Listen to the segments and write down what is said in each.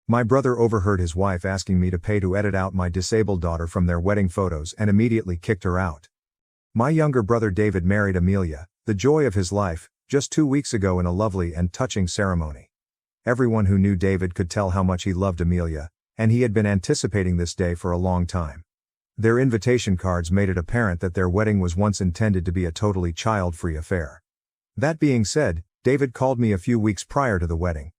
My brother overheard his wife asking me to pay to edit out my disabled daughter from their wedding photos and immediately kicked her out. My younger brother David married Amelia, the joy of his life, just 2 weeks ago in a lovely and touching ceremony. Everyone who knew David could tell how much he loved Amelia, and he had been anticipating this day for a long time. Their invitation cards made it apparent that their wedding was once intended to be a totally child-free affair. That being said, David called me a few weeks prior to the wedding.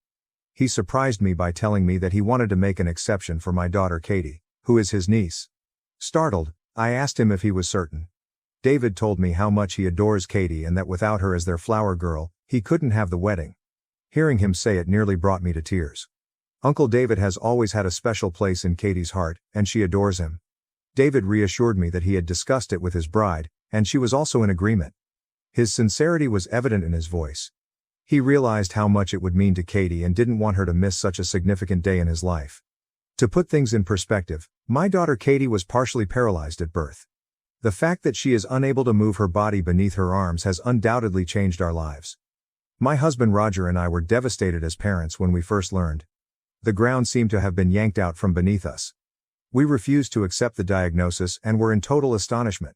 He surprised me by telling me that he wanted to make an exception for my daughter Katie, who is his niece. Startled, I asked him if he was certain. David told me how much he adores Katie and that without her as their flower girl, he couldn't have the wedding. Hearing him say it nearly brought me to tears. Uncle David has always had a special place in Katie's heart, and she adores him. David reassured me that he had discussed it with his bride, and she was also in agreement. His sincerity was evident in his voice. He realized how much it would mean to Katie and didn't want her to miss such a significant day in his life. To put things in perspective, my daughter Katie was partially paralyzed at birth. The fact that she is unable to move her body beneath her arms has undoubtedly changed our lives. My husband Roger and I were devastated as parents when we first learned. The ground seemed to have been yanked out from beneath us. We refused to accept the diagnosis and were in total astonishment.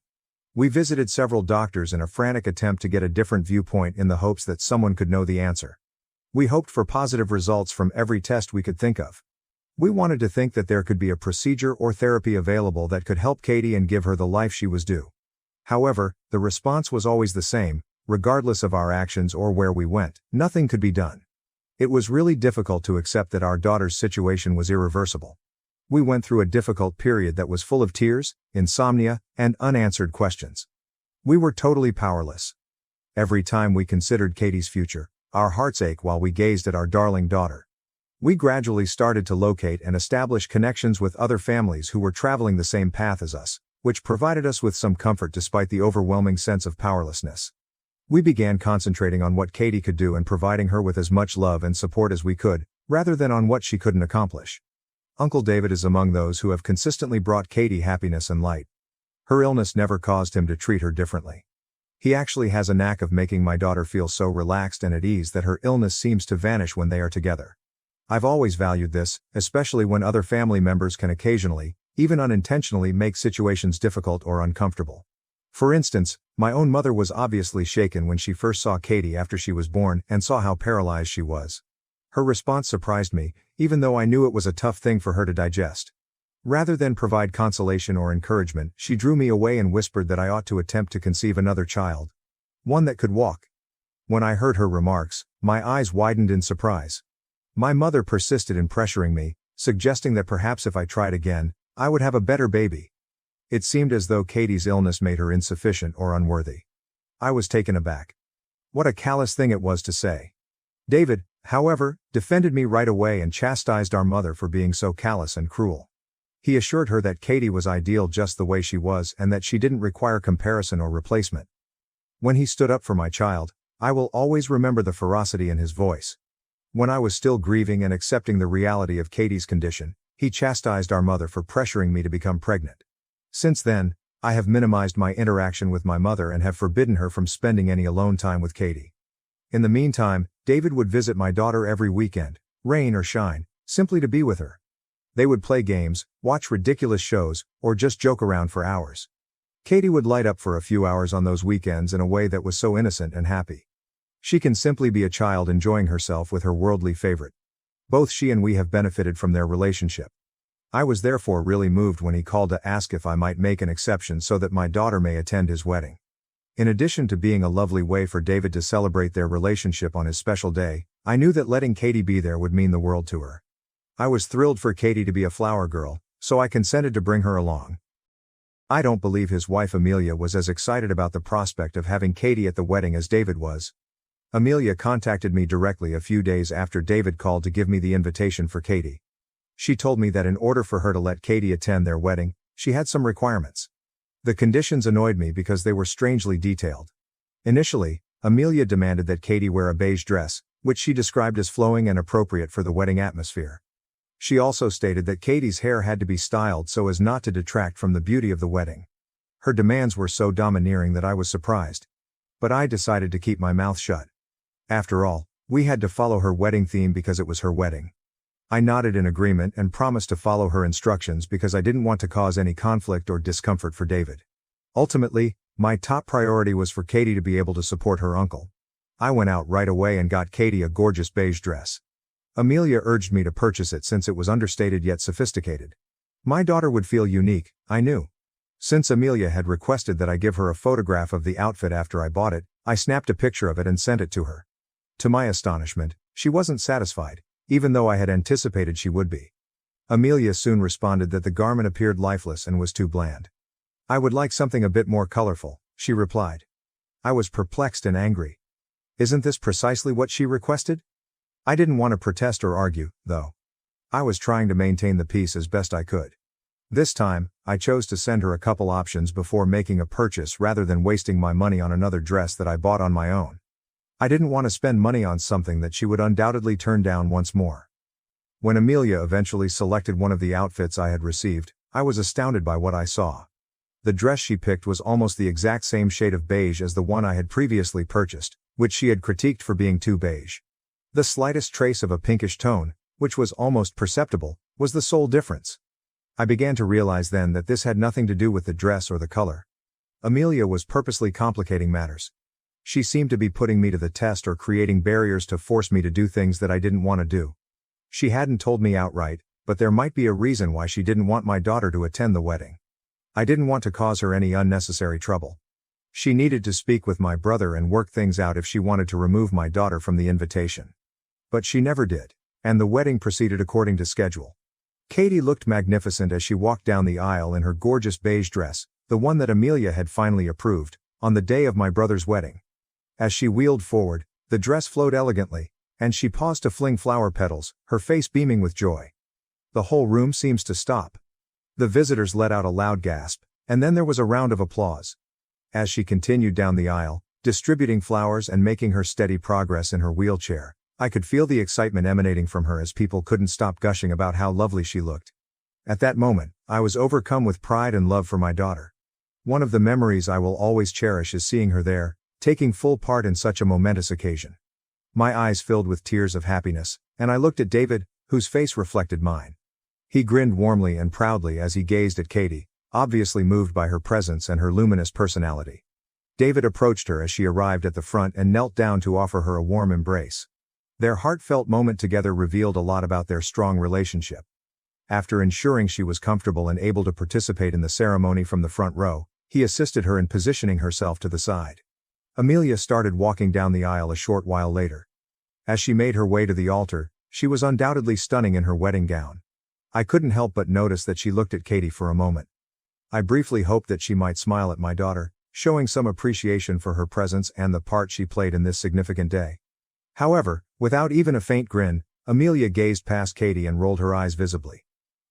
We visited several doctors in a frantic attempt to get a different viewpoint in the hopes that someone could know the answer. We hoped for positive results from every test we could think of. We wanted to think that there could be a procedure or therapy available that could help Katie and give her the life she was due. However, the response was always the same, regardless of our actions or where we went, nothing could be done. It was really difficult to accept that our daughter's situation was irreversible. We went through a difficult period that was full of tears, insomnia, and unanswered questions. We were totally powerless. Every time we considered Katie's future, our hearts ached while we gazed at our darling daughter. We gradually started to locate and establish connections with other families who were traveling the same path as us, which provided us with some comfort despite the overwhelming sense of powerlessness. We began concentrating on what Katie could do and providing her with as much love and support as we could, rather than on what she couldn't accomplish. Uncle David is among those who have consistently brought Katie happiness and light. Her illness never caused him to treat her differently. He actually has a knack of making my daughter feel so relaxed and at ease that her illness seems to vanish when they are together. I've always valued this, especially when other family members can occasionally, even unintentionally, make situations difficult or uncomfortable. For instance, my own mother was obviously shaken when she first saw Katie after she was born and saw how paralyzed she was. Her response surprised me, even though I knew it was a tough thing for her to digest. Rather than provide consolation or encouragement, she drew me away and whispered that I ought to attempt to conceive another child. One that could walk. When I heard her remarks, my eyes widened in surprise. My mother persisted in pressuring me, suggesting that perhaps if I tried again, I would have a better baby. It seemed as though Katie's illness made her insufficient or unworthy. I was taken aback. What a callous thing it was to say. David, however, defended me right away and chastised our mother for being so callous and cruel. He assured her that Katie was ideal just the way she was and that she didn't require comparison or replacement. When he stood up for my child, I will always remember the ferocity in his voice. When I was still grieving and accepting the reality of Katie's condition, he chastised our mother for pressuring me to become pregnant. Since then, I have minimized my interaction with my mother and have forbidden her from spending any alone time with Katie. In the meantime, David would visit my daughter every weekend, rain or shine, simply to be with her. They would play games, watch ridiculous shows, or just joke around for hours. Katie would light up for a few hours on those weekends in a way that was so innocent and happy. She can simply be a child enjoying herself with her worldly favorite. Both she and we have benefited from their relationship. I was therefore really moved when he called to ask if I might make an exception so that my daughter may attend his wedding. In addition to being a lovely way for David to celebrate their relationship on his special day, I knew that letting Katie be there would mean the world to her. I was thrilled for Katie to be a flower girl, so I consented to bring her along. I don't believe his wife Amelia was as excited about the prospect of having Katie at the wedding as David was. Amelia contacted me directly a few days after David called to give me the invitation for Katie. She told me that in order for her to let Katie attend their wedding, she had some requirements. The conditions annoyed me because they were strangely detailed. Initially, Amelia demanded that Katie wear a beige dress, which she described as flowing and appropriate for the wedding atmosphere. She also stated that Katie's hair had to be styled so as not to detract from the beauty of the wedding. Her demands were so domineering that I was surprised. But I decided to keep my mouth shut. After all, we had to follow her wedding theme because it was her wedding. I nodded in agreement and promised to follow her instructions because I didn't want to cause any conflict or discomfort for David. Ultimately, my top priority was for Katie to be able to support her uncle. I went out right away and got Katie a gorgeous beige dress. Amelia urged me to purchase it since it was understated yet sophisticated. My daughter would feel unique, I knew. Since Amelia had requested that I give her a photograph of the outfit after I bought it, I snapped a picture of it and sent it to her. To my astonishment, she wasn't satisfied, even though I had anticipated she would be. Amelia soon responded that the garment appeared lifeless and was too bland. "I would like something a bit more colorful," she replied. I was perplexed and angry. Isn't this precisely what she requested? I didn't want to protest or argue, though. I was trying to maintain the peace as best I could. This time, I chose to send her a couple options before making a purchase rather than wasting my money on another dress that I bought on my own. I didn't want to spend money on something that she would undoubtedly turn down once more. When Amelia eventually selected one of the outfits I had received, I was astounded by what I saw. The dress she picked was almost the exact same shade of beige as the one I had previously purchased, which she had critiqued for being too beige. The slightest trace of a pinkish tone, which was almost perceptible, was the sole difference. I began to realize then that this had nothing to do with the dress or the color. Amelia was purposely complicating matters. She seemed to be putting me to the test or creating barriers to force me to do things that I didn't want to do. She hadn't told me outright, but there might be a reason why she didn't want my daughter to attend the wedding. I didn't want to cause her any unnecessary trouble. She needed to speak with my brother and work things out if she wanted to remove my daughter from the invitation. But she never did, and the wedding proceeded according to schedule. Katie looked magnificent as she walked down the aisle in her gorgeous beige dress, the one that Amelia had finally approved, on the day of my brother's wedding. As she wheeled forward, the dress flowed elegantly, and she paused to fling flower petals, her face beaming with joy. The whole room seems to stop. The visitors let out a loud gasp, and then there was a round of applause. As she continued down the aisle, distributing flowers and making her steady progress in her wheelchair, I could feel the excitement emanating from her as people couldn't stop gushing about how lovely she looked. At that moment, I was overcome with pride and love for my daughter. One of the memories I will always cherish is seeing her there, taking full part in such a momentous occasion. My eyes filled with tears of happiness, and I looked at David, whose face reflected mine. He grinned warmly and proudly as he gazed at Katie, obviously moved by her presence and her luminous personality. David approached her as she arrived at the front and knelt down to offer her a warm embrace. Their heartfelt moment together revealed a lot about their strong relationship. After ensuring she was comfortable and able to participate in the ceremony from the front row, he assisted her in positioning herself to the side. Amelia started walking down the aisle a short while later. As she made her way to the altar, she was undoubtedly stunning in her wedding gown. I couldn't help but notice that she looked at Katie for a moment. I briefly hoped that she might smile at my daughter, showing some appreciation for her presence and the part she played in this significant day. However, without even a faint grin, Amelia gazed past Katie and rolled her eyes visibly.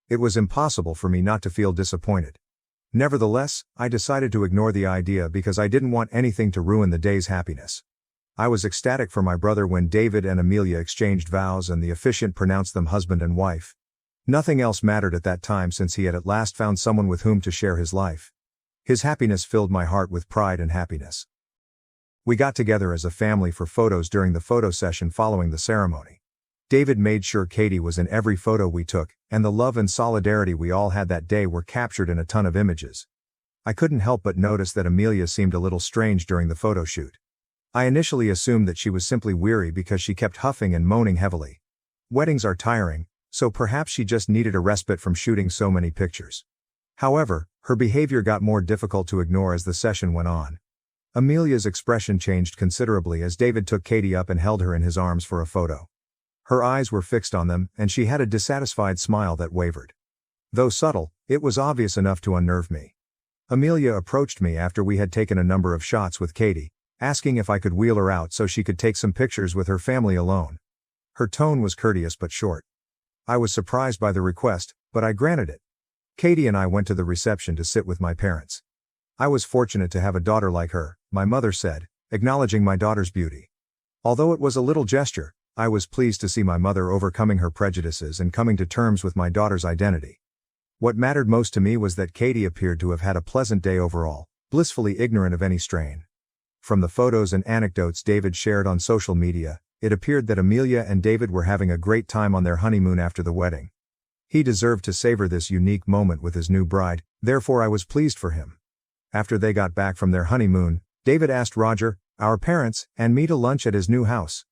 It was impossible for me not to feel disappointed. Nevertheless, I decided to ignore the idea because I didn't want anything to ruin the day's happiness. I was ecstatic for my brother when David and Amelia exchanged vows and the officiant pronounced them husband and wife. Nothing else mattered at that time since he had at last found someone with whom to share his life. His happiness filled my heart with pride and happiness. We got together as a family for photos during the photo session following the ceremony. David made sure Katie was in every photo we took, and the love and solidarity we all had that day were captured in a ton of images. I couldn't help but notice that Amelia seemed a little strange during the photo shoot. I initially assumed that she was simply weary because she kept huffing and moaning heavily. Weddings are tiring, so perhaps she just needed a respite from shooting so many pictures. However, her behavior got more difficult to ignore as the session went on. Amelia's expression changed considerably as David took Katie up and held her in his arms for a photo. Her eyes were fixed on them, and she had a dissatisfied smile that wavered. Though subtle, it was obvious enough to unnerve me. Amelia approached me after we had taken a number of shots with Katie, asking if I could wheel her out so she could take some pictures with her family alone. Her tone was courteous but short. I was surprised by the request, but I granted it. Katie and I went to the reception to sit with my parents. I was fortunate to have a daughter like her, my mother said, acknowledging my daughter's beauty. Although it was a little gesture, I was pleased to see my mother overcoming her prejudices and coming to terms with my daughter's identity. What mattered most to me was that Katie appeared to have had a pleasant day overall, blissfully ignorant of any strain. From the photos and anecdotes David shared on social media, it appeared that Amelia and David were having a great time on their honeymoon after the wedding. He deserved to savor this unique moment with his new bride, therefore I was pleased for him. After they got back from their honeymoon, David asked Roger, our parents, and me to lunch at his new house.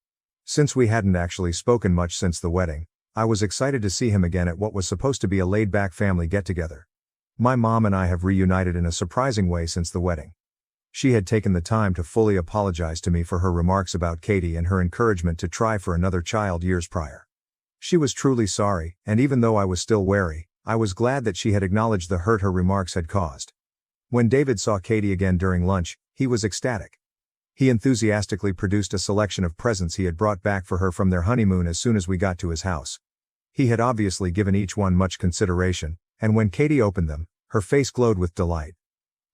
Since we hadn't actually spoken much since the wedding, I was excited to see him again at what was supposed to be a laid-back family get-together. My mom and I have reunited in a surprising way since the wedding. She had taken the time to fully apologize to me for her remarks about Katie and her encouragement to try for another child years prior. She was truly sorry, and even though I was still wary, I was glad that she had acknowledged the hurt her remarks had caused. When David saw Katie again during lunch, he was ecstatic. He enthusiastically produced a selection of presents he had brought back for her from their honeymoon as soon as we got to his house. He had obviously given each one much consideration, and when Katie opened them, her face glowed with delight.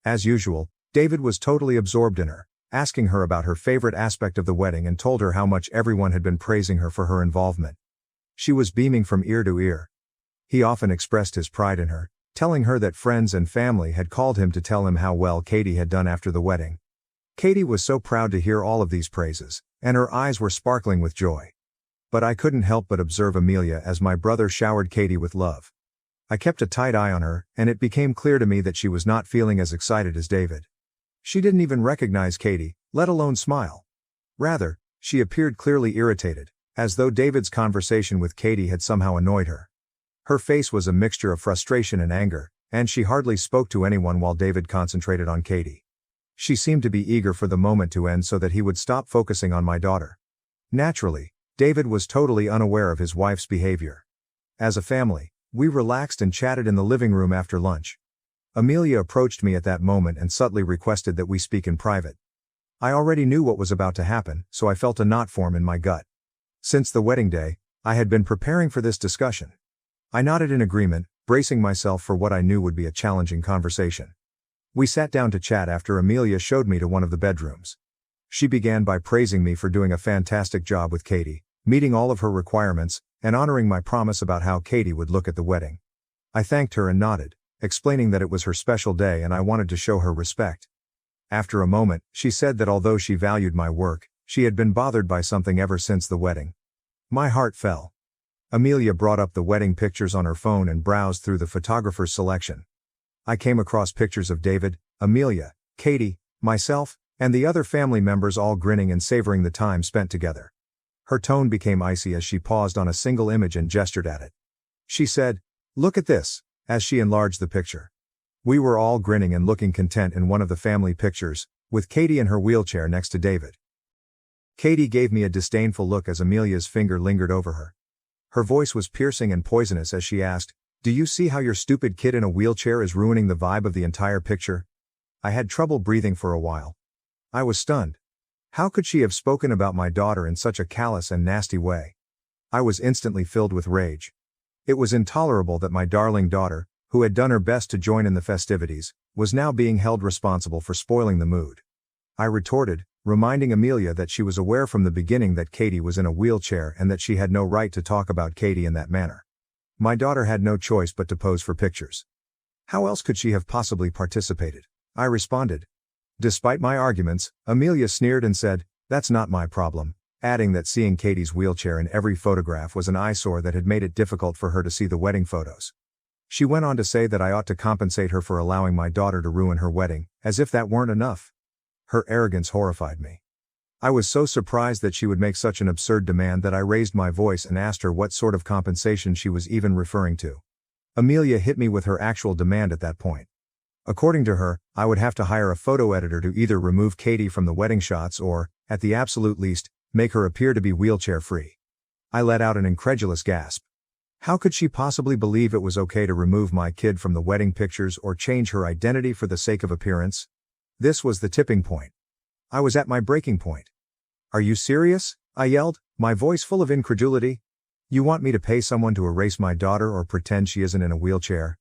As usual, David was totally absorbed in her, asking her about her favorite aspect of the wedding and told her how much everyone had been praising her for her involvement. She was beaming from ear to ear. He often expressed his pride in her, telling her that friends and family had called him to tell him how well Katie had done after the wedding. Katie was so proud to hear all of these praises, and her eyes were sparkling with joy. But I couldn't help but observe Amelia as my brother showered Katie with love. I kept a tight eye on her, and it became clear to me that she was not feeling as excited as David. She didn't even recognize Katie, let alone smile. Rather, she appeared clearly irritated, as though David's conversation with Katie had somehow annoyed her. Her face was a mixture of frustration and anger, and she hardly spoke to anyone while David concentrated on Katie. She seemed to be eager for the moment to end so that he would stop focusing on my daughter. Naturally, David was totally unaware of his wife's behavior. As a family, we relaxed and chatted in the living room after lunch. Amelia approached me at that moment and subtly requested that we speak in private. I already knew what was about to happen, so I felt a knot form in my gut. Since the wedding day, I had been preparing for this discussion. I nodded in agreement, bracing myself for what I knew would be a challenging conversation. We sat down to chat after Amelia showed me to one of the bedrooms. She began by praising me for doing a fantastic job with Katie, meeting all of her requirements, and honoring my promise about how Katie would look at the wedding. I thanked her and nodded, explaining that it was her special day and I wanted to show her respect. After a moment, she said that although she valued my work, she had been bothered by something ever since the wedding. My heart fell. Amelia brought up the wedding pictures on her phone and browsed through the photographer's selection. I came across pictures of David, Amelia, Katie, myself, and the other family members all grinning and savoring the time spent together. Her tone became icy as she paused on a single image and gestured at it. She said, "Look at this," as she enlarged the picture. We were all grinning and looking content in one of the family pictures, with Katie in her wheelchair next to David. Katie gave me a disdainful look as Amelia's finger lingered over her. Her voice was piercing and poisonous as she asked, "Do you see how your stupid kid in a wheelchair is ruining the vibe of the entire picture?" I had trouble breathing for a while. I was stunned. How could she have spoken about my daughter in such a callous and nasty way? I was instantly filled with rage. It was intolerable that my darling daughter, who had done her best to join in the festivities, was now being held responsible for spoiling the mood. I retorted, reminding Amelia that she was aware from the beginning that Katie was in a wheelchair and that she had no right to talk about Katie in that manner. My daughter had no choice but to pose for pictures. How else could she have possibly participated? I responded. Despite my arguments, Amelia sneered and said, "That's not my problem," adding that seeing Katie's wheelchair in every photograph was an eyesore that had made it difficult for her to see the wedding photos. She went on to say that I ought to compensate her for allowing my daughter to ruin her wedding, as if that weren't enough. Her arrogance horrified me. I was so surprised that she would make such an absurd demand that I raised my voice and asked her what sort of compensation she was even referring to. Amelia hit me with her actual demand at that point. According to her, I would have to hire a photo editor to either remove Katie from the wedding shots or, at the absolute least, make her appear to be wheelchair-free. I let out an incredulous gasp. How could she possibly believe it was okay to remove my kid from the wedding pictures or change her identity for the sake of appearance? This was the tipping point. I was at my breaking point. "Are you serious?" I yelled, my voice full of incredulity. "You want me to pay someone to erase my daughter or pretend she isn't in a wheelchair?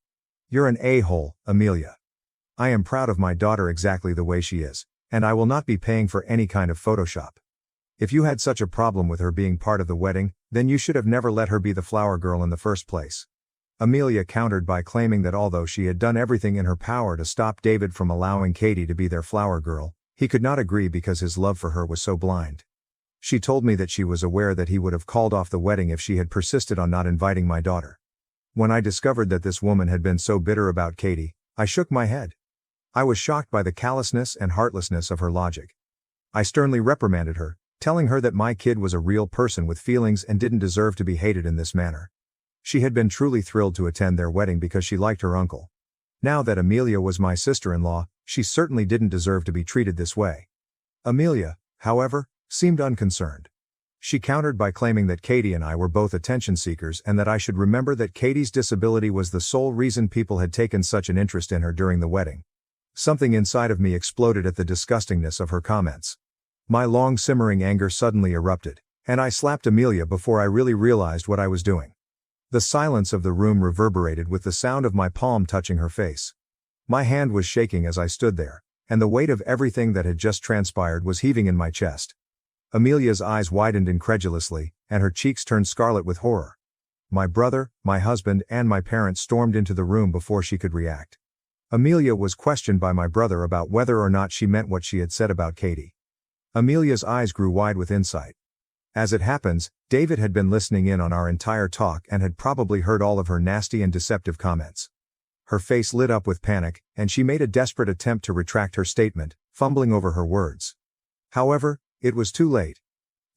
You're an a-hole, Amelia. I am proud of my daughter exactly the way she is, and I will not be paying for any kind of Photoshop. If you had such a problem with her being part of the wedding, then you should have never let her be the flower girl in the first place." Amelia countered by claiming that although she had done everything in her power to stop David from allowing Katie to be their flower girl, he could not agree because his love for her was so blind. She told me that she was aware that he would have called off the wedding if she had persisted on not inviting my daughter. When I discovered that this woman had been so bitter about Katie, I shook my head. I was shocked by the callousness and heartlessness of her logic. I sternly reprimanded her, telling her that my kid was a real person with feelings and didn't deserve to be hated in this manner. She had been truly thrilled to attend their wedding because she liked her uncle. Now that Amelia was my sister-in-law, she certainly didn't deserve to be treated this way. Amelia, however, seemed unconcerned. She countered by claiming that Katie and I were both attention seekers and that I should remember that Katie's disability was the sole reason people had taken such an interest in her during the wedding. Something inside of me exploded at the disgustingness of her comments. My long simmering anger suddenly erupted, and I slapped Amelia before I really realized what I was doing. The silence of the room reverberated with the sound of my palm touching her face. My hand was shaking as I stood there, and the weight of everything that had just transpired was heaving in my chest. Amelia's eyes widened incredulously, and her cheeks turned scarlet with horror. My brother, my husband, and my parents stormed into the room before she could react. Amelia was questioned by my brother about whether or not she meant what she had said about Katie. Amelia's eyes grew wide with insight. As it happens, David had been listening in on our entire talk and had probably heard all of her nasty and deceptive comments. Her face lit up with panic, and she made a desperate attempt to retract her statement, fumbling over her words. However, it was too late.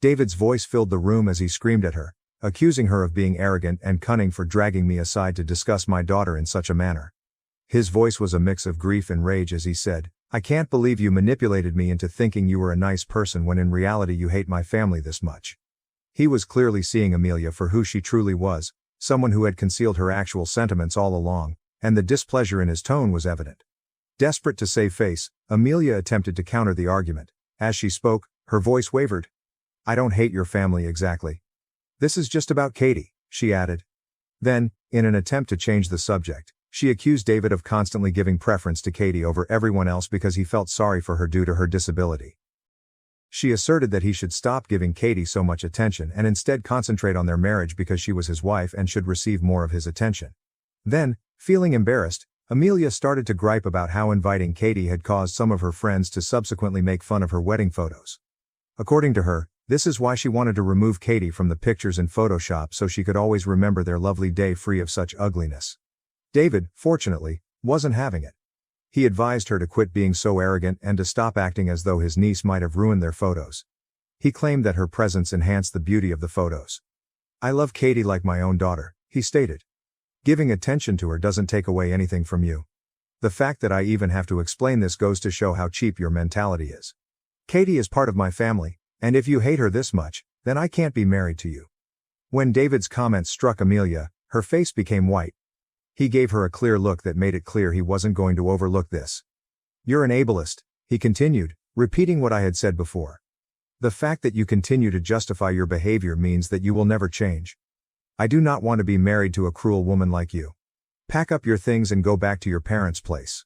David's voice filled the room as he screamed at her, accusing her of being arrogant and cunning for dragging me aside to discuss my daughter in such a manner. His voice was a mix of grief and rage as he said, "I can't believe you manipulated me into thinking you were a nice person when in reality you hate my family this much." He was clearly seeing Amelia for who she truly was, someone who had concealed her actual sentiments all along, and the displeasure in his tone was evident. Desperate to save face, Amelia attempted to counter the argument. As she spoke, her voice wavered. "I don't hate your family exactly. This is just about Katie," she added. Then, in an attempt to change the subject, she accused David of constantly giving preference to Katie over everyone else because he felt sorry for her due to her disability. She asserted that he should stop giving Katie so much attention and instead concentrate on their marriage because she was his wife and should receive more of his attention. Then, feeling embarrassed, Amelia started to gripe about how inviting Katie had caused some of her friends to subsequently make fun of her wedding photos. According to her, this is why she wanted to remove Katie from the pictures in Photoshop so she could always remember their lovely day free of such ugliness. David, fortunately, wasn't having it. He advised her to quit being so arrogant and to stop acting as though his niece might have ruined their photos. He claimed that her presence enhanced the beauty of the photos. "I love Katie like my own daughter," he stated. "Giving attention to her doesn't take away anything from you. The fact that I even have to explain this goes to show how cheap your mentality is. Katie is part of my family, and if you hate her this much, then I can't be married to you." When David's comments struck Amelia, her face became white. He gave her a clear look that made it clear he wasn't going to overlook this. "You're an ableist," he continued, repeating what I had said before. "The fact that you continue to justify your behavior means that you will never change. I do not want to be married to a cruel woman like you. Pack up your things and go back to your parents' place."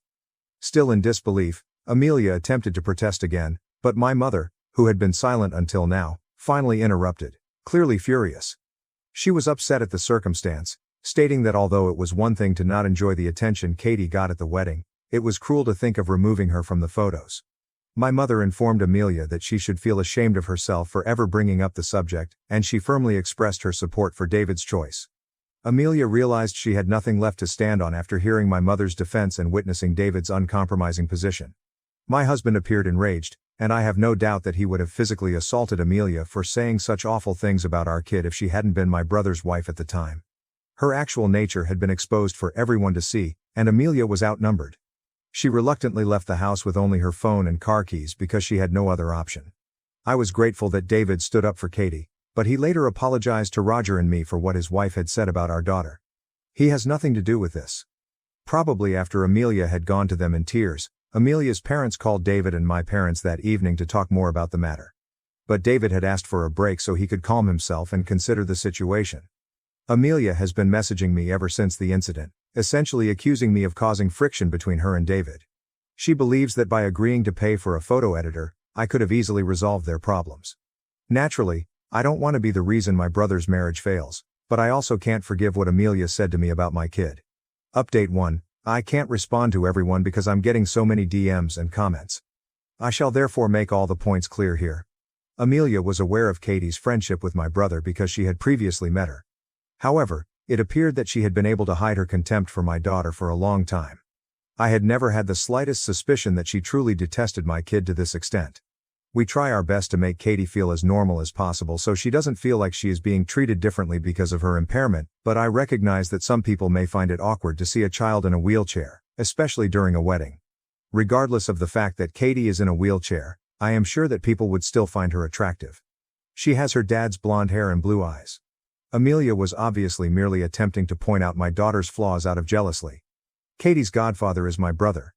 Still in disbelief, Amelia attempted to protest again, but my mother, who had been silent until now, finally interrupted, clearly furious. She was upset at the circumstance, stating that although it was one thing to not enjoy the attention Katie got at the wedding, it was cruel to think of removing her from the photos. My mother informed Amelia that she should feel ashamed of herself for ever bringing up the subject, and she firmly expressed her support for David's choice. Amelia realized she had nothing left to stand on after hearing my mother's defense and witnessing David's uncompromising position. My husband appeared enraged, and I have no doubt that he would have physically assaulted Amelia for saying such awful things about our kid if she hadn't been my brother's wife at the time. Her actual nature had been exposed for everyone to see, and Amelia was outnumbered. She reluctantly left the house with only her phone and car keys because she had no other option. I was grateful that David stood up for Katie, but he later apologized to Roger and me for what his wife had said about our daughter. He has nothing to do with this. Probably after Amelia had gone to them in tears, Amelia's parents called David and my parents that evening to talk more about the matter. But David had asked for a break so he could calm himself and consider the situation. Amelia has been messaging me ever since the incident, essentially accusing me of causing friction between her and David. She believes that by agreeing to pay for a photo editor, I could have easily resolved their problems. Naturally, I don't want to be the reason my brother's marriage fails, but I also can't forgive what Amelia said to me about my kid. Update 1. I can't respond to everyone because I'm getting so many DMs and comments. I shall therefore make all the points clear here. Amelia was aware of Katie's friendship with my brother because she had previously met her. However, it appeared that she had been able to hide her contempt for my daughter for a long time. I had never had the slightest suspicion that she truly detested my kid to this extent. We try our best to make Katie feel as normal as possible so she doesn't feel like she is being treated differently because of her impairment, but I recognize that some people may find it awkward to see a child in a wheelchair, especially during a wedding. Regardless of the fact that Katie is in a wheelchair, I am sure that people would still find her attractive. She has her dad's blonde hair and blue eyes. Amelia was obviously merely attempting to point out my daughter's flaws out of jealousy. Katie's godfather is my brother.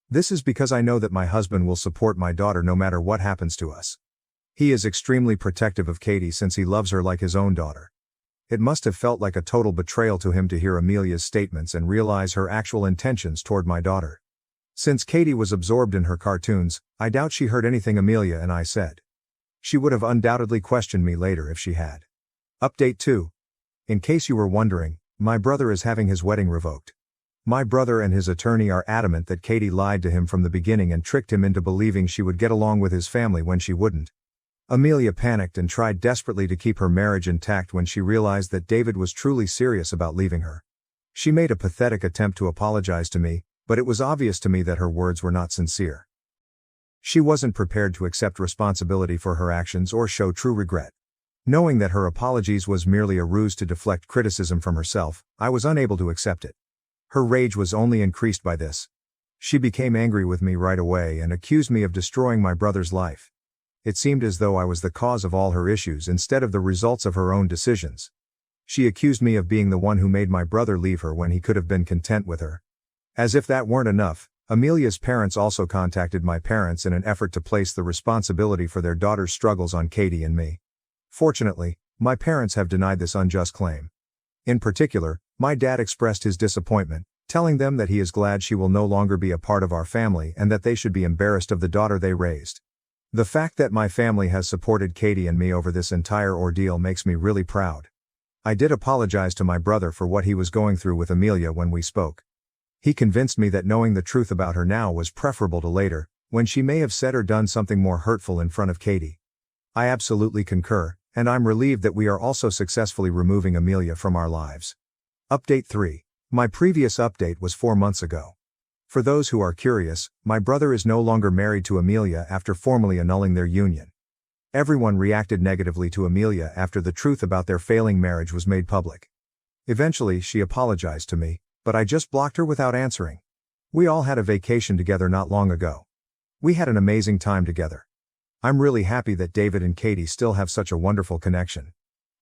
This is because I know that my husband will support my daughter no matter what happens to us. He is extremely protective of Katie since he loves her like his own daughter. It must have felt like a total betrayal to him to hear Amelia's statements and realize her actual intentions toward my daughter. Since Katie was absorbed in her cartoons, I doubt she heard anything Amelia and I said. She would have undoubtedly questioned me later if she had. Update 2. In case you were wondering, my brother is having his wedding revoked. My brother and his attorney are adamant that Katie lied to him from the beginning and tricked him into believing she would get along with his family when she wouldn't. Amelia panicked and tried desperately to keep her marriage intact when she realized that David was truly serious about leaving her. She made a pathetic attempt to apologize to me, but it was obvious to me that her words were not sincere. She wasn't prepared to accept responsibility for her actions or show true regret. Knowing that her apologies was merely a ruse to deflect criticism from herself, I was unable to accept it. Her rage was only increased by this. She became angry with me right away and accused me of destroying my brother's life. It seemed as though I was the cause of all her issues instead of the results of her own decisions. She accused me of being the one who made my brother leave her when he could have been content with her. As if that weren't enough, Amelia's parents also contacted my parents in an effort to place the responsibility for their daughter's struggles on Katie and me. Fortunately, my parents have denied this unjust claim. In particular, my dad expressed his disappointment, telling them that he is glad she will no longer be a part of our family and that they should be embarrassed of the daughter they raised. The fact that my family has supported Katie and me over this entire ordeal makes me really proud. I did apologize to my brother for what he was going through with Amelia when we spoke. He convinced me that knowing the truth about her now was preferable to later, when she may have said or done something more hurtful in front of Katie. I absolutely concur, and I'm relieved that we are also successfully removing Amelia from our lives. Update 3. My previous update was 4 months ago. For those who are curious, my brother is no longer married to Amelia after formally annulling their union. Everyone reacted negatively to Amelia after the truth about their failing marriage was made public. Eventually, she apologized to me, but I just blocked her without answering. We all had a vacation together not long ago. We had an amazing time together. I'm really happy that David and Katie still have such a wonderful connection.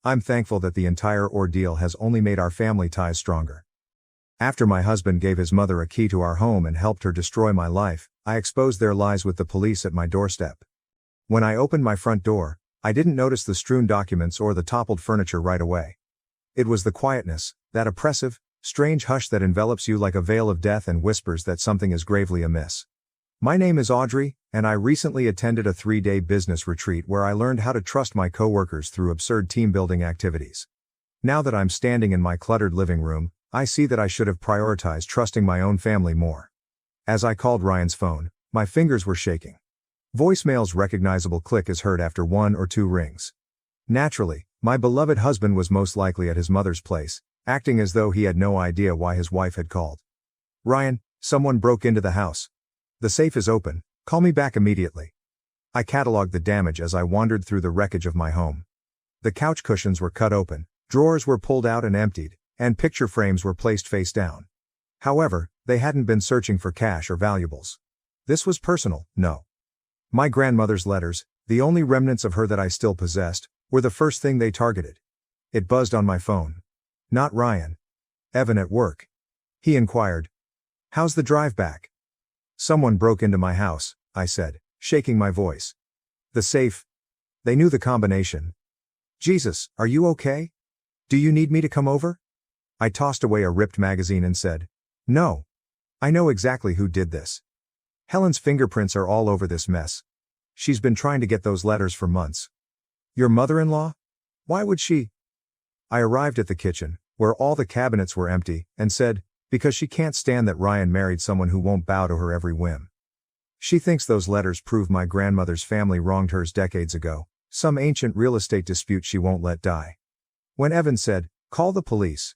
I'm thankful that the entire ordeal has only made our family ties stronger. After my husband gave his mother a key to our home and helped her destroy my life, I exposed their lies with the police at my doorstep. When I opened my front door, I didn't notice the strewn documents or the toppled furniture right away. It was the quietness, that oppressive, strange hush that envelops you like a veil of death and whispers that something is gravely amiss. My name is Audrey, and I recently attended a 3-day business retreat where I learned how to trust my coworkers through absurd team-building activities. Now that I'm standing in my cluttered living room, I see that I should have prioritized trusting my own family more. As I called Ryan's phone, my fingers were shaking. Voicemail's recognizable click is heard after 1 or 2 rings. Naturally, my beloved husband was most likely at his mother's place, acting as though he had no idea why his wife had called. "Ryan, someone broke into the house. The safe is open, call me back immediately." I cataloged the damage as I wandered through the wreckage of my home. The couch cushions were cut open, drawers were pulled out and emptied, and picture frames were placed face down. However, they hadn't been searching for cash or valuables. This was personal, no. My grandmother's letters, the only remnants of her that I still possessed, were the first thing they targeted. It buzzed on my phone. Not Ryan. Evan at work. He inquired, "How's the drive back?" "Someone broke into my house," I said, shaking my voice. "The safe. They knew the combination." "Jesus, are you okay? Do you need me to come over?" I tossed away a ripped magazine and said, "No. I know exactly who did this. Helen's fingerprints are all over this mess. She's been trying to get those letters for months." "Your mother-in-law? Why would she?" I arrived at the kitchen, where all the cabinets were empty, and said, "Because she can't stand that Ryan married someone who won't bow to her every whim. She thinks those letters prove my grandmother's family wronged hers decades ago, Some ancient real estate dispute she won't let die. When Evan said, "Call the police."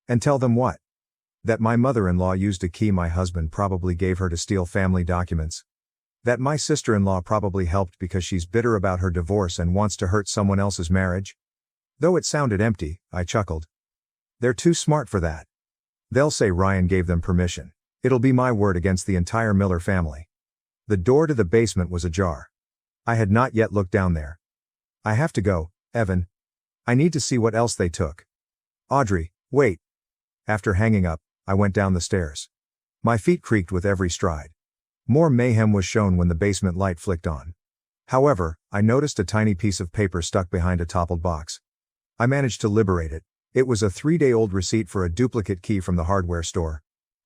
And tell them what? That my mother-in-law used a key my husband probably gave her to steal family documents. That my sister-in-law probably helped because she's bitter about her divorce and wants to hurt someone else's marriage. Though it sounded empty, I chuckled. They're too smart for that. They'll say Ryan gave them permission. It'll be my word against the entire Miller family. The door to the basement was ajar. I had not yet looked down there. I have to go, Evan. I need to see what else they took. Audrey, wait. After hanging up, I went down the stairs. My feet creaked with every stride. More mayhem was shown when the basement light flicked on. However, I noticed a tiny piece of paper stuck behind a toppled box. I managed to liberate it. It was a 3-day-old receipt for a duplicate key from the hardware store.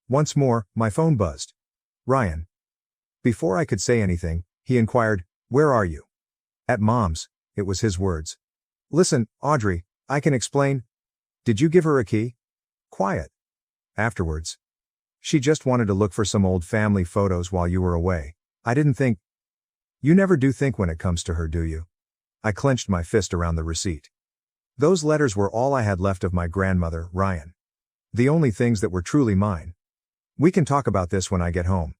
Once more, my phone buzzed. Ryan. Before I could say anything, he inquired, "Where are you?" "At Mom's," it was his words. "Listen, Audrey, I can explain." "Did you give her a key?" "Quiet." "Afterwards. She just wanted to look for some old family photos while you were away. I didn't think." "You never do think when it comes to her, do you?" I clenched my fist around the receipt. Those letters were all I had left of my grandmother, Ryan. The only things that were truly mine. "We can talk about this when I get home."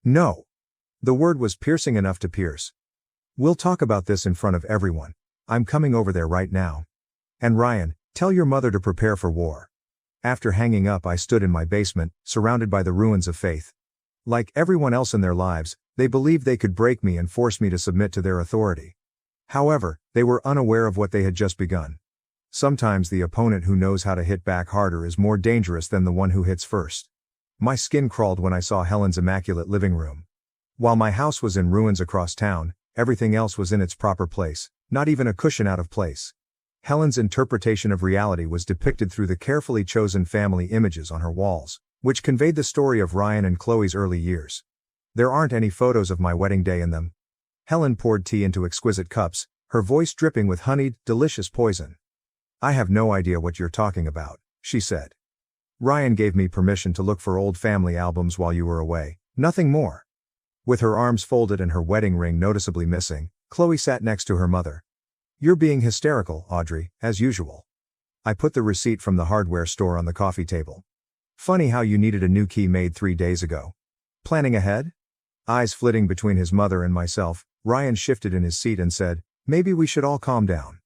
"No." The word was piercing enough to pierce. "We'll talk about this in front of everyone. I'm coming over there right now. And Ryan, tell your mother to prepare for war." After hanging up, I stood in my basement, surrounded by the ruins of faith. Like everyone else in their lives, they believed they could break me and force me to submit to their authority. However, they were unaware of what they had just begun. Sometimes the opponent who knows how to hit back harder is more dangerous than the one who hits first. My skin crawled when I saw Helen's immaculate living room. While my house was in ruins across town, everything else was in its proper place, not even a cushion out of place. Helen's interpretation of reality was depicted through the carefully chosen family images on her walls, which conveyed the story of Ryan and Chloe's early years. There aren't any photos of my wedding day in them. Helen poured tea into exquisite cups, her voice dripping with honeyed, delicious poison. "I have no idea what you're talking about," she said. "Ryan gave me permission to look for old family albums while you were away, nothing more." With her arms folded and her wedding ring noticeably missing, Chloe sat next to her mother. "You're being hysterical, Audrey, as usual." I put the receipt from the hardware store on the coffee table. "Funny how you needed a new key made 3 days ago. Planning ahead?" Eyes flitting between his mother and myself, Ryan shifted in his seat and said, "Maybe we should all calm down."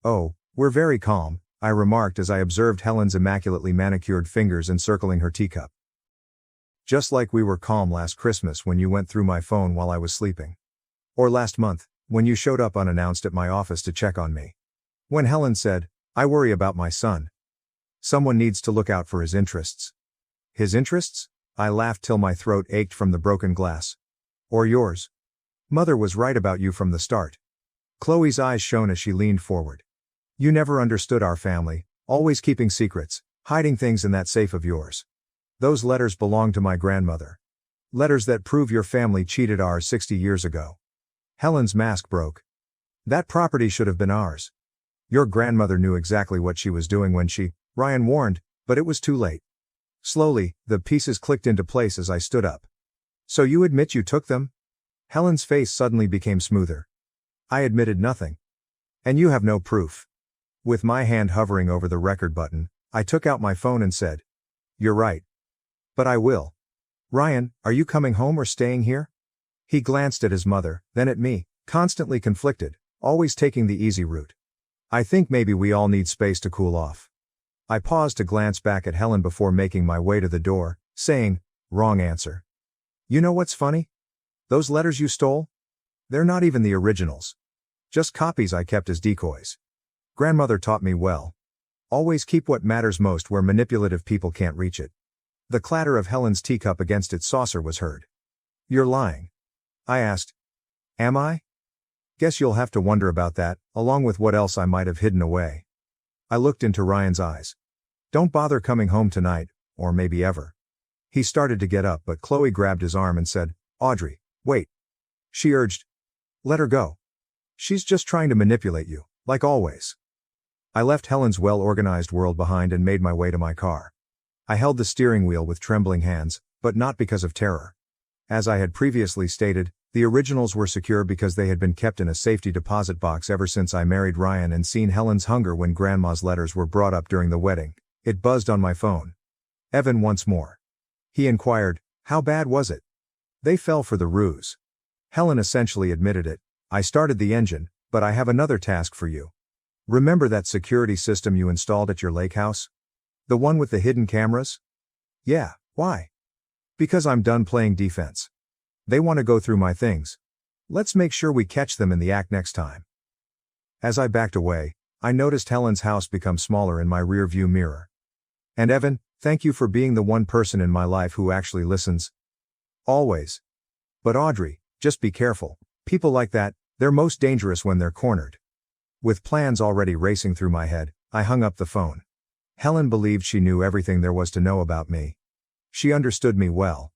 "Oh, we're very calm," I remarked as I observed Helen's immaculately manicured fingers encircling her teacup. "Just like we were calm last Christmas when you went through my phone while I was sleeping. Or last month, when you showed up unannounced at my office to check on me. When Helen said, 'I worry about my son. Someone needs to look out for his interests.'" "His interests?" I laughed till my throat ached from the broken glass. "Or yours. Mother was right about you from the start." Chloe's eyes shone as she leaned forward. "You never understood our family, always keeping secrets, hiding things in that safe of yours. Those letters belong to my grandmother. Letters that prove your family cheated ours 60 years ago." Helen's mask broke. "That property should have been ours. Your grandmother knew exactly what she was doing when she," Ryan warned, but it was too late. Slowly, the pieces clicked into place as I stood up. "So you admit you took them?" Helen's face suddenly became smoother. I admitted nothing. "And you have no proof?" With my hand hovering over the record button, I took out my phone and said, "You're right. But I will. Ryan, are you coming home or staying here?" He glanced at his mother, then at me, constantly conflicted, always taking the easy route. "I think maybe we all need space to cool off." I paused to glance back at Helen before making my way to the door, saying, "Wrong answer. You know what's funny? Those letters you stole? They're not even the originals. Just copies I kept as decoys. Grandmother taught me well. Always keep what matters most where manipulative people can't reach it." The clatter of Helen's teacup against its saucer was heard. "You're lying." I asked. "Am I? Guess you'll have to wonder about that, along with what else I might have hidden away." I looked into Ryan's eyes. "Don't bother coming home tonight, or maybe ever." He started to get up, but Chloe grabbed his arm and said, "Audrey, wait." She urged, "Let her go. She's just trying to manipulate you, like always." I left Helen's well-organized world behind and made my way to my car. I held the steering wheel with trembling hands, but not because of terror. As I had previously stated, The originals were secure because they had been kept in a safety deposit box ever since I married Ryan and seen Helen's hunger when Grandma's letters were brought up during the wedding. It buzzed on my phone. Evan once more. He inquired, "How bad was it?" They fell for the ruse. Helen essentially admitted it. "I started the engine, but I have another task for you. Remember that security system you installed at your lake house? The one with the hidden cameras?" "Yeah, why?" "Because I'm done playing defense. They want to go through my things. Let's make sure we catch them in the act next time." As I backed away, I noticed Helen's house become smaller in my rear-view mirror. "And Evan, thank you for being the one person in my life who actually listens. Always. But Audrey, just be careful. People like that, they're most dangerous when they're cornered." With plans already racing through my head, I hung up the phone. Helen believed she knew everything there was to know about me. She understood me well.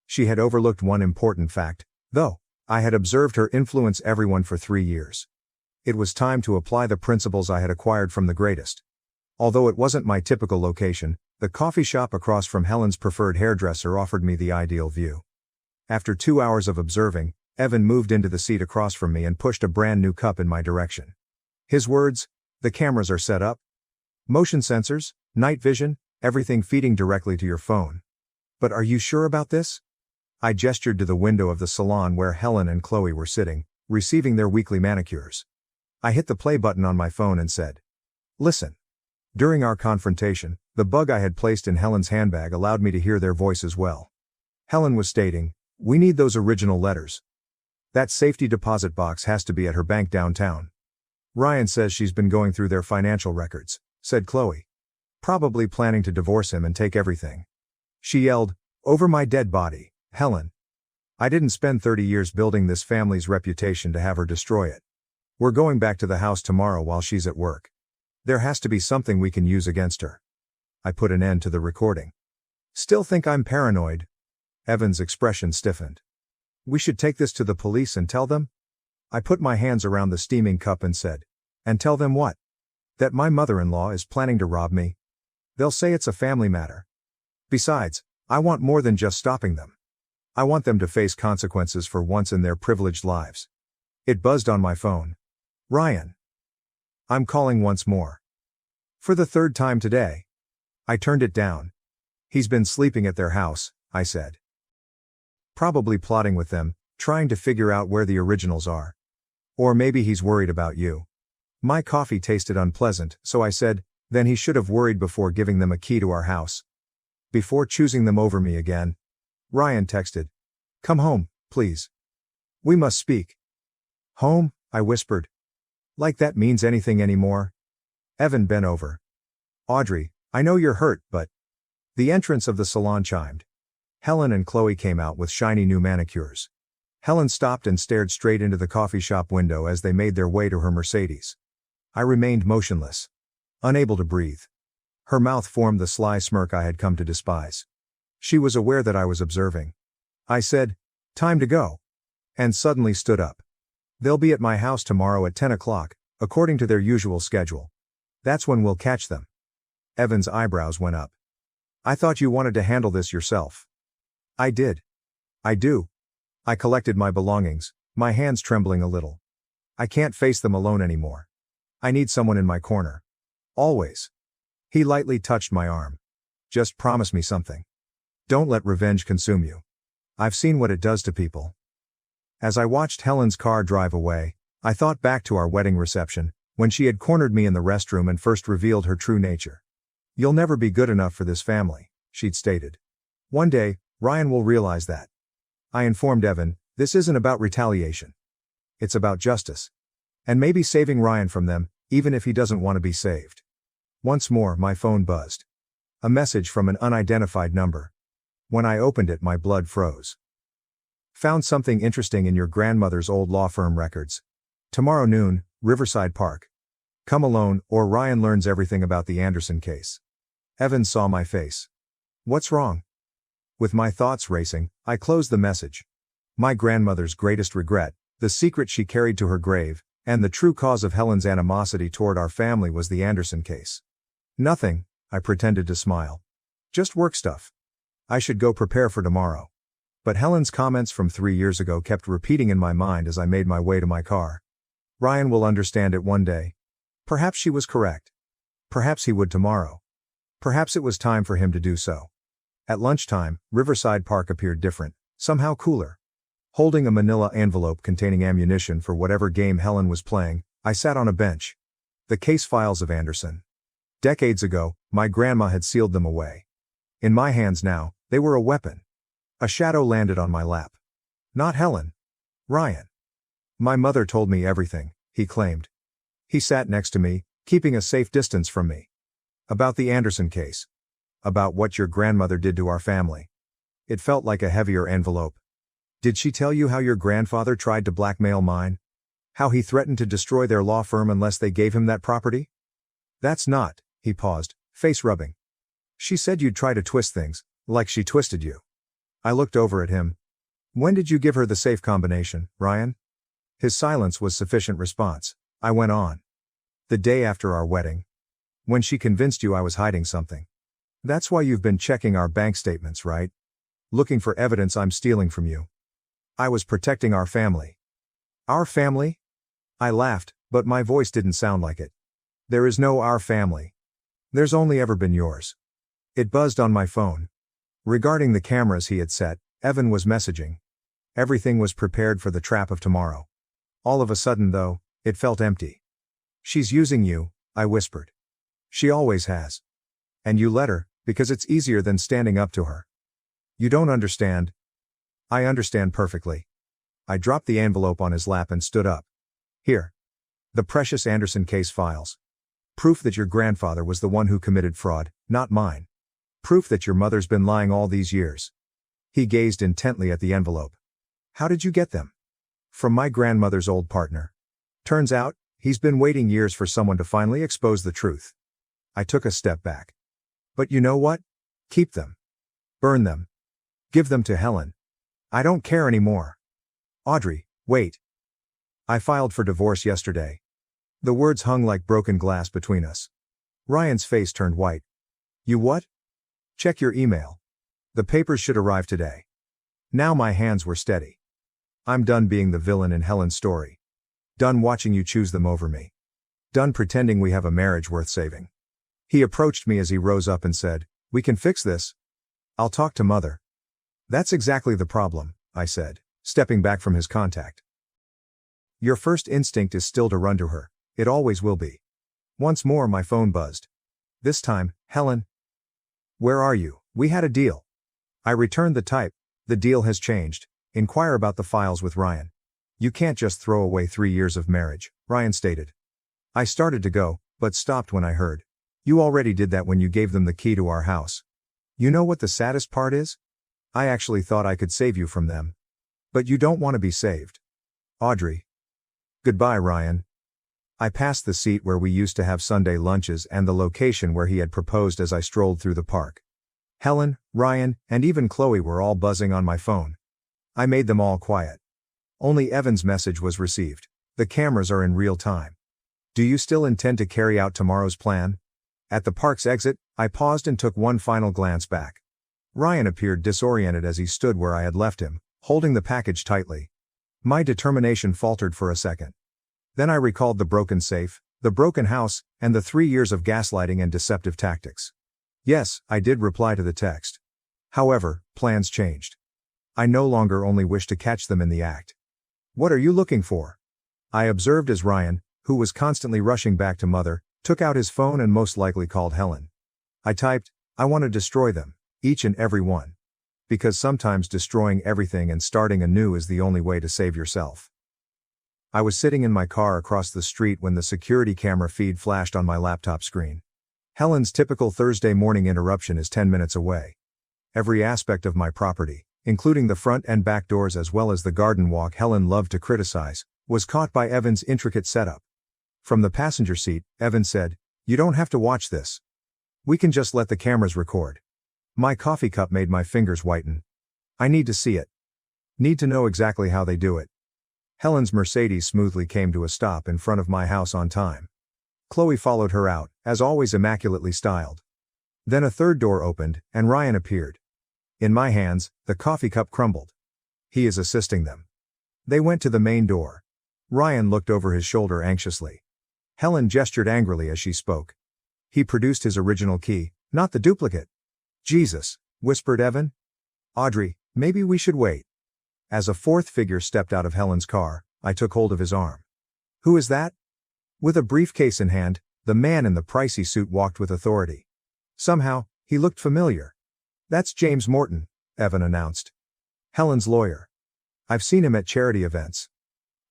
She had overlooked one important fact, though. I had observed her influence everyone for 3 years. It was time to apply the principles I had acquired from the greatest. Although it wasn't my typical location, the coffee shop across from Helen's preferred hairdresser offered me the ideal view. After 2 hours of observing, Evan moved into the seat across from me and pushed a brand new cup in my direction. His words, "The cameras are set up. Motion sensors, night vision, everything feeding directly to your phone. But are you sure about this?" I gestured to the window of the salon where Helen and Chloe were sitting, receiving their weekly manicures. I hit the play button on my phone and said, "Listen." During our confrontation, the bug I had placed in Helen's handbag allowed me to hear their voice as well. Helen was stating, "We need those original letters. That safety deposit box has to be at her bank downtown. Ryan says she's been going through their financial records," said Chloe. "Probably planning to divorce him and take everything." She yelled, "Over my dead body, Helen. I didn't spend 30 years building this family's reputation to have her destroy it. We're going back to the house tomorrow while she's at work. There has to be something we can use against her." I put an end to the recording. "Still think I'm paranoid?" Evan's expression stiffened. "We should take this to the police and tell them?" I put my hands around the steaming cup and said, "And tell them what? That my mother-in-law is planning to rob me? They'll say it's a family matter. Besides, I want more than just stopping them. I want them to face consequences for once in their privileged lives." It buzzed on my phone. "Ryan. I'm calling once more. For the 3rd time today." I turned it down. "He's been sleeping at their house," I said. "Probably plotting with them, trying to figure out where the originals are. Or maybe he's worried about you." My coffee tasted unpleasant, so I said, "Then he should have worried before giving them a key to our house. Before choosing them over me again." Ryan texted, "Come home, please. We must speak." "Home?" I whispered. "Like that means anything anymore?" Evan bent over. "Audrey, I know you're hurt, but..." The entrance of the salon chimed. Helen and Chloe came out with shiny new manicures. Helen stopped and stared straight into the coffee shop window as they made their way to her Mercedes. I remained motionless, unable to breathe. Her mouth formed the sly smirk I had come to despise. She was aware that I was observing. I said, "Time to go," and suddenly stood up. "They'll be at my house tomorrow at 10 o'clock, according to their usual schedule. That's when we'll catch them." Evan's eyebrows went up. "I thought you wanted to handle this yourself." "I did. I do." I collected my belongings, my hands trembling a little. "I can't face them alone anymore. I need someone in my corner. Always." He lightly touched my arm. "Just promise me something. Don't let revenge consume you. I've seen what it does to people." As I watched Helen's car drive away, I thought back to our wedding reception, when she had cornered me in the restroom and first revealed her true nature. "You'll never be good enough for this family," she'd stated. "One day, Ryan will realize that." I informed Evan, "This isn't about retaliation. It's about justice. And maybe saving Ryan from them, even if he doesn't want to be saved." Once more, my phone buzzed. A message from an unidentified number. When I opened it, my blood froze. "Found something interesting in your grandmother's old law firm records. Tomorrow noon, Riverside Park. Come alone, or Ryan learns everything about the Anderson case." Evan saw my face. "What's wrong?" With my thoughts racing, I closed the message. My grandmother's greatest regret, the secret she carried to her grave, and the true cause of Helen's animosity toward our family was the Anderson case. "Nothing," I pretended to smile. "Just work stuff. I should go prepare for tomorrow." But Helen's comments from 3 years ago kept repeating in my mind as I made my way to my car. Ryan will understand it one day. Perhaps she was correct. Perhaps he would tomorrow. Perhaps it was time for him to do so. At lunchtime, Riverside Park appeared different, somehow cooler. Holding a manila envelope containing ammunition for whatever game Helen was playing, I sat on a bench. The case files of Anderson. Decades ago, my grandma had sealed them away. In my hands now, they were a weapon. A shadow landed on my lap. Not Helen. Ryan. My mother told me everything, he claimed. He sat next to me, keeping a safe distance from me. About the Anderson case. About what your grandmother did to our family. It felt like a heavier envelope. Did she tell you how your grandfather tried to blackmail mine? How he threatened to destroy their law firm unless they gave him that property? That's not, he paused, face rubbing. She said you'd try to twist things, like she twisted you. I looked over at him. When did you give her the safe combination, Ryan? His silence was sufficient response. I went on. The day after our wedding. When she convinced you I was hiding something. That's why you've been checking our bank statements, right? Looking for evidence I'm stealing from you. I was protecting our family. Our family? I laughed, but my voice didn't sound like it. There is no our family. There's only ever been yours. It buzzed on my phone. Regarding the cameras he had set, Evan was messaging. Everything was prepared for the trap of tomorrow. All of a sudden, though, it felt empty. She's using you, I whispered. She always has. And you let her, because it's easier than standing up to her. You don't understand. I understand perfectly. I dropped the envelope on his lap and stood up. Here. The precious Anderson case files. Proof that your grandfather was the one who committed fraud, not mine. Proof that your mother's been lying all these years. He gazed intently at the envelope. How did you get them? From my grandmother's old partner. Turns out, he's been waiting years for someone to finally expose the truth. I took a step back. But you know what? Keep them. Burn them. Give them to Helen. I don't care anymore. Audrey, wait. I filed for divorce yesterday. The words hung like broken glass between us. Ryan's face turned white. You what? Check your email. The papers should arrive today. Now my hands were steady. I'm done being the villain in Helen's story. Done watching you choose them over me. Done pretending we have a marriage worth saving. He approached me as he rose up and said, we can fix this. I'll talk to Mother. That's exactly the problem, I said, stepping back from his contact. Your first instinct is still to run to her. It always will be. Once more my phone buzzed. This time, Helen. Where are you? We had a deal. I returned the type. The deal has changed. Inquire about the files with Ryan. You can't just throw away 3 years of marriage, Ryan stated. I started to go, but stopped when I heard. You already did that when you gave them the key to our house. You know what the saddest part is? I actually thought I could save you from them. But you don't want to be saved. Audrey. Goodbye, Ryan. I passed the seat where we used to have Sunday lunches and the location where he had proposed as I strolled through the park. Helen, Ryan, and even Chloe were all buzzing on my phone. I made them all quiet. Only Evan's message was received. The cameras are in real time. Do you still intend to carry out tomorrow's plan? At the park's exit, I paused and took one final glance back. Ryan appeared disoriented as he stood where I had left him, holding the package tightly. My determination faltered for a second. Then I recalled the broken safe, the broken house, and the 3 years of gaslighting and deceptive tactics. Yes, I did reply to the text. However, plans changed. I no longer only wished to catch them in the act. What are you looking for? I observed as Ryan, who was constantly rushing back to Mother, took out his phone and most likely called Helen. I typed, I want to destroy them, each and every one. Because sometimes destroying everything and starting anew is the only way to save yourself. I was sitting in my car across the street when the security camera feed flashed on my laptop screen. Helen's typical Thursday morning interruption is 10 minutes away. Every aspect of my property, including the front and back doors as well as the garden walk Helen loved to criticize, was caught by Evan's intricate setup. From the passenger seat, Evan said, you don't have to watch this. We can just let the cameras record. My coffee cup made my fingers whiten. I need to see it. Need to know exactly how they do it. Helen's Mercedes smoothly came to a stop in front of my house on time. Chloe followed her out, as always immaculately styled. Then a third door opened, and Ryan appeared. In my hands, the coffee cup crumbled. He is assisting them. They went to the main door. Ryan looked over his shoulder anxiously. Helen gestured angrily as she spoke. He produced his original key, not the duplicate. Jesus, whispered Evan. Audrey, maybe we should wait. As a fourth figure stepped out of Helen's car, I took hold of his arm. Who is that? With a briefcase in hand, the man in the pricey suit walked with authority. Somehow, he looked familiar. That's James Morton, Evan announced. Helen's lawyer. I've seen him at charity events.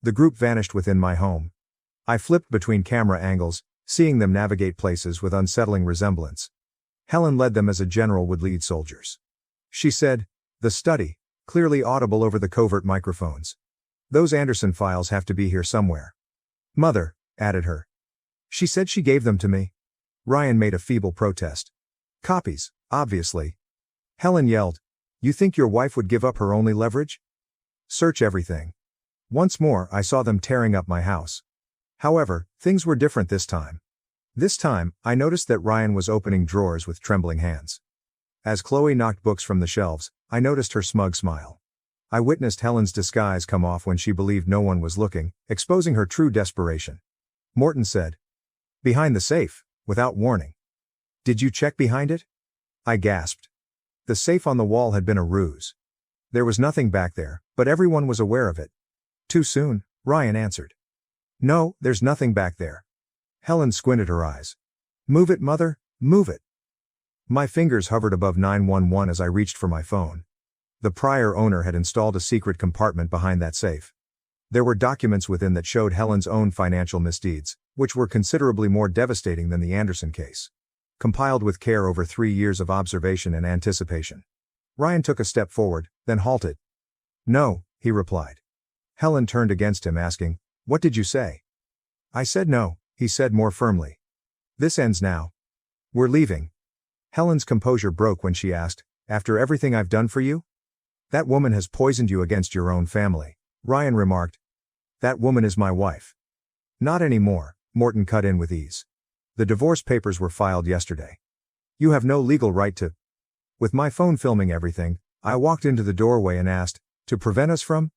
The group vanished within my home. I flipped between camera angles, seeing them navigate places with unsettling resemblance. Helen led them as a general would lead soldiers. She said, "The study," clearly audible over the covert microphones. "Those Anderson files have to be here somewhere." "Mother," added her. "She said she gave them to me." Ryan made a feeble protest. "Copies, obviously." Helen yelled, "You think your wife would give up her only leverage? Search everything." Once more I saw them tearing up my house. However, things were different this time. This time, I noticed that Ryan was opening drawers with trembling hands. As Chloe knocked books from the shelves, I noticed her smug smile. I witnessed Helen's disguise come off when she believed no one was looking, exposing her true desperation. Morton said, "Behind the safe," without warning. "Did you check behind it?" I gasped. The safe on the wall had been a ruse. There was nothing back there, but everyone was aware of it. "Too soon," Ryan answered. "No, there's nothing back there." Helen squinted her eyes. "Move it, mother, move it." My fingers hovered above 911 as I reached for my phone. The prior owner had installed a secret compartment behind that safe. There were documents within that showed Helen's own financial misdeeds, which were considerably more devastating than the Anderson case. Compiled with care over 3 years of observation and anticipation. Ryan took a step forward, then halted. "No," he replied. Helen turned against him asking, "What did you say?" "I said no," he said more firmly. "This ends now. We're leaving." Helen's composure broke when she asked, "After everything I've done for you?" "That woman has poisoned you against your own family," Ryan remarked. "That woman is my wife." "Not anymore," Morton cut in with ease. "The divorce papers were filed yesterday. You have no legal right to—" With my phone filming everything, I walked into the doorway and asked, "To prevent us from?"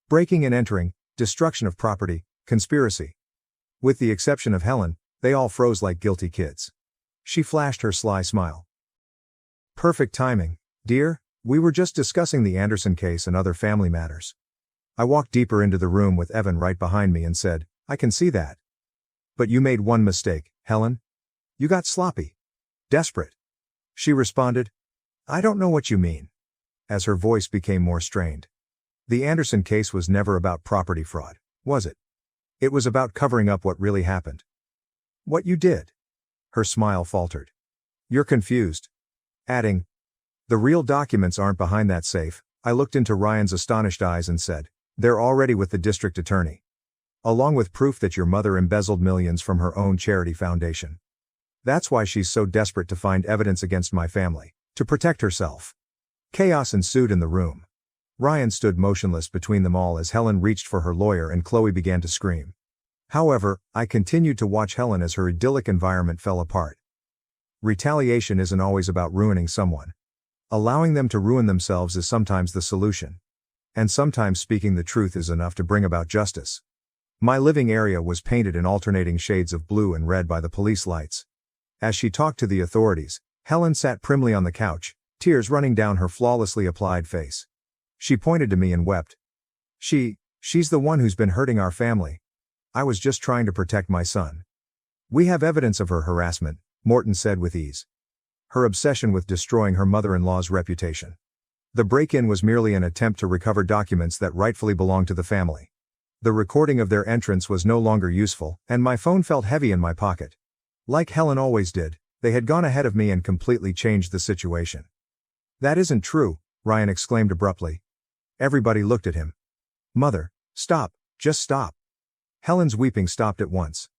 "Breaking and entering, destruction of property, conspiracy." With the exception of Helen, they all froze like guilty kids. She flashed her sly smile. "Perfect timing, dear, we were just discussing the Anderson case and other family matters." I walked deeper into the room with Evan right behind me and said, "I can see that. But you made one mistake, Helen. You got sloppy. Desperate." She responded, "I don't know what you mean," as her voice became more strained. "The Anderson case was never about property fraud, was it? It was about covering up what really happened." "What you did?" Her smile faltered. "You're confused." Adding, "The real documents aren't behind that safe." I looked into Ryan's astonished eyes and said, "They're already with the district attorney. Along with proof that your mother embezzled millions from her own charity foundation. That's why she's so desperate to find evidence against my family, to protect herself." Chaos ensued in the room. Ryan stood motionless between them all as Helen reached for her lawyer and Chloe began to scream. However, I continued to watch Helen as her idyllic environment fell apart. Retaliation isn't always about ruining someone. Allowing them to ruin themselves is sometimes the solution. And sometimes speaking the truth is enough to bring about justice. My living area was painted in alternating shades of blue and red by the police lights. As she talked to the authorities, Helen sat primly on the couch, tears running down her flawlessly applied face. She pointed to me and wept. She's the one who's been hurting our family. I was just trying to protect my son." "We have evidence of her harassment," Morton said with ease. "Her obsession with destroying her mother-in-law's reputation. The break-in was merely an attempt to recover documents that rightfully belonged to the family. The recording of their entrance was no longer useful, and my phone felt heavy in my pocket. Like Helen always did, they had gone ahead of me and completely changed the situation." "That isn't true," Ryan exclaimed abruptly. Everybody looked at him. "Mother, stop, just stop." Helen's weeping stopped at once.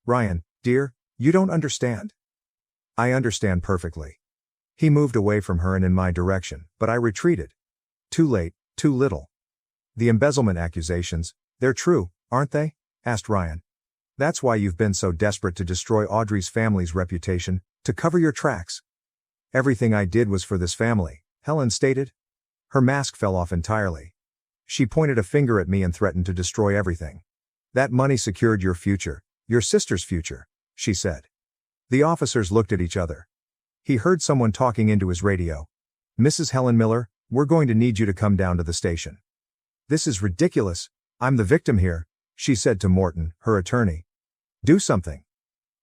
"Ryan, dear, you don't understand." "I understand perfectly." He moved away from her and in my direction, but I retreated. "Too late, too little." "The embezzlement accusations, they're true, aren't they?" asked Ryan. "That's why you've been so desperate to destroy Audrey's family's reputation, to cover your tracks." "Everything I did was for this family," Helen stated. Her mask fell off entirely. She pointed a finger at me and threatened to destroy everything. That money secured your future, your sister's future, she said. The officers looked at each other. He heard someone talking into his radio. Mrs. Helen Miller, we're going to need you to come down to the station. This is ridiculous. I'm the victim here, she said to Morton, her attorney. Do something.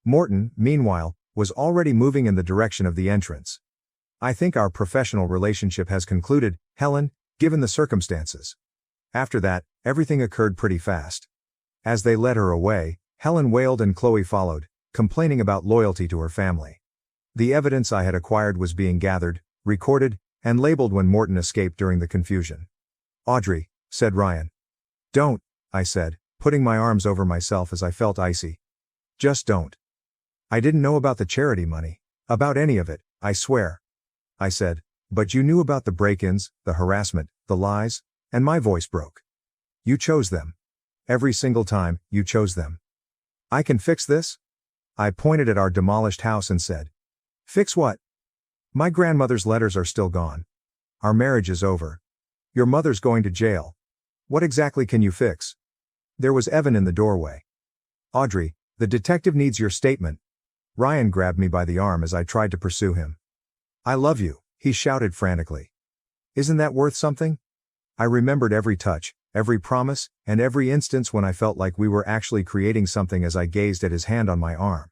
Morton, meanwhile, was already moving in the direction of the entrance. I think our professional relationship has concluded, Helen, given the circumstances. After that, everything occurred pretty fast. As they led her away, Helen wailed and Chloe followed, complaining about loyalty to her family. The evidence I had acquired was being gathered, recorded, and labeled when Morton escaped during the confusion. Audrey, said Ryan. Don't, I said, putting my arms over myself as I felt icy. Just don't. I didn't know about the charity money, about any of it, I swear. I said, but you knew about the break-ins, the harassment, the lies, and my voice broke. You chose them. Every single time, you chose them. I can fix this? I pointed at our demolished house and said. Fix what? My grandmother's letters are still gone. Our marriage is over. Your mother's going to jail. What exactly can you fix? There was Evan in the doorway. Audrey, the detective needs your statement. Ryan grabbed me by the arm as I tried to pursue him. I love you, he shouted frantically. Isn't that worth something? I remembered every touch, every promise, and every instance when I felt like we were actually creating something as I gazed at his hand on my arm.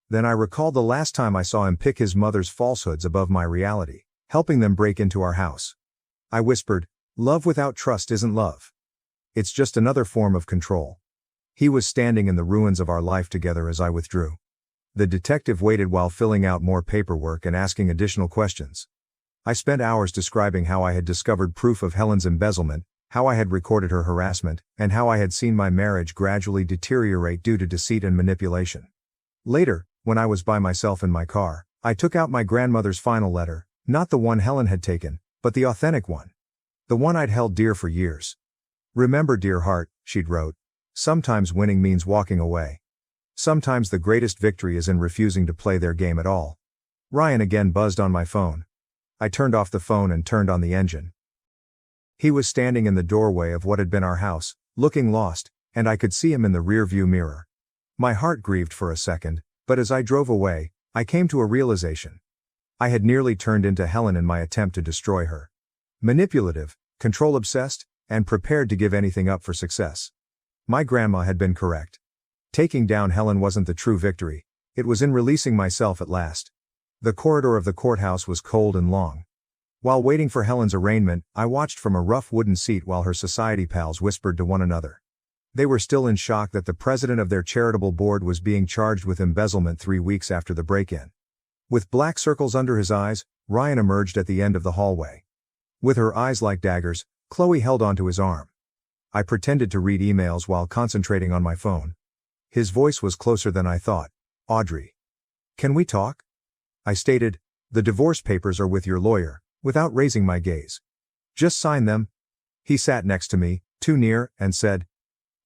Then I recalled the last time I saw him pick his mother's falsehoods above my reality, helping them break into our house. I whispered, love without trust isn't love. It's just another form of control. He was standing in the ruins of our life together as I withdrew. The detective waited while filling out more paperwork and asking additional questions. I spent hours describing how I had discovered proof of Helen's embezzlement, how I had recorded her harassment, and how I had seen my marriage gradually deteriorate due to deceit and manipulation. Later, when I was by myself in my car, I took out my grandmother's final letter, not the one Helen had taken, but the authentic one. The one I'd held dear for years. Remember, dear heart, she'd wrote. Sometimes winning means walking away. Sometimes the greatest victory is in refusing to play their game at all. Ryan again buzzed on my phone. I turned off the phone and turned on the engine. He was standing in the doorway of what had been our house, looking lost, and I could see him in the rearview mirror. My heart grieved for a second, but as I drove away, I came to a realization. I had nearly turned into Helen in my attempt to destroy her. Manipulative, control-obsessed, and prepared to give anything up for success. My grandma had been correct. Taking down Helen wasn't the true victory, it was in releasing myself at last. The corridor of the courthouse was cold and long. While waiting for Helen's arraignment, I watched from a rough wooden seat while her society pals whispered to one another. They were still in shock that the president of their charitable board was being charged with embezzlement 3 weeks after the break-in. With black circles under his eyes, Ryan emerged at the end of the hallway. With her eyes like daggers, Chloe held onto his arm. I pretended to read emails while concentrating on my phone. His voice was closer than I thought. Audrey. Can we talk? I stated, the divorce papers are with your lawyer, without raising my gaze. Just sign them. He sat next to me, too near, and said,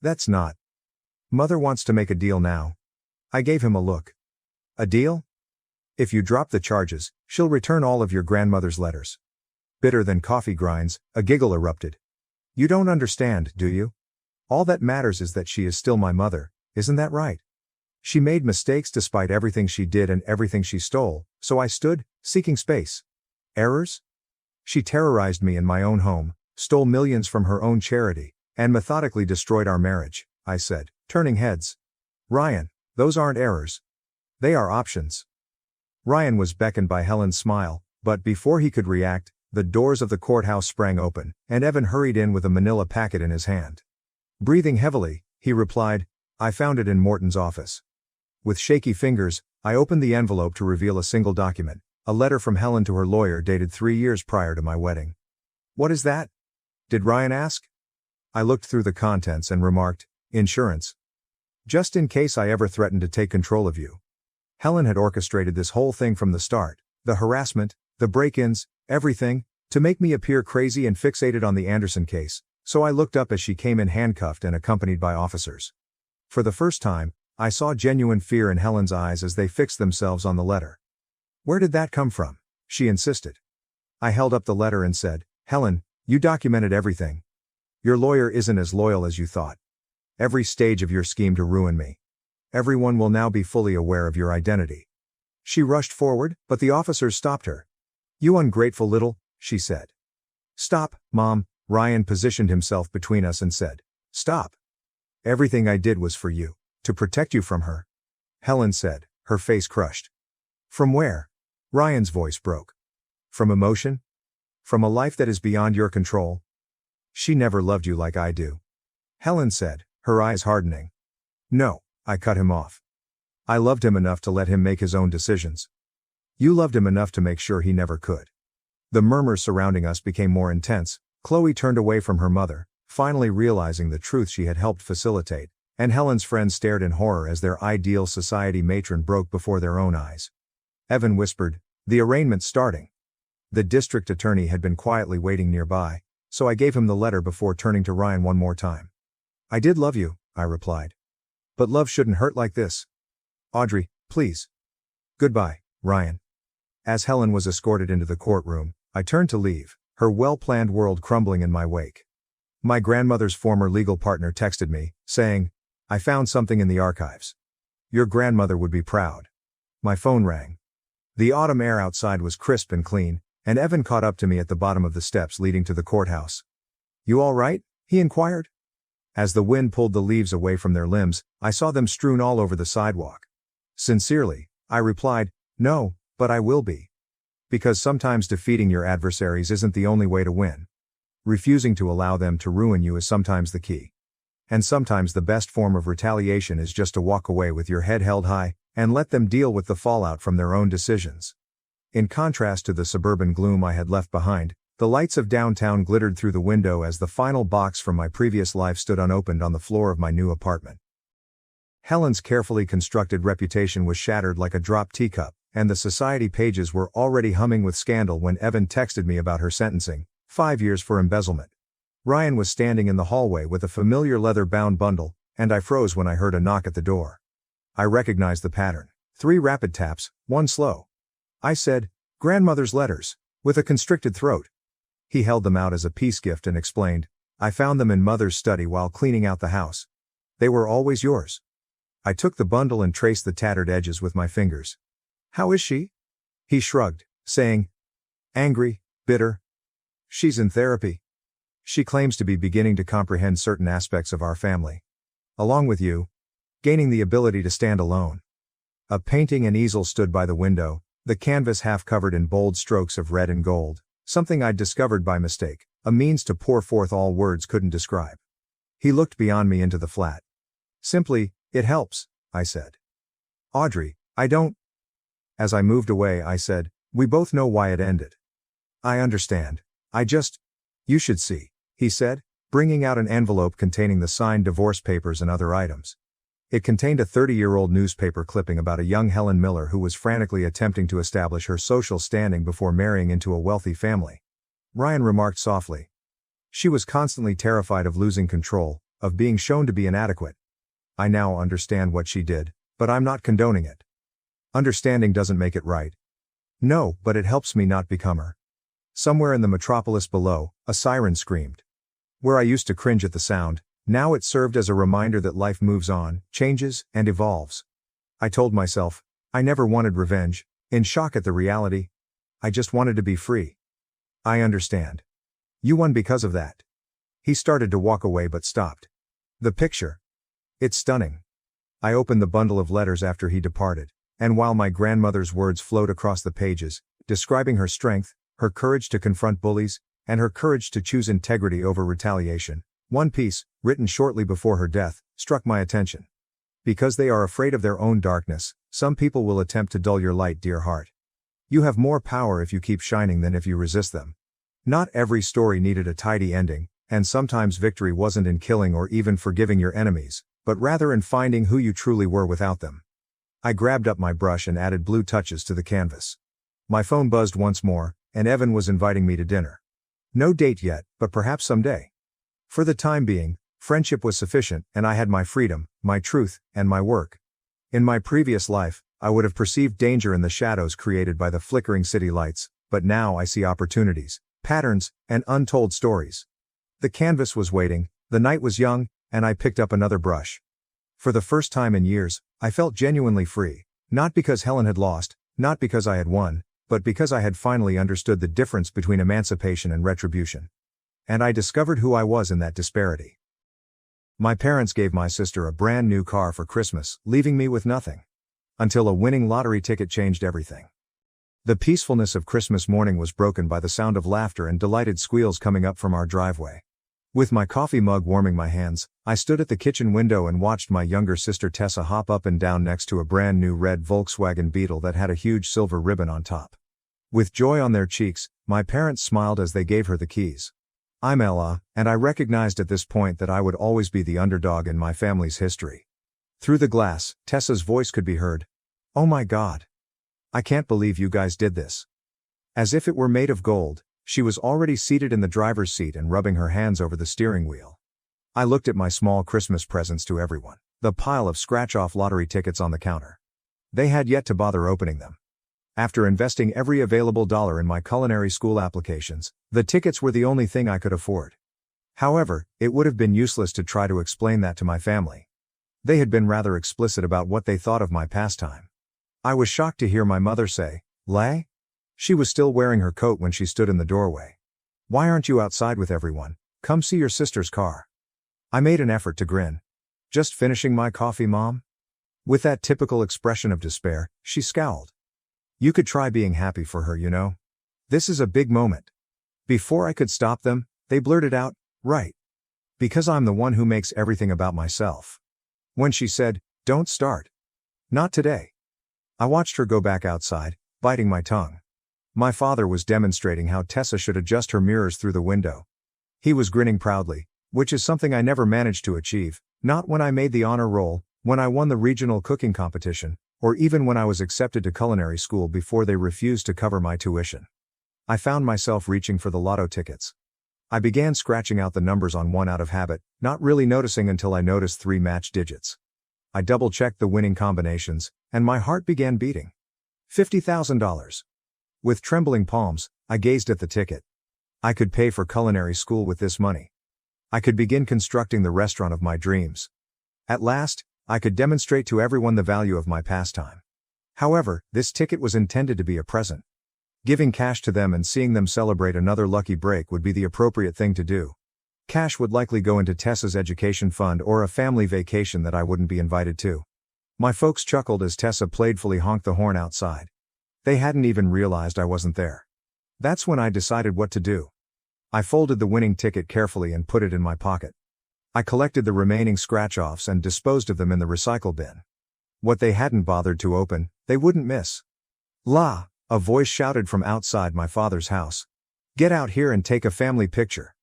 that's not. Mother wants to make a deal now. I gave him a look. A deal? If you drop the charges, she'll return all of your grandmother's letters. Bitter than coffee grinds, a giggle erupted. You don't understand, do you? All that matters is that she is still my mother, isn't that right? She made mistakes despite everything she did and everything she stole, so I stood, seeking space. Errors? She terrorized me in my own home, stole millions from her own charity, and methodically destroyed our marriage, I said, turning heads. Ryan, those aren't errors. They are options. Ryan was beckoned by Helen's smile, but before he could react, the doors of the courthouse sprang open, and Evan hurried in with a manila packet in his hand. Breathing heavily, he replied, I found it in Morton's office. With shaky fingers, I opened the envelope to reveal a single document, a letter from Helen to her lawyer dated 3 years prior to my wedding. What is that? Did Ryan ask? I looked through the contents and remarked, insurance. Just in case I ever threatened to take control of you. Helen had orchestrated this whole thing from the start, the harassment, the break-ins, everything, to make me appear crazy and fixated on the Anderson case, so I looked up as she came in handcuffed and accompanied by officers. For the first time, I saw genuine fear in Helen's eyes as they fixed themselves on the letter. Where did that come from? She insisted. I held up the letter and said, "Helen, you documented everything. Your lawyer isn't as loyal as you thought. Every stage of your scheme to ruin me. Everyone will now be fully aware of your identity." She rushed forward, but the officers stopped her. "You ungrateful little," she said. "Stop, Mom." Ryan positioned himself between us and said, "Stop. Everything I did was for you, to protect you from her." Helen said, her face crushed. "From where?" Ryan's voice broke. "From emotion? From a life that is beyond your control? She never loved you like I do." Helen said, her eyes hardening. "No," I cut him off. "I loved him enough to let him make his own decisions. You loved him enough to make sure he never could." The murmurs surrounding us became more intense. Chloe turned away from her mother, finally realizing the truth she had helped facilitate, and Helen's friends stared in horror as their ideal society matron broke before their own eyes. Evan whispered, "The arraignment's starting." The district attorney had been quietly waiting nearby, so I gave him the letter before turning to Ryan one more time. "I did love you," I replied. "But love shouldn't hurt like this. Audrey, please. Goodbye, Ryan." As Helen was escorted into the courtroom, I turned to leave, her well-planned world crumbling in my wake. My grandmother's former legal partner texted me, saying, "I found something in the archives. Your grandmother would be proud." My phone rang. The autumn air outside was crisp and clean, and Evan caught up to me at the bottom of the steps leading to the courthouse. "You all right?" he inquired. As the wind pulled the leaves away from their limbs, I saw them strewn all over the sidewalk. Sincerely, I replied, "No, but I will be." Because sometimes defeating your adversaries isn't the only way to win. Refusing to allow them to ruin you is sometimes the key. And sometimes the best form of retaliation is just to walk away with your head held high, and let them deal with the fallout from their own decisions. In contrast to the suburban gloom I had left behind, the lights of downtown glittered through the window as the final box from my previous life stood unopened on the floor of my new apartment. Helen's carefully constructed reputation was shattered like a dropped teacup, and the society pages were already humming with scandal when Evan texted me about her sentencing, 5 years for embezzlement. Ryan was standing in the hallway with a familiar leather-bound bundle, and I froze when I heard a knock at the door. I recognized the pattern. 3 rapid taps, 1 slow. I said, "Grandmother's letters," with a constricted throat. He held them out as a peace gift and explained, "I found them in Mother's study while cleaning out the house. They were always yours." I took the bundle and traced the tattered edges with my fingers. "How is she?" He shrugged, saying, "Angry, bitter. She's in therapy. She claims to be beginning to comprehend certain aspects of our family. Along with you. Gaining the ability to stand alone." A painting and easel stood by the window, the canvas half covered in bold strokes of red and gold, something I'd discovered by mistake, a means to pour forth all words couldn't describe. He looked beyond me into the flat. "Simply, it helps," I said. "Audrey, I don't." As I moved away I said, "We both know why it ended." "I understand. You should see," he said, bringing out an envelope containing the signed divorce papers and other items. It contained a 30-year-old newspaper clipping about a young Helen Miller who was frantically attempting to establish her social standing before marrying into a wealthy family. Ryan remarked softly. "She was constantly terrified of losing control, of being shown to be inadequate. I now understand what she did, but I'm not condoning it. Understanding doesn't make it right. No, but it helps me not become her." Somewhere in the metropolis below, a siren screamed. Where I used to cringe at the sound, now it served as a reminder that life moves on, changes, and evolves. I told myself, I never wanted revenge, in shock at the reality. I just wanted to be free. "I understand. You won because of that." He started to walk away but stopped. "The picture. It's stunning." I opened the bundle of letters after he departed, and while my grandmother's words flowed across the pages, describing her strength, her courage to confront bullies, and her courage to choose integrity over retaliation, one piece, written shortly before her death, struck my attention. "Because they are afraid of their own darkness, some people will attempt to dull your light, dear heart. You have more power if you keep shining than if you resist them." Not every story needed a tidy ending, and sometimes victory wasn't in killing or even forgiving your enemies, but rather in finding who you truly were without them. I grabbed up my brush and added blue touches to the canvas. My phone buzzed once more, and Evan was inviting me to dinner. No date yet, but perhaps someday. For the time being, friendship was sufficient, and I had my freedom, my truth, and my work. In my previous life, I would have perceived danger in the shadows created by the flickering city lights, but now I see opportunities, patterns, and untold stories. The canvas was waiting, the night was young, and I picked up another brush. For the first time in years, I felt genuinely free, not because Helen had lost, not because I had won, but because I had finally understood the difference between emancipation and retribution. And I discovered who I was in that disparity. My parents gave my sister a brand new car for Christmas, leaving me with nothing. Until a winning lottery ticket changed everything. The peacefulness of Christmas morning was broken by the sound of laughter and delighted squeals coming up from our driveway. With my coffee mug warming my hands, I stood at the kitchen window and watched my younger sister Tessa hop up and down next to a brand new red Volkswagen Beetle that had a huge silver ribbon on top. With joy on their cheeks, my parents smiled as they gave her the keys. I'm Ella, and I recognized at this point that I would always be the underdog in my family's history. Through the glass, Tessa's voice could be heard. "Oh my God. I can't believe you guys did this." As if it were made of gold, she was already seated in the driver's seat and rubbing her hands over the steering wheel. I looked at my small Christmas presents to everyone, the pile of scratch-off lottery tickets on the counter. They had yet to bother opening them. After investing every available dollar in my culinary school applications, the tickets were the only thing I could afford. However, it would have been useless to try to explain that to my family. They had been rather explicit about what they thought of my pastime. I was shocked to hear my mother say, "Lay?" She was still wearing her coat when she stood in the doorway. "Why aren't you outside with everyone? Come see your sister's car." I made an effort to grin. "Just finishing my coffee, Mom?" With that typical expression of despair, she scowled. "You could try being happy for her, you know. This is a big moment." Before I could stop them, they blurted out, "Right. Because I'm the one who makes everything about myself." When she said, "Don't start. Not today," I watched her go back outside, biting my tongue. My father was demonstrating how Tessa should adjust her mirrors through the window. He was grinning proudly, which is something I never managed to achieve, not when I made the honor roll, when I won the regional cooking competition, or even when I was accepted to culinary school before they refused to cover my tuition. I found myself reaching for the lotto tickets. I began scratching out the numbers on one out of habit, not really noticing until I noticed 3 matched digits. I double-checked the winning combinations, and my heart began beating. $50,000. With trembling palms, I gazed at the ticket. I could pay for culinary school with this money. I could begin constructing the restaurant of my dreams. At last, I could demonstrate to everyone the value of my pastime. However, this ticket was intended to be a present. Giving cash to them and seeing them celebrate another lucky break would be the appropriate thing to do. Cash would likely go into Tessa's education fund or a family vacation that I wouldn't be invited to. My folks chuckled as Tessa playfully honked the horn outside. They hadn't even realized I wasn't there. That's when I decided what to do. I folded the winning ticket carefully and put it in my pocket. I collected the remaining scratch-offs and disposed of them in the recycle bin. What they hadn't bothered to open, they wouldn't miss. "La!" a voice shouted from outside my father's house. "Get out here and take a family picture."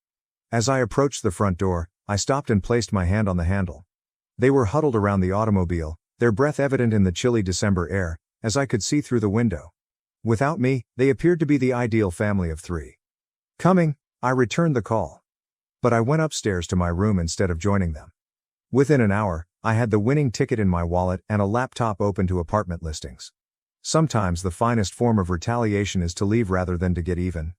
As I approached the front door, I stopped and placed my hand on the handle. They were huddled around the automobile, their breath evident in the chilly December air, as I could see through the window. Without me, they appeared to be the ideal family of 3. "Coming," I returned the call. But I went upstairs to my room instead of joining them. Within an hour, I had the winning ticket in my wallet and a laptop open to apartment listings. Sometimes the finest form of retaliation is to leave rather than to get even.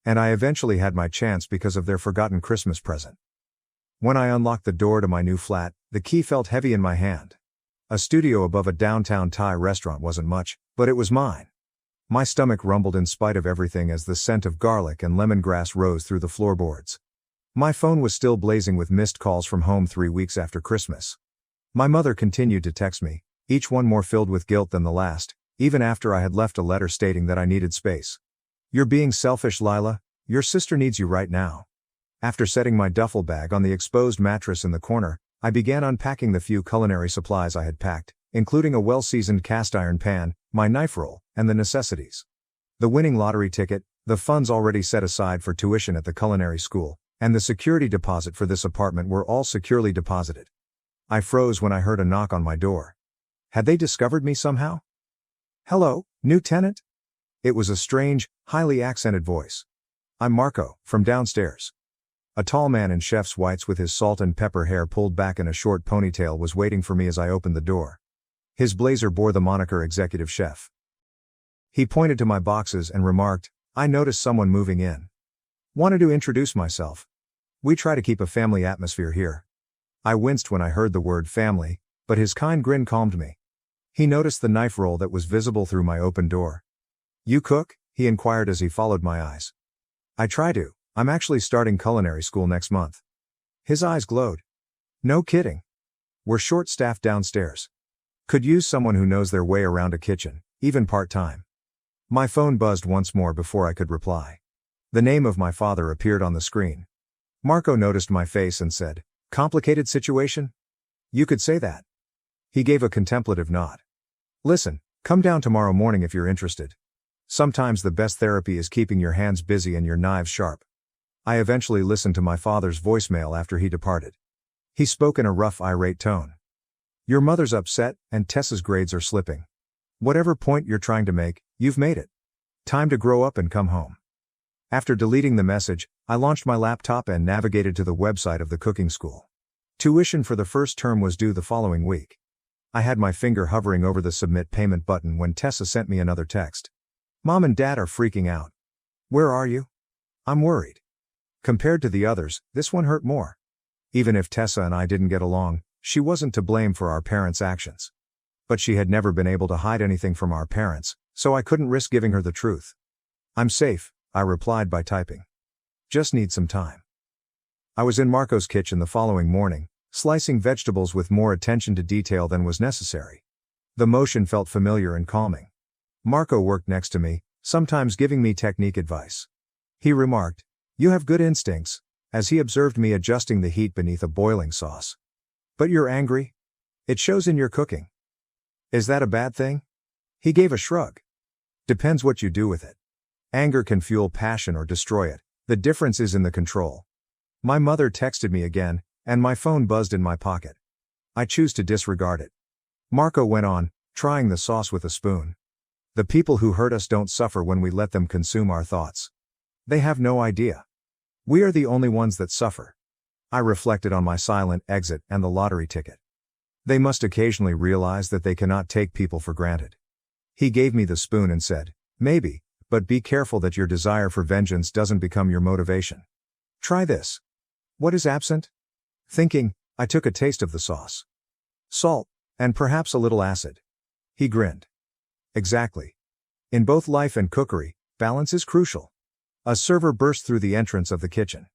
And I eventually had my chance because of their forgotten Christmas present. When I unlocked the door to my new flat, the key felt heavy in my hand. A studio above a downtown Thai restaurant wasn't much, but it was mine. My stomach rumbled in spite of everything as the scent of garlic and lemongrass rose through the floorboards. My phone was still blazing with missed calls from home 3 weeks after Christmas. My mother continued to text me, each one more filled with guilt than the last, even after I had left a letter stating that I needed space. "You're being selfish, Lila. Your sister needs you right now." After setting my duffel bag on the exposed mattress in the corner, I began unpacking the few culinary supplies I had packed, including a well-seasoned cast-iron pan, my knife roll, and the necessities. The winning lottery ticket, the funds already set aside for tuition at the culinary school, and the security deposit for this apartment were all securely deposited. I froze when I heard a knock on my door. Had they discovered me somehow? "Hello, new tenant?" It was a strange, highly accented voice. "I'm Marco, from downstairs." A tall man in chef's whites with his salt and pepper hair pulled back in a short ponytail was waiting for me as I opened the door. His blazer bore the moniker Executive Chef. He pointed to my boxes and remarked, I noticed someone moving in. Wanted to introduce myself. We try to keep a family atmosphere here. I winced when I heard the word family, but his kind grin calmed me. He noticed the knife roll that was visible through my open door. You cook? He inquired as he followed my eyes. I try to. I'm actually starting culinary school next month. His eyes glowed. No kidding. We're short-staffed downstairs. Could use someone who knows their way around a kitchen, even part-time. My phone buzzed once more before I could reply. The name of my father appeared on the screen. Marco noticed my face and said, "Complicated situation?" You could say that. He gave a contemplative nod. Listen, come down tomorrow morning if you're interested. Sometimes the best therapy is keeping your hands busy and your knives sharp. I eventually listened to my father's voicemail after he departed. He spoke in a rough, irate tone. Your mother's upset, and Tessa's grades are slipping. Whatever point you're trying to make, you've made it. Time to grow up and come home. After deleting the message, I launched my laptop and navigated to the website of the cooking school. Tuition for the first term was due the following week. I had my finger hovering over the submit payment button when Tessa sent me another text. Mom and Dad are freaking out. Where are you? I'm worried. Compared to the others, this one hurt more. Even if Tessa and I didn't get along, she wasn't to blame for our parents' actions. But she had never been able to hide anything from our parents, so I couldn't risk giving her the truth. I'm safe, I replied by typing. Just need some time. I was in Marco's kitchen the following morning, slicing vegetables with more attention to detail than was necessary. The motion felt familiar and calming. Marco worked next to me, sometimes giving me technique advice. He remarked, "You have good instincts," as he observed me adjusting the heat beneath a boiling sauce. But you're angry? It shows in your cooking. Is that a bad thing? He gave a shrug. Depends what you do with it. Anger can fuel passion or destroy it. The difference is in the control. My mother texted me again, and my phone buzzed in my pocket. I choose to disregard it. Marco went on, trying the sauce with a spoon. The people who hurt us don't suffer when we let them consume our thoughts. They have no idea. We are the only ones that suffer. I reflected on my silent exit and the lottery ticket. They must occasionally realize that they cannot take people for granted. He gave me the spoon and said, "Maybe, but be careful that your desire for vengeance doesn't become your motivation. Try this." What is absent? Thinking, I took a taste of the sauce. Salt, and perhaps a little acid. He grinned. Exactly. In both life and cookery, balance is crucial. A server burst through the entrance of the kitchen.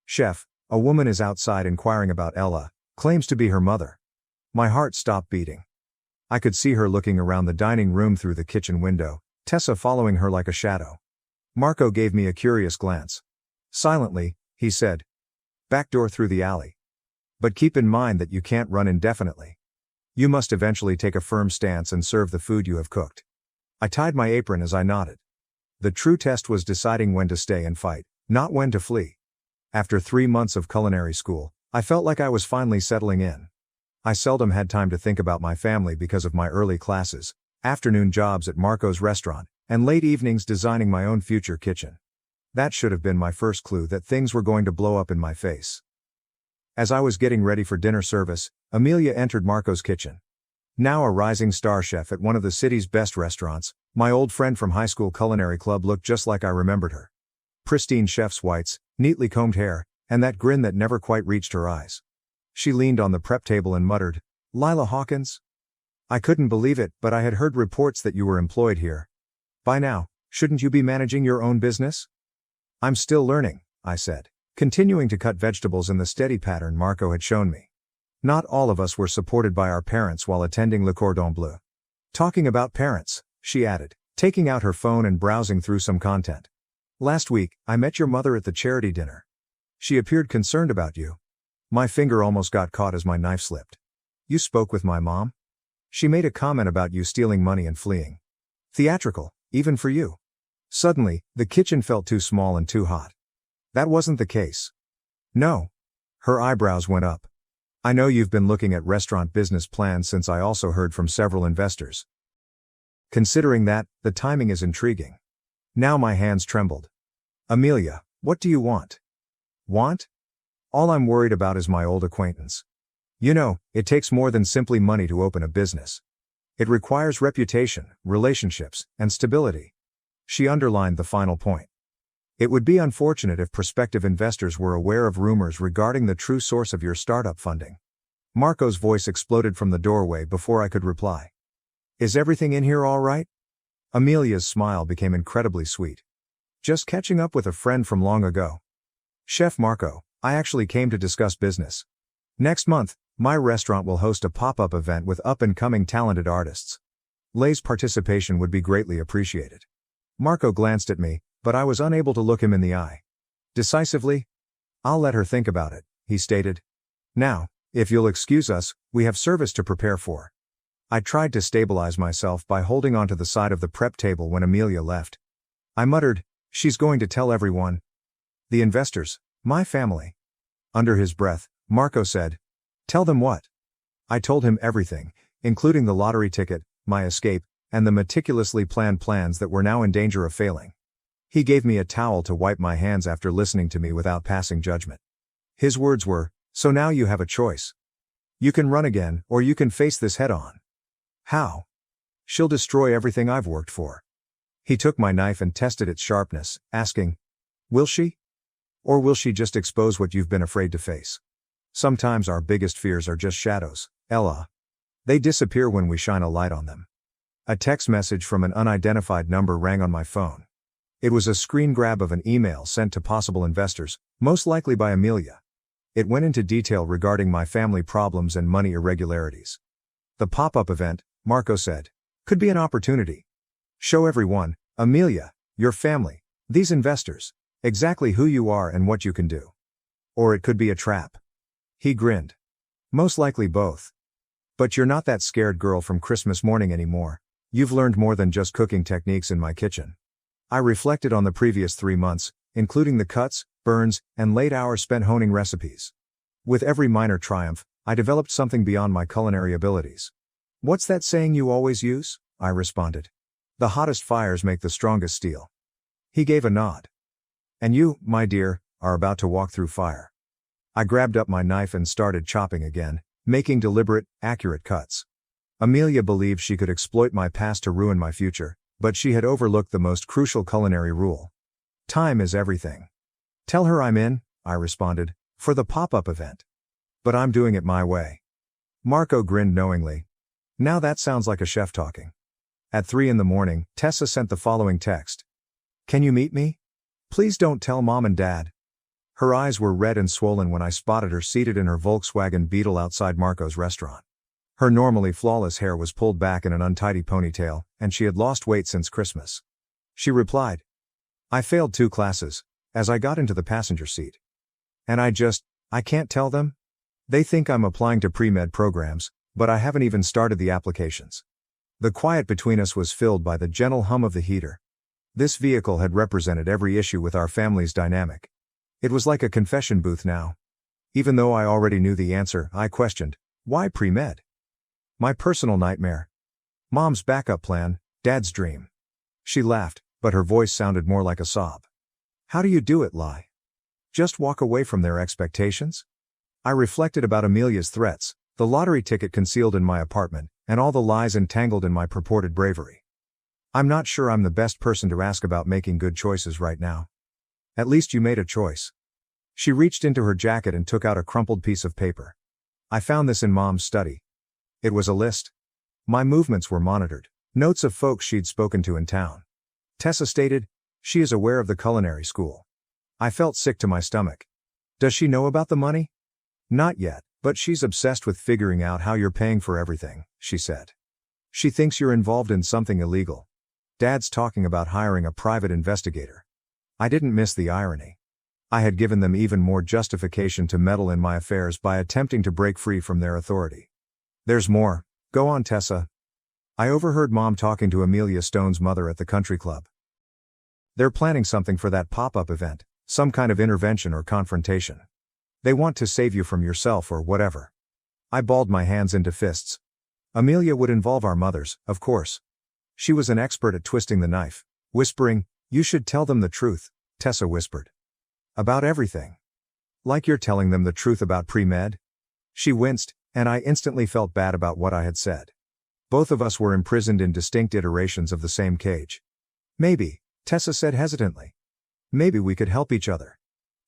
Chef, a woman is outside inquiring about Ella, claims to be her mother. My heart stopped beating. I could see her looking around the dining room through the kitchen window, Tessa following her like a shadow. Marco gave me a curious glance. Silently, he said, "Back door through the alley. But keep in mind that you can't run indefinitely. You must eventually take a firm stance and serve the food you have cooked." I tied my apron as I nodded. The true test was deciding when to stay and fight, not when to flee. After 3 months of culinary school, I felt like I was finally settling in. I seldom had time to think about my family because of my early classes, afternoon jobs at Marco's restaurant, and late evenings designing my own future kitchen. That should have been my first clue that things were going to blow up in my face. As I was getting ready for dinner service, Amelia entered Marco's kitchen. Now a rising star chef at one of the city's best restaurants, my old friend from high school culinary club looked just like I remembered her. Pristine chef's whites, neatly combed hair, and that grin that never quite reached her eyes. She leaned on the prep table and muttered, "Lila Hawkins? I couldn't believe it, but I had heard reports that you were employed here. By now, shouldn't you be managing your own business?" "I'm still learning," I said, continuing to cut vegetables in the steady pattern Marco had shown me. Not all of us were supported by our parents while attending Le Cordon Bleu. "Talking about parents," she added, taking out her phone and browsing through some content. "Last week, I met your mother at the charity dinner. She appeared concerned about you." My finger almost got caught as my knife slipped. "You spoke with my mom? She made a comment about you stealing money and fleeing. Theatrical, even for you." Suddenly, the kitchen felt too small and too hot. "That wasn't the case." "No." Her eyebrows went up. "I know you've been looking at restaurant business plans since I also heard from several investors. Considering that, the timing is intriguing." Now my hands trembled. "Amelia, what do you want?" "Want? All I'm worried about is my old acquaintance. You know, it takes more than simply money to open a business. It requires reputation, relationships, and stability." She underlined the final point. It would be unfortunate if prospective investors were aware of rumors regarding the true source of your startup funding. Marco's voice exploded from the doorway before I could reply. Is everything in here all right? Amelia's smile became incredibly sweet. Just catching up with a friend from long ago. Chef Marco, I actually came to discuss business. Next month, my restaurant will host a pop-up event with up-and-coming talented artists. Lay's participation would be greatly appreciated. Marco glanced at me, but I was unable to look him in the eye. Decisively, I'll let her think about it, he stated. Now, if you'll excuse us, we have service to prepare for. I tried to stabilize myself by holding onto the side of the prep table when Amelia left. I muttered, she's going to tell everyone. The investors, my family. Under his breath, Marco said, tell them what? I told him everything, including the lottery ticket, my escape, and the meticulously planned plans that were now in danger of failing. He gave me a towel to wipe my hands after listening to me without passing judgment. His words were, so now you have a choice. You can run again, or you can face this head on. How? She'll destroy everything I've worked for. He took my knife and tested its sharpness, asking, will she? Or will she just expose what you've been afraid to face? Sometimes our biggest fears are just shadows, Ella. They disappear when we shine a light on them. A text message from an unidentified number rang on my phone. It was a screen grab of an email sent to possible investors, most likely by Amelia. It went into detail regarding my family problems and money irregularities. The pop-up event, Marco said, could be an opportunity. Show everyone, Amelia, your family, these investors, exactly who you are and what you can do. Or it could be a trap. He grinned. Most likely both. But you're not that scared girl from Christmas morning anymore. You've learned more than just cooking techniques in my kitchen. I reflected on the previous 3 months, including the cuts, burns, and late hours spent honing recipes. With every minor triumph, I developed something beyond my culinary abilities. What's that saying you always use? I responded. The hottest fires make the strongest steel. He gave a nod. And you, my dear, are about to walk through fire. I grabbed up my knife and started chopping again, making deliberate, accurate cuts. Amelia believed she could exploit my past to ruin my future, but she had overlooked the most crucial culinary rule. Time is everything. Tell her I'm in, I responded, for the pop-up event. But I'm doing it my way. Marco grinned knowingly. Now that sounds like a chef talking. At 3 a.m, Tessa sent the following text. Can you meet me? Please don't tell Mom and Dad. Her eyes were red and swollen when I spotted her seated in her Volkswagen Beetle outside Marco's restaurant. Her normally flawless hair was pulled back in an untidy ponytail, and she had lost weight since Christmas. She replied, I failed 2 classes, as I got into the passenger seat. And I can't tell them? They think I'm applying to pre-med programs, but I haven't even started the applications. The quiet between us was filled by the gentle hum of the heater. This vehicle had represented every issue with our family's dynamic. It was like a confession booth now. Even though I already knew the answer, I questioned, why pre-med? My personal nightmare. Mom's backup plan, Dad's dream. She laughed, but her voice sounded more like a sob. How do you do it, Lai? Just walk away from their expectations? I reflected about Amelia's threats, the lottery ticket concealed in my apartment, and all the lies entangled in my purported bravery. I'm not sure I'm the best person to ask about making good choices right now. At least you made a choice. She reached into her jacket and took out a crumpled piece of paper. I found this in Mom's study. It was a list. My movements were monitored, notes of folks she'd spoken to in town. Tessa stated, she is aware of the culinary school. I felt sick to my stomach. Does she know about the money? Not yet, but she's obsessed with figuring out how you're paying for everything, she said. She thinks you're involved in something illegal. Dad's talking about hiring a private investigator. I didn't miss the irony. I had given them even more justification to meddle in my affairs by attempting to break free from their authority. There's more. Go on, Tessa. I overheard Mom talking to Amelia Stone's mother at the country club. They're planning something for that pop-up event, some kind of intervention or confrontation. They want to save you from yourself or whatever. I balled my hands into fists. Amelia would involve our mothers, of course. She was an expert at twisting the knife, whispering, you should tell them the truth, Tessa whispered. About everything. Like you're telling them the truth about pre-med? She winced, and I instantly felt bad about what I had said. Both of us were imprisoned in distinct iterations of the same cage. Maybe, Tessa said hesitantly. Maybe we could help each other.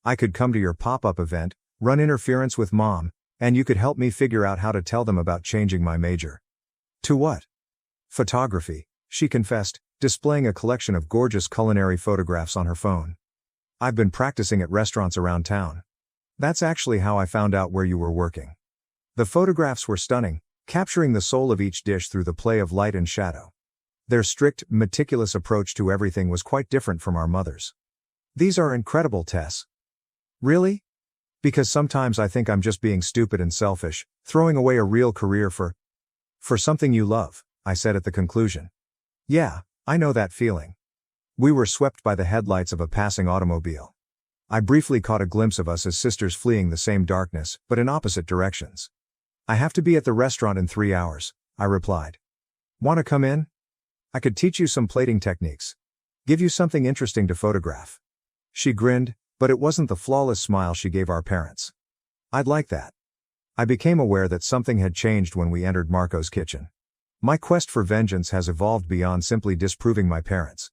I could come to your pop-up event, run interference with Mom, and you could help me figure out how to tell them about changing my major. To what? Photography, she confessed, displaying a collection of gorgeous culinary photographs on her phone. I've been practicing at restaurants around town. That's actually how I found out where you were working. The photographs were stunning, capturing the soul of each dish through the play of light and shadow. Their strict, meticulous approach to everything was quite different from our mother's. These are incredible, Tess. Really? Because sometimes I think I'm just being stupid and selfish, throwing away a real career for something you love, I said at the conclusion. Yeah, I know that feeling. We were swept by the headlights of a passing automobile. I briefly caught a glimpse of us as sisters fleeing the same darkness, but in opposite directions. I have to be at the restaurant in 3 hours, I replied. Want to come in? I could teach you some plating techniques. Give you something interesting to photograph. She grinned, but it wasn't the flawless smile she gave our parents. I'd like that. I became aware that something had changed when we entered Marco's kitchen. My quest for vengeance has evolved beyond simply disproving my parents.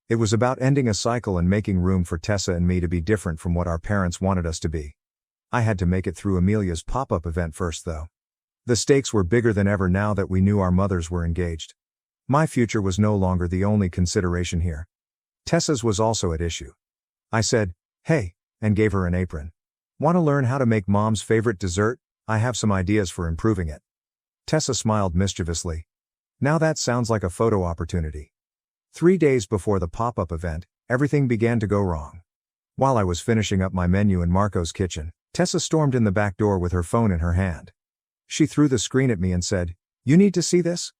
It was about ending a cycle and making room for Tessa and me to be different from what our parents wanted us to be. I had to make it through Amelia's pop-up event first though. The stakes were bigger than ever now that we knew our mothers were engaged. My future was no longer the only consideration here. Tessa's was also at issue. I said, hey, and gave her an apron. Want to learn how to make Mom's favorite dessert? I have some ideas for improving it. Tessa smiled mischievously. Now that sounds like a photo opportunity. 3 days before the pop-up event, everything began to go wrong. While I was finishing up my menu in Marco's kitchen, Tessa stormed in the back door with her phone in her hand. She threw the screen at me and said, "You need to see this?"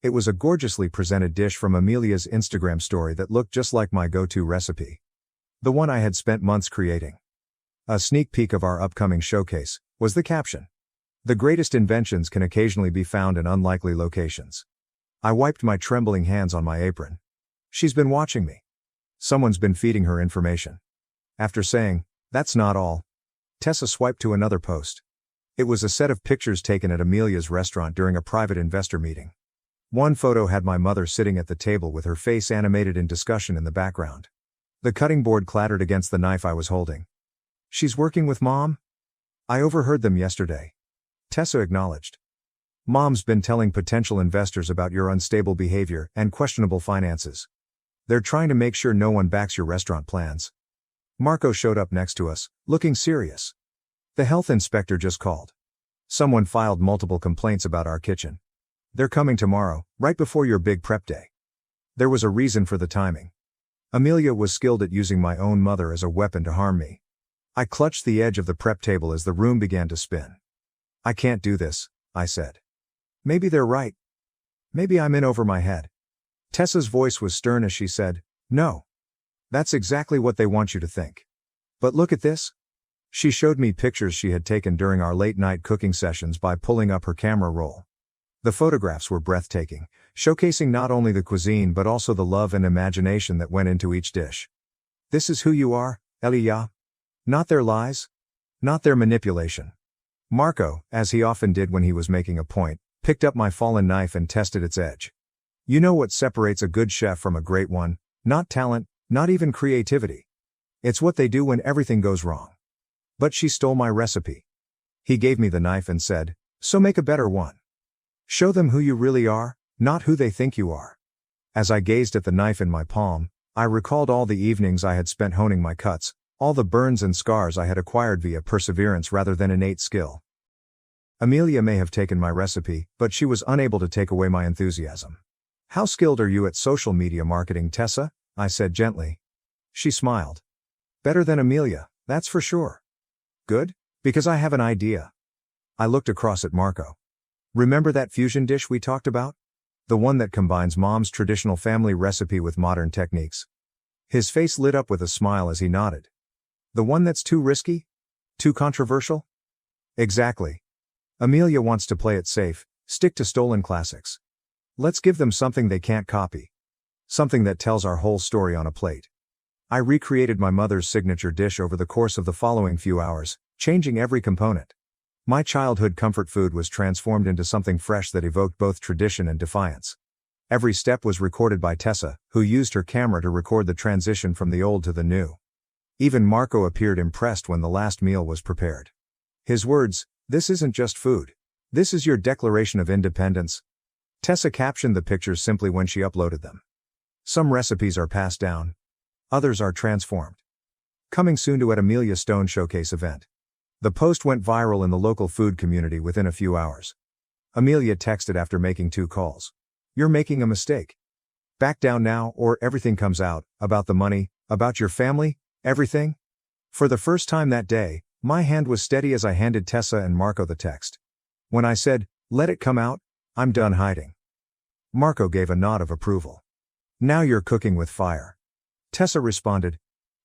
It was a gorgeously presented dish from Amelia's Instagram story that looked just like my go-to recipe. The one I had spent months creating. A sneak peek of our upcoming showcase, was the caption. The greatest inventions can occasionally be found in unlikely locations. I wiped my trembling hands on my apron. She's been watching me. Someone's been feeding her information. After saying, "That's not all," Tessa swiped to another post. It was a set of pictures taken at Amelia's restaurant during a private investor meeting. One photo had my mother sitting at the table with her face animated in discussion in the background. The cutting board clattered against the knife I was holding. She's working with Mom? I overheard them yesterday. Tessa acknowledged. Mom's been telling potential investors about your unstable behavior and questionable finances. They're trying to make sure no one backs your restaurant plans. Marco showed up next to us, looking serious. The health inspector just called. Someone filed multiple complaints about our kitchen. They're coming tomorrow, right before your big prep day. There was a reason for the timing. Amelia was skilled at using my own mother as a weapon to harm me. I clutched the edge of the prep table as the room began to spin. I can't do this, I said. Maybe they're right. Maybe I'm in over my head. Tessa's voice was stern as she said, "No. That's exactly what they want you to think. But look at this." She showed me pictures she had taken during our late-night cooking sessions by pulling up her camera roll. The photographs were breathtaking, showcasing not only the cuisine but also the love and imagination that went into each dish. This is who you are, Elia. Not their lies. Not their manipulation. Marco, as he often did when he was making a point, picked up my fallen knife and tested its edge. You know what separates a good chef from a great one? Not talent, not even creativity. It's what they do when everything goes wrong. But she stole my recipe. He gave me the knife and said, "So make a better one. Show them who you really are, not who they think you are." As I gazed at the knife in my palm, I recalled all the evenings I had spent honing my cuts, all the burns and scars I had acquired via perseverance rather than innate skill. Amelia may have taken my recipe, but she was unable to take away my enthusiasm. "How skilled are you at social media marketing, Tessa?" I said gently. She smiled. "Better than Amelia, that's for sure." "Good, because I have an idea." I looked across at Marco. "Remember that fusion dish we talked about? The one that combines Mom's traditional family recipe with modern techniques?" His face lit up with a smile as he nodded. "The one that's too risky? Too controversial?" "Exactly. Amelia wants to play it safe, stick to stolen classics. Let's give them something they can't copy. Something that tells our whole story on a plate." I recreated my mother's signature dish over the course of the following few hours, changing every component. My childhood comfort food was transformed into something fresh that evoked both tradition and defiance. Every step was recorded by Tessa, who used her camera to record the transition from the old to the new. Even Marco appeared impressed when the last meal was prepared. His words, "This isn't just food. This is your declaration of independence." Tessa captioned the pictures simply when she uploaded them. Some recipes are passed down. Others are transformed. Coming soon to at Amelia Stone Showcase event. The post went viral in the local food community within a few hours. Amelia texted after making 2 calls. "You're making a mistake. Back down now or everything comes out, about the money, about your family, everything." For the first time that day, my hand was steady as I handed Tessa and Marco the text. When I said, "Let it come out, I'm done hiding," Marco gave a nod of approval. "Now you're cooking with fire." Tessa responded,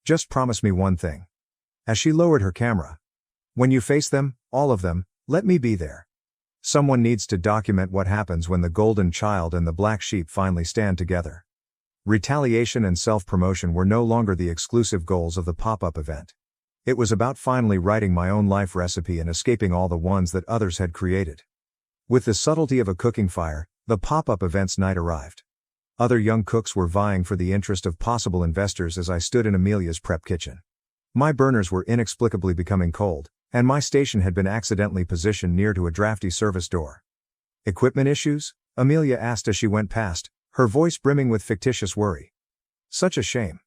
"Just promise me one thing." As she lowered her camera. "When you face them, all of them, let me be there." Someone needs to document what happens when the golden child and the black sheep finally stand together. Retaliation and self-promotion were no longer the exclusive goals of the pop-up event. It was about finally writing my own life recipe and escaping all the ones that others had created. With the subtlety of a cooking fire, the pop-up event's night arrived. Other young cooks were vying for the interest of possible investors as I stood in Amelia's prep kitchen. My burners were inexplicably becoming cold, and my station had been accidentally positioned near to a drafty service door. "Equipment issues?" Amelia asked as she went past, her voice brimming with fictitious worry. Such a shame.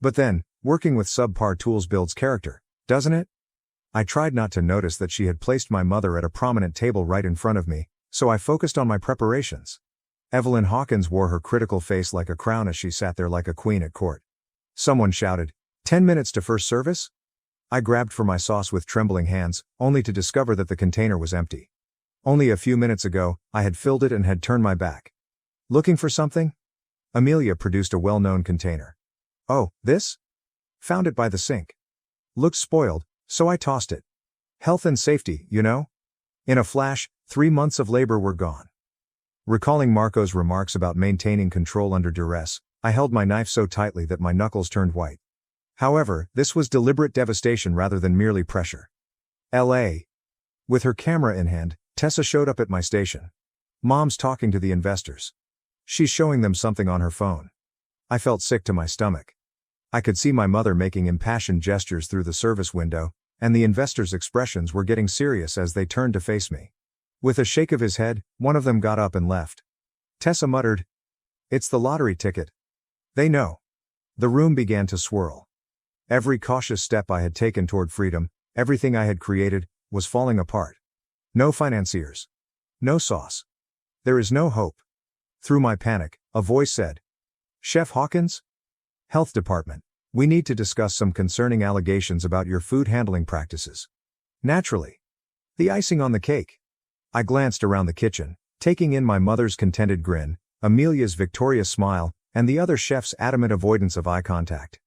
But then, working with subpar tools builds character, doesn't it? I tried not to notice that she had placed my mother at a prominent table right in front of me, so I focused on my preparations. Evelyn Hawkins wore her critical face like a crown as she sat there like a queen at court. Someone shouted, 10 minutes to first service?" I grabbed for my sauce with trembling hands, only to discover that the container was empty. Only a few minutes ago, I had filled it and had turned my back. "Looking for something?" Amelia produced a well-known container. "Oh, this? Found it by the sink. Looks spoiled, so I tossed it. Health and safety, you know?" In a flash, 3 months of labor were gone. Recalling Marco's remarks about maintaining control under duress, I held my knife so tightly that my knuckles turned white. However, this was deliberate devastation rather than merely pressure. L.A. With her camera in hand, Tessa showed up at my station. "Mom's talking to the investors. She's showing them something on her phone." I felt sick to my stomach. I could see my mother making impassioned gestures through the service window, and the investors' expressions were getting serious as they turned to face me. With a shake of his head, one of them got up and left. Tessa muttered, "It's the lottery ticket. They know." The room began to swirl. Every cautious step I had taken toward freedom, everything I had created, was falling apart. No financiers. No sauce. There is no hope. Through my panic, a voice said, "Chef Hawkins? Health Department. We need to discuss some concerning allegations about your food handling practices." Naturally. The icing on the cake. I glanced around the kitchen, taking in my mother's contented grin, Amelia's victorious smile, and the other chef's adamant avoidance of eye contact.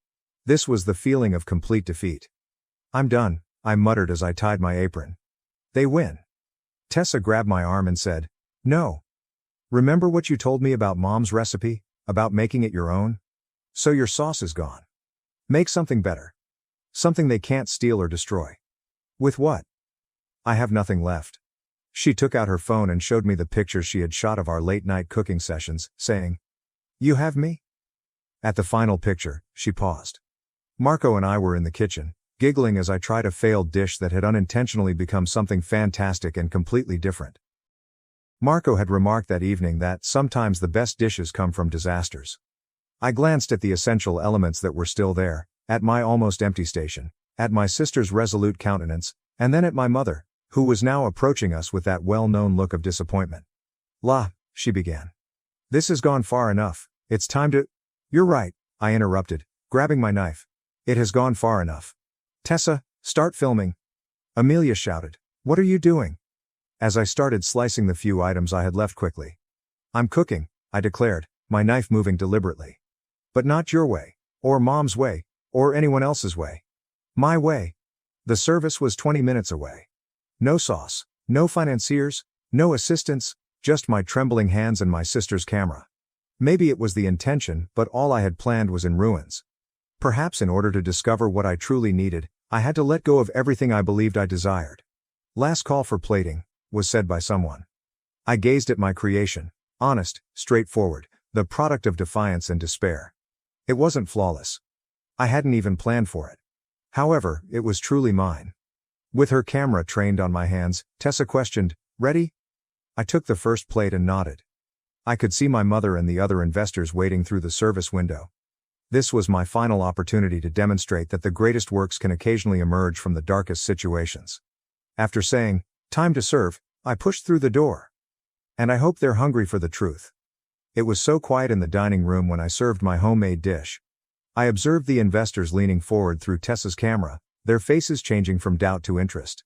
This was the feeling of complete defeat. "I'm done," I muttered as I tied my apron. "They win." Tessa grabbed my arm and said, "No. Remember what you told me about Mom's recipe, about making it your own? So your sauce is gone. Make something better. Something they can't steal or destroy." "With what?" "I have nothing left." She took out her phone and showed me the pictures she had shot of our late-night cooking sessions, saying, "You have me?" At the final picture, she paused. Marco and I were in the kitchen, giggling as I tried a failed dish that had unintentionally become something fantastic and completely different. Marco had remarked that evening that sometimes the best dishes come from disasters. I glanced at the essential elements that were still there, at my almost empty station, at my sister's resolute countenance, and then at my mother, who was now approaching us with that well-known look of disappointment. She began. "This has gone far enough, it's time to—" "You're right," I interrupted, grabbing my knife. "It has gone far enough. Tessa, start filming." Amelia shouted, "What are you doing?" As I started slicing the few items I had left quickly. "I'm cooking," I declared, my knife moving deliberately. "But not your way, or Mom's way, or anyone else's way. My way." The service was 20 minutes away. No sauce, no financiers, no assistants, just my trembling hands and my sister's camera. Maybe it was the intention, but all I had planned was in ruins. Perhaps in order to discover what I truly needed, I had to let go of everything I believed I desired. "Last call for plating," was said by someone. I gazed at my creation, Honest, straightforward, the product of defiance and despair. It wasn't flawless. I hadn't even planned for it. However, it was truly mine. With her camera trained on my hands, Tessa questioned, "Ready?" I took the first plate and nodded. I could see my mother and the other investors waiting through the service window. This was my final opportunity to demonstrate that the greatest works can occasionally emerge from the darkest situations. After saying, "Time to serve," I pushed through the door. And I hope they're hungry for the truth. It was so quiet in the dining room when I served my homemade dish. I observed the investors leaning forward through Tessa's camera, their faces changing from doubt to interest.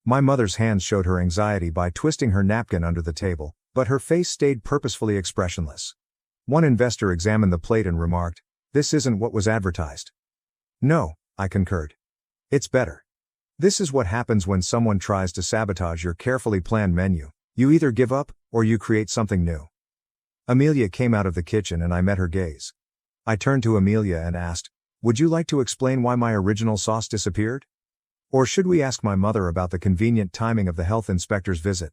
My mother's hands showed her anxiety by twisting her napkin under the table, but her face stayed purposefully expressionless. One investor examined the plate and remarked, "This isn't what was advertised." "No," I concurred. "It's better." This is what happens when someone tries to sabotage your carefully planned menu. You either give up, or you create something new. Amelia came out of the kitchen and I met her gaze. I turned to Amelia and asked, "Would you like to explain why my original sauce disappeared? Or should we ask my mother about the convenient timing of the health inspector's visit?"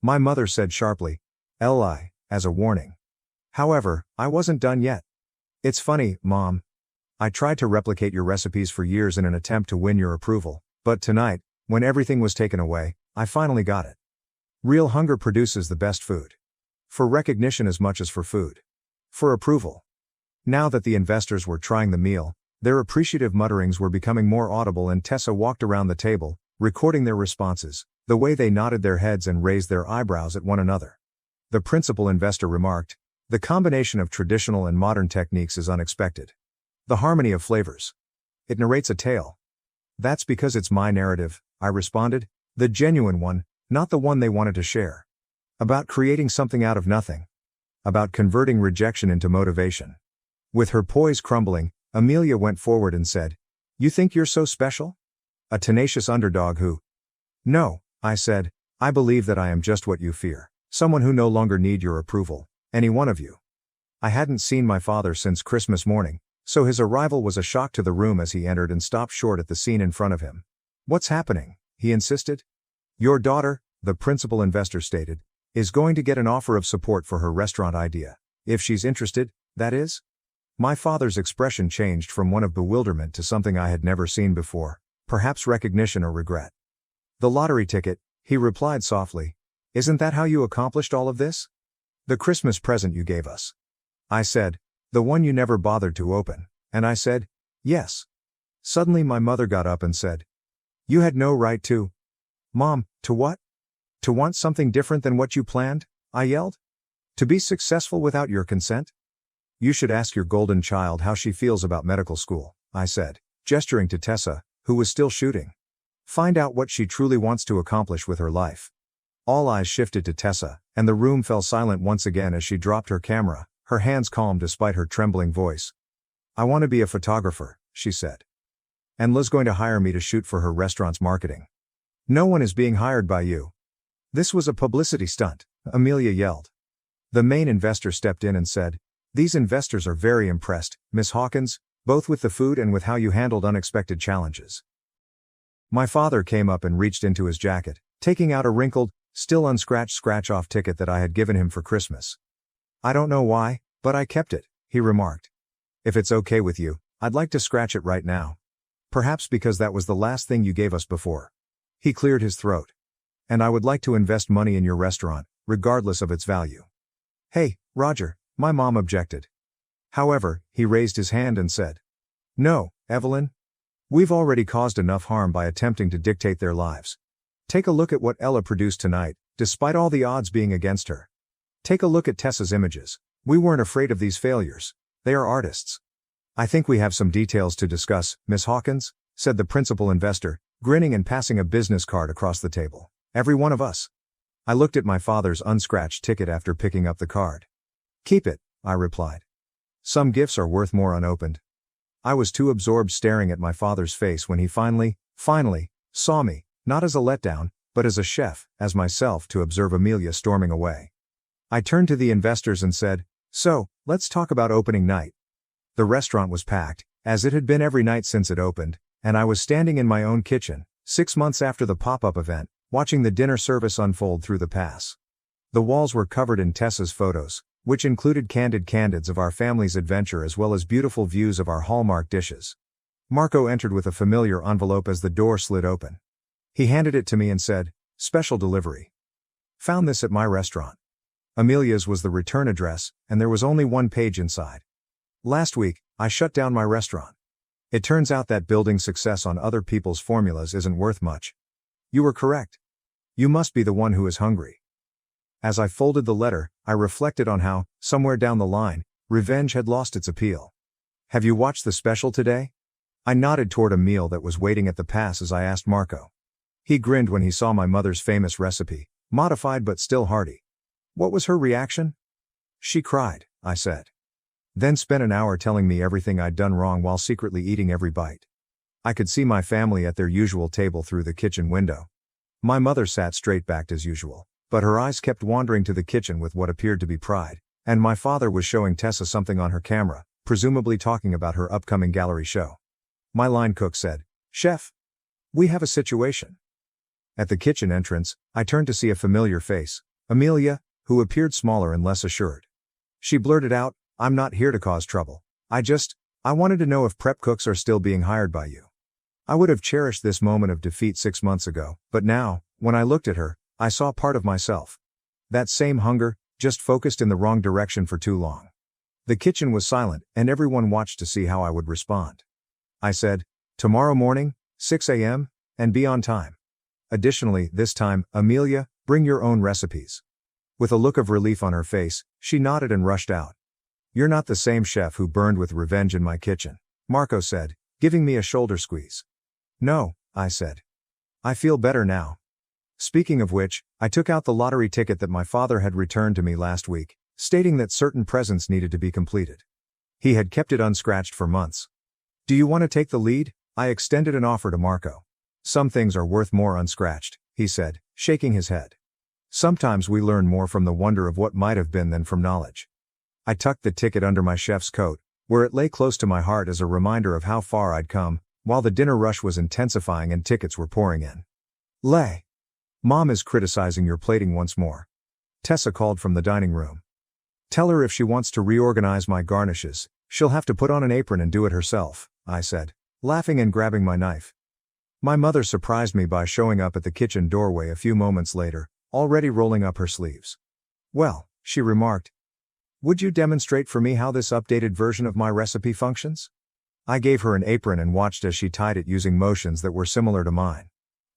My mother said sharply, "Li," as a warning. However, I wasn't done yet. "It's funny, Mom. I tried to replicate your recipes for years in an attempt to win your approval, but tonight, when everything was taken away, I finally got it. Real hunger produces the best food. For recognition as much as for food. For approval." Now that the investors were trying the meal, their appreciative mutterings were becoming more audible and Tessa walked around the table, recording their responses, the way they nodded their heads and raised their eyebrows at one another. The principal investor remarked, "The combination of traditional and modern techniques is unexpected. The harmony of flavors. It narrates a tale." "That's because it's my narrative," I responded, "the genuine one, not the one they wanted to share. About creating something out of nothing. About converting rejection into motivation." With her poise crumbling, Amelia went forward and said, "You think you're so special? A tenacious underdog who—" "No," I said, "I believe that I am just what you fear, someone who no longer need your approval, any one of you." I hadn't seen my father since Christmas morning, so his arrival was a shock to the room as he entered and stopped short at the scene in front of him. "What's happening?" he insisted. "Your daughter," the principal investor stated, "is going to get an offer of support for her restaurant idea. If she's interested, that is." My father's expression changed from one of bewilderment to something I had never seen before, perhaps recognition or regret. "The lottery ticket," he replied softly. "Isn't that how you accomplished all of this?" "The Christmas present you gave us," I said. "The one you never bothered to open," and I said, "Yes." Suddenly my mother got up and said, "You had no right to—" "Mom, to what?" "To want something different than what you planned," I yelled. "To be successful without your consent?" "You should ask your golden child how she feels about medical school," I said, gesturing to Tessa, who was still shooting. "Find out what she truly wants to accomplish with her life." All eyes shifted to Tessa, and the room fell silent once again as she dropped her camera, her hands calm despite her trembling voice. "I want to be a photographer," she said. "And Liz going to hire me to shoot for her restaurant's marketing." "No one is being hired by you." "This was a publicity stunt," Amelia yelled. The main investor stepped in and said, "These investors are very impressed, Miss Hawkins, both with the food and with how you handled unexpected challenges." My father came up and reached into his jacket, taking out a wrinkled, still unscratched scratch-off ticket that I had given him for Christmas. "I don't know why, but I kept it," he remarked. "If it's okay with you, I'd like to scratch it right now. Perhaps because that was the last thing you gave us before." He cleared his throat. "And I would like to invest money in your restaurant, regardless of its value." "Hey, Roger," my mom objected. However, he raised his hand and said, "No, Evelyn. We've already caused enough harm by attempting to dictate their lives. Take a look at what Ella produced tonight, despite all the odds being against her. Take a look at Tessa's images. We weren't afraid of these failures. They are artists." "I think we have some details to discuss, Miss Hawkins," said the principal investor, grinning and passing a business card across the table. "Every one of us." I looked at my father's unscratched ticket after picking up the card. "Keep it," I replied. "Some gifts are worth more unopened." I was too absorbed staring at my father's face when he finally saw me, not as a letdown, but as a chef, as myself, to observe Amelia storming away. I turned to the investors and said, "So, let's talk about opening night." The restaurant was packed, as it had been every night since it opened, and I was standing in my own kitchen, 6 months after the pop-up event, watching the dinner service unfold through the pass. The walls were covered in Tessa's photos, which included candid candids of our family's adventure as well as beautiful views of our Hallmark dishes. Marco entered with a familiar envelope as the door slid open. He handed it to me and said, "Special delivery. Found this at my restaurant." Amelia's was the return address, and there was only one page inside. "Last week, I shut down my restaurant. It turns out that building success on other people's formulas isn't worth much. You were correct. You must be the one who is hungry." As I folded the letter, I reflected on how, somewhere down the line, revenge had lost its appeal. "Have you watched the special today?" I nodded toward a meal that was waiting at the pass as I asked Marco. He grinned when he saw my mother's famous recipe, modified but still hearty. "What was her reaction?" "She cried," I said. Then spent an hour telling me everything I'd done wrong while secretly eating every bite. I could see my family at their usual table through the kitchen window. My mother sat straight-backed as usual, but her eyes kept wandering to the kitchen with what appeared to be pride, and my father was showing Tessa something on her camera, presumably talking about her upcoming gallery show. My line cook said, "Chef, we have a situation." At the kitchen entrance, I turned to see a familiar face, Amelia, who appeared smaller and less assured. She blurted out, "I'm not here to cause trouble. I wanted to know if prep cooks are still being hired by you." I would have cherished this moment of defeat 6 months ago, but now, when I looked at her, I saw part of myself. That same hunger, just focused in the wrong direction for too long. The kitchen was silent, and everyone watched to see how I would respond. I said, "Tomorrow morning, 6 a.m., and be on time. Additionally, this time, Amelia, bring your own recipes." With a look of relief on her face, she nodded and rushed out. "You're not the same chef who burned with revenge in my kitchen," Marco said, giving me a shoulder squeeze. "No," I said. "I feel better now." Speaking of which, I took out the lottery ticket that my father had returned to me last week, stating that certain presents needed to be completed. He had kept it unscratched for months. "Do you want to take the lead?" I extended an offer to Marco. "Some things are worth more unscratched," he said, shaking his head. "Sometimes we learn more from the wonder of what might have been than from knowledge." I tucked the ticket under my chef's coat, where it lay close to my heart as a reminder of how far I'd come, while the dinner rush was intensifying and tickets were pouring in. Mom is criticizing your plating once more." Tessa called from the dining room. "Tell her if she wants to reorganize my garnishes, she'll have to put on an apron and do it herself," I said, laughing and grabbing my knife. My mother surprised me by showing up at the kitchen doorway a few moments later, already rolling up her sleeves. "Well," she remarked, "would you demonstrate for me how this updated version of my recipe functions?" I gave her an apron and watched as she tied it using motions that were similar to mine.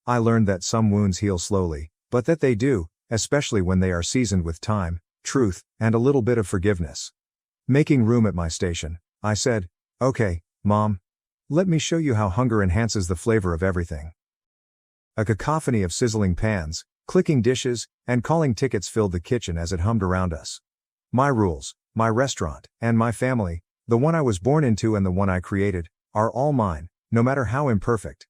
I learned that some wounds heal slowly, but that they do, especially when they are seasoned with time, truth, and a little bit of forgiveness. Making room at my station, I said, "Okay, Mom. Let me show you how hunger enhances the flavor of everything." A cacophony of sizzling pans, clicking dishes, and calling tickets filled the kitchen as it hummed around us. My rules, my restaurant, and my family, the one I was born into and the one I created, are all mine, no matter how imperfect.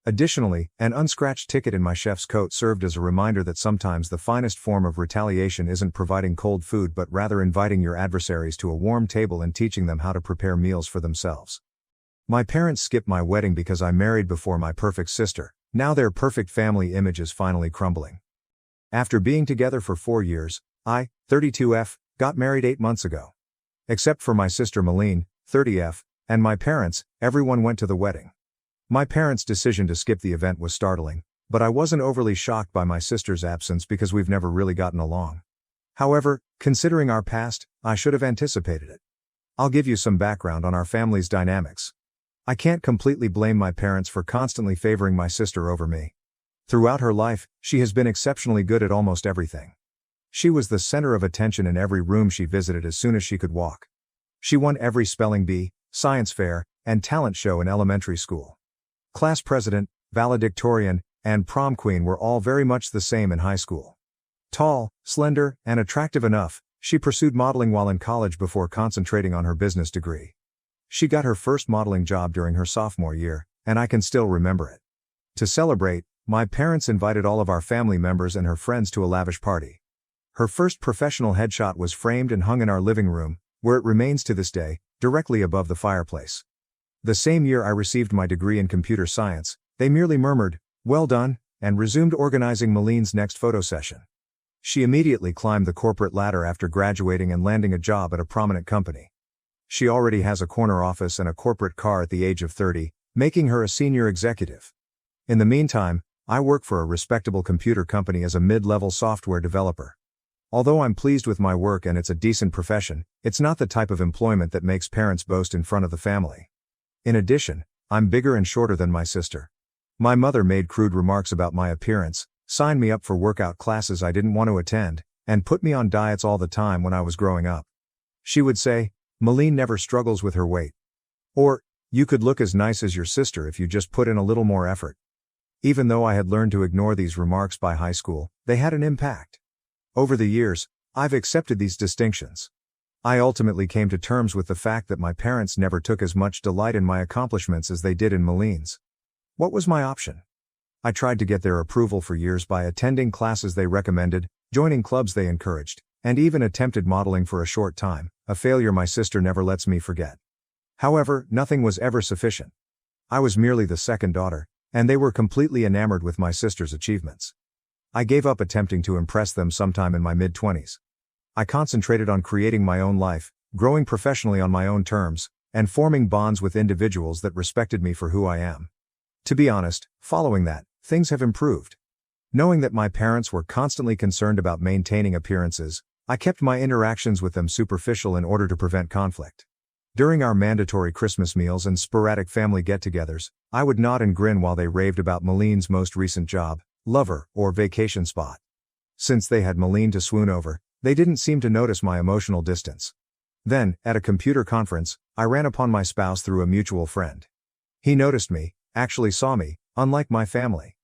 Additionally, an unscratched ticket in my chef's coat served as a reminder that sometimes the finest form of retaliation isn't providing cold food but rather inviting your adversaries to a warm table and teaching them how to prepare meals for themselves. My parents skipped my wedding because I married before my perfect sister. Now their perfect family image is finally crumbling. After being together for 4 years, I, 32F, got married 8 months ago. Except for my sister Malene, 30F, and my parents, everyone went to the wedding. My parents' decision to skip the event was startling, but I wasn't overly shocked by my sister's absence because we've never really gotten along. However, considering our past, I should have anticipated it. I'll give you some background on our family's dynamics. I can't completely blame my parents for constantly favoring my sister over me. Throughout her life, she has been exceptionally good at almost everything. She was the center of attention in every room she visited as soon as she could walk. She won every spelling bee, science fair, and talent show in elementary school. Class president, valedictorian, and prom queen were all very much the same in high school. Tall, slender, and attractive enough, she pursued modeling while in college before concentrating on her business degree. She got her first modeling job during her sophomore year, and I can still remember it. To celebrate, my parents invited all of our family members and her friends to a lavish party. Her first professional headshot was framed and hung in our living room, where it remains to this day, directly above the fireplace. The same year I received my degree in computer science, they merely murmured, "Well done," and resumed organizing Malene's next photo session. She immediately climbed the corporate ladder after graduating and landing a job at a prominent company. She already has a corner office and a corporate car at the age of 30, making her a senior executive. In the meantime, I work for a respectable computer company as a mid-level software developer. Although I'm pleased with my work and it's a decent profession, it's not the type of employment that makes parents boast in front of the family. In addition, I'm bigger and shorter than my sister. My mother made crude remarks about my appearance, signed me up for workout classes I didn't want to attend, and put me on diets all the time when I was growing up. She would say, "Malene never struggles with her weight." Or, "You could look as nice as your sister if you just put in a little more effort." Even though I had learned to ignore these remarks by high school, they had an impact. Over the years, I've accepted these distinctions. I ultimately came to terms with the fact that my parents never took as much delight in my accomplishments as they did in Malene's. What was my option? I tried to get their approval for years by attending classes they recommended, joining clubs they encouraged, and even attempted modeling for a short time, a failure my sister never lets me forget. However, nothing was ever sufficient. I was merely the second daughter, and they were completely enamored with my sister's achievements. I gave up attempting to impress them sometime in my mid-20s. I concentrated on creating my own life, growing professionally on my own terms, and forming bonds with individuals that respected me for who I am. To be honest, following that, things have improved. Knowing that my parents were constantly concerned about maintaining appearances, I kept my interactions with them superficial in order to prevent conflict. During our mandatory Christmas meals and sporadic family get-togethers, I would nod and grin while they raved about Malene's most recent job, lover, or vacation spot. Since they had Malene to swoon over, they didn't seem to notice my emotional distance. Then, at a computer conference, I ran upon my spouse through a mutual friend. He noticed me, actually saw me, unlike my family.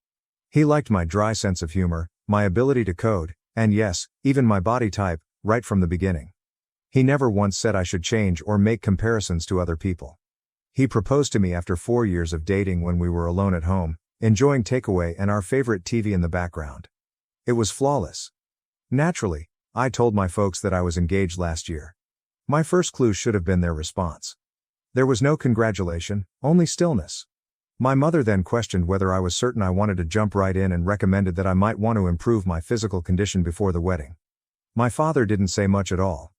He liked my dry sense of humor, my ability to code, and yes, even my body type, right from the beginning. He never once said I should change or make comparisons to other people. He proposed to me after 4 years of dating when we were alone at home, enjoying takeaway and our favorite TV in the background. It was flawless. Naturally, I told my folks that I was engaged last year. My first clue should have been their response. There was no congratulation, only stillness. My mother then questioned whether I was certain I wanted to jump right in and recommended that I might want to improve my physical condition before the wedding. My father didn't say much at all.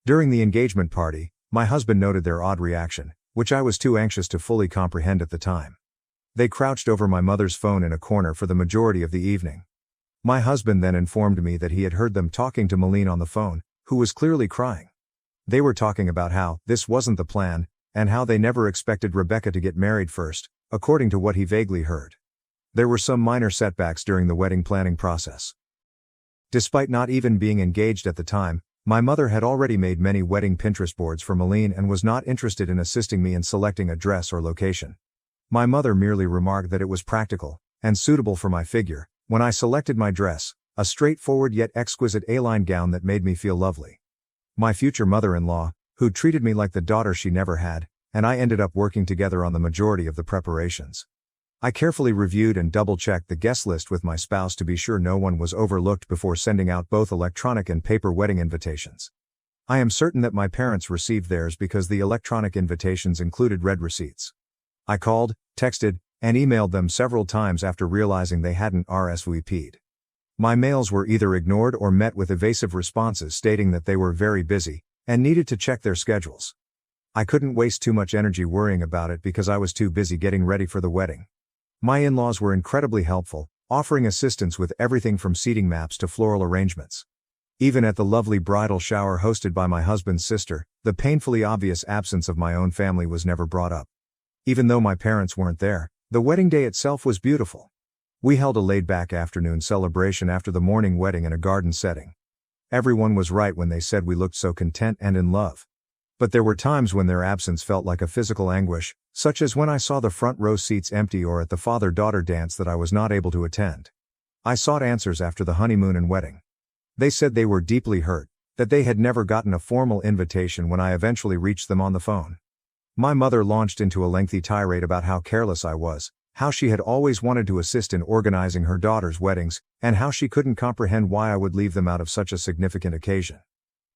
During the engagement party, my husband noted their odd reaction, which I was too anxious to fully comprehend at the time. They crouched over my mother's phone in a corner for the majority of the evening. My husband then informed me that he had heard them talking to Malene on the phone, who was clearly crying. They were talking about how this wasn't the plan, and how they never expected Rebecca to get married first, according to what he vaguely heard. There were some minor setbacks during the wedding planning process. Despite not even being engaged at the time, my mother had already made many wedding Pinterest boards for Malene and was not interested in assisting me in selecting a dress or location. My mother merely remarked that it was practical and suitable for my figure when I selected my dress, a straightforward yet exquisite A-line gown that made me feel lovely. My future mother-in-law, who treated me like the daughter she never had, and I ended up working together on the majority of the preparations. I carefully reviewed and double-checked the guest list with my spouse to be sure no one was overlooked before sending out both electronic and paper wedding invitations. I am certain that my parents received theirs because the electronic invitations included red receipts. I called, texted, and emailed them several times after realizing they hadn't RSVP'd. My mails were either ignored or met with evasive responses stating that they were very busy and needed to check their schedules. I couldn't waste too much energy worrying about it because I was too busy getting ready for the wedding. My in-laws were incredibly helpful, offering assistance with everything from seating maps to floral arrangements. Even at the lovely bridal shower hosted by my husband's sister, the painfully obvious absence of my own family was never brought up. Even though my parents weren't there, the wedding day itself was beautiful. We held a laid-back afternoon celebration after the morning wedding in a garden setting. Everyone was right when they said we looked so content and in love. But there were times when their absence felt like a physical anguish, such as when I saw the front row seats empty or at the father-daughter dance that I was not able to attend. I sought answers after the honeymoon and wedding. They said they were deeply hurt, that they had never gotten a formal invitation when I eventually reached them on the phone. My mother launched into a lengthy tirade about how careless I was, how she had always wanted to assist in organizing her daughter's weddings, and how she couldn't comprehend why I would leave them out of such a significant occasion.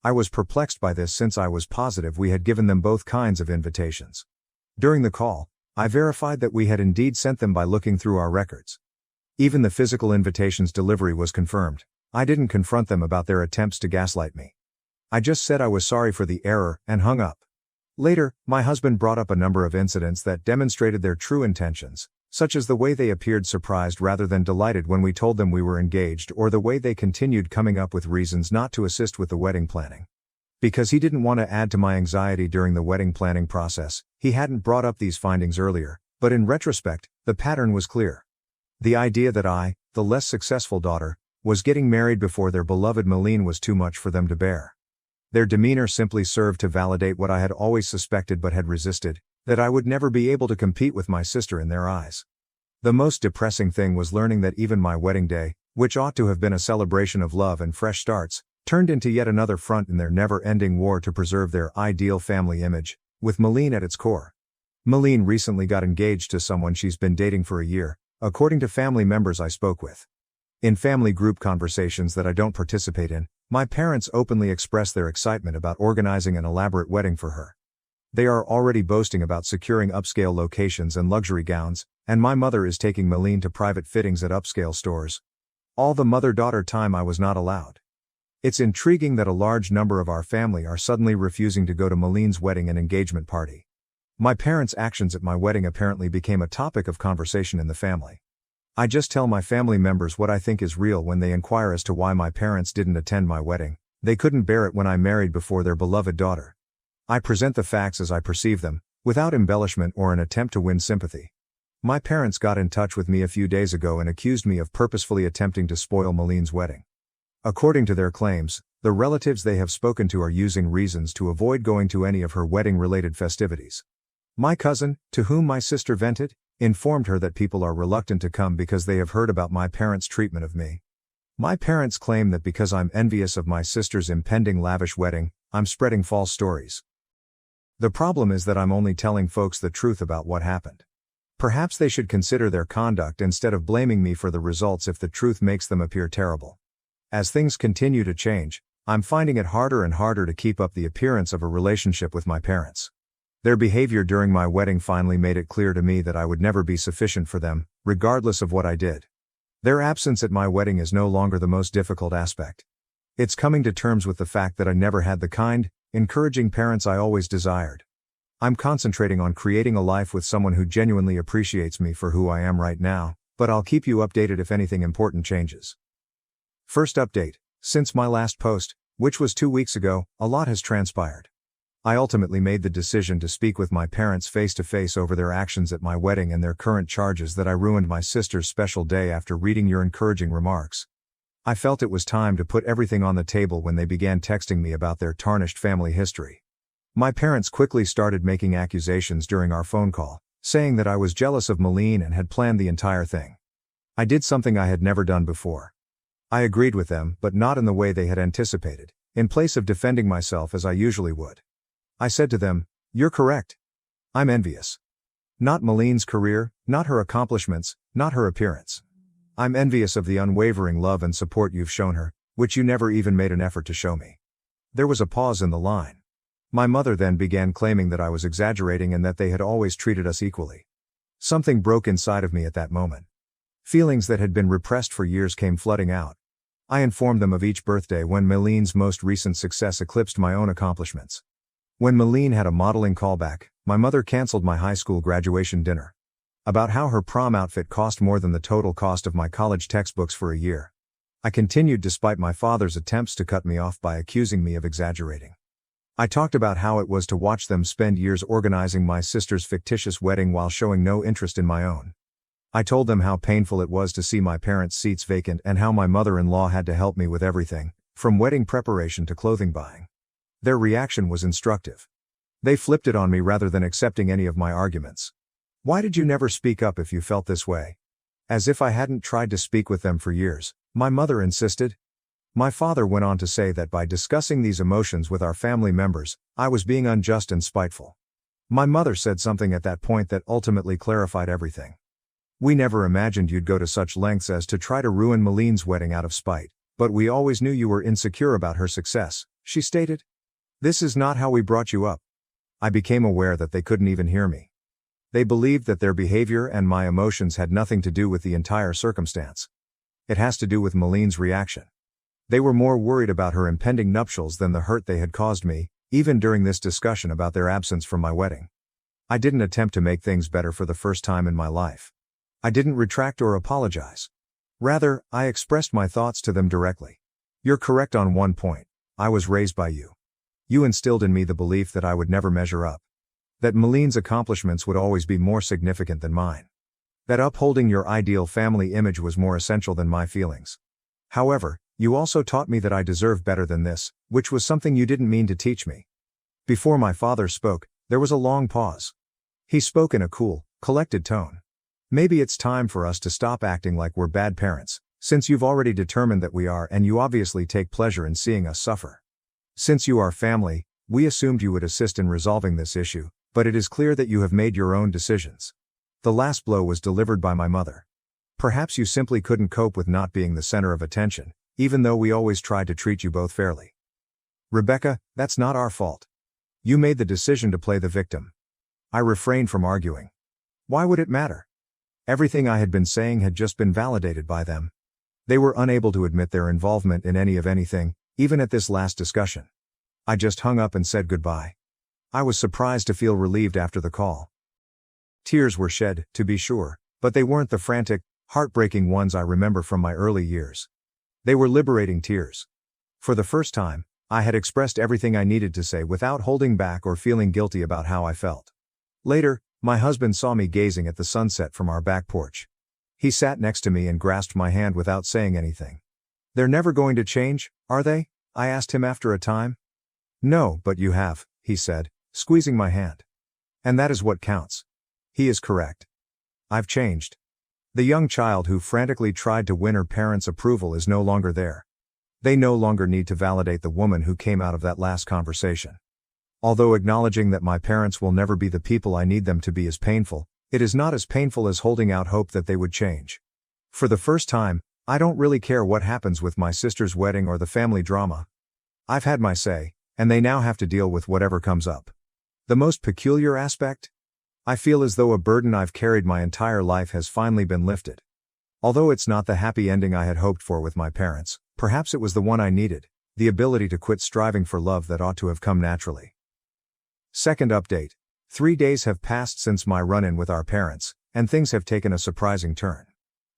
I was perplexed by this since I was positive we had given them both kinds of invitations. During the call, I verified that we had indeed sent them by looking through our records. Even the physical invitation's delivery was confirmed. I didn't confront them about their attempts to gaslight me. I just said I was sorry for the error and hung up. Later, my husband brought up a number of incidents that demonstrated their true intentions, such as the way they appeared surprised rather than delighted when we told them we were engaged, or the way they continued coming up with reasons not to assist with the wedding planning. Because he didn't want to add to my anxiety during the wedding planning process, he hadn't brought up these findings earlier, but in retrospect, the pattern was clear. The idea that I, the less successful daughter, was getting married before their beloved Malene was too much for them to bear. Their demeanor simply served to validate what I had always suspected but had resisted, that I would never be able to compete with my sister in their eyes. The most depressing thing was learning that even my wedding day, which ought to have been a celebration of love and fresh starts, turned into yet another front in their never-ending war to preserve their ideal family image, with Malene at its core. Malene recently got engaged to someone she's been dating for a year, according to family members I spoke with. In family group conversations that I don't participate in, my parents openly express their excitement about organizing an elaborate wedding for her. They are already boasting about securing upscale locations and luxury gowns, and my mother is taking Malene to private fittings at upscale stores. All the mother-daughter time I was not allowed. It's intriguing that a large number of our family are suddenly refusing to go to Malene's wedding and engagement party. My parents' actions at my wedding apparently became a topic of conversation in the family. I just tell my family members what I think is real when they inquire as to why my parents didn't attend my wedding. They couldn't bear it when I married before their beloved daughter. I present the facts as I perceive them, without embellishment or an attempt to win sympathy. My parents got in touch with me a few days ago and accused me of purposefully attempting to spoil Malene's wedding. According to their claims, the relatives they have spoken to are using reasons to avoid going to any of her wedding-related festivities. My cousin, to whom my sister vented, informed her that people are reluctant to come because they have heard about my parents' treatment of me. My parents claim that because I'm envious of my sister's impending lavish wedding, I'm spreading false stories. The problem is that I'm only telling folks the truth about what happened. Perhaps they should consider their conduct instead of blaming me for the results if the truth makes them appear terrible. As things continue to change, I'm finding it harder and harder to keep up the appearance of a relationship with my parents. Their behavior during my wedding finally made it clear to me that I would never be sufficient for them, regardless of what I did. Their absence at my wedding is no longer the most difficult aspect. It's coming to terms with the fact that I never had the kind, encouraging parents I always desired. I'm concentrating on creating a life with someone who genuinely appreciates me for who I am right now, but I'll keep you updated if anything important changes. First update: since my last post, which was 2 weeks ago, a lot has transpired. I ultimately made the decision to speak with my parents face-to-face over their actions at my wedding and their current charges that I ruined my sister's special day after reading your encouraging remarks. I felt it was time to put everything on the table when they began texting me about their tarnished family history. My parents quickly started making accusations during our phone call, saying that I was jealous of Malene and had planned the entire thing. I did something I had never done before. I agreed with them, but not in the way they had anticipated, in place of defending myself as I usually would. I said to them, "You're correct. I'm envious. Not Malene's career, not her accomplishments, not her appearance. I'm envious of the unwavering love and support you've shown her, which you never even made an effort to show me." There was a pause in the line. My mother then began claiming that I was exaggerating and that they had always treated us equally. Something broke inside of me at that moment. Feelings that had been repressed for years came flooding out. I informed them of each birthday when Malene's most recent success eclipsed my own accomplishments. When Malene had a modeling callback, my mother canceled my high school graduation dinner. About how her prom outfit cost more than the total cost of my college textbooks for a year. I continued despite my father's attempts to cut me off by accusing me of exaggerating. I talked about how it was to watch them spend years organizing my sister's fictitious wedding while showing no interest in my own. I told them how painful it was to see my parents' seats vacant and how my mother-in-law had to help me with everything, from wedding preparation to clothing buying. Their reaction was instructive. They flipped it on me rather than accepting any of my arguments. "Why did you never speak up if you felt this way?" As if I hadn't tried to speak with them for years, my mother insisted. My father went on to say that by discussing these emotions with our family members, I was being unjust and spiteful. My mother said something at that point that ultimately clarified everything. "We never imagined you'd go to such lengths as to try to ruin Malene's wedding out of spite, but we always knew you were insecure about her success," she stated. "This is not how we brought you up." I became aware that they couldn't even hear me. They believed that their behavior and my emotions had nothing to do with the entire circumstance. It has to do with Malene's reaction. They were more worried about her impending nuptials than the hurt they had caused me, even during this discussion about their absence from my wedding. I didn't attempt to make things better for the first time in my life. I didn't retract or apologize. Rather, I expressed my thoughts to them directly. You're correct on one point. I was raised by you. You instilled in me the belief that I would never measure up. That Maline's accomplishments would always be more significant than mine. That upholding your ideal family image was more essential than my feelings. However, you also taught me that I deserve better than this, which was something you didn't mean to teach me. Before my father spoke, there was a long pause. He spoke in a cool, collected tone. Maybe it's time for us to stop acting like we're bad parents, since you've already determined that we are and you obviously take pleasure in seeing us suffer. Since you are family, we assumed you would assist in resolving this issue, but it is clear that you have made your own decisions. The last blow was delivered by my mother. Perhaps you simply couldn't cope with not being the center of attention, even though we always tried to treat you both fairly. Rebecca, that's not our fault. You made the decision to play the victim. I refrained from arguing. Why would it matter? Everything I had been saying had just been validated by them. They were unable to admit their involvement in any of anything, even at this last discussion. I just hung up and said goodbye. I was surprised to feel relieved after the call. Tears were shed, to be sure, but they weren't the frantic, heartbreaking ones I remember from my early years. They were liberating tears. For the first time, I had expressed everything I needed to say without holding back or feeling guilty about how I felt. Later, my husband saw me gazing at the sunset from our back porch. He sat next to me and grasped my hand without saying anything. They're never going to change, are they? I asked him after a time. No, but you have, he said, squeezing my hand. And that is what counts. He is correct. I've changed. The young child who frantically tried to win her parents' approval is no longer there. They no longer need to validate the woman who came out of that last conversation. Although acknowledging that my parents will never be the people I need them to be is painful, it is not as painful as holding out hope that they would change. For the first time, I don't really care what happens with my sister's wedding or the family drama. I've had my say, and they now have to deal with whatever comes up. The most peculiar aspect? I feel as though a burden I've carried my entire life has finally been lifted. Although it's not the happy ending I had hoped for with my parents, perhaps it was the one I needed, the ability to quit striving for love that ought to have come naturally. Second update. 3 days have passed since my run-in with our parents, and things have taken a surprising turn.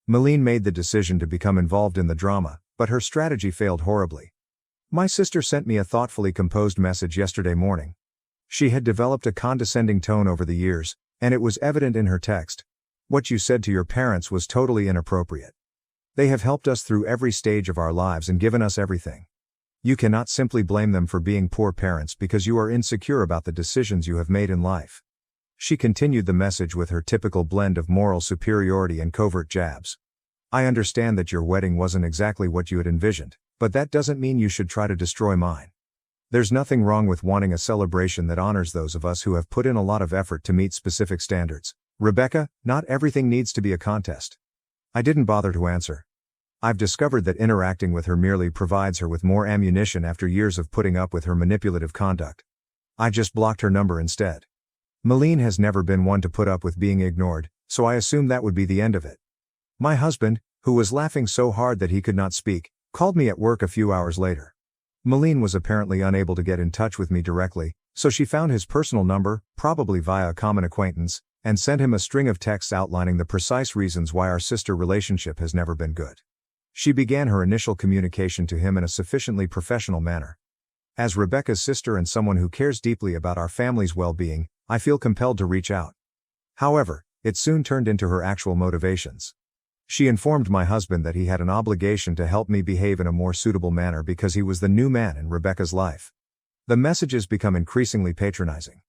Maline made the decision to become involved in the drama, but her strategy failed horribly. My sister sent me a thoughtfully composed message yesterday morning. She had developed a condescending tone over the years, and it was evident in her text. What you said to your parents was totally inappropriate. They have helped us through every stage of our lives and given us everything. You cannot simply blame them for being poor parents because you are insecure about the decisions you have made in life. She continued the message with her typical blend of moral superiority and covert jabs. I understand that your wedding wasn't exactly what you had envisioned, but that doesn't mean you should try to destroy mine. There's nothing wrong with wanting a celebration that honors those of us who have put in a lot of effort to meet specific standards. Rebecca, not everything needs to be a contest. I didn't bother to answer. I've discovered that interacting with her merely provides her with more ammunition after years of putting up with her manipulative conduct. I just blocked her number instead. Maline has never been one to put up with being ignored, so I assumed that would be the end of it. My husband, who was laughing so hard that he could not speak, called me at work a few hours later. Maline was apparently unable to get in touch with me directly, so she found his personal number, probably via a common acquaintance, and sent him a string of texts outlining the precise reasons why our sister relationship has never been good. She began her initial communication to him in a sufficiently professional manner. As Rebecca's sister and someone who cares deeply about our family's well-being, I feel compelled to reach out. However, it soon turned into her actual motivations. She informed my husband that he had an obligation to help me behave in a more suitable manner because he was the new man in Rebecca's life. The messages become increasingly patronizing.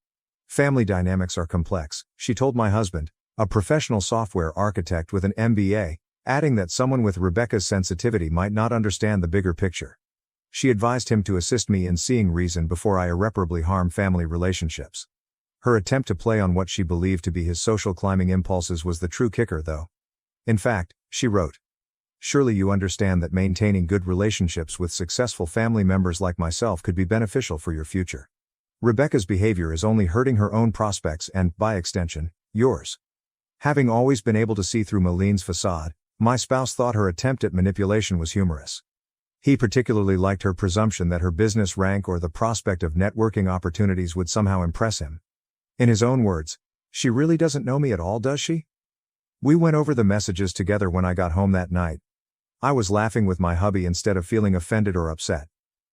Family dynamics are complex, she told my husband, a professional software architect with an MBA, adding that someone with Rebecca's sensitivity might not understand the bigger picture. She advised him to assist me in seeing reason before I irreparably harm family relationships. Her attempt to play on what she believed to be his social climbing impulses was the true kicker, though. In fact, she wrote, "Surely you understand that maintaining good relationships with successful family members like myself could be beneficial for your future. Rebecca's behavior is only hurting her own prospects and, by extension, yours." Having always been able to see through Maline's facade, my spouse thought her attempt at manipulation was humorous. He particularly liked her presumption that her business rank or the prospect of networking opportunities would somehow impress him. In his own words, "She really doesn't know me at all, does she?" We went over the messages together when I got home that night. I was laughing with my hubby instead of feeling offended or upset.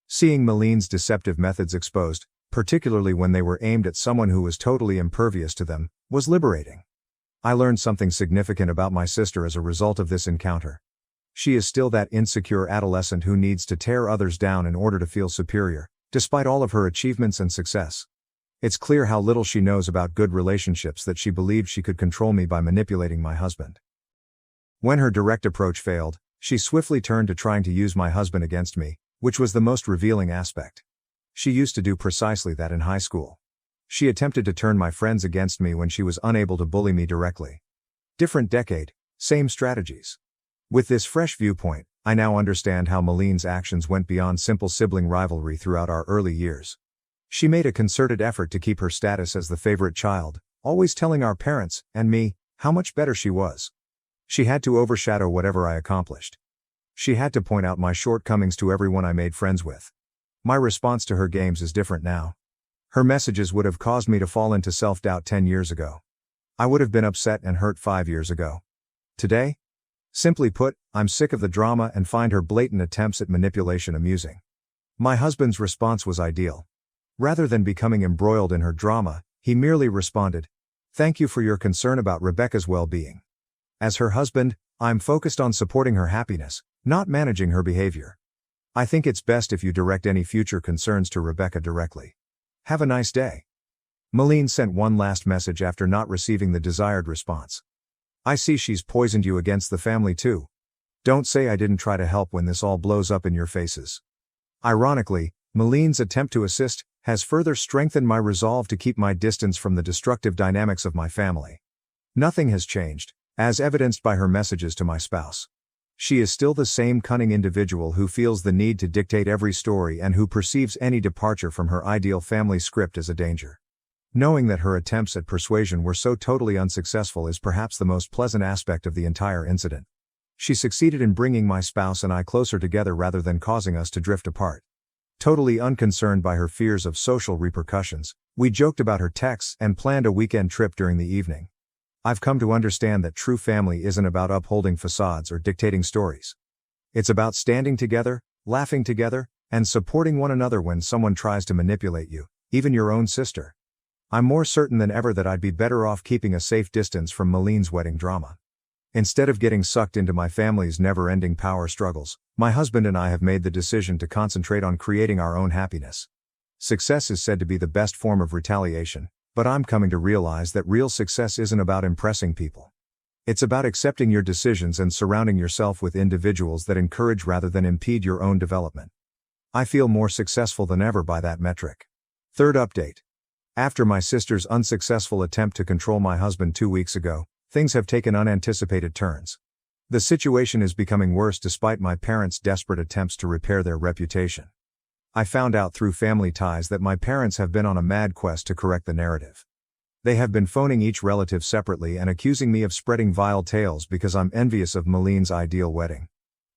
Seeing Maline's deceptive methods exposed, particularly when they were aimed at someone who was totally impervious to them, was liberating. I learned something significant about my sister as a result of this encounter. She is still that insecure adolescent who needs to tear others down in order to feel superior, despite all of her achievements and success. It's clear how little she knows about good relationships that she believed she could control me by manipulating my husband. When her direct approach failed, she swiftly turned to trying to use my husband against me, which was the most revealing aspect. She used to do precisely that in high school. She attempted to turn my friends against me when she was unable to bully me directly. Different decade, same strategies. With this fresh viewpoint, I now understand how Maline's actions went beyond simple sibling rivalry throughout our early years. She made a concerted effort to keep her status as the favorite child, always telling our parents, and me, how much better she was. She had to overshadow whatever I accomplished. She had to point out my shortcomings to everyone I made friends with. My response to her games is different now. Her messages would have caused me to fall into self-doubt 10 years ago. I would have been upset and hurt 5 years ago. Today? Simply put, I'm sick of the drama and find her blatant attempts at manipulation amusing. My husband's response was ideal. Rather than becoming embroiled in her drama, he merely responded, "Thank you for your concern about Rebecca's well-being. As her husband, I'm focused on supporting her happiness, not managing her behavior. I think it's best if you direct any future concerns to Rebecca directly. Have a nice day." Maline sent one last message after not receiving the desired response. "I see she's poisoned you against the family too. Don't say I didn't try to help when this all blows up in your faces." Ironically, Maline's attempt to assist has further strengthened my resolve to keep my distance from the destructive dynamics of my family. Nothing has changed, as evidenced by her messages to my spouse. She is still the same cunning individual who feels the need to dictate every story and who perceives any departure from her ideal family script as a danger. Knowing that her attempts at persuasion were so totally unsuccessful is perhaps the most pleasant aspect of the entire incident. She succeeded in bringing my spouse and I closer together rather than causing us to drift apart. Totally unconcerned by her fears of social repercussions, we joked about her texts and planned a weekend trip during the evening. I've come to understand that true family isn't about upholding facades or dictating stories. It's about standing together, laughing together, and supporting one another when someone tries to manipulate you, even your own sister. I'm more certain than ever that I'd be better off keeping a safe distance from Maline's wedding drama. Instead of getting sucked into my family's never-ending power struggles, my husband and I have made the decision to concentrate on creating our own happiness. Success is said to be the best form of retaliation, but I'm coming to realize that real success isn't about impressing people. It's about accepting your decisions and surrounding yourself with individuals that encourage rather than impede your own development. I feel more successful than ever by that metric. Third update. After my sister's unsuccessful attempt to control my husband 2 weeks ago, things have taken unanticipated turns. The situation is becoming worse despite my parents' desperate attempts to repair their reputation. I found out through family ties that my parents have been on a mad quest to correct the narrative. They have been phoning each relative separately and accusing me of spreading vile tales because I'm envious of Maline's ideal wedding.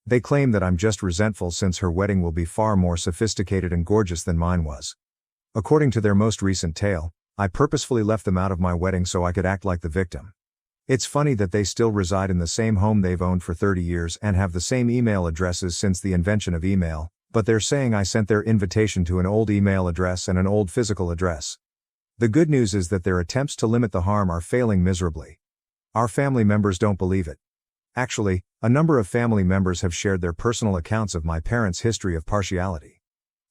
They claim that I'm just resentful since her wedding will be far more sophisticated and gorgeous than mine was. According to their most recent tale, I purposefully left them out of my wedding so I could act like the victim. It's funny that they still reside in the same home they've owned for 30 years and have the same email addresses since the invention of email, but they're saying I sent their invitation to an old email address and an old physical address. The good news is that their attempts to limit the harm are failing miserably. Our family members don't believe it. Actually, a number of family members have shared their personal accounts of my parents' history of partiality.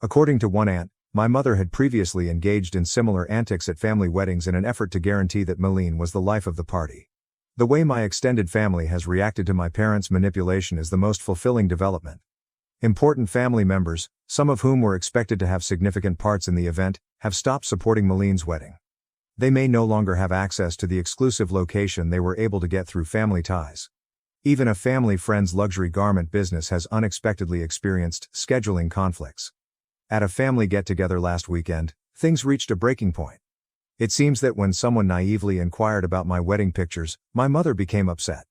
According to one aunt, my mother had previously engaged in similar antics at family weddings in an effort to guarantee that Maline was the life of the party. The way my extended family has reacted to my parents' manipulation is the most fulfilling development. Important family members, some of whom were expected to have significant parts in the event, have stopped supporting Maline's wedding. They may no longer have access to the exclusive location they were able to get through family ties. Even a family friend's luxury garment business has unexpectedly experienced scheduling conflicts. At a family get-together last weekend, things reached a breaking point. It seems that when someone naively inquired about my wedding pictures, my mother became upset.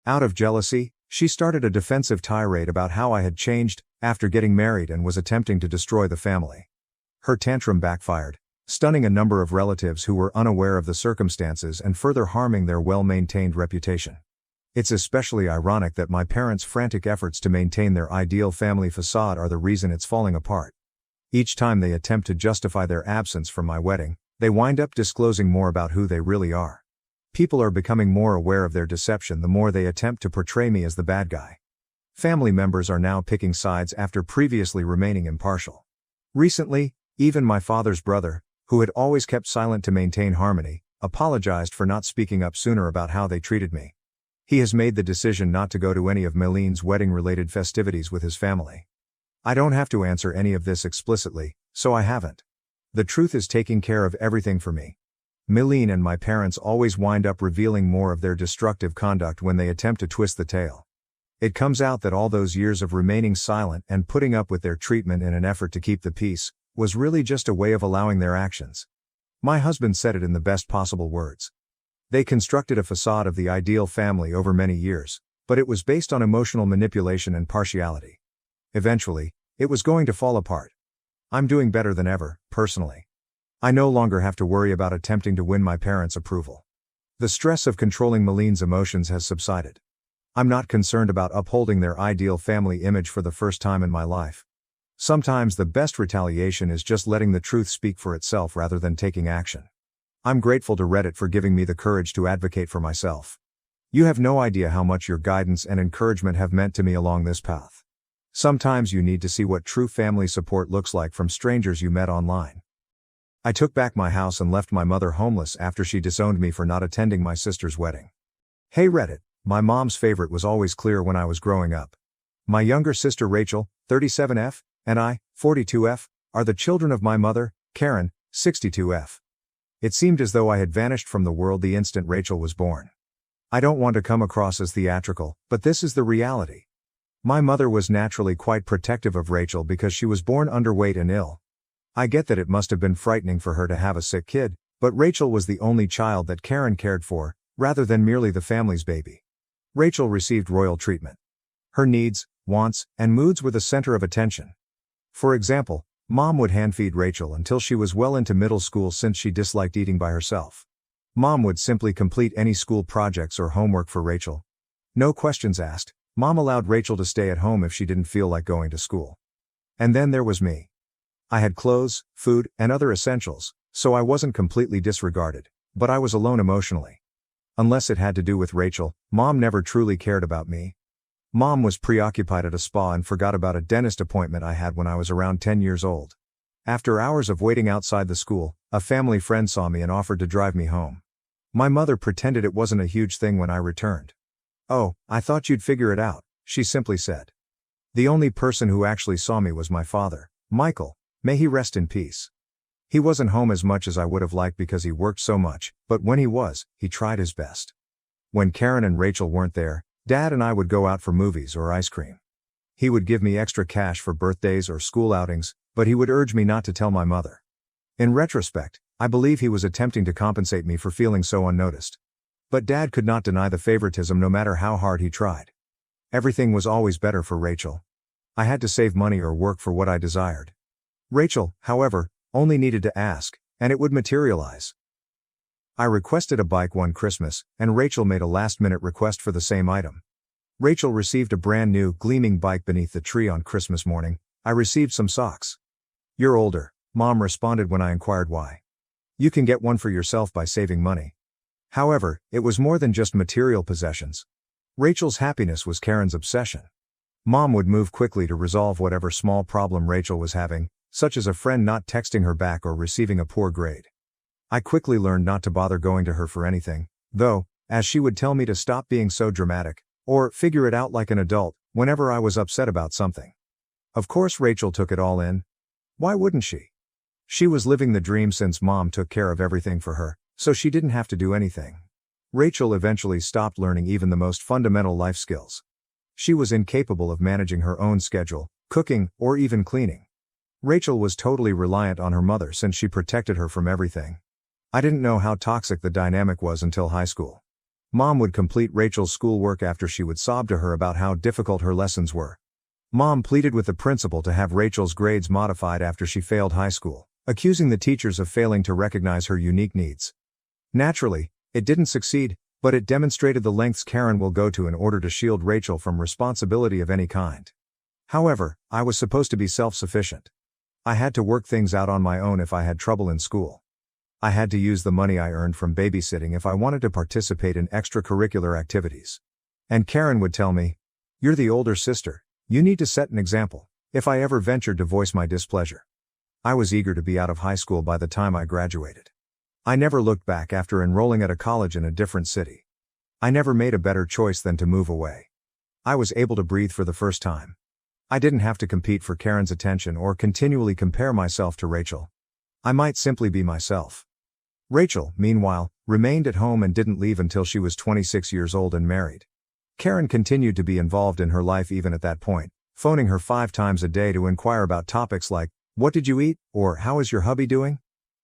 Out of jealousy, She started a defensive tirade about how I had changed after getting married and was attempting to destroy the family. Her tantrum backfired, stunning a number of relatives who were unaware of the circumstances and further harming their well-maintained reputation. It's especially ironic that my parents' frantic efforts to maintain their ideal family facade are the reason it's falling apart. Each time they attempt to justify their absence from my wedding, they wind up disclosing more about who they really are. People are becoming more aware of their deception the more they attempt to portray me as the bad guy. Family members are now picking sides after previously remaining impartial. Recently, even my father's brother, who had always kept silent to maintain harmony, apologized for not speaking up sooner about how they treated me. He has made the decision not to go to any of Mylene's wedding-related festivities with his family. I don't have to answer any of this explicitly, so I haven't. The truth is taking care of everything for me. Mylene and my parents always wind up revealing more of their destructive conduct when they attempt to twist the tale. It comes out that all those years of remaining silent and putting up with their treatment in an effort to keep the peace was really just a way of allowing their actions. My husband said it in the best possible words. They constructed a facade of the ideal family over many years, but it was based on emotional manipulation and partiality. Eventually, it was going to fall apart. I'm doing better than ever, personally. I no longer have to worry about attempting to win my parents' approval. The stress of controlling Mylene's emotions has subsided. I'm not concerned about upholding their ideal family image for the first time in my life. Sometimes the best retaliation is just letting the truth speak for itself rather than taking action. I'm grateful to Reddit for giving me the courage to advocate for myself. You have no idea how much your guidance and encouragement have meant to me along this path. Sometimes you need to see what true family support looks like from strangers you met online. I took back my house and left my mother homeless after she disowned me for not attending my sister's wedding. Hey Reddit, my mom's favorite was always clear when I was growing up. My younger sister Rachel, 37F, and I, 42F, are the children of my mother, Karen, 62F. It seemed as though I had vanished from the world the instant Rachel was born. I don't want to come across as theatrical, but this is the reality. My mother was naturally quite protective of Rachel because she was born underweight and ill. I get that it must have been frightening for her to have a sick kid, but Rachel was the only child that Karen cared for, rather than merely the family's baby. Rachel received royal treatment. Her needs, wants, and moods were the center of attention. For example, Mom would hand-feed Rachel until she was well into middle school since she disliked eating by herself. Mom would simply complete any school projects or homework for Rachel. No questions asked, Mom allowed Rachel to stay at home if she didn't feel like going to school. And then there was me. I had clothes, food, and other essentials, so I wasn't completely disregarded, but I was alone emotionally. Unless it had to do with Rachel, Mom never truly cared about me. Mom was preoccupied at a spa and forgot about a dentist appointment I had when I was around 10 years old. After hours of waiting outside the school, a family friend saw me and offered to drive me home. My mother pretended it wasn't a huge thing when I returned. "Oh, I thought you'd figure it out," she simply said. The only person who actually saw me was my father, Michael. May he rest in peace. He wasn't home as much as I would have liked because he worked so much, but when he was, he tried his best. When Karen and Rachel weren't there, Dad and I would go out for movies or ice cream. He would give me extra cash for birthdays or school outings, but he would urge me not to tell my mother. In retrospect, I believe he was attempting to compensate me for feeling so unnoticed. But Dad could not deny the favoritism no matter how hard he tried. Everything was always better for Rachel. I had to save money or work for what I desired. Rachel, however, only needed to ask, and it would materialize. I requested a bike one Christmas, and Rachel made a last-minute request for the same item. Rachel received a brand new, gleaming bike beneath the tree on Christmas morning. I received some socks. "You're older," Mom responded when I inquired why. "You can get one for yourself by saving money." However, it was more than just material possessions. Rachel's happiness was Karen's obsession. Mom would move quickly to resolve whatever small problem Rachel was having, such as a friend not texting her back or receiving a poor grade. I quickly learned not to bother going to her for anything, though, as she would tell me to stop being so dramatic, or figure it out like an adult, whenever I was upset about something. Of course Rachel took it all in. Why wouldn't she? She was living the dream since Mom took care of everything for her, so she didn't have to do anything. Rachel eventually stopped learning even the most fundamental life skills. She was incapable of managing her own schedule, cooking, or even cleaning. Rachel was totally reliant on her mother since she protected her from everything. I didn't know how toxic the dynamic was until high school. Mom would complete Rachel's schoolwork after she would sob to her about how difficult her lessons were. Mom pleaded with the principal to have Rachel's grades modified after she failed high school, accusing the teachers of failing to recognize her unique needs. Naturally, it didn't succeed, but it demonstrated the lengths Karen will go to in order to shield Rachel from responsibility of any kind. However, I was supposed to be self-sufficient. I had to work things out on my own if I had trouble in school. I had to use the money I earned from babysitting if I wanted to participate in extracurricular activities. And Karen would tell me, "You're the older sister, you need to set an example," if I ever ventured to voice my displeasure. I was eager to be out of high school by the time I graduated. I never looked back after enrolling at a college in a different city. I never made a better choice than to move away. I was able to breathe for the first time. I didn't have to compete for Karen's attention or continually compare myself to Rachel. I might simply be myself. Rachel, meanwhile, remained at home and didn't leave until she was 26 years old and married. Karen continued to be involved in her life even at that point, phoning her 5 times a day to inquire about topics like, "What did you eat?" or "How is your hubby doing?"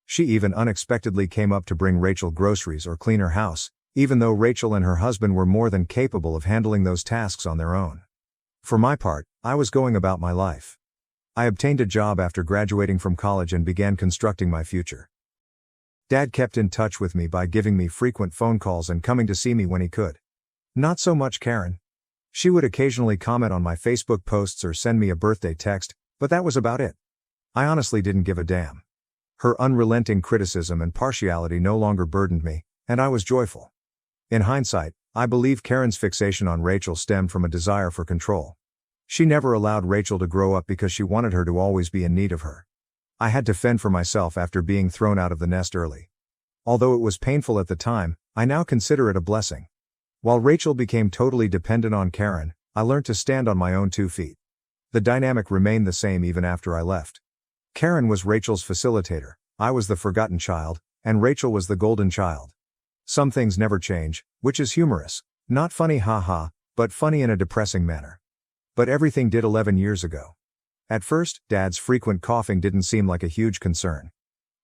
She even unexpectedly came up to bring Rachel groceries or clean her house, even though Rachel and her husband were more than capable of handling those tasks on their own. For my part, I was going about my life. I obtained a job after graduating from college and began constructing my future. Dad kept in touch with me by giving me frequent phone calls and coming to see me when he could. Not so much Karen. She would occasionally comment on my Facebook posts or send me a birthday text, but that was about it. I honestly didn't give a damn. Her unrelenting criticism and partiality no longer burdened me, and I was joyful. In hindsight, I believe Karen's fixation on Rachel stemmed from a desire for control. She never allowed Rachel to grow up because she wanted her to always be in need of her. I had to fend for myself after being thrown out of the nest early. Although it was painful at the time, I now consider it a blessing. While Rachel became totally dependent on Karen, I learned to stand on my own 2 feet. The dynamic remained the same even after I left. Karen was Rachel's facilitator, I was the forgotten child, and Rachel was the golden child. Some things never change, which is humorous. Not funny haha, but funny in a depressing manner. But everything did 11 years ago. At first, Dad's frequent coughing didn't seem like a huge concern.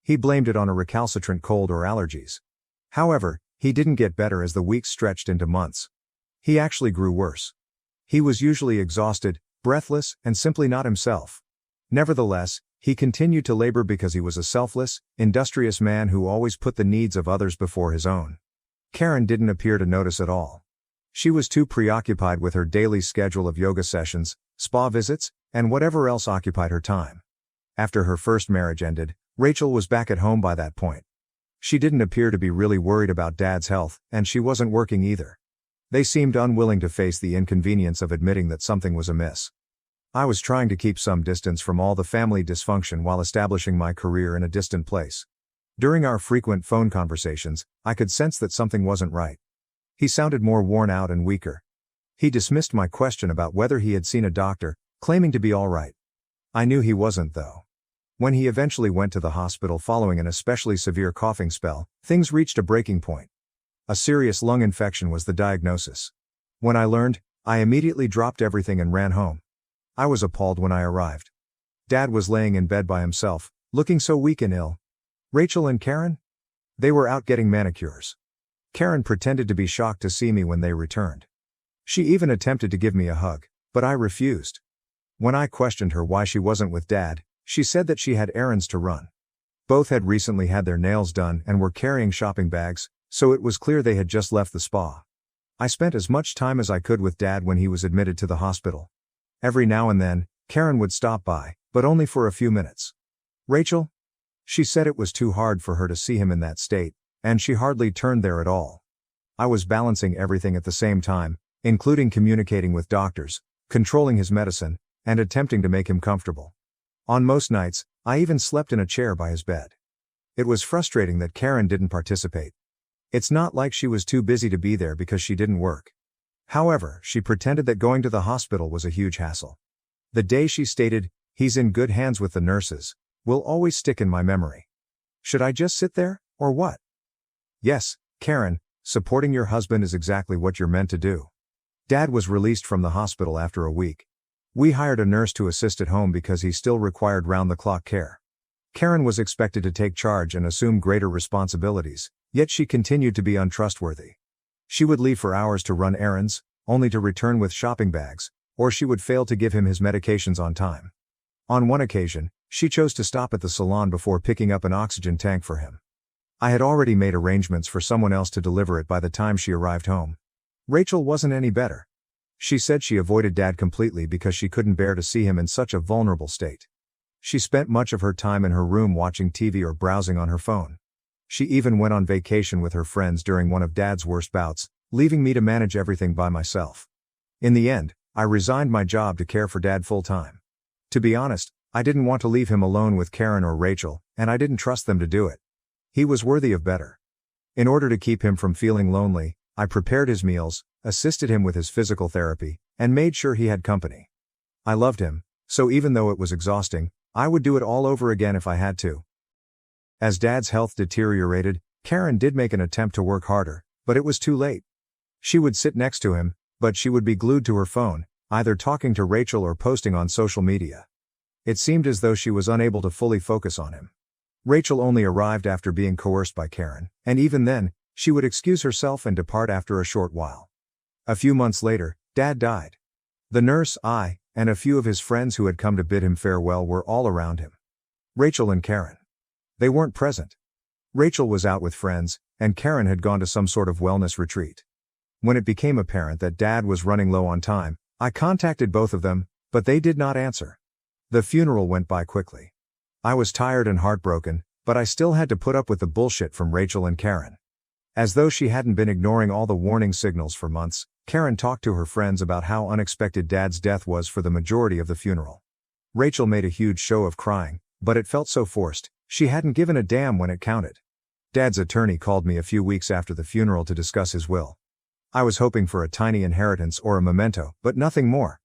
He blamed it on a recalcitrant cold or allergies. However, he didn't get better as the weeks stretched into months. He actually grew worse. He was usually exhausted, breathless, and simply not himself. Nevertheless, he continued to labor because he was a selfless, industrious man who always put the needs of others before his own. Karen didn't appear to notice at all. She was too preoccupied with her daily schedule of yoga sessions, spa visits, and whatever else occupied her time. After her first marriage ended, Rachel was back at home by that point. She didn't appear to be really worried about Dad's health, and she wasn't working either. They seemed unwilling to face the inconvenience of admitting that something was amiss. I was trying to keep some distance from all the family dysfunction while establishing my career in a distant place. During our frequent phone conversations, I could sense that something wasn't right. He sounded more worn out and weaker. He dismissed my question about whether he had seen a doctor, claiming to be all right. I knew he wasn't though. When he eventually went to the hospital following an especially severe coughing spell, things reached a breaking point. A serious lung infection was the diagnosis. When I learned, I immediately dropped everything and ran home. I was appalled when I arrived. Dad was laying in bed by himself, looking so weak and ill. Rachel and Karen? They were out getting manicures. Karen pretended to be shocked to see me when they returned. She even attempted to give me a hug, but I refused. When I questioned her why she wasn't with Dad, she said that she had errands to run. Both had recently had their nails done and were carrying shopping bags, so it was clear they had just left the spa. I spent as much time as I could with Dad when he was admitted to the hospital. Every now and then, Karen would stop by, but only for a few minutes. Rachel? She said it was too hard for her to see him in that state, and she hardly turned there at all. I was balancing everything at the same time, including communicating with doctors, controlling his medicine, and attempting to make him comfortable. On most nights, I even slept in a chair by his bed. It was frustrating that Karen didn't participate. It's not like she was too busy to be there because she didn't work. However, she pretended that going to the hospital was a huge hassle. The day she stated, "He's in good hands with the nurses," will always stick in my memory. Should I just sit there, or what? Yes, Karen, supporting your husband is exactly what you're meant to do. Dad was released from the hospital after a week. We hired a nurse to assist at home because he still required round-the-clock care. Karen was expected to take charge and assume greater responsibilities, yet she continued to be untrustworthy. She would leave for hours to run errands, only to return with shopping bags, or she would fail to give him his medications on time. On one occasion, she chose to stop at the salon before picking up an oxygen tank for him. I had already made arrangements for someone else to deliver it by the time she arrived home. Rachel wasn't any better. She said she avoided Dad completely because she couldn't bear to see him in such a vulnerable state. She spent much of her time in her room watching TV or browsing on her phone. She even went on vacation with her friends during one of Dad's worst bouts, leaving me to manage everything by myself. In the end, I resigned my job to care for Dad full-time. To be honest, I didn't want to leave him alone with Karen or Rachel, and I didn't trust them to do it. He was worthy of better. In order to keep him from feeling lonely, I prepared his meals, assisted him with his physical therapy, and made sure he had company. I loved him, so even though it was exhausting, I would do it all over again if I had to. As Dad's health deteriorated, Karen did make an attempt to work harder, but it was too late. She would sit next to him, but she would be glued to her phone, either talking to Rachel or posting on social media. It seemed as though she was unable to fully focus on him. Rachel only arrived after being coerced by Karen, and even then, she would excuse herself and depart after a short while. A few months later, Dad died. The nurse, I, and a few of his friends who had come to bid him farewell were all around him. Rachel and Karen. They weren't present. Rachel was out with friends, and Karen had gone to some sort of wellness retreat. When it became apparent that Dad was running low on time, I contacted both of them, but they did not answer. The funeral went by quickly. I was tired and heartbroken, but I still had to put up with the bullshit from Rachel and Karen. As though she hadn't been ignoring all the warning signals for months, Karen talked to her friends about how unexpected Dad's death was for the majority of the funeral. Rachel made a huge show of crying, but it felt so forced. She hadn't given a damn when it counted. Dad's attorney called me a few weeks after the funeral to discuss his will. I was hoping for a tiny inheritance or a memento, but nothing more.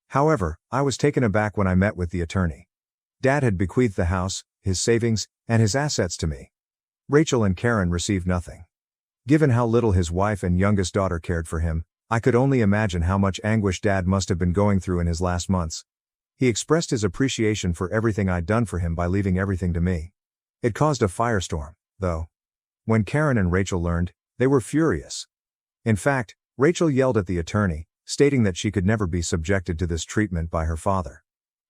However, I was taken aback when I met with the attorney. Dad had bequeathed the house, his savings, and his assets to me. Rachel and Karen received nothing. Given how little his wife and youngest daughter cared for him, I could only imagine how much anguish Dad must have been going through in his last months. He expressed his appreciation for everything I'd done for him by leaving everything to me. It caused a firestorm, though. When Karen and Rachel learned, they were furious. In fact, Rachel yelled at the attorney, stating that she could never be subjected to this treatment by her father.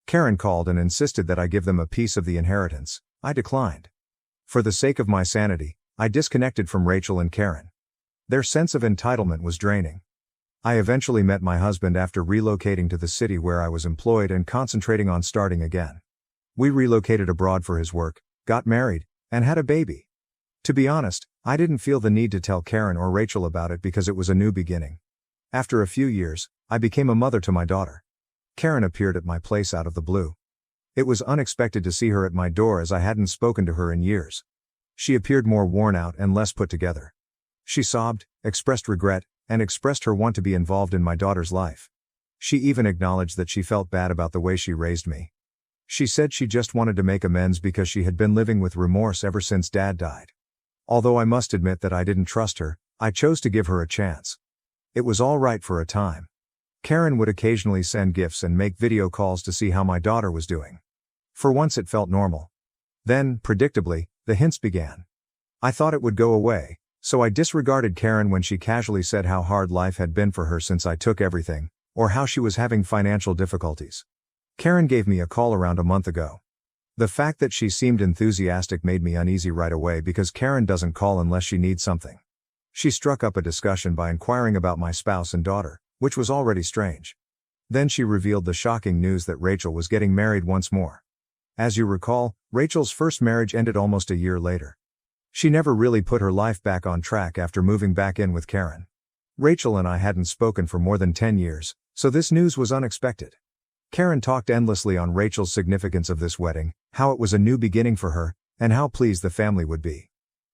Karen called and insisted that I give them a piece of the inheritance. I declined. For the sake of my sanity, I disconnected from Rachel and Karen. Their sense of entitlement was draining. I eventually met my husband after relocating to the city where I was employed and concentrating on starting again. We relocated abroad for his work, got married, and had a baby. To be honest, I didn't feel the need to tell Karen or Rachel about it because it was a new beginning. After a few years, I became a mother to my daughter. Karen appeared at my place out of the blue. It was unexpected to see her at my door as I hadn't spoken to her in years. She appeared more worn out and less put together. She sobbed, expressed regret, and expressed her want to be involved in my daughter's life. She even acknowledged that she felt bad about the way she raised me. She said she just wanted to make amends because she had been living with remorse ever since Dad died. Although I must admit that I didn't trust her, I chose to give her a chance. It was all right for a time. Karen would occasionally send gifts and make video calls to see how my daughter was doing. For once it felt normal. Then, predictably, the hints began. I thought it would go away, so I disregarded Karen when she casually said how hard life had been for her since I took everything, or how she was having financial difficulties. Karen gave me a call around a month ago. The fact that she seemed enthusiastic made me uneasy right away because Karen doesn't call unless she needs something. She struck up a discussion by inquiring about my spouse and daughter, which was already strange. Then she revealed the shocking news that Rachel was getting married once more. As you recall, Rachel's first marriage ended almost a year later. She never really put her life back on track after moving back in with Karen. Rachel and I hadn't spoken for more than 10 years, so this news was unexpected. Karen talked endlessly on Rachel's significance of this wedding, how it was a new beginning for her, and how pleased the family would be.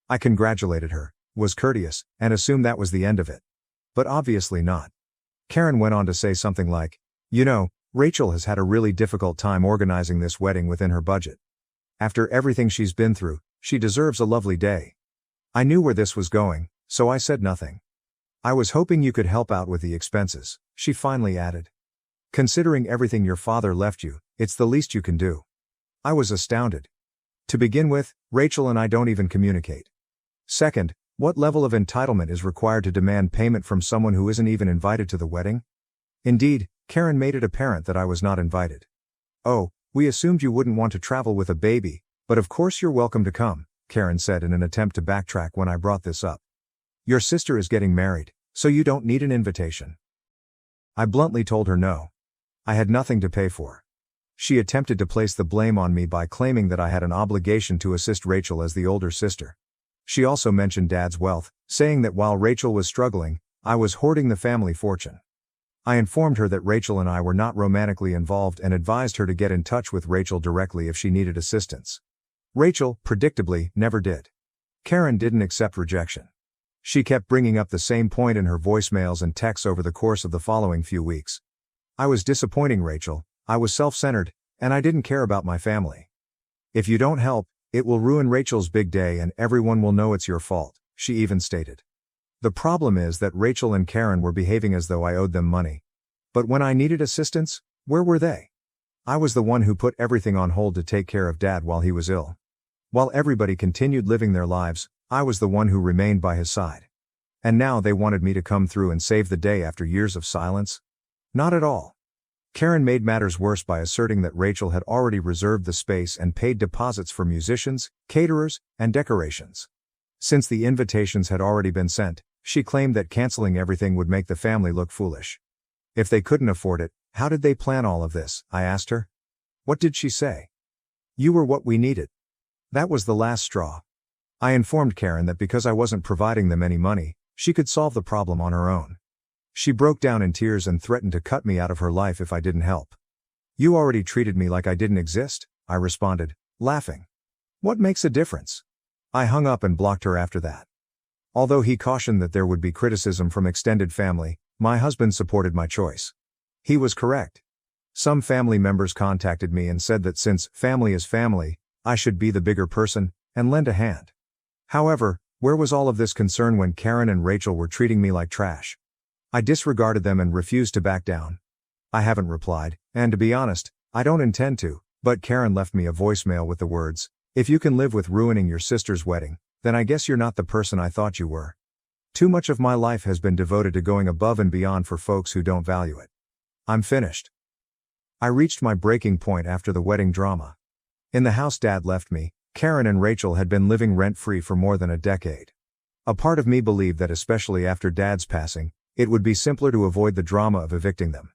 I congratulated her, was courteous, and assumed that was the end of it. But obviously not. Karen went on to say something like, "You know, Rachel has had a really difficult time organizing this wedding within her budget. After everything she's been through, she deserves a lovely day." I knew where this was going, so I said nothing. "I was hoping you could help out with the expenses," she finally added. "Considering everything your father left you, it's the least you can do." I was astounded. To begin with, Rachel and I don't even communicate. Second, What level of entitlement is required to demand payment from someone who isn't even invited to the wedding? Indeed, Karen made it apparent that I was not invited. "Oh, we assumed you wouldn't want to travel with a baby, but of course you're welcome to come," Karen said in an attempt to backtrack when I brought this up. "Your sister is getting married, so you don't need an invitation." I bluntly told her no. I had nothing to pay for. She attempted to place the blame on me by claiming that I had an obligation to assist Rachel as the older sister. She also mentioned Dad's wealth, saying that while Rachel was struggling, I was hoarding the family fortune. I informed her that Rachel and I were not romantically involved and advised her to get in touch with Rachel directly if she needed assistance. Rachel, predictably, never did. Karen didn't accept rejection. She kept bringing up the same point in her voicemails and texts over the course of the following few weeks. I was disappointing Rachel, I was self-centered, and I didn't care about my family. "If you don't help, it will ruin Rachel's big day and everyone will know it's your fault," she even stated. The problem is that Rachel and Karen were behaving as though I owed them money. But when I needed assistance, where were they? I was the one who put everything on hold to take care of Dad while he was ill. While everybody continued living their lives, I was the one who remained by his side. And now they wanted me to come through and save the day after years of silence? Not at all. Karen made matters worse by asserting that Rachel had already reserved the space and paid deposits for musicians, caterers, and decorations. Since the invitations had already been sent, she claimed that canceling everything would make the family look foolish. If they couldn't afford it, how did they plan all of this? I asked her. What did she say? "You were what we needed." That was the last straw. I informed Karen that because I wasn't providing them any money, she could solve the problem on her own. She broke down in tears and threatened to cut me out of her life if I didn't help. "You already treated me like I didn't exist," I responded, laughing. "What makes a difference?" I hung up and blocked her after that. Although he cautioned that there would be criticism from extended family, my husband supported my choice. He was correct. Some family members contacted me and said that since family is family, I should be the bigger person and lend a hand. However, where was all of this concern when Karen and Rachel were treating me like trash? I disregarded them and refused to back down. I haven't replied, and to be honest, I don't intend to, but Karen left me a voicemail with the words, "If you can live with ruining your sister's wedding, then I guess you're not the person I thought you were. Too much of my life has been devoted to going above and beyond for folks who don't value it. I'm finished." I reached my breaking point after the wedding drama. In the house Dad left me, Karen and Rachel had been living rent-free for more than a decade. A part of me believed that especially after Dad's passing, it would be simpler to avoid the drama of evicting them.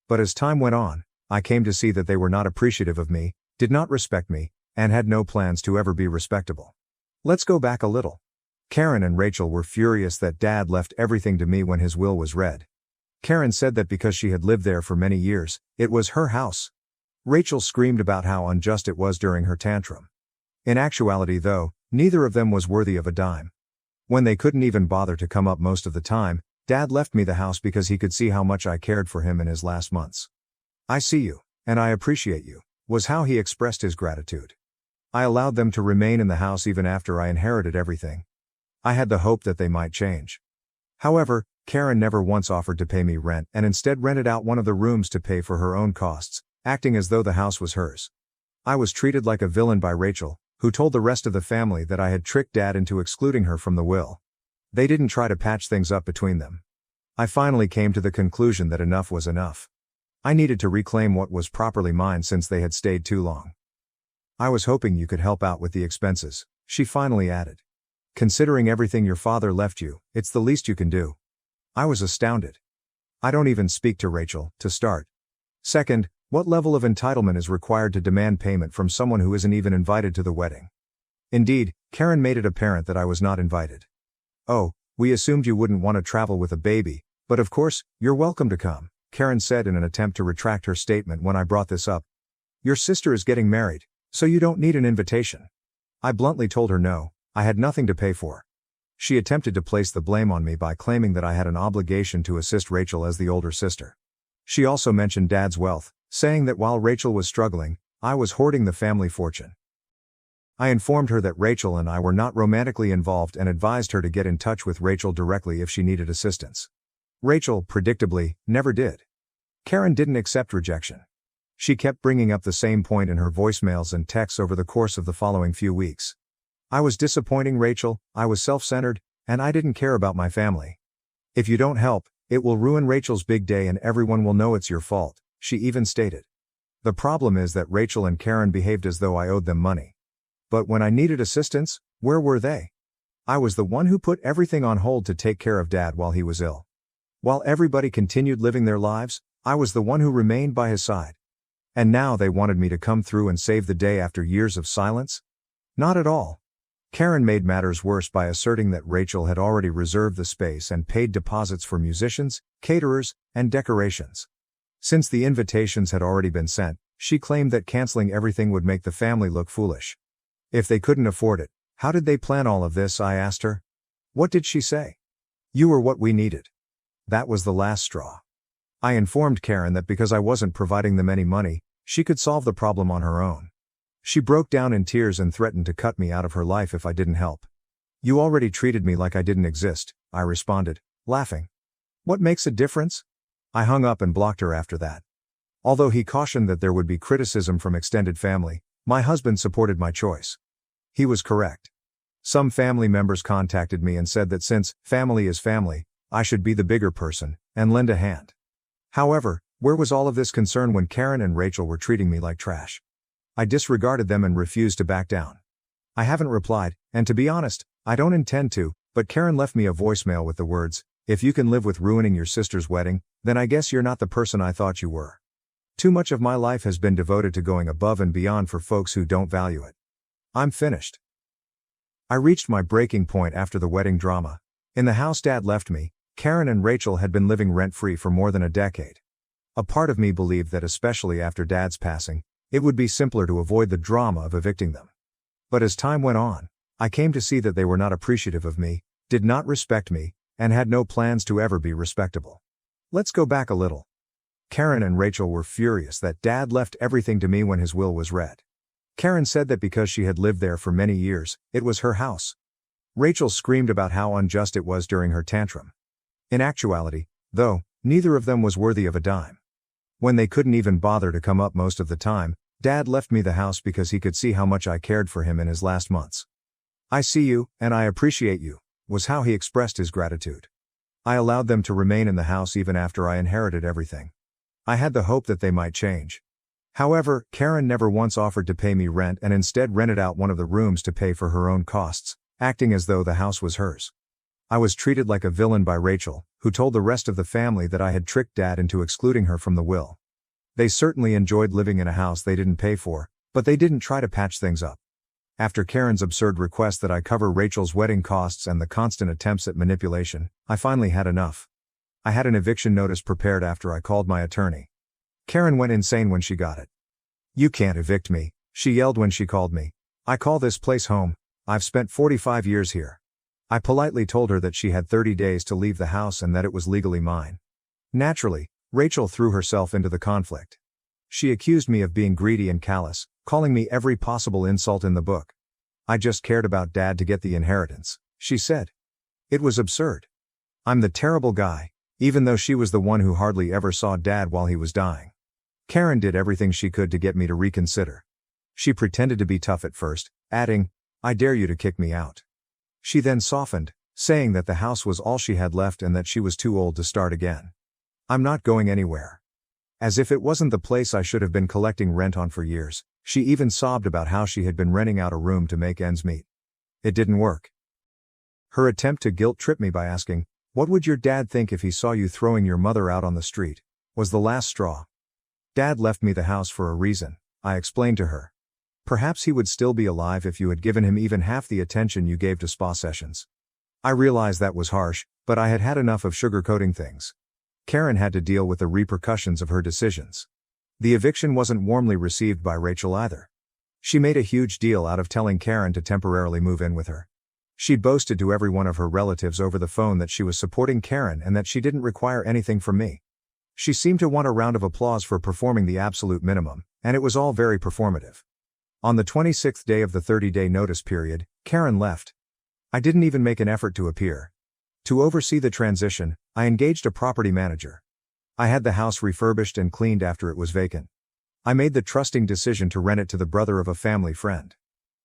But as time went on, I came to see that they were not appreciative of me, did not respect me, and had no plans to ever be respectable. Let's go back a little. Karen and Rachel were furious that Dad left everything to me when his will was read. Karen said that because she had lived there for many years, it was her house. Rachel screamed about how unjust it was during her tantrum. In actuality though, neither of them was worthy of a dime. When they couldn't even bother to come up most of the time, Dad left me the house because he could see how much I cared for him in his last months. "I see you, and I appreciate you," was how he expressed his gratitude. I allowed them to remain in the house even after I inherited everything. I had the hope that they might change. However, Karen never once offered to pay me rent and instead rented out one of the rooms to pay for her own costs, acting as though the house was hers. I was treated like a villain by Rachel, who told the rest of the family that I had tricked Dad into excluding her from the will. They didn't try to patch things up between them. I finally came to the conclusion that enough was enough. I needed to reclaim what was properly mine since they had stayed too long. "I was hoping you could help out with the expenses," she finally added. "Considering everything your father left you, it's the least you can do." I was astounded. I don't even speak to Rachel, to start. Second, what level of entitlement is required to demand payment from someone who isn't even invited to the wedding? Indeed, Karen made it apparent that I was not invited. "Oh, we assumed you wouldn't want to travel with a baby, but of course, you're welcome to come," Karen said in an attempt to retract her statement when I brought this up. "Your sister is getting married, so you don't need an invitation." I bluntly told her no, I had nothing to pay for. She attempted to place the blame on me by claiming that I had an obligation to assist Rachel as the older sister. She also mentioned Dad's wealth, saying that while Rachel was struggling, I was hoarding the family fortune. I informed her that Rachel and I were not romantically involved and advised her to get in touch with Rachel directly if she needed assistance. Rachel, predictably, never did. Karen didn't accept rejection. She kept bringing up the same point in her voicemails and texts over the course of the following few weeks. I was disappointing Rachel, I was self-centered, and I didn't care about my family. If you don't help, it will ruin Rachel's big day and everyone will know it's your fault, she even stated. The problem is that Rachel and Karen behaved as though I owed them money. But when I needed assistance, where were they? I was the one who put everything on hold to take care of Dad while he was ill. While everybody continued living their lives, I was the one who remained by his side. And now they wanted me to come through and save the day after years of silence? Not at all. Karen made matters worse by asserting that Rachel had already reserved the space and paid deposits for musicians, caterers, and decorations. Since the invitations had already been sent, she claimed that canceling everything would make the family look foolish. If they couldn't afford it, how did they plan all of this? I asked her. What did she say? You were what we needed. That was the last straw. I informed Karen that because I wasn't providing them any money, she could solve the problem on her own. She broke down in tears and threatened to cut me out of her life if I didn't help. You already treated me like I didn't exist, I responded, laughing. What makes a difference? I hung up and blocked her after that. Although he cautioned that there would be criticism from extended family, my husband supported my choice. He was correct. Some family members contacted me and said that since family is family, I should be the bigger person and lend a hand. However, where was all of this concern when Karen and Rachel were treating me like trash? I disregarded them and refused to back down. I haven't replied, and to be honest, I don't intend to, but Karen left me a voicemail with the words, "If you can live with ruining your sister's wedding, then I guess you're not the person I thought you were. Too much of my life has been devoted to going above and beyond for folks who don't value it. I'm finished." I reached my breaking point after the wedding drama. In the house Dad left me, Karen and Rachel had been living rent-free for more than a decade. A part of me believed that especially after Dad's passing, it would be simpler to avoid the drama of evicting them. But as time went on, I came to see that they were not appreciative of me, did not respect me, and had no plans to ever be respectable. Let's go back a little. Karen and Rachel were furious that Dad left everything to me when his will was read. Karen said that because she had lived there for many years, it was her house. Rachel screamed about how unjust it was during her tantrum. In actuality, though, neither of them was worthy of a dime. When they couldn't even bother to come up most of the time, Dad left me the house because he could see how much I cared for him in his last months. "I see you, and I appreciate you," was how he expressed his gratitude. I allowed them to remain in the house even after I inherited everything. I had the hope that they might change. However, Karen never once offered to pay me rent and instead rented out one of the rooms to pay for her own costs, acting as though the house was hers. I was treated like a villain by Rachel, who told the rest of the family that I had tricked Dad into excluding her from the will. They certainly enjoyed living in a house they didn't pay for, but they didn't try to patch things up. After Karen's absurd request that I cover Rachel's wedding costs and the constant attempts at manipulation, I finally had enough. I had an eviction notice prepared after I called my attorney. Karen went insane when she got it. "You can't evict me," she yelled when she called me. "I call this place home. I've spent 45 years here." I politely told her that she had 30 days to leave the house and that it was legally mine. Naturally, Rachel threw herself into the conflict. She accused me of being greedy and callous, calling me every possible insult in the book. "I just cared about Dad to get the inheritance," she said. It was absurd. I'm the terrible guy, even though she was the one who hardly ever saw Dad while he was dying. Karen did everything she could to get me to reconsider. She pretended to be tough at first, adding, "I dare you to kick me out." She then softened, saying that the house was all she had left and that she was too old to start again. "I'm not going anywhere." As if it wasn't the place I should have been collecting rent on for years, she even sobbed about how she had been renting out a room to make ends meet. It didn't work. Her attempt to guilt-trip me by asking, "What would your dad think if he saw you throwing your mother out on the street?" was the last straw. "Dad left me the house for a reason," I explained to her. "Perhaps he would still be alive if you had given him even half the attention you gave to spa sessions." I realized that was harsh, but I had had enough of sugarcoating things. Karen had to deal with the repercussions of her decisions. The eviction wasn't warmly received by Rachel either. She made a huge deal out of telling Karen to temporarily move in with her. She boasted to every one of her relatives over the phone that she was supporting Karen and that she didn't require anything from me. She seemed to want a round of applause for performing the absolute minimum, and it was all very performative. On the 26th day of the 30-day notice period, Karen left. I didn't even make an effort to appear. To oversee the transition, I engaged a property manager. I had the house refurbished and cleaned after it was vacant. I made the trusting decision to rent it to the brother of a family friend.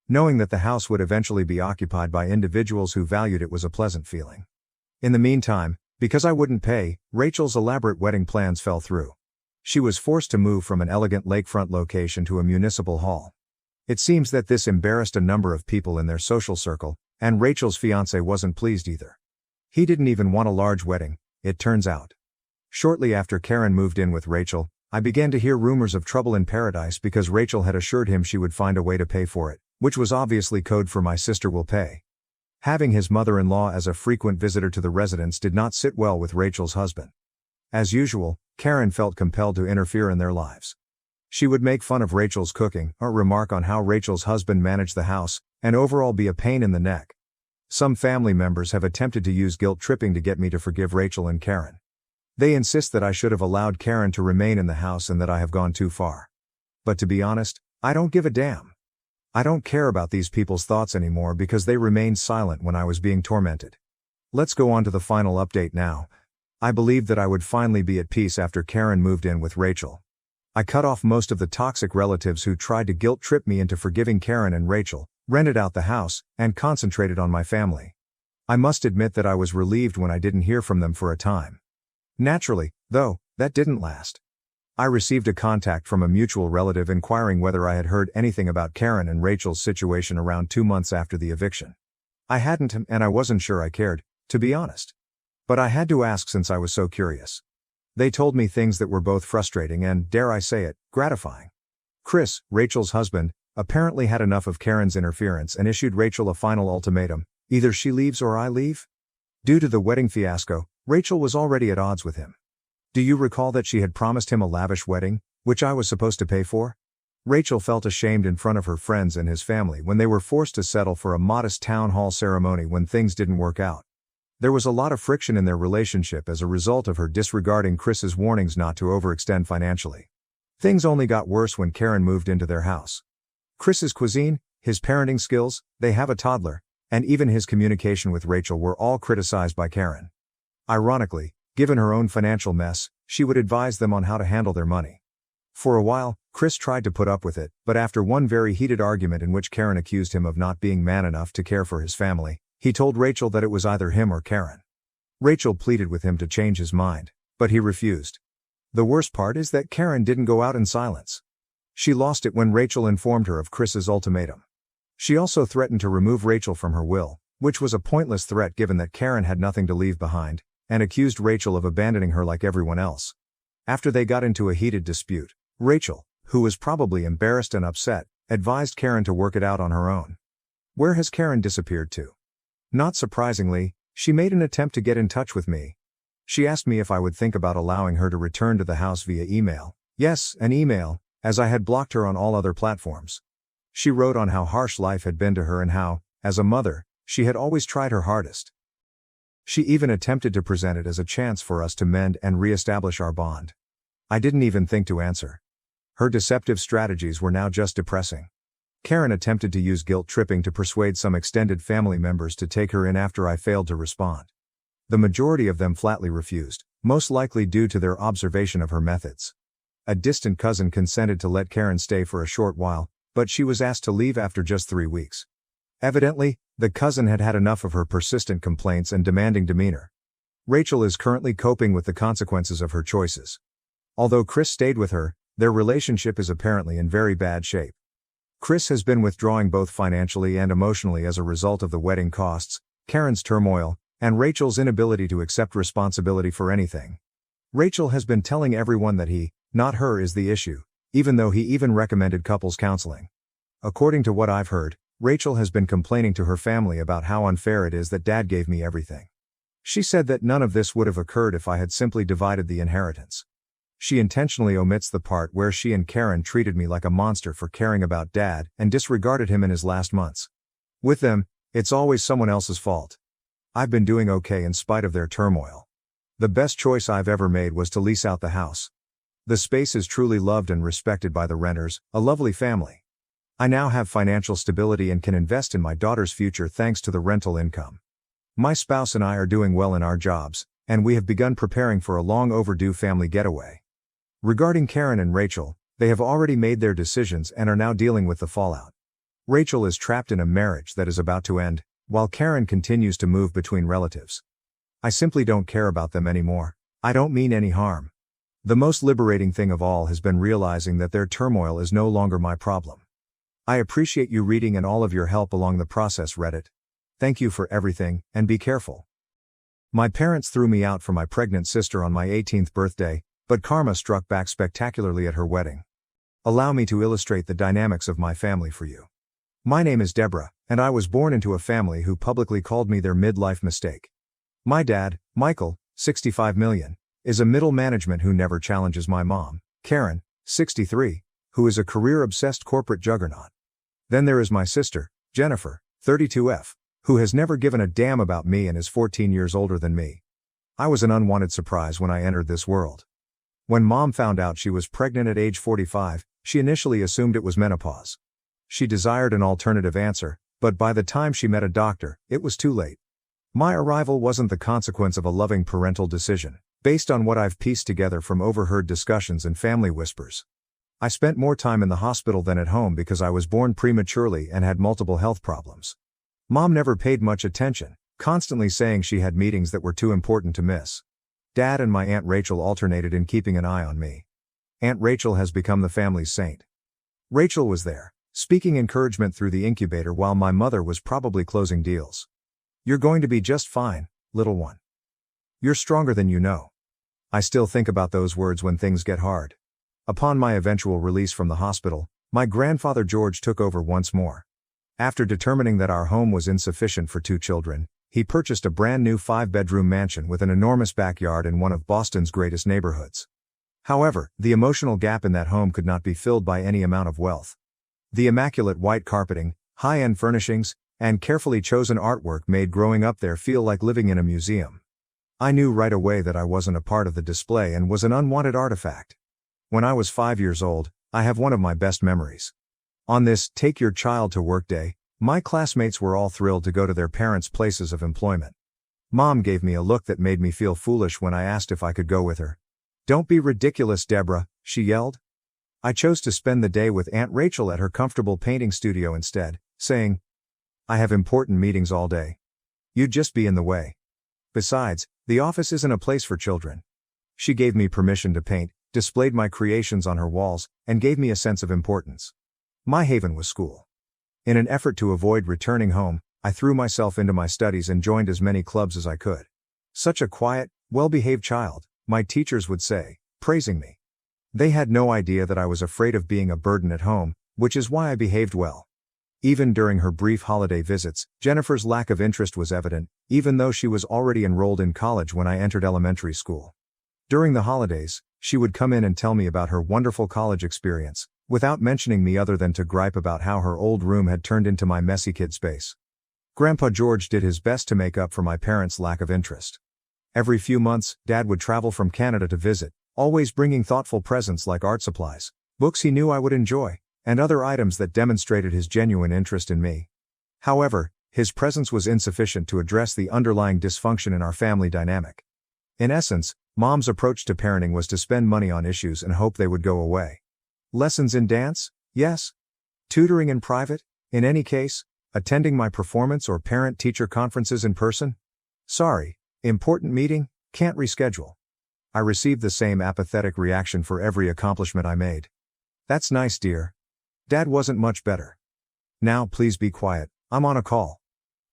Knowing that the house would eventually be occupied by individuals who valued it was a pleasant feeling. In the meantime, because I wouldn't pay, Rachel's elaborate wedding plans fell through. She was forced to move from an elegant lakefront location to a municipal hall. It seems that this embarrassed a number of people in their social circle, and Rachel's fiancé wasn't pleased either. He didn't even want a large wedding, it turns out. Shortly after Karen moved in with Rachel, I began to hear rumors of trouble in paradise because Rachel had assured him she would find a way to pay for it, which was obviously code for my sister will pay. Having his mother-in-law as a frequent visitor to the residence did not sit well with Rachel's husband. As usual, Karen felt compelled to interfere in their lives. She would make fun of Rachel's cooking, or remark on how Rachel's husband managed the house, and overall be a pain in the neck. Some family members have attempted to use guilt-tripping to get me to forgive Rachel and Karen. They insist that I should have allowed Karen to remain in the house and that I have gone too far. But to be honest, I don't give a damn. I don't care about these people's thoughts anymore because they remained silent when I was being tormented. Let's go on to the final update now. I believed that I would finally be at peace after Karen moved in with Rachel. I cut off most of the toxic relatives who tried to guilt-trip me into forgiving Karen and Rachel, rented out the house, and concentrated on my family. I must admit that I was relieved when I didn't hear from them for a time. Naturally, though, that didn't last. I received a contact from a mutual relative inquiring whether I had heard anything about Karen and Rachel's situation around 2 months after the eviction. I hadn't, and I wasn't sure I cared, to be honest. But I had to ask since I was so curious. They told me things that were both frustrating and, dare I say it, gratifying. Chris, Rachel's husband, apparently had enough of Karen's interference and issued Rachel a final ultimatum: either she leaves or I leave. Due to the wedding fiasco, Rachel was already at odds with him. Do you recall that she had promised him a lavish wedding, which I was supposed to pay for? Rachel felt ashamed in front of her friends and his family when they were forced to settle for a modest town hall ceremony when things didn't work out. There was a lot of friction in their relationship as a result of her disregarding Chris's warnings not to overextend financially. Things only got worse when Karen moved into their house. Chris's cuisine, his parenting skills, they have a toddler, and even his communication with Rachel were all criticized by Karen. Ironically, given her own financial mess, she would advise them on how to handle their money. For a while, Chris tried to put up with it, but after one very heated argument in which Karen accused him of not being man enough to care for his family, he told Rachel that it was either him or Karen. Rachel pleaded with him to change his mind, but he refused. The worst part is that Karen didn't go out in silence. She lost it when Rachel informed her of Chris's ultimatum. She also threatened to remove Rachel from her will, which was a pointless threat given that Karen had nothing to leave behind, and accused Rachel of abandoning her like everyone else. After they got into a heated dispute, Rachel, who was probably embarrassed and upset, advised Karen to work it out on her own. Where has Karen disappeared to? Not surprisingly, she made an attempt to get in touch with me. She asked me if I would think about allowing her to return to the house via email. Yes, an email, as I had blocked her on all other platforms. She wrote on how harsh life had been to her and how, as a mother, she had always tried her hardest. She even attempted to present it as a chance for us to mend and re-establish our bond. I didn't even think to answer. Her deceptive strategies were now just depressing. Karen attempted to use guilt-tripping to persuade some extended family members to take her in after I failed to respond. The majority of them flatly refused, most likely due to their observation of her methods. A distant cousin consented to let Karen stay for a short while, but she was asked to leave after just 3 weeks. Evidently, the cousin had had enough of her persistent complaints and demanding demeanor. Rachel is currently coping with the consequences of her choices. Although Chris stayed with her, their relationship is apparently in very bad shape. Chris has been withdrawing both financially and emotionally as a result of the wedding costs, Karen's turmoil, and Rachel's inability to accept responsibility for anything. Rachel has been telling everyone that he, not her, is the issue, even though he even recommended couples counseling. According to what I've heard, Rachel has been complaining to her family about how unfair it is that Dad gave me everything. She said that none of this would have occurred if I had simply divided the inheritance. She intentionally omits the part where she and Karen treated me like a monster for caring about Dad and disregarded him in his last months. With them, it's always someone else's fault. I've been doing okay in spite of their turmoil. The best choice I've ever made was to lease out the house. The space is truly loved and respected by the renters, a lovely family. I now have financial stability and can invest in my daughter's future thanks to the rental income. My spouse and I are doing well in our jobs, and we have begun preparing for a long overdue family getaway. Regarding Karen and Rachel, they have already made their decisions and are now dealing with the fallout. Rachel is trapped in a marriage that is about to end, while Karen continues to move between relatives. I simply don't care about them anymore. I don't mean any harm. The most liberating thing of all has been realizing that their turmoil is no longer my problem. I appreciate you reading and all of your help along the process, Reddit. Thank you for everything, and be careful. My parents threw me out for my pregnant sister on my 18th birthday, but karma struck back spectacularly at her wedding. Allow me to illustrate the dynamics of my family for you. My name is Deborah, and I was born into a family who publicly called me their midlife mistake. My dad, Michael, 65 million, is a middle management who never challenges my mom, Karen, 63, who is a career-obsessed corporate juggernaut. Then there is my sister, Jennifer, 32F, who has never given a damn about me and is 14 years older than me. I was an unwanted surprise when I entered this world. When mom found out she was pregnant at age 45, she initially assumed it was menopause. She desired an alternative answer, but by the time she met a doctor, it was too late. My arrival wasn't the consequence of a loving parental decision, based on what I've pieced together from overheard discussions and family whispers. I spent more time in the hospital than at home because I was born prematurely and had multiple health problems. Mom never paid much attention, constantly saying she had meetings that were too important to miss. Dad and my Aunt Rachel alternated in keeping an eye on me. Aunt Rachel has become the family's saint. Rachel was there, speaking encouragement through the incubator while my mother was probably closing deals. You're going to be just fine, little one. You're stronger than you know. I still think about those words when things get hard. Upon my eventual release from the hospital, my grandfather George took over once more. After determining that our home was insufficient for 2 children, he purchased a brand new 5-bedroom mansion with an enormous backyard in one of Boston's greatest neighborhoods. However, the emotional gap in that home could not be filled by any amount of wealth. The immaculate white carpeting, high-end furnishings, and carefully chosen artwork made growing up there feel like living in a museum. I knew right away that I wasn't a part of the display and was an unwanted artifact. When I was 5 years old, I have one of my best memories. On this Take Your Child to Work Day, my classmates were all thrilled to go to their parents' places of employment. Mom gave me a look that made me feel foolish when I asked if I could go with her. "Don't be ridiculous, Deborah," she yelled. I chose to spend the day with Aunt Rachel at her comfortable painting studio instead, saying, "I have important meetings all day. You'd just be in the way. Besides, the office isn't a place for children." She gave me permission to paint, displayed my creations on her walls, and gave me a sense of importance. My haven was school. In an effort to avoid returning home, I threw myself into my studies and joined as many clubs as I could. Such a quiet, well-behaved child, my teachers would say, praising me. They had no idea that I was afraid of being a burden at home, which is why I behaved well. Even during her brief holiday visits, Jennifer's lack of interest was evident, even though she was already enrolled in college when I entered elementary school. During the holidays, she would come in and tell me about her wonderful college experience, without mentioning me other than to gripe about how her old room had turned into my messy kid space. Grandpa George did his best to make up for my parents' lack of interest. Every few months, Dad would travel from Canada to visit, always bringing thoughtful presents like art supplies, books he knew I would enjoy, and other items that demonstrated his genuine interest in me. However, his presence was insufficient to address the underlying dysfunction in our family dynamic. In essence, Mom's approach to parenting was to spend money on issues and hope they would go away. Lessons in dance? Yes. Tutoring in private? In any case, attending my performance or parent-teacher conferences in person? Sorry, important meeting, can't reschedule. I received the same apathetic reaction for every accomplishment I made. That's nice, dear. Dad wasn't much better. Now please be quiet, I'm on a call.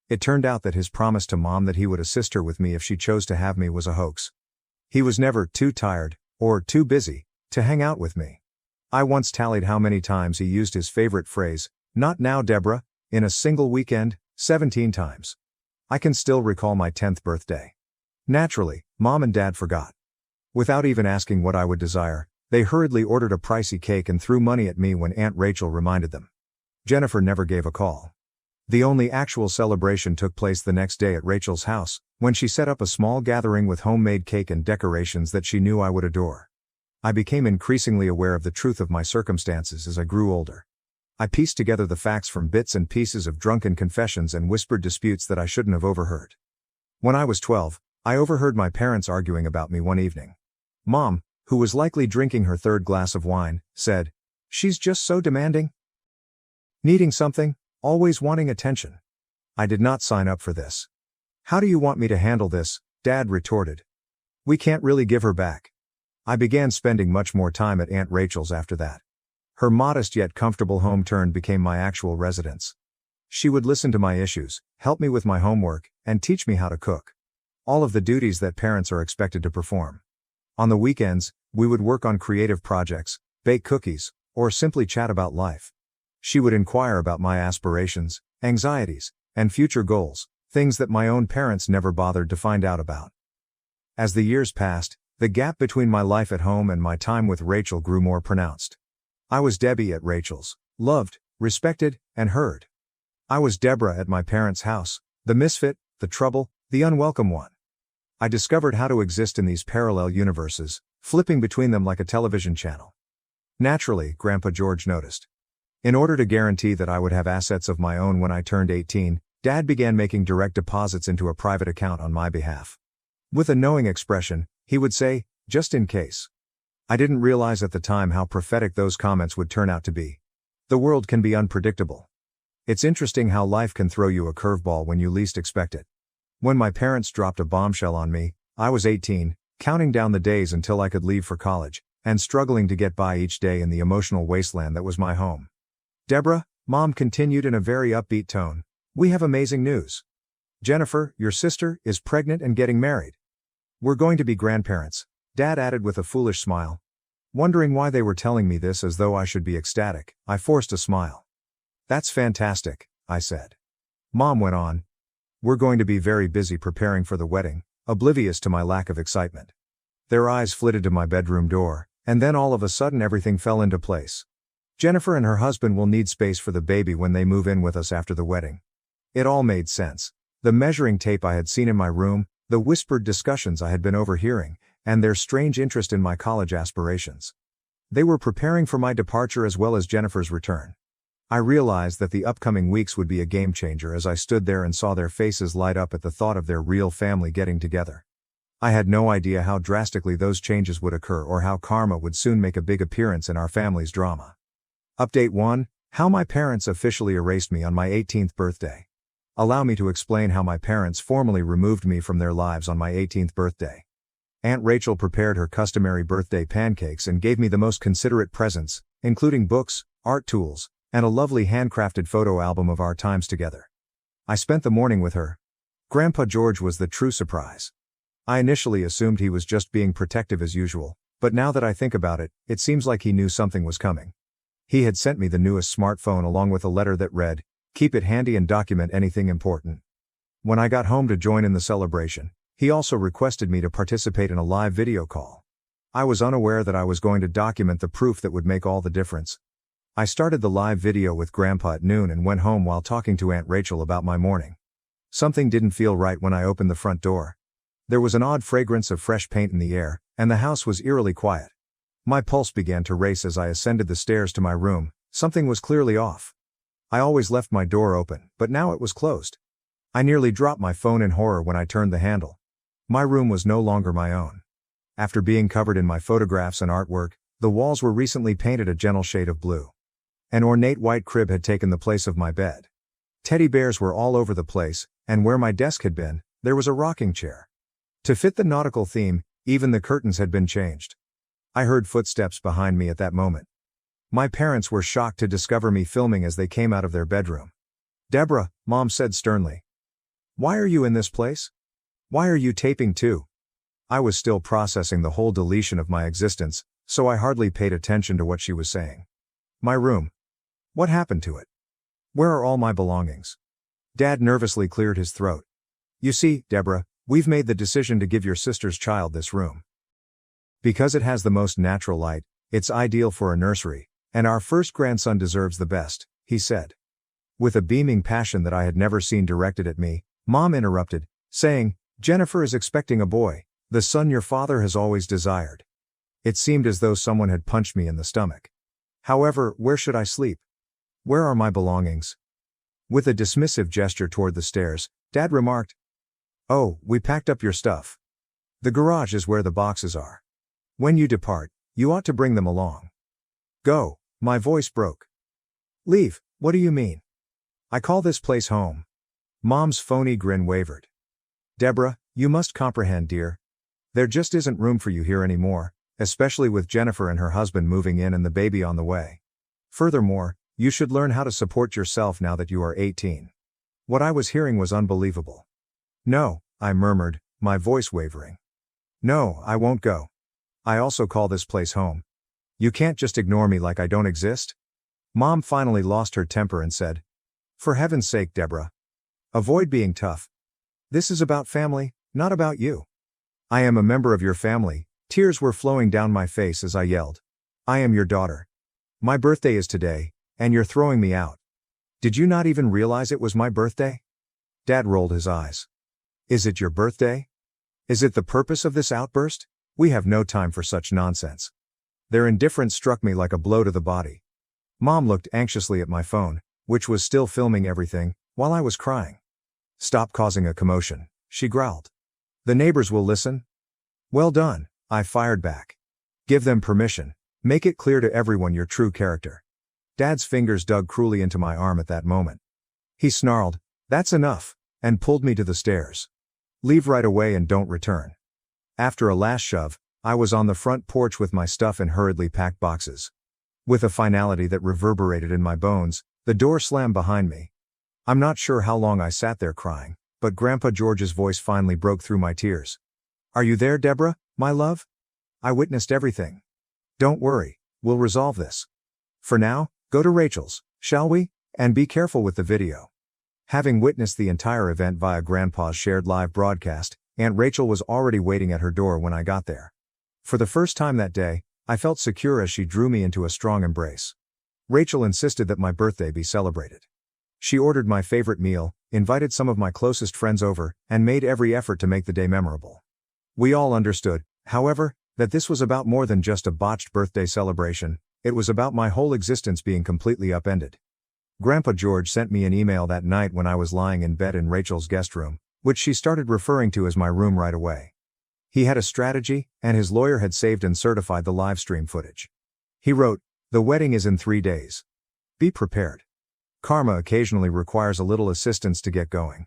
It turned out that his promise to Mom that he would assist her with me if she chose to have me was a hoax. He was never too tired, or too busy, to hang out with me. I once tallied how many times he used his favorite phrase, "Not now, Deborah," in a single weekend, 17 times. I can still recall my 10th birthday. Naturally, Mom and Dad forgot. Without even asking what I would desire, they hurriedly ordered a pricey cake and threw money at me when Aunt Rachel reminded them. Jennifer never gave a call. The only actual celebration took place the next day at Rachel's house, when she set up a small gathering with homemade cake and decorations that she knew I would adore. I became increasingly aware of the truth of my circumstances as I grew older. I pieced together the facts from bits and pieces of drunken confessions and whispered disputes that I shouldn't have overheard. When I was 12, I overheard my parents arguing about me one evening. Mom, who was likely drinking her 3rd glass of wine, said, "She's just so demanding. Needing something, Always wanting attention. I did not sign up for this. How do you want me to handle this? Dad retorted. We can't really give her back. I began spending much more time at Aunt Rachel's after that. Her modest yet comfortable home became my actual residence. She would listen to my issues, help me with my homework, and teach me how to cook. All of the duties that parents are expected to perform. On the weekends, we would work on creative projects, bake cookies, or simply chat about life. She would inquire about my aspirations, anxieties, and future goals, things that my own parents never bothered to find out about. As the years passed, the gap between my life at home and my time with Rachel grew more pronounced. I was Debbie at Rachel's, loved, respected, and heard. I was Deborah at my parents' house, the misfit, the trouble, the unwelcome one. I discovered how to exist in these parallel universes, flipping between them like a television channel. Naturally, Grandpa George noticed. In order to guarantee that I would have assets of my own when I turned 18, Dad began making direct deposits into a private account on my behalf. With a knowing expression, he would say, just in case. I didn't realize at the time how prophetic those comments would turn out to be. The world can be unpredictable. It's interesting how life can throw you a curveball when you least expect it. When my parents dropped a bombshell on me, I was 18, counting down the days until I could leave for college, and struggling to get by each day in the emotional wasteland that was my home. Deborah, Mom continued in a very upbeat tone, we have amazing news. Jennifer, your sister, is pregnant and getting married. We're going to be grandparents, Dad added with a foolish smile. Wondering why they were telling me this as though I should be ecstatic, I forced a smile. That's fantastic, I said. Mom went on. We're going to be very busy preparing for the wedding, oblivious to my lack of excitement. Their eyes flitted to my bedroom door, and then all of a sudden everything fell into place. Jennifer and her husband will need space for the baby when they move in with us after the wedding. It all made sense. The measuring tape I had seen in my room, the whispered discussions I had been overhearing, and their strange interest in my college aspirations. They were preparing for my departure as well as Jennifer's return. I realized that the upcoming weeks would be a game changer as I stood there and saw their faces light up at the thought of their real family getting together. I had no idea how drastically those changes would occur or how karma would soon make a big appearance in our family's drama. Update 1: How my parents officially erased me on my 18th birthday. Allow me to explain how my parents formally removed me from their lives on my 18th birthday. Aunt Rachel prepared her customary birthday pancakes and gave me the most considerate presents, including books, art tools, and a lovely handcrafted photo album of our times together. I spent the morning with her. Grandpa George was the true surprise. I initially assumed he was just being protective as usual, but now that I think about it, it seems like he knew something was coming. He had sent me the newest smartphone along with a letter that read, "Keep it handy and document anything important." When I got home to join in the celebration, he also requested me to participate in a live video call. I was unaware that I was going to document the proof that would make all the difference. I started the live video with Grandpa at noon and went home while talking to Aunt Rachel about my morning. Something didn't feel right when I opened the front door. There was an odd fragrance of fresh paint in the air, and the house was eerily quiet. My pulse began to race as I ascended the stairs to my room. Something was clearly off. I always left my door open, but now it was closed. I nearly dropped my phone in horror when I turned the handle. My room was no longer my own. After being covered in my photographs and artwork, the walls were recently painted a gentle shade of blue. An ornate white crib had taken the place of my bed. Teddy bears were all over the place, and where my desk had been, there was a rocking chair. To fit the nautical theme, even the curtains had been changed. I heard footsteps behind me at that moment. My parents were shocked to discover me filming as they came out of their bedroom. "Deborah," Mom said sternly. "Why are you in this place? Why are you taping too?" I was still processing the whole deletion of my existence, so I hardly paid attention to what she was saying. My room. What happened to it? Where are all my belongings? Dad nervously cleared his throat. "You see, Deborah, we've made the decision to give your sister's child this room. Because it has the most natural light, it's ideal for a nursery, and our first grandson deserves the best," he said. With a beaming passion that I had never seen directed at me, Mom interrupted, saying, "Jennifer is expecting a boy, the son your father has always desired." It seemed as though someone had punched me in the stomach. However, where should I sleep? Where are my belongings? With a dismissive gesture toward the stairs, Dad remarked, "Oh, we packed up your stuff. The garage is where the boxes are. When you depart, you ought to bring them along." "Go," my voice broke. "Leave, what do you mean? I call this place home. Mom's phony grin wavered. Deborah, you must comprehend, dear. There just isn't room for you here anymore, especially with Jennifer and her husband moving in and the baby on the way. Furthermore, you should learn how to support yourself now that you are 18. What I was hearing was unbelievable. No, I murmured, my voice wavering. No, I won't go. I also call this place home. You can't just ignore me like I don't exist. Mom finally lost her temper and said, for heaven's sake, Deborah. Avoid being tough. This is about family, not about you. I am a member of your family. Tears were flowing down my face as I yelled. I am your daughter. My birthday is today, and you're throwing me out. Did you not even realize it was my birthday? Dad rolled his eyes. Is it your birthday? Is it the purpose of this outburst? We have no time for such nonsense. Their indifference struck me like a blow to the body. Mom looked anxiously at my phone, which was still filming everything, while I was crying. Stop causing a commotion, she growled. The neighbors will listen. Well done, I fired back. Give them permission. Make it clear to everyone your true character. Dad's fingers dug cruelly into my arm at that moment. He snarled, that's enough, and pulled me to the stairs. Leave right away and don't return. After a last shove, I was on the front porch with my stuff in hurriedly packed boxes. With a finality that reverberated in my bones, the door slammed behind me. I'm not sure how long I sat there crying, but Grandpa George's voice finally broke through my tears. Are you there, Deborah, my love? I witnessed everything. Don't worry, we'll resolve this. For now, go to Rachel's, shall we? And be careful with the video. Having witnessed the entire event via Grandpa's shared live broadcast, Aunt Rachel was already waiting at her door when I got there. For the first time that day, I felt secure as she drew me into a strong embrace. Rachel insisted that my birthday be celebrated. She ordered my favorite meal, invited some of my closest friends over, and made every effort to make the day memorable. We all understood, however, that this was about more than just a botched birthday celebration. It was about my whole existence being completely upended. Grandpa George sent me an email that night when I was lying in bed in Rachel's guest room, which she started referring to as my room right away. He had a strategy, and his lawyer had saved and certified the live stream footage. He wrote, the wedding is in 3 days. Be prepared. Karma occasionally requires a little assistance to get going.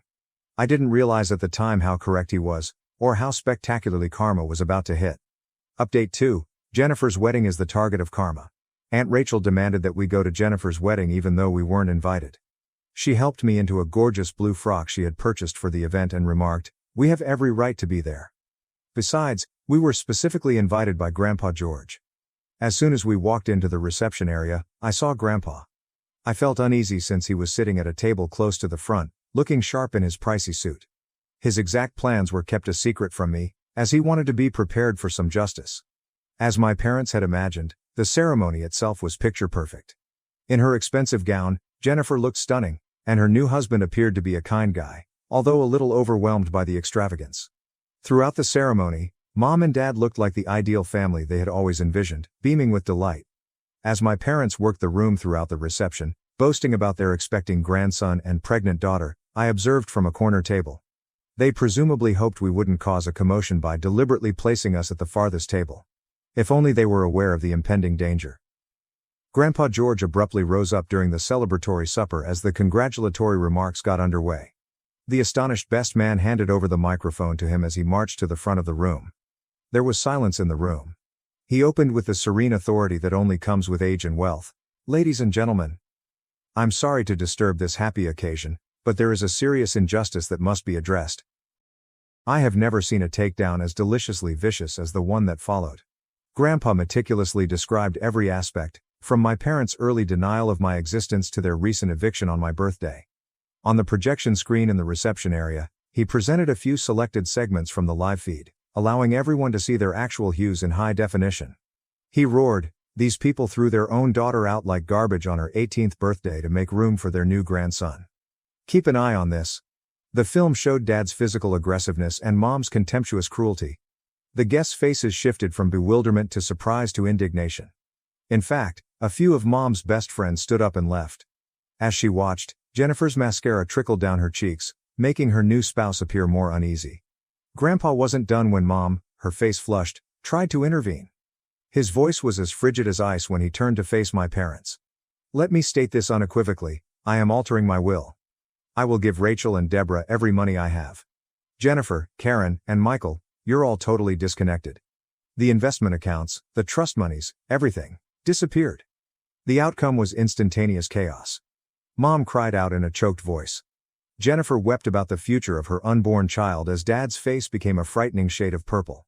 I didn't realize at the time how correct he was, or how spectacularly karma was about to hit. Update 2, Jennifer's wedding is the target of karma. Aunt Rachel demanded that we go to Jennifer's wedding even though we weren't invited. She helped me into a gorgeous blue frock she had purchased for the event and remarked, we have every right to be there. Besides, we were specifically invited by Grandpa George. As soon as we walked into the reception area, I saw Grandpa. I felt uneasy since he was sitting at a table close to the front, looking sharp in his pricey suit. His exact plans were kept a secret from me, as he wanted to be prepared for some justice. As my parents had imagined, the ceremony itself was picture perfect. In her expensive gown, Jennifer looked stunning, and her new husband appeared to be a kind guy, although a little overwhelmed by the extravagance. Throughout the ceremony, Mom and Dad looked like the ideal family they had always envisioned, beaming with delight. As my parents worked the room throughout the reception, boasting about their expecting grandson and pregnant daughter, I observed from a corner table. They presumably hoped we wouldn't cause a commotion by deliberately placing us at the farthest table. If only they were aware of the impending danger. Grandpa George abruptly rose up during the celebratory supper as the congratulatory remarks got underway. The astonished best man handed over the microphone to him as he marched to the front of the room. There was silence in the room. He opened with the serene authority that only comes with age and wealth. Ladies and gentlemen, I'm sorry to disturb this happy occasion, but there is a serious injustice that must be addressed. I have never seen a takedown as deliciously vicious as the one that followed. Grandpa meticulously described every aspect, from my parents' early denial of my existence to their recent eviction on my birthday. On the projection screen in the reception area, he presented a few selected segments from the live feed, allowing everyone to see their actual hues in high definition. He roared, these people threw their own daughter out like garbage on her 18th birthday to make room for their new grandson. Keep an eye on this. The film showed Dad's physical aggressiveness and Mom's contemptuous cruelty. The guests' faces shifted from bewilderment to surprise to indignation. In fact, a few of Mom's best friends stood up and left. As she watched, Jennifer's mascara trickled down her cheeks, making her new spouse appear more uneasy. Grandpa wasn't done when Mom, her face flushed, tried to intervene. His voice was as frigid as ice when he turned to face my parents. Let me state this unequivocally, I am altering my will. I will give Rachel and Deborah every money I have. Jennifer, Karen, and Michael, you're all totally disconnected. The investment accounts, the trust monies, everything, disappeared. The outcome was instantaneous chaos. Mom cried out in a choked voice. Jennifer wept about the future of her unborn child as Dad's face became a frightening shade of purple.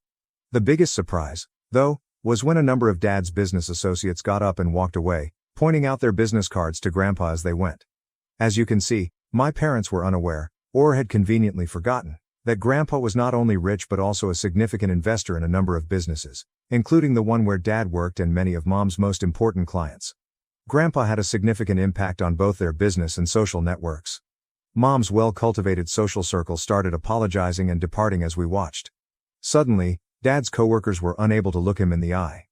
The biggest surprise, though, was when a number of Dad's business associates got up and walked away, pointing out their business cards to Grandpa as they went. As you can see, my parents were unaware, or had conveniently forgotten, that Grandpa was not only rich but also a significant investor in a number of businesses, including the one where Dad worked and many of Mom's most important clients. Grandpa had a significant impact on both their business and social networks. Mom's well-cultivated social circle started apologizing and departing as we watched. Suddenly, Dad's coworkers were unable to look him in the eye.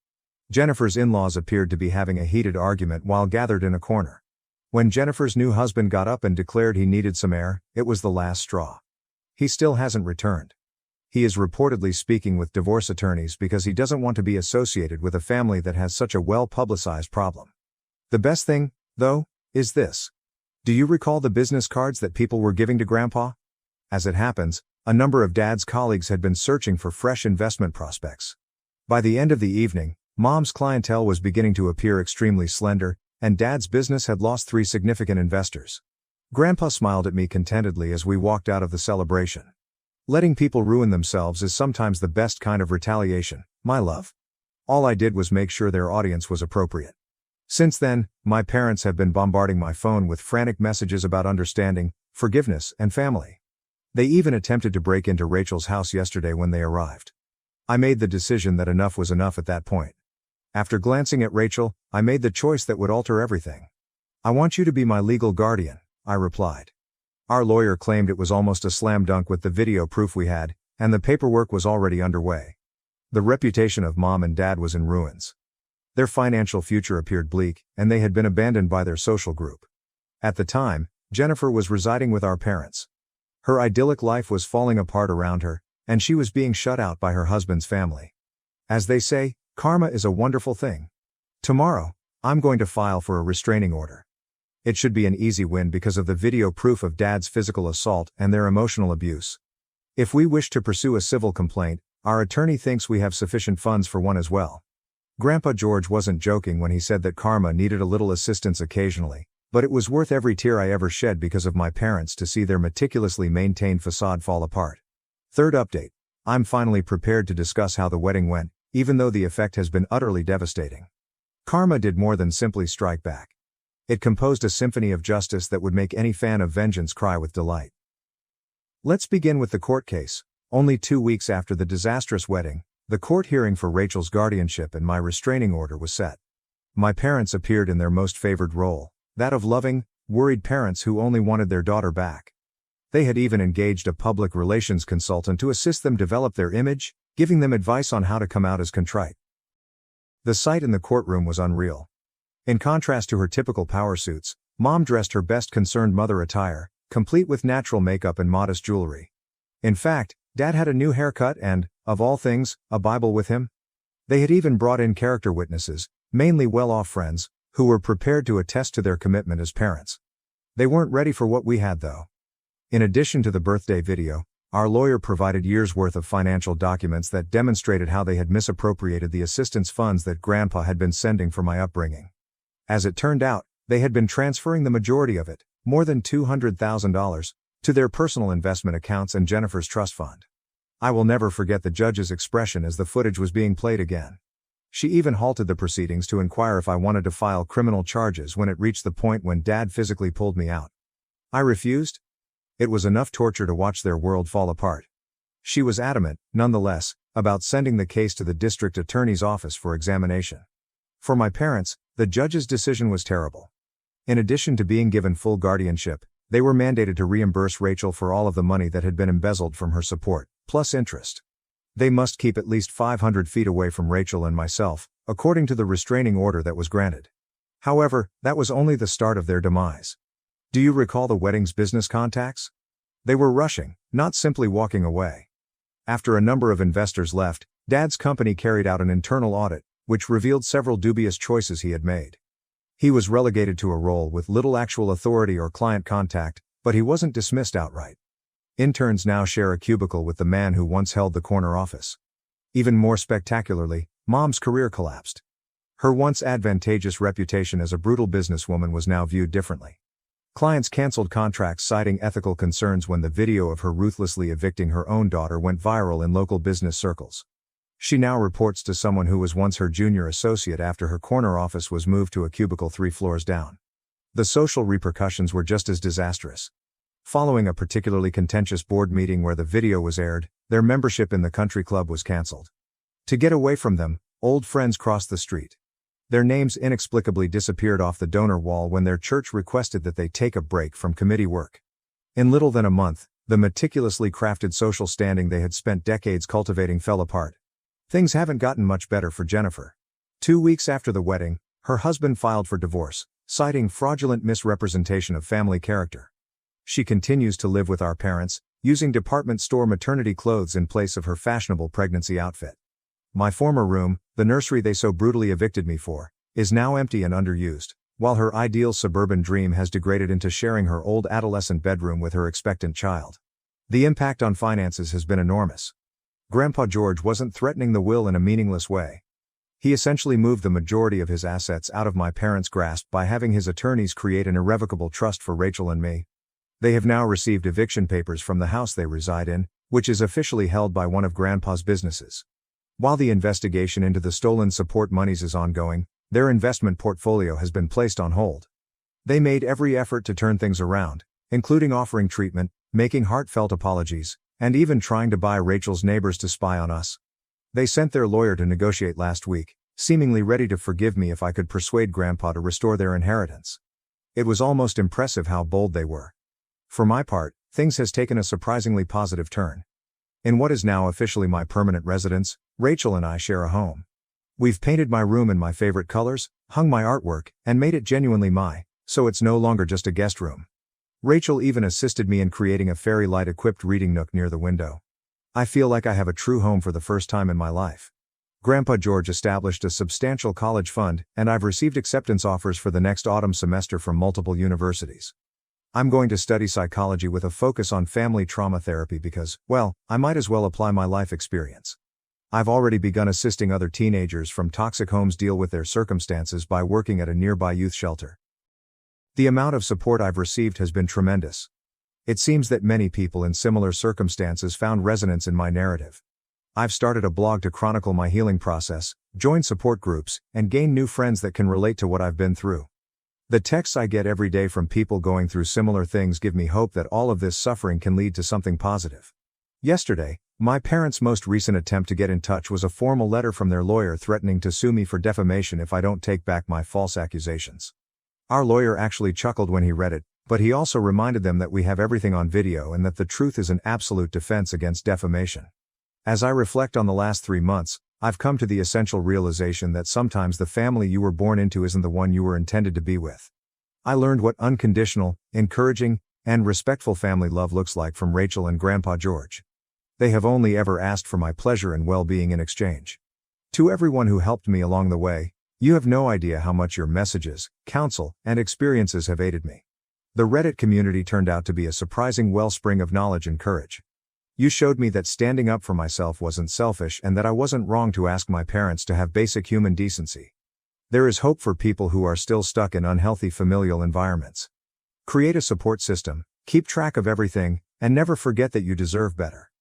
Jennifer's in-laws appeared to be having a heated argument while gathered in a corner. When Jennifer's new husband got up and declared he needed some air, it was the last straw. He still hasn't returned. He is reportedly speaking with divorce attorneys because he doesn't want to be associated with a family that has such a well-publicized problem. The best thing, though, is this. Do you recall the business cards that people were giving to Grandpa? As it happens, a number of Dad's colleagues had been searching for fresh investment prospects. By the end of the evening, Mom's clientele was beginning to appear extremely slender, and Dad's business had lost 3 significant investors. Grandpa smiled at me contentedly as we walked out of the celebration. Letting people ruin themselves is sometimes the best kind of retaliation, my love. All I did was make sure their audience was appropriate. Since then, my parents have been bombarding my phone with frantic messages about understanding, forgiveness, and family. They even attempted to break into Rachel's house yesterday when they arrived. I made the decision that enough was enough at that point. After glancing at Rachel, I made the choice that would alter everything. I want you to be my legal guardian, I replied. Our lawyer claimed it was almost a slam dunk with the video proof we had, and the paperwork was already underway. The reputation of Mom and Dad was in ruins. Their financial future appeared bleak, and they had been abandoned by their social group. At the time, Jennifer was residing with our parents. Her idyllic life was falling apart around her, and she was being shut out by her husband's family. As they say, karma is a wonderful thing. Tomorrow, I'm going to file for a restraining order. It should be an easy win because of the video proof of Dad's physical assault and their emotional abuse. If we wish to pursue a civil complaint, our attorney thinks we have sufficient funds for one as well. Grandpa George wasn't joking when he said that karma needed a little assistance occasionally, but it was worth every tear I ever shed because of my parents to see their meticulously maintained facade fall apart. Third update. I'm finally prepared to discuss how the wedding went, even though the effect has been utterly devastating. Karma did more than simply strike back. It composed a symphony of justice that would make any fan of vengeance cry with delight. Let's begin with the court case. Only 2 weeks after the disastrous wedding, the court hearing for Rachel's guardianship and my restraining order was set. My parents appeared in their most favored role, that of loving, worried parents who only wanted their daughter back. They had even engaged a public relations consultant to assist them develop their image, giving them advice on how to come out as contrite. The sight in the courtroom was unreal. In contrast to her typical power suits, Mom dressed her best concerned mother attire, complete with natural makeup and modest jewelry. In fact, Dad had a new haircut and, of all things, a Bible with him. They had even brought in character witnesses, mainly well-off friends, who were prepared to attest to their commitment as parents. They weren't ready for what we had though. In addition to the birthday video, our lawyer provided years' worth of financial documents that demonstrated how they had misappropriated the assistance funds that Grandpa had been sending for my upbringing. As it turned out, they had been transferring the majority of it, more than $200,000, to their personal investment accounts and Jennifer's trust fund. I will never forget the judge's expression as the footage was being played again. She even halted the proceedings to inquire if I wanted to file criminal charges when it reached the point when Dad physically pulled me out. I refused. It was enough torture to watch their world fall apart. She was adamant, nonetheless, about sending the case to the district attorney's office for examination. For my parents, the judge's decision was terrible. In addition to being given full guardianship, they were mandated to reimburse Rachel for all of the money that had been embezzled from her support, plus interest. They must keep at least 500 feet away from Rachel and myself, according to the restraining order that was granted. However, that was only the start of their demise. Do you recall the wedding's business contacts? They were rushing, not simply walking away. After a number of investors left, Dad's company carried out an internal audit, which revealed several dubious choices he had made. He was relegated to a role with little actual authority or client contact, but he wasn't dismissed outright. Interns now share a cubicle with the man who once held the corner office. Even more spectacularly, Mom's career collapsed. Her once advantageous reputation as a brutal businesswoman was now viewed differently. Clients canceled contracts citing ethical concerns when the video of her ruthlessly evicting her own daughter went viral in local business circles. She now reports to someone who was once her junior associate after her corner office was moved to a cubicle 3 floors down. The social repercussions were just as disastrous. Following a particularly contentious board meeting where the video was aired, their membership in the country club was canceled. To get away from them, old friends crossed the street. Their names inexplicably disappeared off the donor wall when their church requested that they take a break from committee work. In little than a month, the meticulously crafted social standing they had spent decades cultivating fell apart. Things haven't gotten much better for Jennifer. 2 weeks after the wedding, her husband filed for divorce, citing fraudulent misrepresentation of family character. She continues to live with our parents, using department store maternity clothes in place of her fashionable pregnancy outfit. My former room, the nursery they so brutally evicted me for, is now empty and underused, while her ideal suburban dream has degraded into sharing her old adolescent bedroom with her expectant child. The impact on finances has been enormous. Grandpa George wasn't threatening the will in a meaningless way. He essentially moved the majority of his assets out of my parents' grasp by having his attorneys create an irrevocable trust for Rachel and me. They have now received eviction papers from the house they reside in, which is officially held by one of Grandpa's businesses. While the investigation into the stolen support monies is ongoing, their investment portfolio has been placed on hold. They made every effort to turn things around, including offering treatment, making heartfelt apologies, and even trying to buy Rachel's neighbors to spy on us. They sent their lawyer to negotiate last week, seemingly ready to forgive me if I could persuade Grandpa to restore their inheritance. It was almost impressive how bold they were. For my part, things has taken a surprisingly positive turn. In what is now officially my permanent residence, Rachel and I share a home. We've painted my room in my favorite colors, hung my artwork, and made it genuinely so it's no longer just a guest room. Rachel even assisted me in creating a fairy light-equipped reading nook near the window. I feel like I have a true home for the first time in my life. Grandpa George established a substantial college fund, and I've received acceptance offers for the next autumn semester from multiple universities. I'm going to study psychology with a focus on family trauma therapy because, well, I might as well apply my life experience. I've already begun assisting other teenagers from toxic homes deal with their circumstances by working at a nearby youth shelter. The amount of support I've received has been tremendous. It seems that many people in similar circumstances found resonance in my narrative. I've started a blog to chronicle my healing process, join support groups, and gain new friends that can relate to what I've been through. The texts I get every day from people going through similar things give me hope that all of this suffering can lead to something positive. Yesterday, my parents' most recent attempt to get in touch was a formal letter from their lawyer threatening to sue me for defamation if I don't take back my false accusations. Our lawyer actually chuckled when he read it, but he also reminded them that we have everything on video and that the truth is an absolute defense against defamation. As I reflect on the last 3 months, I've come to the essential realization that sometimes the family you were born into isn't the one you were intended to be with. I learned what unconditional, encouraging, and respectful family love looks like from Rachel and Grandpa George. They have only ever asked for my pleasure and well-being in exchange. To everyone who helped me along the way, you have no idea how much your messages, counsel, and experiences have aided me. The Reddit community turned out to be a surprising wellspring of knowledge and courage. You showed me that standing up for myself wasn't selfish and that I wasn't wrong to ask my parents to have basic human decency. There is hope for people who are still stuck in unhealthy familial environments. Create a support system, keep track of everything, and never forget that you deserve better.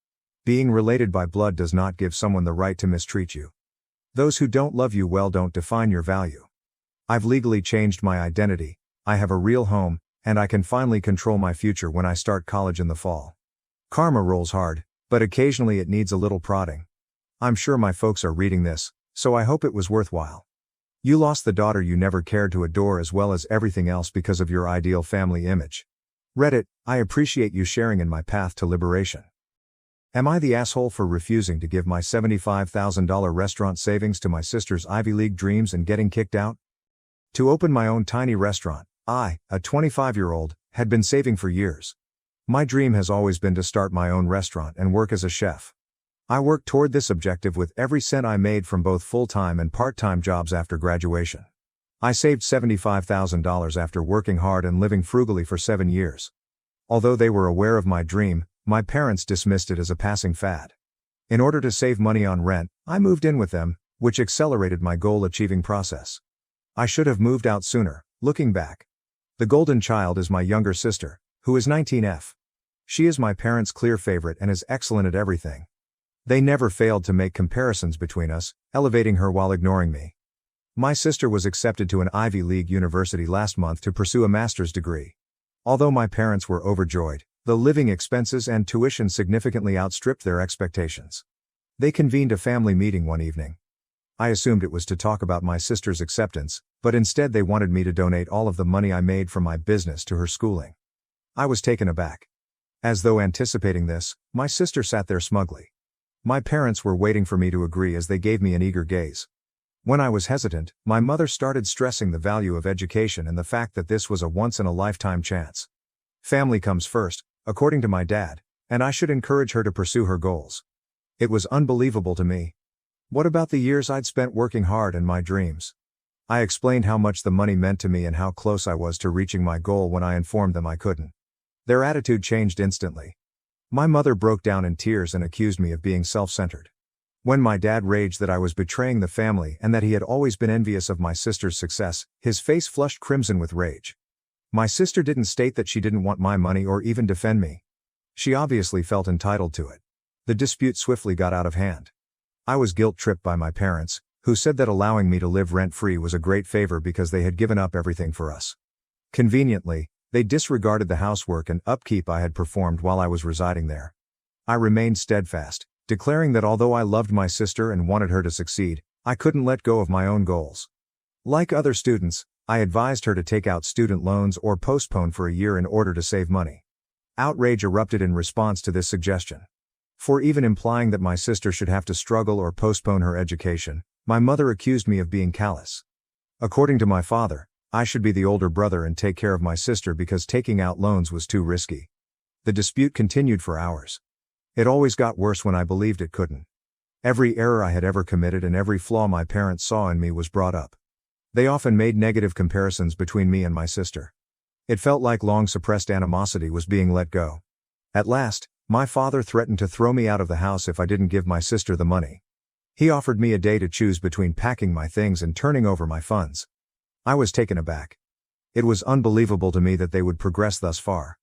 Being related by blood does not give someone the right to mistreat you. Those who don't love you well don't define your value. I've legally changed my identity, I have a real home, and I can finally control my future when I start college in the fall. Karma rolls hard, but occasionally it needs a little prodding. I'm sure my folks are reading this, so I hope it was worthwhile. You lost the daughter you never cared to adore as well as everything else because of your ideal family image. Reddit, I appreciate you sharing in my path to liberation. Am I the asshole for refusing to give my $75,000 restaurant savings to my sister's Ivy League dreams and getting kicked out? To open my own tiny restaurant, I, a 25-year-old, had been saving for years. My dream has always been to start my own restaurant and work as a chef. I worked toward this objective with every cent I made from both full-time and part-time jobs after graduation. I saved $75,000 after working hard and living frugally for 7 years. Although they were aware of my dream, my parents dismissed it as a passing fad. In order to save money on rent, I moved in with them, which accelerated my goal-achieving process. I should have moved out sooner, looking back. The golden child is my younger sister, who is 19F. She is my parents' clear favorite and is excellent at everything. They never failed to make comparisons between us, elevating her while ignoring me. My sister was accepted to an Ivy League university last month to pursue a master's degree. Although my parents were overjoyed, the living expenses and tuition significantly outstripped their expectations. They convened a family meeting one evening. I assumed it was to talk about my sister's acceptance, but instead they wanted me to donate all of the money I made from my business to her schooling. I was taken aback. As though anticipating this, my sister sat there smugly. My parents were waiting for me to agree as they gave me an eager gaze. When I was hesitant, my mother started stressing the value of education and the fact that this was a once-in-a-lifetime chance. Family comes first, according to my dad, and I should encourage her to pursue her goals. It was unbelievable to me. What about the years I'd spent working hard and my dreams? I explained how much the money meant to me and how close I was to reaching my goal when I informed them I couldn't. Their attitude changed instantly. My mother broke down in tears and accused me of being self-centered. When my dad raged that I was betraying the family and that he had always been envious of my sister's success, his face flushed crimson with rage. My sister didn't state that she didn't want my money or even defend me. She obviously felt entitled to it. The dispute swiftly got out of hand. I was guilt-tripped by my parents, who said that allowing me to live rent-free was a great favor because they had given up everything for us. Conveniently, they disregarded the housework and upkeep I had performed while I was residing there. I remained steadfast, declaring that although I loved my sister and wanted her to succeed, I couldn't let go of my own goals. Like other students, I advised her to take out student loans or postpone for a year in order to save money. Outrage erupted in response to this suggestion. For even implying that my sister should have to struggle or postpone her education, my mother accused me of being callous. According to my father, I should be the older brother and take care of my sister because taking out loans was too risky. The dispute continued for hours. It always got worse when I believed it couldn't. Every error I had ever committed and every flaw my parents saw in me was brought up. They often made negative comparisons between me and my sister. It felt like long-suppressed animosity was being let go. At last, my father threatened to throw me out of the house if I didn't give my sister the money. He offered me a day to choose between packing my things and turning over my funds. I was taken aback. It was unbelievable to me that they would progress thus far.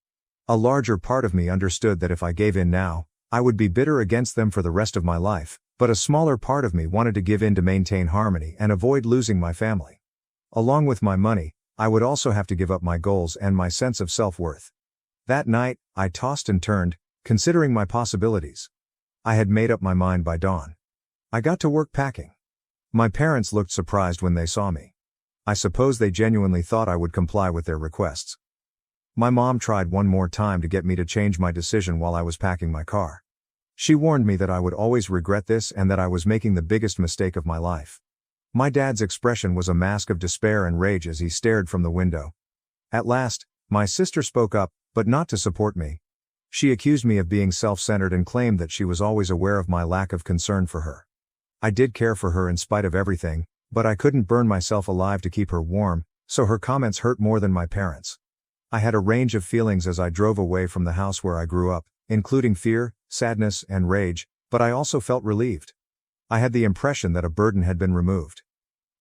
A larger part of me understood that if I gave in now, I would be bitter against them for the rest of my life, but a smaller part of me wanted to give in to maintain harmony and avoid losing my family. Along with my money, I would also have to give up my goals and my sense of self-worth. That night, I tossed and turned, considering my possibilities. I had made up my mind by dawn. I got to work packing. My parents looked surprised when they saw me. I suppose they genuinely thought I would comply with their requests. My mom tried one more time to get me to change my decision while I was packing my car. She warned me that I would always regret this and that I was making the biggest mistake of my life. My dad's expression was a mask of despair and rage as he stared from the window. At last, my sister spoke up, but not to support me. She accused me of being self-centered and claimed that she was always aware of my lack of concern for her. I did care for her in spite of everything, but I couldn't burn myself alive to keep her warm, so her comments hurt more than my parents. I had a range of feelings as I drove away from the house where I grew up, including fear, sadness, and rage, but I also felt relieved. I had the impression that a burden had been removed.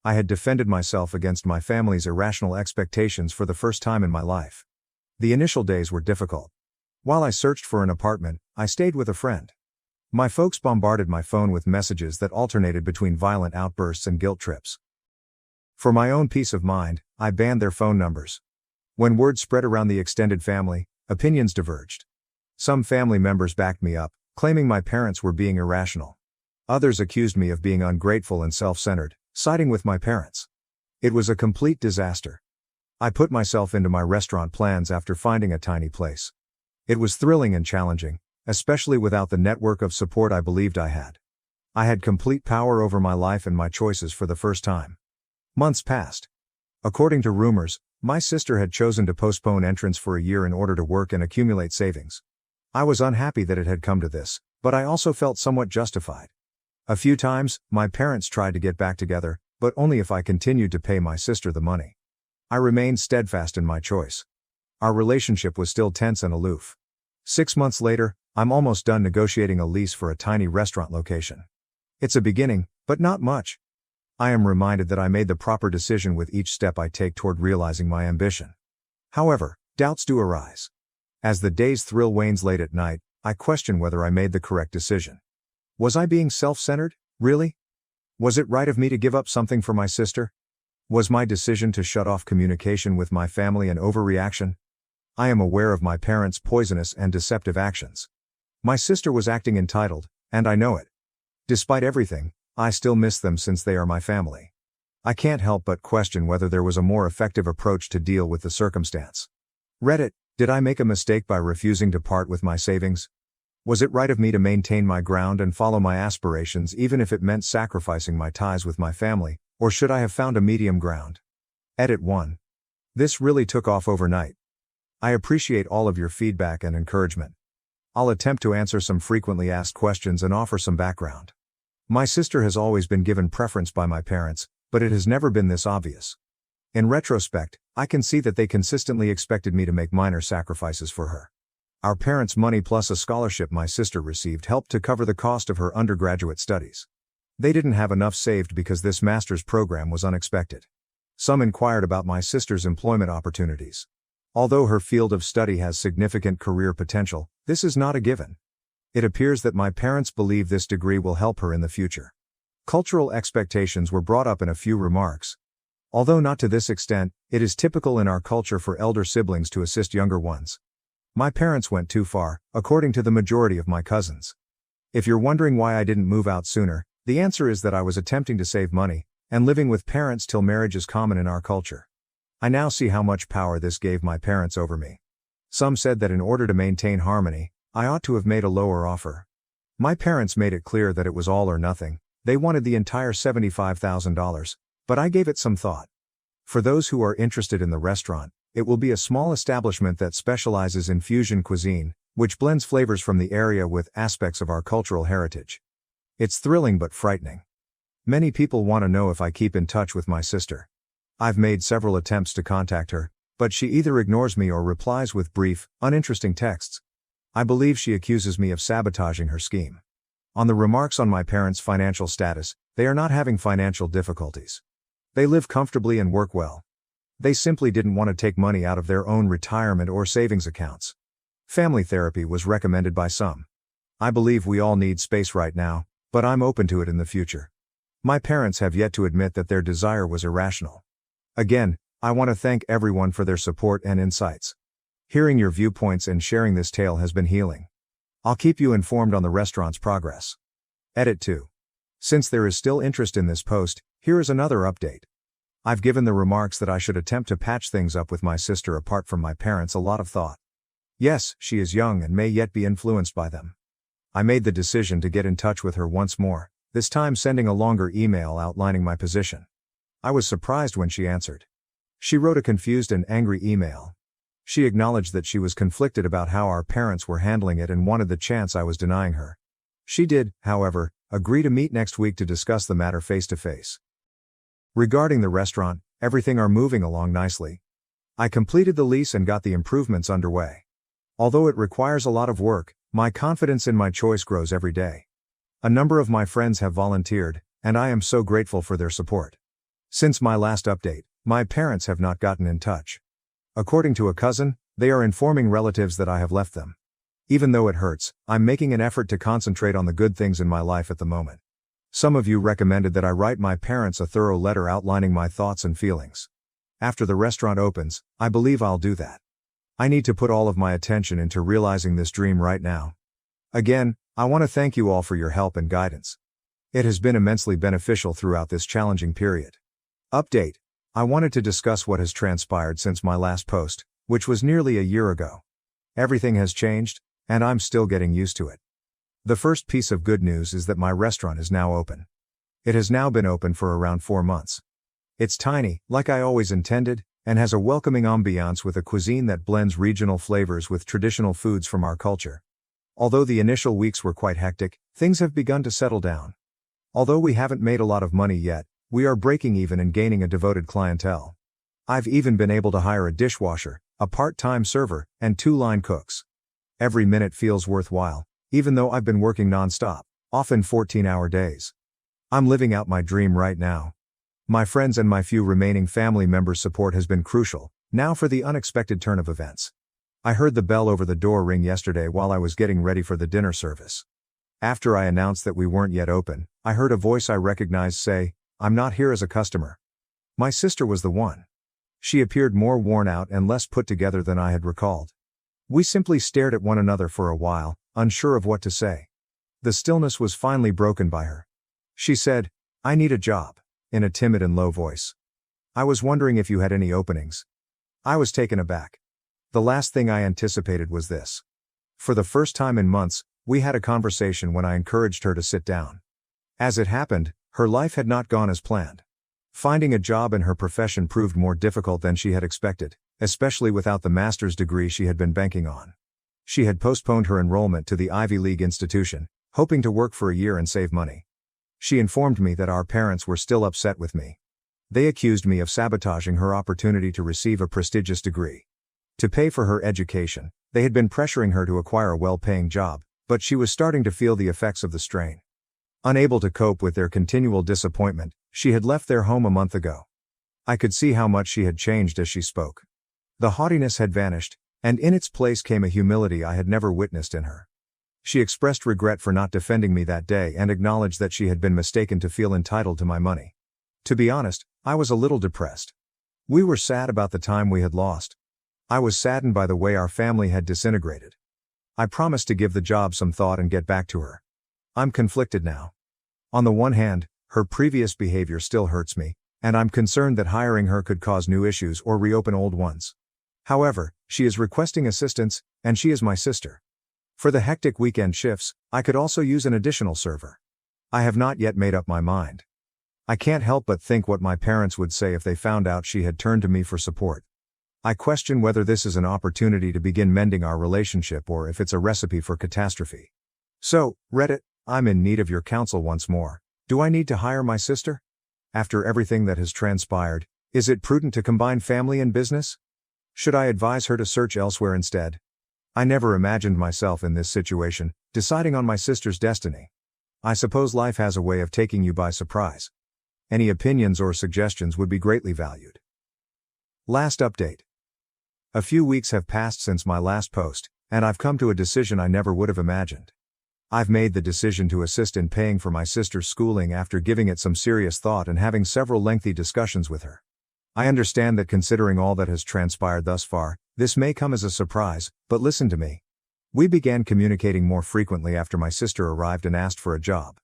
I had defended myself against my family's irrational expectations for the first time in my life. The initial days were difficult. While I searched for an apartment, I stayed with a friend. My folks bombarded my phone with messages that alternated between violent outbursts and guilt trips. For my own peace of mind, I banned their phone numbers. When word spread around the extended family, opinions diverged. Some family members backed me up, claiming my parents were being irrational. Others accused me of being ungrateful and self-centered, siding with my parents. It was a complete disaster. I put myself into my restaurant plans after finding a tiny place. It was thrilling and challenging, especially without the network of support I believed I had. I had complete power over my life and my choices for the first time. Months passed. According to rumors, my sister had chosen to postpone entrance for a year in order to work and accumulate savings. I was unhappy that it had come to this, but I also felt somewhat justified. A few times, my parents tried to get back together, but only if I continued to pay my sister the money. I remained steadfast in my choice. Our relationship was still tense and aloof. 6 months later, I'm almost done negotiating a lease for a tiny restaurant location. It's a beginning, but not much. I am reminded that I made the proper decision with each step I take toward realizing my ambition. However, doubts do arise. As the day's thrill wanes late at night, I question whether I made the correct decision. Was I being self-centered, really? Was it right of me to give up something for my sister? Was my decision to shut off communication with my family an overreaction? I am aware of my parents' poisonous and deceptive actions. My sister was acting entitled, and I know it. Despite everything, I still miss them since they are my family. I can't help but question whether there was a more effective approach to deal with the circumstance. Reddit, did I make a mistake by refusing to part with my savings? Was it right of me to maintain my ground and follow my aspirations even if it meant sacrificing my ties with my family, or should I have found a medium ground? Edit 1. This really took off overnight. I appreciate all of your feedback and encouragement. I'll attempt to answer some frequently asked questions and offer some background. My sister has always been given preference by my parents, but it has never been this obvious. In retrospect, I can see that they consistently expected me to make minor sacrifices for her. Our parents' money plus a scholarship my sister received helped to cover the cost of her undergraduate studies. They didn't have enough saved because this master's program was unexpected. Some inquired about my sister's employment opportunities. Although her field of study has significant career potential, this is not a given. It appears that my parents believe this degree will help her in the future. Cultural expectations were brought up in a few remarks. Although not to this extent, it is typical in our culture for elder siblings to assist younger ones. My parents went too far, according to the majority of my cousins. If you're wondering why I didn't move out sooner, the answer is that I was attempting to save money, and living with parents till marriage is common in our culture. I now see how much power this gave my parents over me. Some said that in order to maintain harmony, I ought to have made a lower offer. My parents made it clear that it was all or nothing. They wanted the entire $75,000, but I gave it some thought. For those who are interested in the restaurant, it will be a small establishment that specializes in fusion cuisine, which blends flavors from the area with aspects of our cultural heritage. It's thrilling but frightening. Many people want to know if I keep in touch with my sister. I've made several attempts to contact her, but she either ignores me or replies with brief, uninteresting texts. I believe she accuses me of sabotaging her scheme. On the remarks on my parents' financial status, they are not having financial difficulties. They live comfortably and work well. They simply didn't want to take money out of their own retirement or savings accounts. Family therapy was recommended by some. I believe we all need space right now, but I'm open to it in the future. My parents have yet to admit that their desire was irrational. Again, I want to thank everyone for their support and insights. Hearing your viewpoints and sharing this tale has been healing. I'll keep you informed on the restaurant's progress. Edit 2. Since there is still interest in this post, here is another update. I've given the remarks that I should attempt to patch things up with my sister apart from my parents a lot of thought. Yes, she is young and may yet be influenced by them. I made the decision to get in touch with her once more, this time sending a longer email outlining my position. I was surprised when she answered. She wrote a confused and angry email. She acknowledged that she was conflicted about how our parents were handling it and wanted the chance I was denying her. She did, however, agree to meet next week to discuss the matter face to face. Regarding the restaurant, everything are moving along nicely. I completed the lease and got the improvements underway. Although it requires a lot of work, my confidence in my choice grows every day. A number of my friends have volunteered, and I am so grateful for their support. Since my last update, my parents have not gotten in touch. According to a cousin, they are informing relatives that I have left them. Even though it hurts, I'm making an effort to concentrate on the good things in my life at the moment. Some of you recommended that I write my parents a thorough letter outlining my thoughts and feelings. After the restaurant opens, I believe I'll do that. I need to put all of my attention into realizing this dream right now. Again, I want to thank you all for your help and guidance. It has been immensely beneficial throughout this challenging period. Update. I wanted to discuss what has transpired since my last post, which was nearly a year ago. Everything has changed, and I'm still getting used to it. The first piece of good news is that my restaurant is now open. It has now been open for around 4 months. It's tiny, like I always intended, and has a welcoming ambiance with a cuisine that blends regional flavors with traditional foods from our culture. Although the initial weeks were quite hectic, things have begun to settle down. Although we haven't made a lot of money yet, We are breaking even and gaining a devoted clientele. I've even been able to hire a dishwasher, a part-time server, and 2 line cooks. Every minute feels worthwhile, even though I've been working non-stop, often 14-hour days. I'm living out my dream right now. My friends and my few remaining family members' support has been crucial. Now for the unexpected turn of events. I heard the bell over the door ring yesterday while I was getting ready for the dinner service. After I announced that we weren't yet open, I heard a voice I recognized say, "I'm not here as a customer." My sister was the one. She appeared more worn out and less put together than I had recalled. We simply stared at one another for a while, unsure of what to say. The stillness was finally broken by her. She said, "I need a job," in a timid and low voice. "I was wondering if you had any openings." I was taken aback. The last thing I anticipated was this. For the first time in months, we had a conversation when I encouraged her to sit down. As it happened, her life had not gone as planned. Finding a job in her profession proved more difficult than she had expected, especially without the master's degree she had been banking on. She had postponed her enrollment to the Ivy League institution, hoping to work for a year and save money. She informed me that our parents were still upset with me. They accused me of sabotaging her opportunity to receive a prestigious degree. To pay for her education, they had been pressuring her to acquire a well-paying job, but she was starting to feel the effects of the strain. Unable to cope with their continual disappointment, she had left their home a month ago. I could see how much she had changed as she spoke. The haughtiness had vanished, and in its place came a humility I had never witnessed in her. She expressed regret for not defending me that day and acknowledged that she had been mistaken to feel entitled to my money. To be honest, I was a little depressed. We were sad about the time we had lost. I was saddened by the way our family had disintegrated. I promised to give the job some thought and get back to her. I'm conflicted now. On the one hand, her previous behavior still hurts me, and I'm concerned that hiring her could cause new issues or reopen old ones. However, she is requesting assistance, and she is my sister. For the hectic weekend shifts, I could also use an additional server. I have not yet made up my mind. I can't help but think what my parents would say if they found out she had turned to me for support. I question whether this is an opportunity to begin mending our relationship or if it's a recipe for catastrophe. So, Reddit, I'm in need of your counsel once more. Do I need to hire my sister? After everything that has transpired, is it prudent to combine family and business? Should I advise her to search elsewhere instead? I never imagined myself in this situation, deciding on my sister's destiny. I suppose life has a way of taking you by surprise. Any opinions or suggestions would be greatly valued. Last update. A few weeks have passed since my last post, and I've come to a decision I never would have imagined. I've made the decision to assist in paying for my sister's schooling after giving it some serious thought and having several lengthy discussions with her. I understand that considering all that has transpired thus far, this may come as a surprise, but listen to me. We began communicating more frequently after my sister arrived and asked for a job.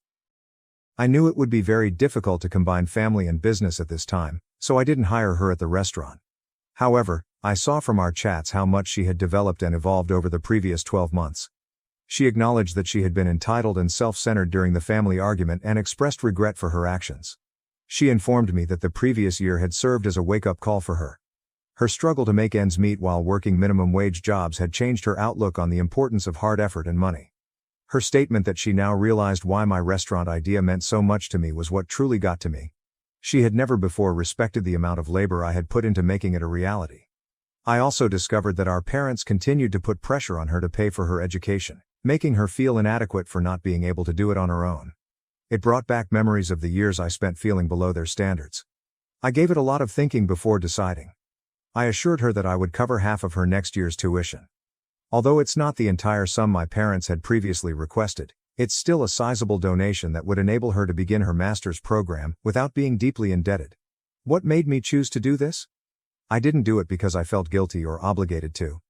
I knew it would be very difficult to combine family and business at this time, so I didn't hire her at the restaurant. However, I saw from our chats how much she had developed and evolved over the previous 12 months. She acknowledged that she had been entitled and self-centered during the family argument and expressed regret for her actions. She informed me that the previous year had served as a wake-up call for her. Her struggle to make ends meet while working minimum wage jobs had changed her outlook on the importance of hard effort and money. Her statement that she now realized why my restaurant idea meant so much to me was what truly got to me. She had never before respected the amount of labor I had put into making it a reality. I also discovered that our parents continued to put pressure on her to pay for her education, making her feel inadequate for not being able to do it on her own. It brought back memories of the years I spent feeling below their standards. I gave it a lot of thinking before deciding. I assured her that I would cover half of her next year's tuition. Although it's not the entire sum my parents had previously requested, it's still a sizable donation that would enable her to begin her master's program without being deeply indebted. What made me choose to do this? I didn't do it because I felt guilty or obligated to.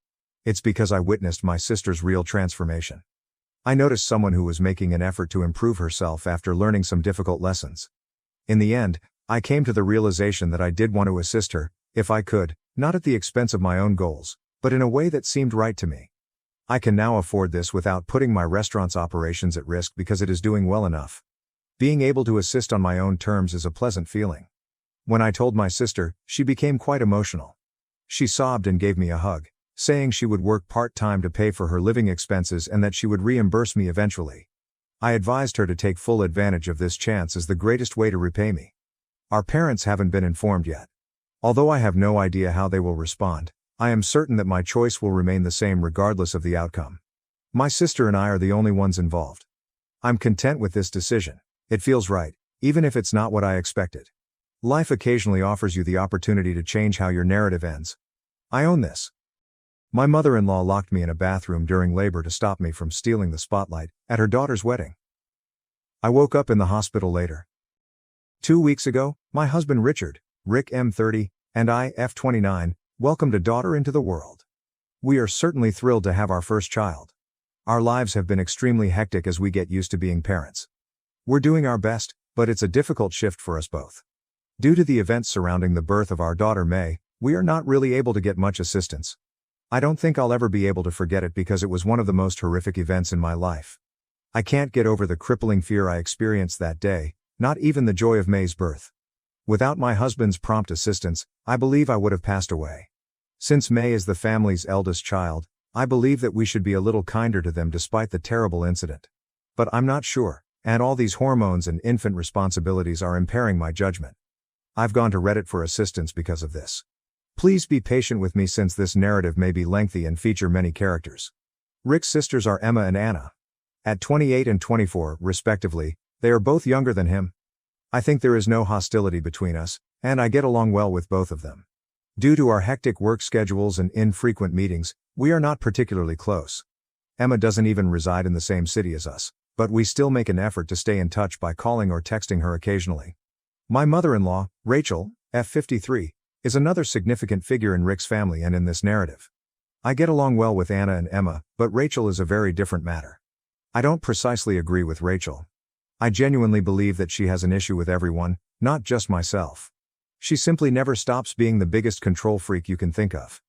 It's because I witnessed my sister's real transformation. I noticed someone who was making an effort to improve herself after learning some difficult lessons. In the end, I came to the realization that I did want to assist her, if I could, not at the expense of my own goals, but in a way that seemed right to me. I can now afford this without putting my restaurant's operations at risk because it is doing well enough. Being able to assist on my own terms is a pleasant feeling. When I told my sister, she became quite emotional. She sobbed and gave me a hug, saying she would work part-time to pay for her living expenses and that she would reimburse me eventually. I advised her to take full advantage of this chance as the greatest way to repay me. Our parents haven't been informed yet. Although I have no idea how they will respond, I am certain that my choice will remain the same regardless of the outcome. My sister and I are the only ones involved. I'm content with this decision. It feels right, even if it's not what I expected. Life occasionally offers you the opportunity to change how your narrative ends. I own this. My mother-in-law locked me in a bathroom during labor to stop me from stealing the spotlight at her daughter's wedding. I woke up in the hospital later. 2 weeks ago, my husband Richard, Rick M30, and I, F29, welcomed a daughter into the world. We are certainly thrilled to have our first child. Our lives have been extremely hectic as we get used to being parents. We're doing our best, but it's a difficult shift for us both. Due to the events surrounding the birth of our daughter May, we are not really able to get much assistance. I don't think I'll ever be able to forget it because it was one of the most horrific events in my life. I can't get over the crippling fear I experienced that day, not even the joy of May's birth. Without my husband's prompt assistance, I believe I would have passed away. Since May is the family's eldest child, I believe that we should be a little kinder to them despite the terrible incident. But I'm not sure, and all these hormones and infant responsibilities are impairing my judgment. I've gone to Reddit for assistance because of this. Please be patient with me since this narrative may be lengthy and feature many characters. Rick's sisters are Emma and Anna. At 28 and 24, respectively, they are both younger than him. I think there is no hostility between us, and I get along well with both of them. Due to our hectic work schedules and infrequent meetings, we are not particularly close. Emma doesn't even reside in the same city as us, but we still make an effort to stay in touch by calling or texting her occasionally. My mother-in-law, Rachel, F53, is another significant figure in Rick's family and in this narrative. I get along well with Anna and Emma, but Rachel is a very different matter. I don't precisely agree with Rachel. I genuinely believe that she has an issue with everyone, not just myself. She simply never stops being the biggest control freak you can think of.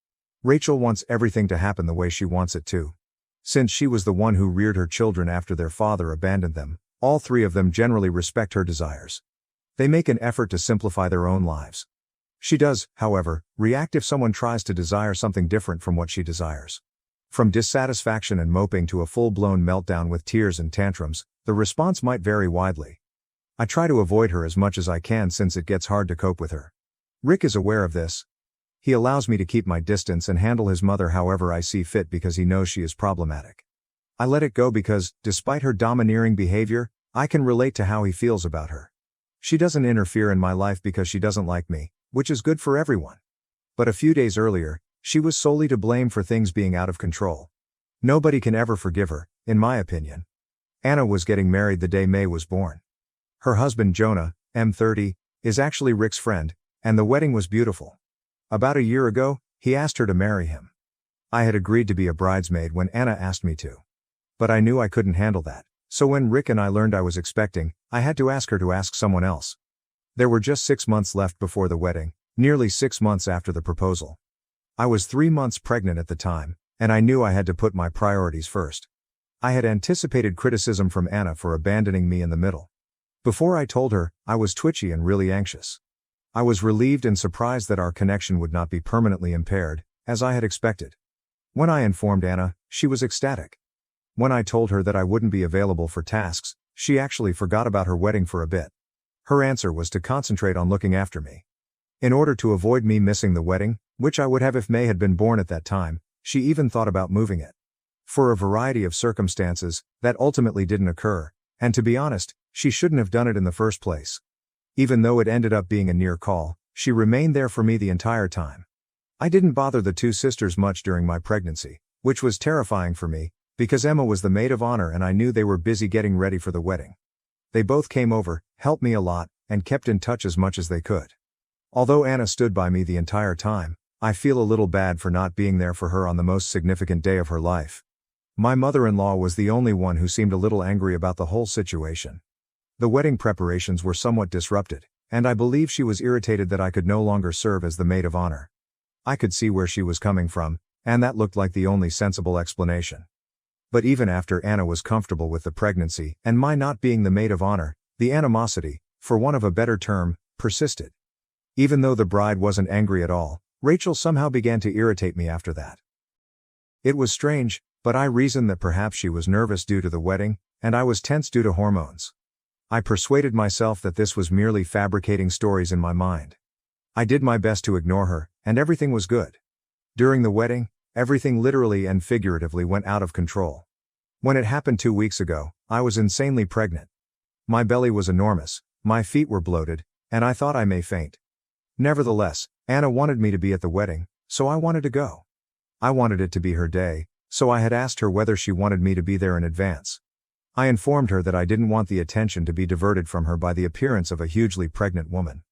Rachel wants everything to happen the way she wants it to. Since she was the one who reared her children after their father abandoned them, all three of them generally respect her desires. They make an effort to simplify their own lives. She does, however, react if someone tries to desire something different from what she desires. From dissatisfaction and moping to a full-blown meltdown with tears and tantrums, the response might vary widely. I try to avoid her as much as I can since it gets hard to cope with her. Rick is aware of this. He allows me to keep my distance and handle his mother however I see fit because he knows she is problematic. I let it go because, despite her domineering behavior, I can relate to how he feels about her. She doesn't interfere in my life because she doesn't like me, which is good for everyone. But a few days earlier, she was solely to blame for things being out of control. Nobody can ever forgive her, in my opinion. Anna was getting married the day May was born. Her husband Jonah, M30, is actually Rick's friend, and the wedding was beautiful. About a year ago, he asked her to marry him. I had agreed to be a bridesmaid when Anna asked me to. But I knew I couldn't handle that, so when Rick and I learned I was expecting, I had to ask her to ask someone else. There were just 6 months left before the wedding, nearly 6 months after the proposal. I was 3 months pregnant at the time, and I knew I had to put my priorities first. I had anticipated criticism from Anna for abandoning me in the middle. Before I told her, I was twitchy and really anxious. I was relieved and surprised that our connection would not be permanently impaired, as I had expected. When I informed Anna, she was ecstatic. When I told her that I wouldn't be available for tasks, she actually forgot about her wedding for a bit. Her answer was to concentrate on looking after me. In order to avoid me missing the wedding, which I would have if May had been born at that time, she even thought about moving it. For a variety of circumstances, that ultimately didn't occur, and to be honest, she shouldn't have done it in the first place. Even though it ended up being a near call, she remained there for me the entire time. I didn't bother the two sisters much during my pregnancy, which was terrifying for me, because Emma was the maid of honor and I knew they were busy getting ready for the wedding. They both came over, helped me a lot, and kept in touch as much as they could. Although Anna stood by me the entire time, I feel a little bad for not being there for her on the most significant day of her life. My mother-in-law was the only one who seemed a little angry about the whole situation. The wedding preparations were somewhat disrupted, and I believe she was irritated that I could no longer serve as the maid of honor. I could see where she was coming from, and that looked like the only sensible explanation. But even after Anna was comfortable with the pregnancy and my not being the maid of honor, the animosity, for want of a better term, persisted. Even though the bride wasn't angry at all, Rachel somehow began to irritate me after that. It was strange, but I reasoned that perhaps she was nervous due to the wedding, and I was tense due to hormones. I persuaded myself that this was merely fabricating stories in my mind. I did my best to ignore her, and everything was good. During the wedding, everything literally and figuratively went out of control. When it happened 2 weeks ago, I was insanely pregnant. My belly was enormous, my feet were bloated, and I thought I may faint. Nevertheless, Anna wanted me to be at the wedding, so I wanted to go. I wanted it to be her day, so I had asked her whether she wanted me to be there in advance. I informed her that I didn't want the attention to be diverted from her by the appearance of a hugely pregnant woman.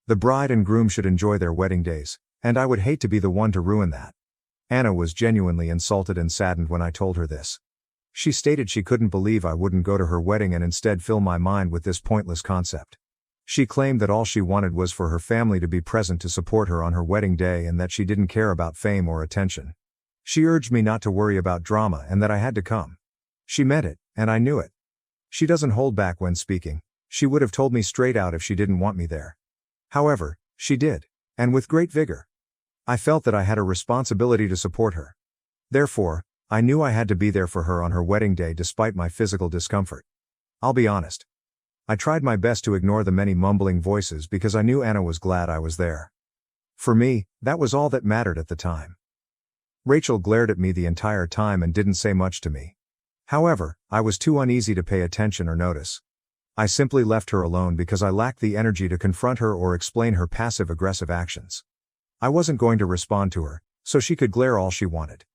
The bride and groom should enjoy their wedding days, and I would hate to be the one to ruin that. Anna was genuinely insulted and saddened when I told her this. She stated she couldn't believe I wouldn't go to her wedding and instead fill my mind with this pointless concept. She claimed that all she wanted was for her family to be present to support her on her wedding day and that she didn't care about fame or attention. She urged me not to worry about drama and that I had to come. She meant it, and I knew it. She doesn't hold back when speaking. She would have told me straight out if she didn't want me there. However, she did, and with great vigor. I felt that I had a responsibility to support her. Therefore, I knew I had to be there for her on her wedding day despite my physical discomfort. I'll be honest. I tried my best to ignore the many mumbling voices because I knew Anna was glad I was there. For me, that was all that mattered at the time. Rachel glared at me the entire time and didn't say much to me. However, I was too uneasy to pay attention or notice. I simply left her alone because I lacked the energy to confront her or explain her passive-aggressive actions. I wasn't going to respond to her, so she could glare all she wanted.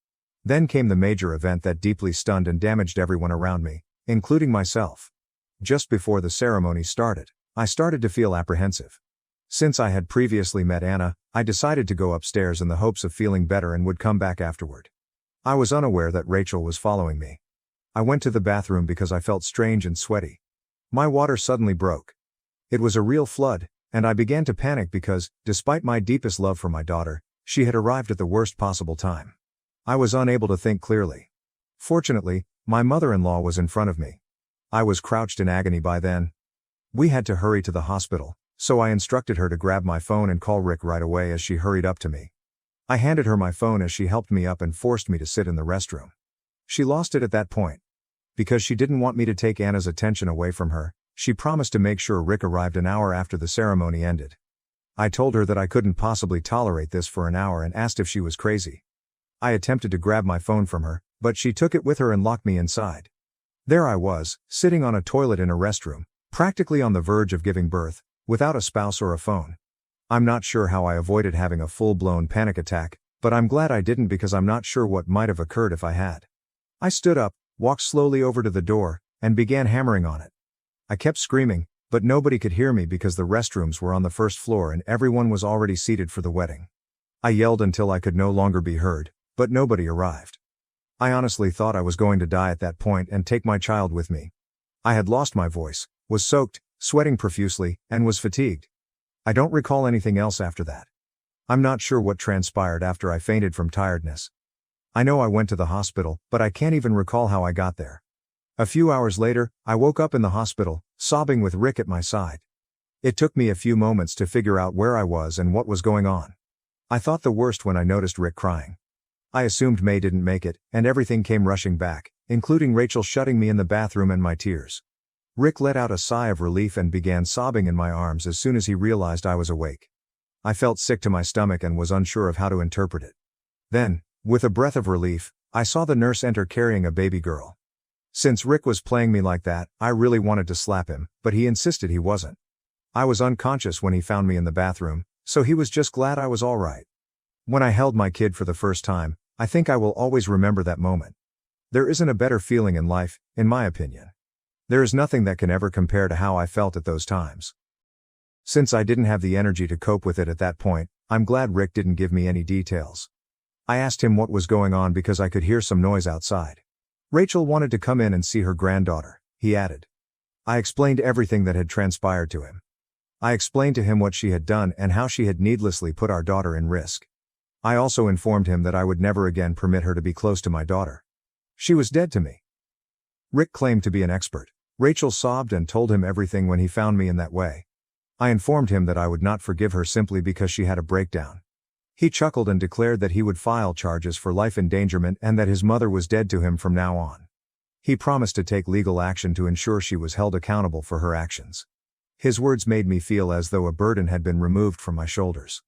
Then came the major event that deeply stunned and damaged everyone around me, including myself. Just before the ceremony started, I started to feel apprehensive. Since I had previously met Anna, I decided to go upstairs in the hopes of feeling better and would come back afterward. I was unaware that Rachel was following me. I went to the bathroom because I felt strange and sweaty. My water suddenly broke. It was a real flood, and I began to panic because, despite my deepest love for my daughter, she had arrived at the worst possible time. I was unable to think clearly. Fortunately, my mother-in-law was in front of me. I was crouched in agony by then. We had to hurry to the hospital, so I instructed her to grab my phone and call Rick right away as she hurried up to me. I handed her my phone as she helped me up and forced me to sit in the restroom. She lost it at that point. Because she didn't want me to take Anna's attention away from her, she promised to make sure Rick arrived an hour after the ceremony ended. I told her that I couldn't possibly tolerate this for an hour and asked if she was crazy. I attempted to grab my phone from her, but she took it with her and locked me inside. There I was, sitting on a toilet in a restroom, practically on the verge of giving birth, without a spouse or a phone. I'm not sure how I avoided having a full-blown panic attack, but I'm glad I didn't because I'm not sure what might have occurred if I had. I stood up, walked slowly over to the door, and began hammering on it. I kept screaming, but nobody could hear me because the restrooms were on the first floor and everyone was already seated for the wedding. I yelled until I could no longer be heard, but nobody arrived. I honestly thought I was going to die at that point and take my child with me. I had lost my voice, was soaked, sweating profusely, and was fatigued. I don't recall anything else after that. I'm not sure what transpired after I fainted from tiredness. I know I went to the hospital, but I can't even recall how I got there. A few hours later, I woke up in the hospital, sobbing with Rick at my side. It took me a few moments to figure out where I was and what was going on. I thought the worst when I noticed Rick crying. I assumed May didn't make it, and everything came rushing back, including Rachel shutting me in the bathroom and my tears. Rick let out a sigh of relief and began sobbing in my arms as soon as he realized I was awake. I felt sick to my stomach and was unsure of how to interpret it. Then, with a breath of relief, I saw the nurse enter carrying a baby girl. Since Rick was playing me like that, I really wanted to slap him, but he insisted he wasn't. I was unconscious when he found me in the bathroom, so he was just glad I was all right. When I held my kid for the first time, I think I will always remember that moment. There isn't a better feeling in life, in my opinion. There is nothing that can ever compare to how I felt at those times. Since I didn't have the energy to cope with it at that point, I'm glad Rick didn't give me any details. I asked him what was going on because I could hear some noise outside. Rachel wanted to come in and see her granddaughter, he added. I explained everything that had transpired to him. I explained to him what she had done and how she had needlessly put our daughter in risk. I also informed him that I would never again permit her to be close to my daughter. She was dead to me. Rick claimed to be an expert. Rachel sobbed and told him everything when he found me in that way. I informed him that I would not forgive her simply because she had a breakdown. He chuckled and declared that he would file charges for life endangerment and that his mother was dead to him from now on. He promised to take legal action to ensure she was held accountable for her actions. His words made me feel as though a burden had been removed from my shoulders.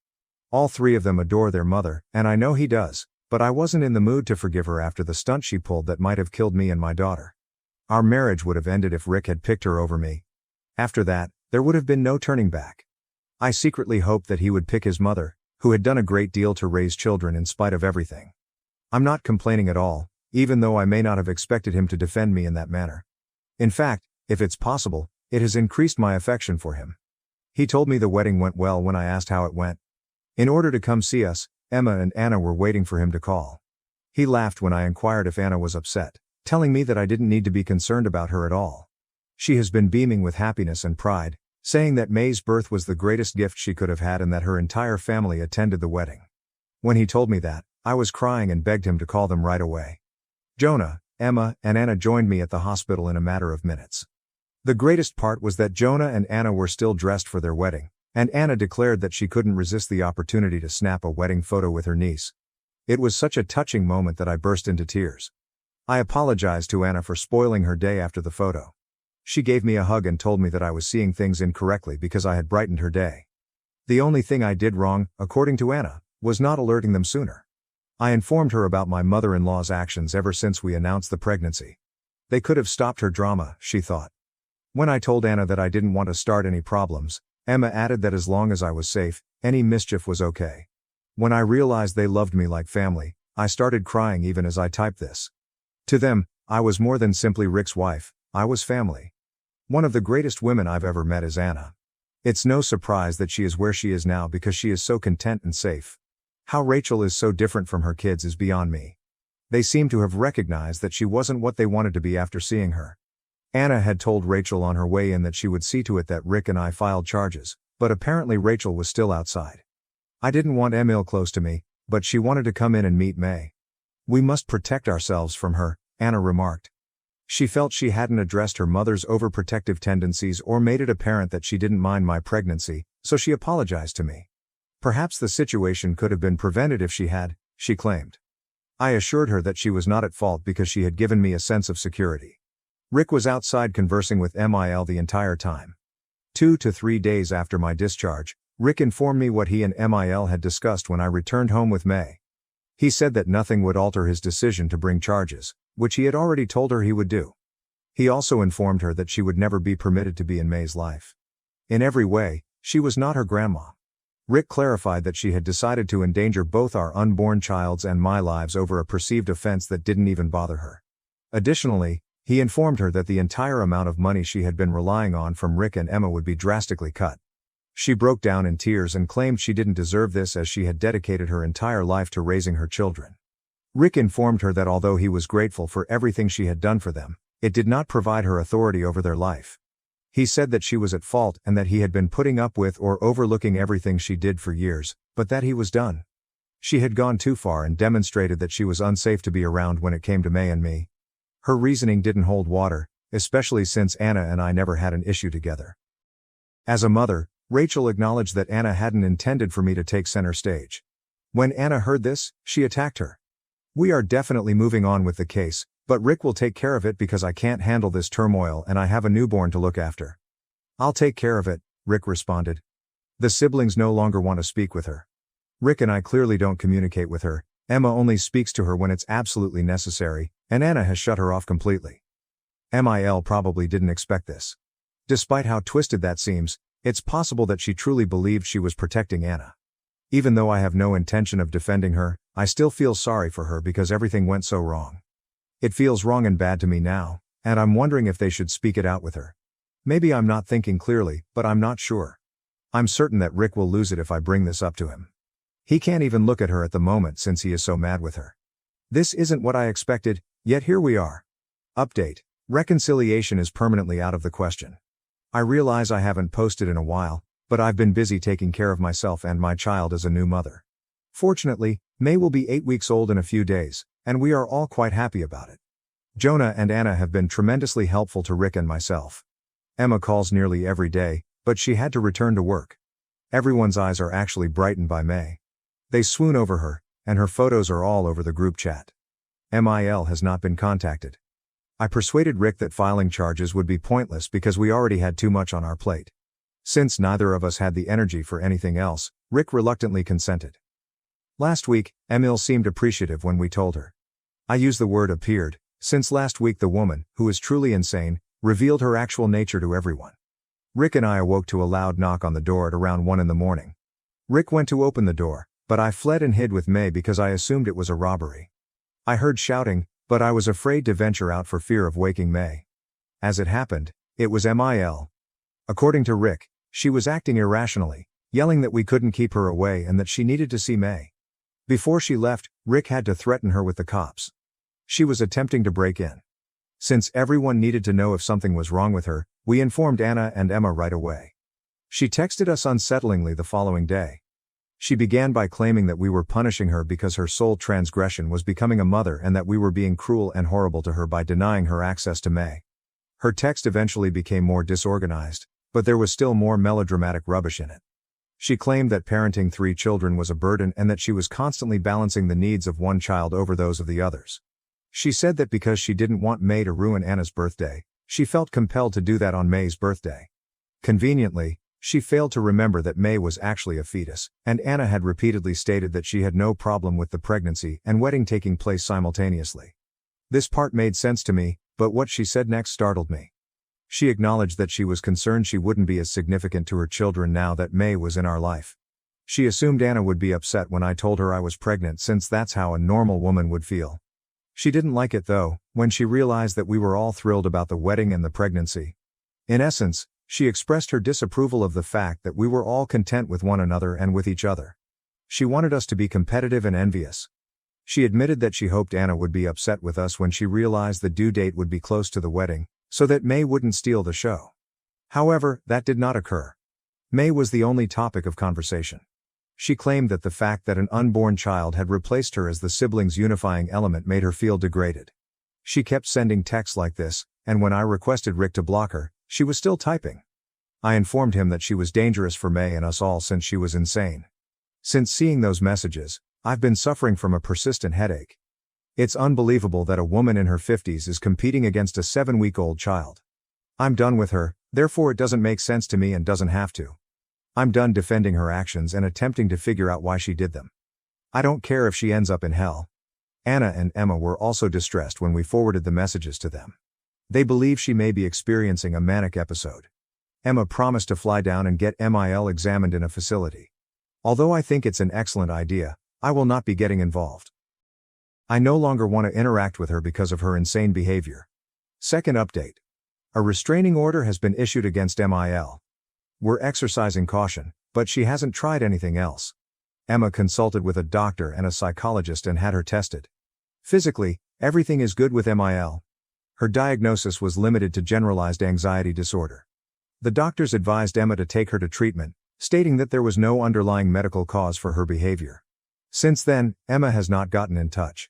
All three of them adore their mother, and I know he does, but I wasn't in the mood to forgive her after the stunt she pulled that might have killed me and my daughter. Our marriage would have ended if Rick had picked her over me. After that, there would have been no turning back. I secretly hoped that he would pick his mother, who had done a great deal to raise children in spite of everything. I'm not complaining at all, even though I may not have expected him to defend me in that manner. In fact, if it's possible, it has increased my affection for him. He told me the wedding went well when I asked how it went. In order to come see us, Emma and Anna were waiting for him to call. He laughed when I inquired if Anna was upset, telling me that I didn't need to be concerned about her at all. She has been beaming with happiness and pride, saying that May's birth was the greatest gift she could have had and that her entire family attended the wedding. When he told me that, I was crying and begged him to call them right away. Jonah, Emma, and Anna joined me at the hospital in a matter of minutes. The greatest part was that Jonah and Anna were still dressed for their wedding, and Anna declared that she couldn't resist the opportunity to snap a wedding photo with her niece. It was such a touching moment that I burst into tears. I apologized to Anna for spoiling her day after the photo. She gave me a hug and told me that I was seeing things incorrectly because I had brightened her day. The only thing I did wrong, according to Anna, was not alerting them sooner. I informed her about my mother-in-law's actions ever since we announced the pregnancy. They could have stopped her drama, she thought. When I told Anna that I didn't want to start any problems, Emma added that as long as I was safe, any mischief was okay. When I realized they loved me like family, I started crying even as I typed this. To them, I was more than simply Rick's wife, I was family. One of the greatest women I've ever met is Anna. It's no surprise that she is where she is now because she is so content and safe. How Rachel is so different from her kids is beyond me. They seem to have recognized that she wasn't what they wanted to be after seeing her. Anna had told Rachel on her way in that she would see to it that Rick and I filed charges, but apparently Rachel was still outside. I didn't want Emil close to me, but she wanted to come in and meet May. We must protect ourselves from her, Anna remarked. She felt she hadn't addressed her mother's overprotective tendencies or made it apparent that she didn't mind my pregnancy, so she apologized to me. Perhaps the situation could have been prevented if she had, she claimed. I assured her that she was not at fault because she had given me a sense of security. Rick was outside conversing with Mil the entire time. 2 to 3 days after my discharge, Rick informed me what he and Mil had discussed when I returned home with May. He said that nothing would alter his decision to bring charges, which he had already told her he would do. He also informed her that she would never be permitted to be in May's life. In every way, she was not her grandma. Rick clarified that she had decided to endanger both our unborn child's and my lives over a perceived offense that didn't even bother her. Additionally, he informed her that the entire amount of money she had been relying on from Rick and Emma would be drastically cut. She broke down in tears and claimed she didn't deserve this as she had dedicated her entire life to raising her children. Rick informed her that although he was grateful for everything she had done for them, it did not provide her authority over their life. He said that she was at fault and that he had been putting up with or overlooking everything she did for years, but that he was done. She had gone too far and demonstrated that she was unsafe to be around when it came to May and me. Her reasoning didn't hold water, especially since Anna and I never had an issue together. As a mother, Rachel acknowledged that Anna hadn't intended for me to take center stage. When Anna heard this, she attacked her. We are definitely moving on with the case, but Rick will take care of it because I can't handle this turmoil and I have a newborn to look after. I'll take care of it, Rick responded. The siblings no longer want to speak with her. Rick and I clearly don't communicate with her, Emma only speaks to her when it's absolutely necessary, and Anna has shut her off completely. Mil probably didn't expect this. Despite how twisted that seems, it's possible that she truly believed she was protecting Anna. Even though I have no intention of defending her, I still feel sorry for her because everything went so wrong. It feels wrong and bad to me now, and I'm wondering if they should speak it out with her. Maybe I'm not thinking clearly, but I'm not sure. I'm certain that Rick will lose it if I bring this up to him. He can't even look at her at the moment since he is so mad with her. This isn't what I expected, yet here we are. Update: reconciliation is permanently out of the question. I realize I haven't posted in a while, but I've been busy taking care of myself and my child as a new mother. Fortunately, May will be 8 weeks old in a few days, and we are all quite happy about it. Jonah and Anna have been tremendously helpful to Rick and myself. Emma calls nearly every day, but she had to return to work. Everyone's eyes are actually brightened by May. They swoon over her, and her photos are all over the group chat. Mil has not been contacted. I persuaded Rick that filing charges would be pointless because we already had too much on our plate. Since neither of us had the energy for anything else, Rick reluctantly consented. Last week, Emil seemed appreciative when we told her. I use the word appeared, since last week the woman, who is truly insane, revealed her actual nature to everyone. Rick and I awoke to a loud knock on the door at around 1 in the morning. Rick went to open the door, but I fled and hid with May because I assumed it was a robbery. I heard shouting, but I was afraid to venture out for fear of waking May. As it happened, it was Mil. According to Rick, she was acting irrationally, yelling that we couldn't keep her away and that she needed to see May. Before she left, Rick had to threaten her with the cops. She was attempting to break in. Since everyone needed to know if something was wrong with her, we informed Anna and Emma right away. She texted us unsettlingly the following day. She began by claiming that we were punishing her because her sole transgression was becoming a mother and that we were being cruel and horrible to her by denying her access to May. Her text eventually became more disorganized, but there was still more melodramatic rubbish in it. She claimed that parenting 3 children was a burden and that she was constantly balancing the needs of one child over those of the others. She said that because she didn't want May to ruin Anna's birthday, she felt compelled to do that on May's birthday. Conveniently, she failed to remember that May was actually a fetus, and Anna had repeatedly stated that she had no problem with the pregnancy and wedding taking place simultaneously. This part made sense to me, but what she said next startled me. She acknowledged that she was concerned she wouldn't be as significant to her children now that May was in our life. She assumed Anna would be upset when I told her I was pregnant since that's how a normal woman would feel. She didn't like it though, when she realized that we were all thrilled about the wedding and the pregnancy. In essence, she expressed her disapproval of the fact that we were all content with one another and with each other. She wanted us to be competitive and envious. She admitted that she hoped Anna would be upset with us when she realized the due date would be close to the wedding, so that May wouldn't steal the show. However, that did not occur. May was the only topic of conversation. She claimed that the fact that an unborn child had replaced her as the siblings' unifying element made her feel degraded. She kept sending texts like this, and when I requested Rick to block her, she was still typing. I informed him that she was dangerous for May and us all since she was insane. Since seeing those messages, I've been suffering from a persistent headache. It's unbelievable that a woman in her 50s is competing against a 7-week-old child. I'm done with her, therefore it doesn't make sense to me and doesn't have to. I'm done defending her actions and attempting to figure out why she did them. I don't care if she ends up in hell. Anna and Emma were also distressed when we forwarded the messages to them. They believe she may be experiencing a manic episode. Emma promised to fly down and get Mil examined in a facility. Although I think it's an excellent idea, I will not be getting involved. I no longer want to interact with her because of her insane behavior. Second update. A restraining order has been issued against Mil. We're exercising caution, but she hasn't tried anything else. Emma consulted with a doctor and a psychologist and had her tested. Physically, everything is good with Mil. Her diagnosis was limited to generalized anxiety disorder. The doctors advised Emma to take her to treatment, stating that there was no underlying medical cause for her behavior. Since then, Emma has not gotten in touch.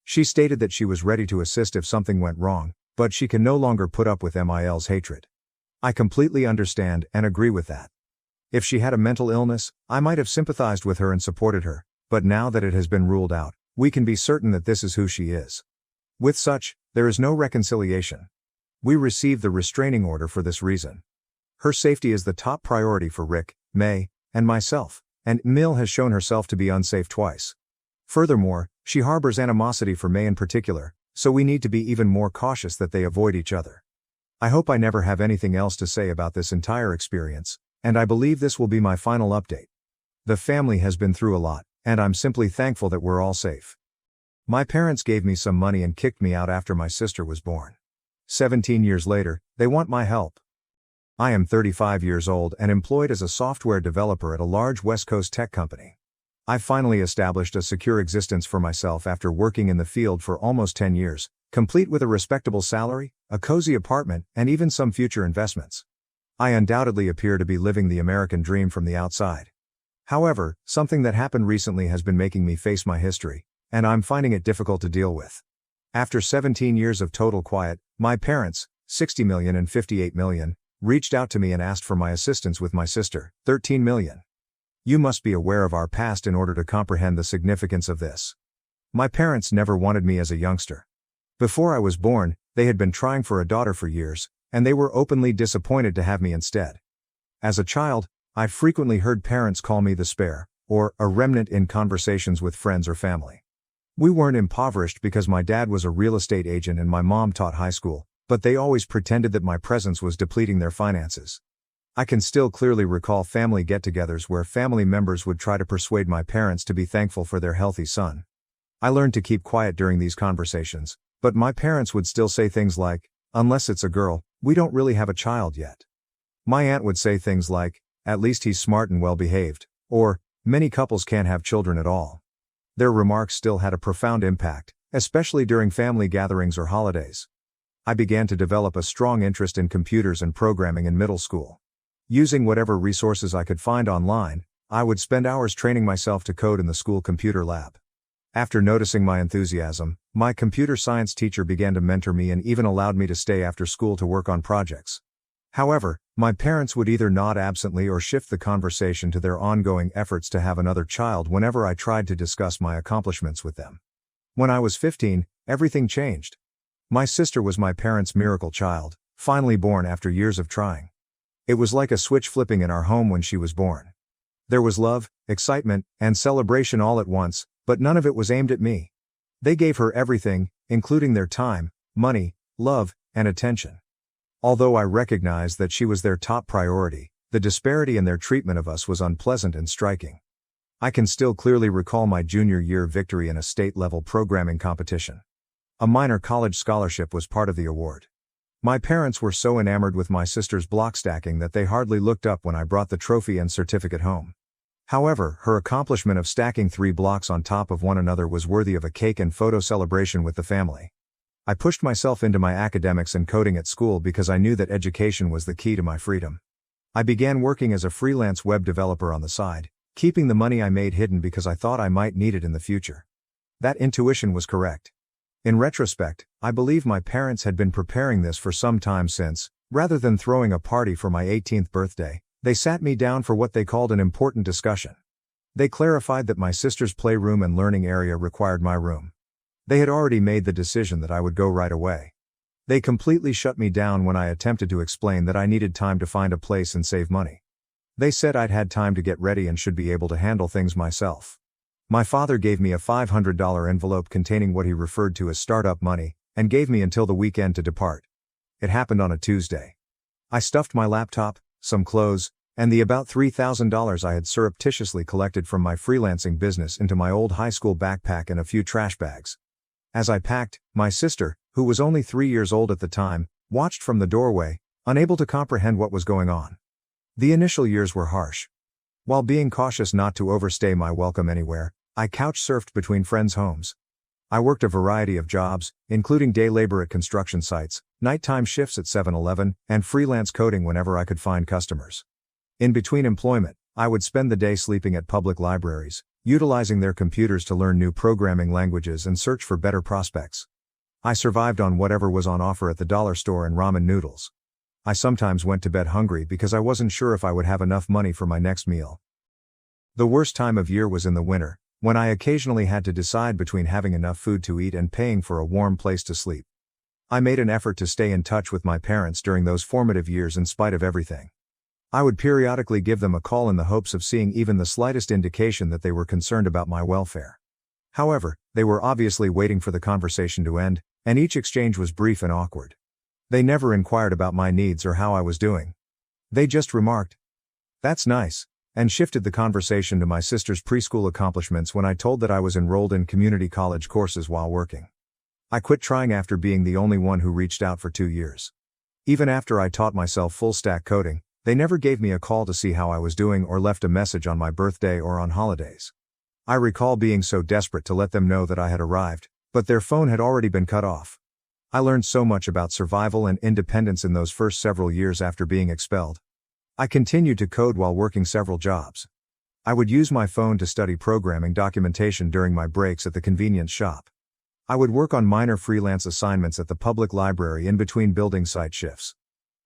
She stated that she was ready to assist if something went wrong, but she can no longer put up with Mil's hatred. I completely understand and agree with that. If she had a mental illness, I might have sympathized with her and supported her, but now that it has been ruled out, we can be certain that this is who she is. With such, there is no reconciliation. We received the restraining order for this reason. Her safety is the top priority for Rick, May, and myself, and Mil has shown herself to be unsafe twice. Furthermore, she harbors animosity for May in particular, so we need to be even more cautious that they avoid each other. I hope I never have anything else to say about this entire experience, and I believe this will be my final update. The family has been through a lot, and I'm simply thankful that we're all safe. My parents gave me some money and kicked me out after my sister was born. 17 years later, they want my help. I am 35 years old and employed as a software developer at a large West Coast tech company. I've finally established a secure existence for myself after working in the field for almost 10 years, complete with a respectable salary, a cozy apartment, and even some future investments. I undoubtedly appear to be living the American dream from the outside. However, something that happened recently has been making me face my history, and I'm finding it difficult to deal with. After 17 years of total quiet, my parents, 60 million and 58 million, reached out to me and asked for my assistance with my sister, 13 million. You must be aware of our past in order to comprehend the significance of this. My parents never wanted me as a youngster. Before I was born, they had been trying for a daughter for years, and they were openly disappointed to have me instead. As a child, I frequently heard parents call me the spare, or a remnant in conversations with friends or family. We weren't impoverished because my dad was a real estate agent and my mom taught high school, but they always pretended that my presence was depleting their finances. I can still clearly recall family get-togethers where family members would try to persuade my parents to be thankful for their healthy son. I learned to keep quiet during these conversations, but my parents would still say things like, "Unless it's a girl, we don't really have a child yet." My aunt would say things like, "At least he's smart and well-behaved," or, "Many couples can't have children at all." Their remarks still had a profound impact, especially during family gatherings or holidays. I began to develop a strong interest in computers and programming in middle school. Using whatever resources I could find online, I would spend hours training myself to code in the school computer lab. After noticing my enthusiasm, my computer science teacher began to mentor me and even allowed me to stay after school to work on projects. However, my parents would either nod absently or shift the conversation to their ongoing efforts to have another child whenever I tried to discuss my accomplishments with them. When I was 15, everything changed. My sister was my parents' miracle child, finally born after years of trying. It was like a switch flipping in our home when she was born. There was love, excitement, and celebration all at once, but none of it was aimed at me. They gave her everything, including their time, money, love, and attention. Although I recognized that she was their top priority, the disparity in their treatment of us was unpleasant and striking. I can still clearly recall my junior year victory in a state-level programming competition. A minor college scholarship was part of the award. My parents were so enamored with my sister's block stacking that they hardly looked up when I brought the trophy and certificate home. However, her accomplishment of stacking 3 blocks on top of one another was worthy of a cake and photo celebration with the family. I pushed myself into my academics and coding at school because I knew that education was the key to my freedom. I began working as a freelance web developer on the side, keeping the money I made hidden because I thought I might need it in the future. That intuition was correct. In retrospect, I believe my parents had been preparing this for some time since, rather than throwing a party for my 18th birthday, they sat me down for what they called an important discussion. They clarified that my sister's playroom and learning area required my room. They had already made the decision that I would go right away. They completely shut me down when I attempted to explain that I needed time to find a place and save money. They said I'd had time to get ready and should be able to handle things myself. My father gave me a $500 envelope containing what he referred to as startup money, and gave me until the weekend to depart. It happened on a Tuesday. I stuffed my laptop, some clothes, and the about $3,000 I had surreptitiously collected from my freelancing business into my old high school backpack and a few trash bags. As I packed, my sister, who was only 3 years old at the time, watched from the doorway, unable to comprehend what was going on. The initial years were harsh. While being cautious not to overstay my welcome anywhere, I couch-surfed between friends' homes. I worked a variety of jobs, including day labor at construction sites, nighttime shifts at 7-Eleven, and freelance coding whenever I could find customers. In between employment, I would spend the day sleeping at public libraries, utilizing their computers to learn new programming languages and search for better prospects. I survived on whatever was on offer at the dollar store and ramen noodles. I sometimes went to bed hungry because I wasn't sure if I would have enough money for my next meal. The worst time of year was in the winter, when I occasionally had to decide between having enough food to eat and paying for a warm place to sleep. I made an effort to stay in touch with my parents during those formative years in spite of everything. I would periodically give them a call in the hopes of seeing even the slightest indication that they were concerned about my welfare. However, they were obviously waiting for the conversation to end, and each exchange was brief and awkward. They never inquired about my needs or how I was doing. They just remarked, "That's nice," and shifted the conversation to my sister's preschool accomplishments when I told that I was enrolled in community college courses while working. I quit trying after being the only one who reached out for 2 years. Even after I taught myself full-stack coding, they never gave me a call to see how I was doing or left a message on my birthday or on holidays. I recall being so desperate to let them know that I had arrived, but their phone had already been cut off. I learned so much about survival and independence in those first several years after being expelled. I continued to code while working several jobs. I would use my phone to study programming documentation during my breaks at the convenience shop. I would work on minor freelance assignments at the public library in between building site shifts.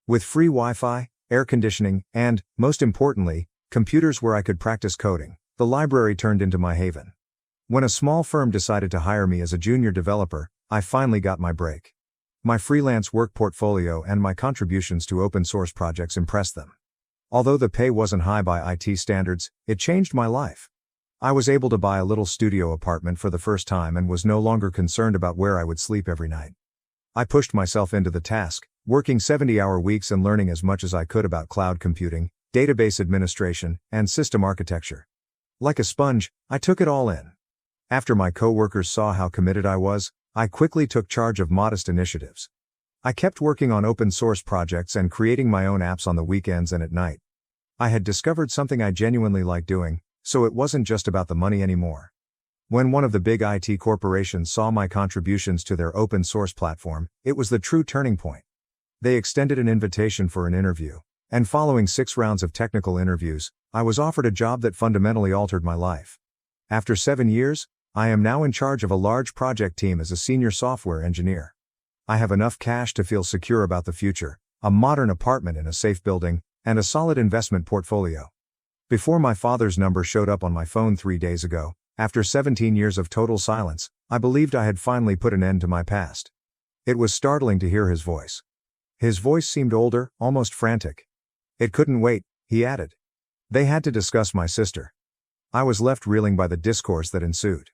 With free Wi-Fi, air conditioning, and, most importantly, computers where I could practice coding, the library turned into my haven. When a small firm decided to hire me as a junior developer, I finally got my break. My freelance work portfolio and my contributions to open source projects impressed them. Although the pay wasn't high by IT standards, it changed my life. I was able to buy a little studio apartment for the first time and was no longer concerned about where I would sleep every night. I pushed myself into the task, working 70-hour weeks and learning as much as I could about cloud computing, database administration, and system architecture. Like a sponge, I took it all in. After my coworkers saw how committed I was, I quickly took charge of modest initiatives. I kept working on open source projects and creating my own apps on the weekends and at night. I had discovered something I genuinely liked doing, so it wasn't just about the money anymore. When one of the big IT corporations saw my contributions to their open source platform, it was the true turning point. They extended an invitation for an interview, and following 6 rounds of technical interviews, I was offered a job that fundamentally altered my life. After 7 years, I am now in charge of a large project team as a senior software engineer. I have enough cash to feel secure about the future, a modern apartment in a safe building, and a solid investment portfolio. Before my father's number showed up on my phone 3 days ago, after 17 years of total silence, I believed I had finally put an end to my past. It was startling to hear his voice. His voice seemed older, almost frantic. It couldn't wait, he added. They had to discuss my sister. I was left reeling by the discourse that ensued.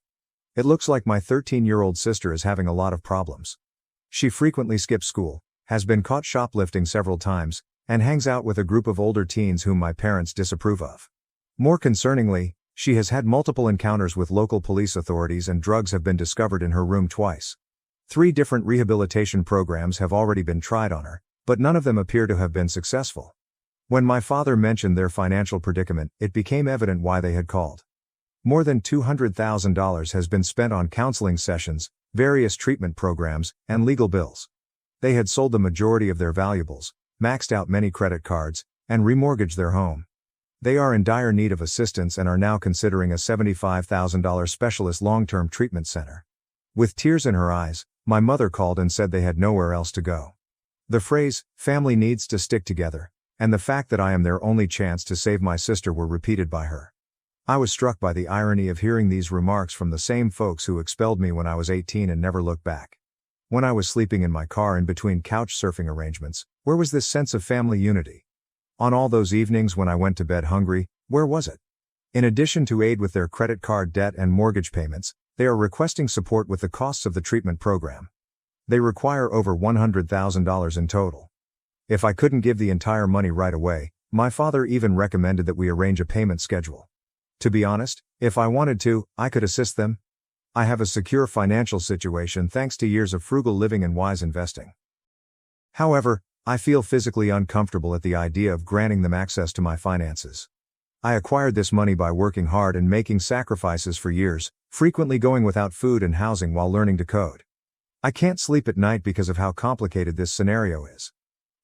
It looks like my 13-year-old sister is having a lot of problems. She frequently skips school, has been caught shoplifting several times, and hangs out with a group of older teens whom my parents disapprove of. More concerningly, she has had multiple encounters with local police authorities and drugs have been discovered in her room twice. 3 different rehabilitation programs have already been tried on her, but none of them appear to have been successful. When my father mentioned their financial predicament, it became evident why they had called. More than $200,000 has been spent on counseling sessions, various treatment programs, and legal bills. They had sold the majority of their valuables, maxed out many credit cards, and remortgaged their home. They are in dire need of assistance and are now considering a $75,000 specialist long-term treatment center. With tears in her eyes, my mother called and said they had nowhere else to go. The phrase, "family needs to stick together," and the fact that I am their only chance to save my sister were repeated by her. I was struck by the irony of hearing these remarks from the same folks who expelled me when I was 18 and never looked back. When I was sleeping in my car in between couch surfing arrangements, where was this sense of family unity? On all those evenings when I went to bed hungry, where was it? In addition to aid with their credit card debt and mortgage payments, they are requesting support with the costs of the treatment program. They require over $100,000 in total. If I couldn't give the entire money right away, my father even recommended that we arrange a payment schedule. To be honest, if I wanted to, I could assist them. I have a secure financial situation thanks to years of frugal living and wise investing. However, I feel physically uncomfortable at the idea of granting them access to my finances. I acquired this money by working hard and making sacrifices for years, frequently going without food and housing while learning to code. I can't sleep at night because of how complicated this scenario is.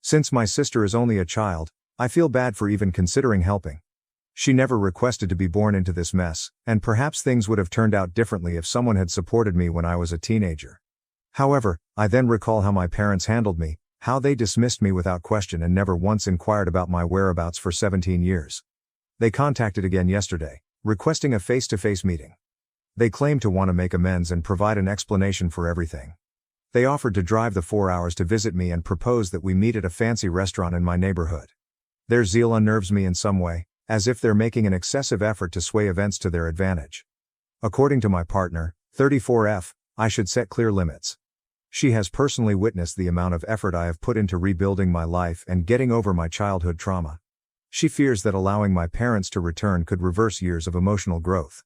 Since my sister is only a child, I feel bad for even considering helping. She never requested to be born into this mess, and perhaps things would have turned out differently if someone had supported me when I was a teenager. However, I then recall how my parents handled me, how they dismissed me without question and never once inquired about my whereabouts for 17 years. They contacted again yesterday, requesting a face-to-face meeting. They claimed to want to make amends and provide an explanation for everything. They offered to drive the 4 hours to visit me and proposed that we meet at a fancy restaurant in my neighborhood. Their zeal unnerves me in some way, as if they're making an excessive effort to sway events to their advantage. According to my partner, 34F, I should set clear limits. She has personally witnessed the amount of effort I have put into rebuilding my life and getting over my childhood trauma. She fears that allowing my parents to return could reverse years of emotional growth.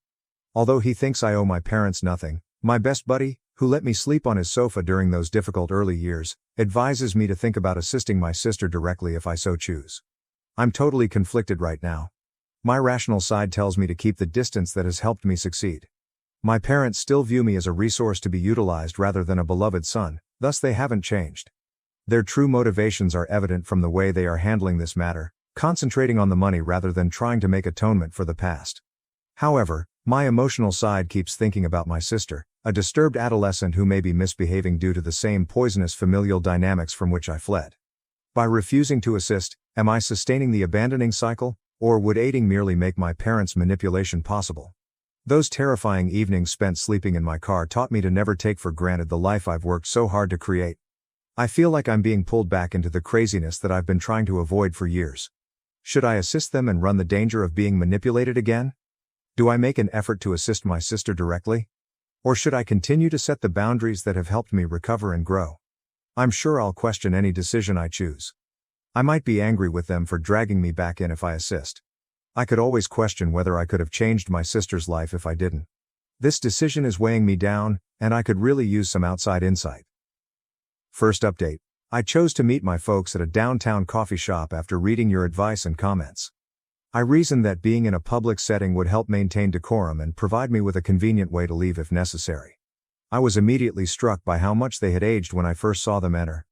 Although he thinks I owe my parents nothing, my best buddy, who let me sleep on his sofa during those difficult early years, advises me to think about assisting my sister directly if I so choose. I'm totally conflicted right now. My rational side tells me to keep the distance that has helped me succeed. My parents still view me as a resource to be utilized rather than a beloved son, thus they haven't changed. Their true motivations are evident from the way they are handling this matter, concentrating on the money rather than trying to make atonement for the past. However, my emotional side keeps thinking about my sister, a disturbed adolescent who may be misbehaving due to the same poisonous familial dynamics from which I fled. By refusing to assist, am I sustaining the abandoning cycle, or would aiding merely make my parents' manipulation possible? Those terrifying evenings spent sleeping in my car taught me to never take for granted the life I've worked so hard to create. I feel like I'm being pulled back into the craziness that I've been trying to avoid for years. Should I assist them and run the danger of being manipulated again? Do I make an effort to assist my sister directly? Or should I continue to set the boundaries that have helped me recover and grow? I'm sure I'll question any decision I choose. I might be angry with them for dragging me back in if I assist. I could always question whether I could have changed my sister's life if I didn't. This decision is weighing me down, and I could really use some outside insight. First update. I chose to meet my folks at a downtown coffee shop after reading your advice and comments. I reasoned that being in a public setting would help maintain decorum and provide me with a convenient way to leave if necessary. I was immediately struck by how much they had aged when I first saw them enter.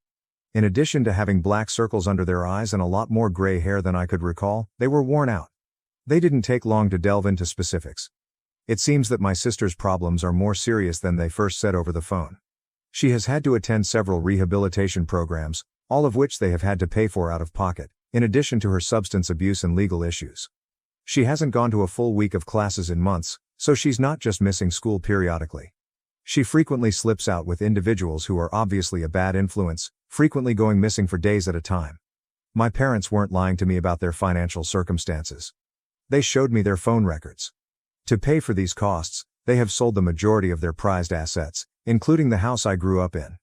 In addition to having black circles under their eyes and a lot more gray hair than I could recall, they were worn out. They didn't take long to delve into specifics. It seems that my sister's problems are more serious than they first said over the phone. She has had to attend several rehabilitation programs, all of which they have had to pay for out of pocket, in addition to her substance abuse and legal issues. She hasn't gone to a full week of classes in months, so she's not just missing school periodically. She frequently slips out with individuals who are obviously a bad influence, frequently going missing for days at a time. My parents weren't lying to me about their financial circumstances. They showed me their phone records. To pay for these costs, they have sold the majority of their prized assets, including the house I grew up in.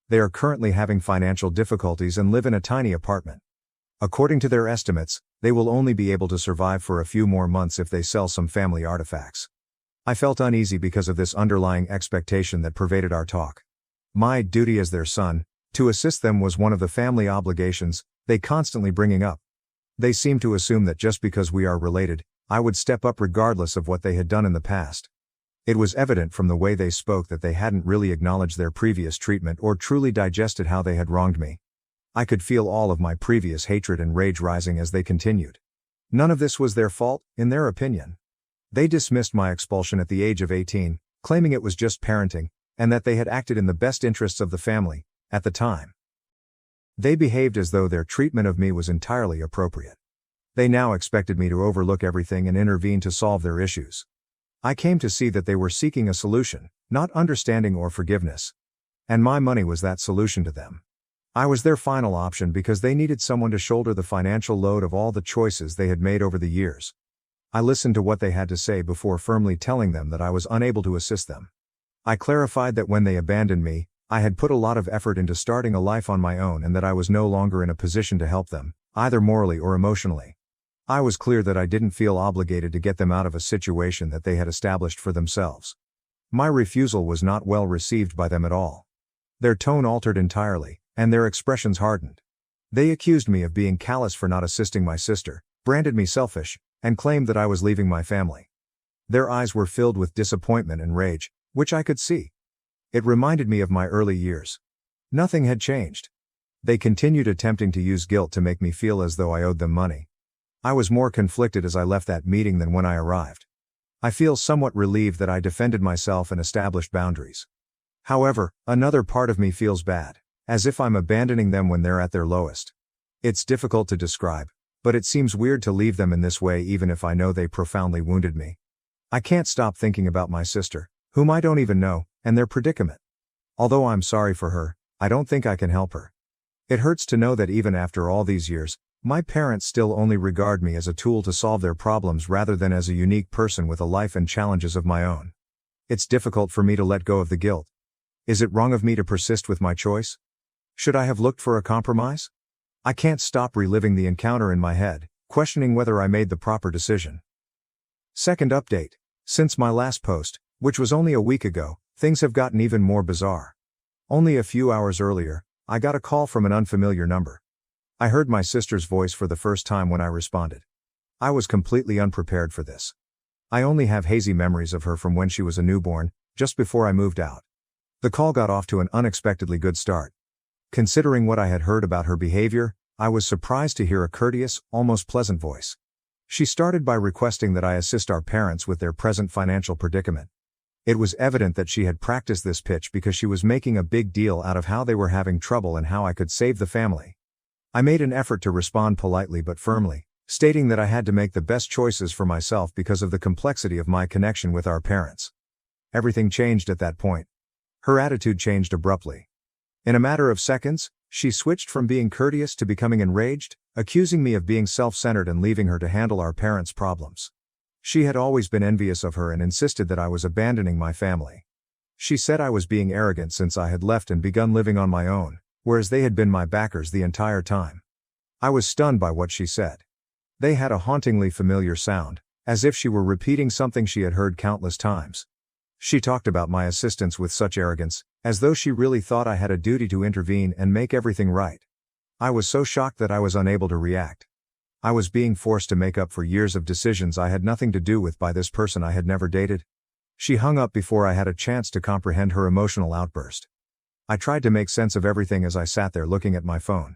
They are currently having financial difficulties and live in a tiny apartment. According to their estimates, they will only be able to survive for a few more months if they sell some family artifacts. I felt uneasy because of this underlying expectation that pervaded our talk. My duty as their son, to assist them, was one of the family obligations they constantly bringing up. They seem to assume that just because we are related, I would step up regardless of what they had done in the past. It was evident from the way they spoke that they hadn't really acknowledged their previous treatment or truly digested how they had wronged me. I could feel all of my previous hatred and rage rising as they continued. None of this was their fault, in their opinion. They dismissed my expulsion at the age of 18, claiming it was just parenting, and that they had acted in the best interests of the family, at the time. They behaved as though their treatment of me was entirely appropriate. They now expected me to overlook everything and intervene to solve their issues. I came to see that they were seeking a solution, not understanding or forgiveness. And my money was that solution to them. I was their final option because they needed someone to shoulder the financial load of all the choices they had made over the years. I listened to what they had to say before firmly telling them that I was unable to assist them. I clarified that when they abandoned me, I had put a lot of effort into starting a life on my own and that I was no longer in a position to help them, either morally or emotionally. I was clear that I didn't feel obligated to get them out of a situation that they had established for themselves. My refusal was not well received by them at all. Their tone altered entirely, and their expressions hardened. They accused me of being callous for not assisting my sister, branded me selfish, and claimed that I was leaving my family. Their eyes were filled with disappointment and rage, which I could see. It reminded me of my early years. Nothing had changed. They continued attempting to use guilt to make me feel as though I owed them money. I was more conflicted as I left that meeting than when I arrived. I feel somewhat relieved that I defended myself and established boundaries. However, another part of me feels bad, as if I'm abandoning them when they're at their lowest. It's difficult to describe, but it seems weird to leave them in this way even if I know they profoundly wounded me. I can't stop thinking about my sister, whom I don't even know, and their predicament. Although I'm sorry for her, I don't think I can help her. It hurts to know that even after all these years, my parents still only regard me as a tool to solve their problems rather than as a unique person with a life and challenges of my own. It's difficult for me to let go of the guilt. Is it wrong of me to persist with my choice? Should I have looked for a compromise? I can't stop reliving the encounter in my head, questioning whether I made the proper decision. Second update. Since my last post, which was only a week ago, things have gotten even more bizarre. Only a few hours earlier, I got a call from an unfamiliar number. I heard my sister's voice for the first time when I responded. I was completely unprepared for this. I only have hazy memories of her from when she was a newborn, just before I moved out. The call got off to an unexpectedly good start. Considering what I had heard about her behavior, I was surprised to hear a courteous, almost pleasant voice. She started by requesting that I assist our parents with their present financial predicament. It was evident that she had practiced this pitch because she was making a big deal out of how they were having trouble and how I could save the family. I made an effort to respond politely but firmly, stating that I had to make the best choices for myself because of the complexity of my connection with our parents. Everything changed at that point. Her attitude changed abruptly. In a matter of seconds, she switched from being courteous to becoming enraged, accusing me of being self-centered and leaving her to handle our parents' problems. She had always been envious of her and insisted that I was abandoning my family. She said I was being arrogant since I had left and begun living on my own, whereas they had been my backers the entire time. I was stunned by what she said. They had a hauntingly familiar sound, as if she were repeating something she had heard countless times. She talked about my assistance with such arrogance, as though she really thought I had a duty to intervene and make everything right. I was so shocked that I was unable to react. I was being forced to make up for years of decisions I had nothing to do with by this person I had never dated. She hung up before I had a chance to comprehend her emotional outburst. I tried to make sense of everything as I sat there looking at my phone.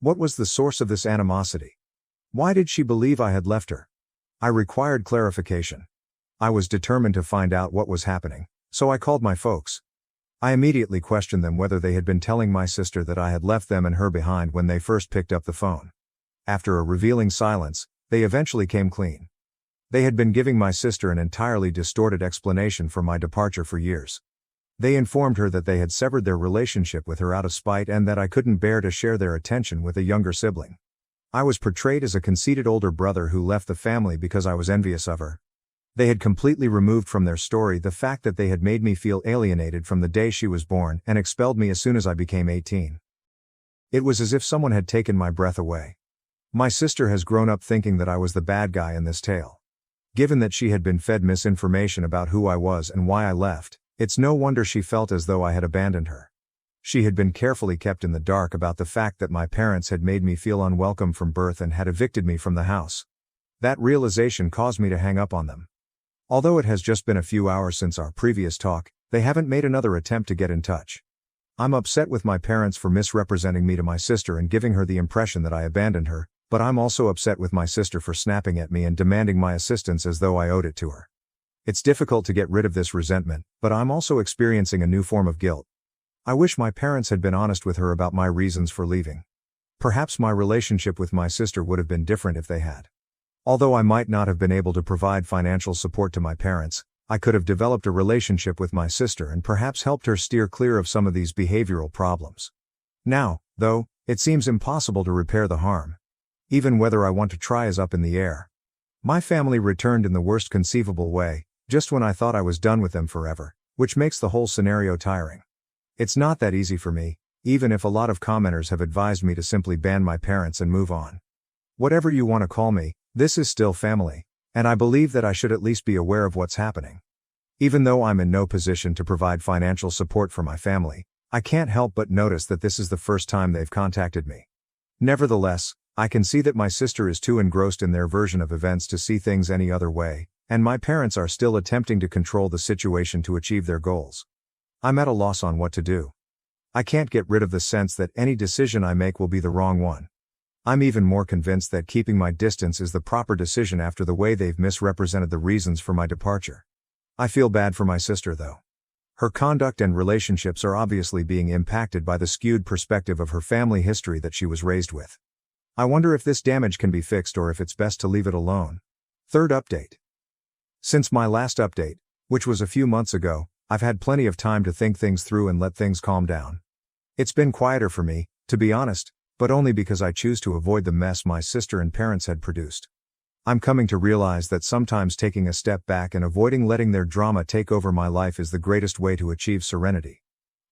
What was the source of this animosity? Why did she believe I had left her? I required clarification. I was determined to find out what was happening, so I called my folks. I immediately questioned them whether they had been telling my sister that I had left them and her behind when they first picked up the phone. After a revealing silence, they eventually came clean. They had been giving my sister an entirely distorted explanation for my departure for years. They informed her that they had severed their relationship with her out of spite and that I couldn't bear to share their attention with a younger sibling. I was portrayed as a conceited older brother who left the family because I was envious of her. They had completely removed from their story the fact that they had made me feel alienated from the day she was born and expelled me as soon as I became 18. It was as if someone had taken my breath away. My sister has grown up thinking that I was the bad guy in this tale. Given that she had been fed misinformation about who I was and why I left, it's no wonder she felt as though I had abandoned her. She had been carefully kept in the dark about the fact that my parents had made me feel unwelcome from birth and had evicted me from the house. That realization caused me to hang up on them. Although it has just been a few hours since our previous talk, they haven't made another attempt to get in touch. I'm upset with my parents for misrepresenting me to my sister and giving her the impression that I abandoned her, but I'm also upset with my sister for snapping at me and demanding my assistance as though I owed it to her. It's difficult to get rid of this resentment, but I'm also experiencing a new form of guilt. I wish my parents had been honest with her about my reasons for leaving. Perhaps my relationship with my sister would have been different if they had. Although I might not have been able to provide financial support to my parents, I could have developed a relationship with my sister and perhaps helped her steer clear of some of these behavioral problems. Now, though, it seems impossible to repair the harm. Even whether I want to try is up in the air. My family returned in the worst conceivable way, just when I thought I was done with them forever, which makes the whole scenario tiring. It's not that easy for me, even if a lot of commenters have advised me to simply ban my parents and move on. Whatever you want to call me, this is still family, and I believe that I should at least be aware of what's happening. Even though I'm in no position to provide financial support for my family, I can't help but notice that this is the first time they've contacted me. Nevertheless, I can see that my sister is too engrossed in their version of events to see things any other way, and my parents are still attempting to control the situation to achieve their goals. I'm at a loss on what to do. I can't get rid of the sense that any decision I make will be the wrong one. I'm even more convinced that keeping my distance is the proper decision after the way they've misrepresented the reasons for my departure. I feel bad for my sister though. Her conduct and relationships are obviously being impacted by the skewed perspective of her family history that she was raised with. I wonder if this damage can be fixed or if it's best to leave it alone. Third update. Since my last update, which was a few months ago, I've had plenty of time to think things through and let things calm down. It's been quieter for me, to be honest, but only because I choose to avoid the mess my sister and parents had produced. I'm coming to realize that sometimes taking a step back and avoiding letting their drama take over my life is the greatest way to achieve serenity.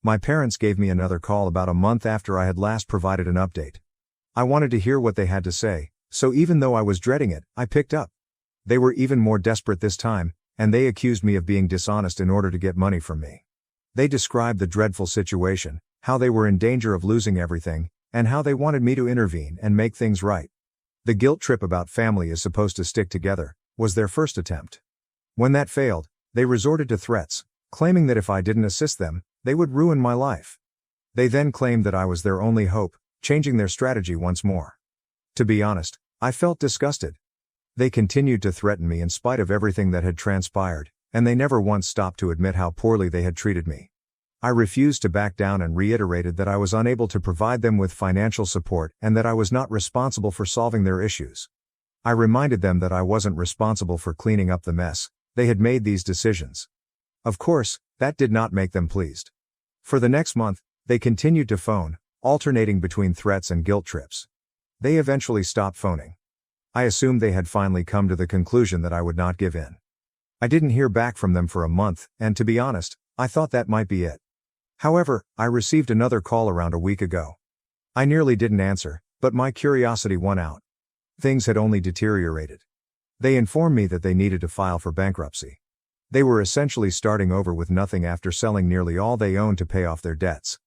My parents gave me another call about a month after I had last provided an update. I wanted to hear what they had to say, so even though I was dreading it, I picked up. They were even more desperate this time, and they accused me of being dishonest in order to get money from me. They described the dreadful situation, how they were in danger of losing everything, and how they wanted me to intervene and make things right. The guilt trip about family is supposed to stick together was their first attempt. When that failed, they resorted to threats, claiming that if I didn't assist them, they would ruin my life. They then claimed that I was their only hope, changing their strategy once more. To be honest, I felt disgusted. They continued to threaten me in spite of everything that had transpired, and they never once stopped to admit how poorly they had treated me. I refused to back down and reiterated that I was unable to provide them with financial support and that I was not responsible for solving their issues. I reminded them that I wasn't responsible for cleaning up the mess. They had made these decisions. Of course, that did not make them pleased. For the next month, they continued to phone, alternating between threats and guilt trips. They eventually stopped phoning. I assumed they had finally come to the conclusion that I would not give in. I didn't hear back from them for a month, and to be honest, I thought that might be it. However, I received another call around a week ago. I nearly didn't answer, but my curiosity won out. Things had only deteriorated. They informed me that they needed to file for bankruptcy. They were essentially starting over with nothing after selling nearly all they owned to pay off their debts.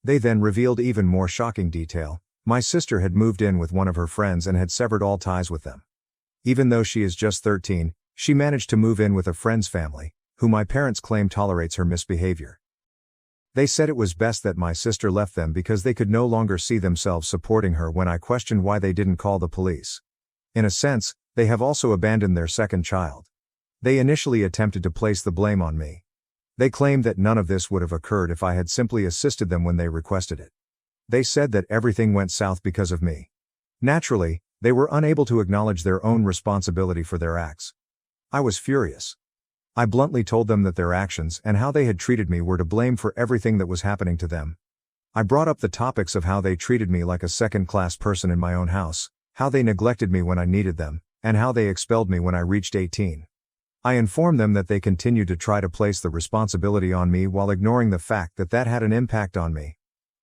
They then revealed even more shocking detail. My sister had moved in with one of her friends and had severed all ties with them. Even though she is just 13, she managed to move in with a friend's family, who my parents claim tolerates her misbehavior. They said it was best that my sister left them because they could no longer see themselves supporting her when I questioned why they didn't call the police. In a sense, they have also abandoned their second child. They initially attempted to place the blame on me. They claimed that none of this would have occurred if I had simply assisted them when they requested it. They said that everything went south because of me. Naturally, they were unable to acknowledge their own responsibility for their acts. I was furious. I bluntly told them that their actions and how they had treated me were to blame for everything that was happening to them. I brought up the topics of how they treated me like a second-class person in my own house, how they neglected me when I needed them, and how they expelled me when I reached 18. I informed them that they continued to try to place the responsibility on me while ignoring the fact that that had an impact on me.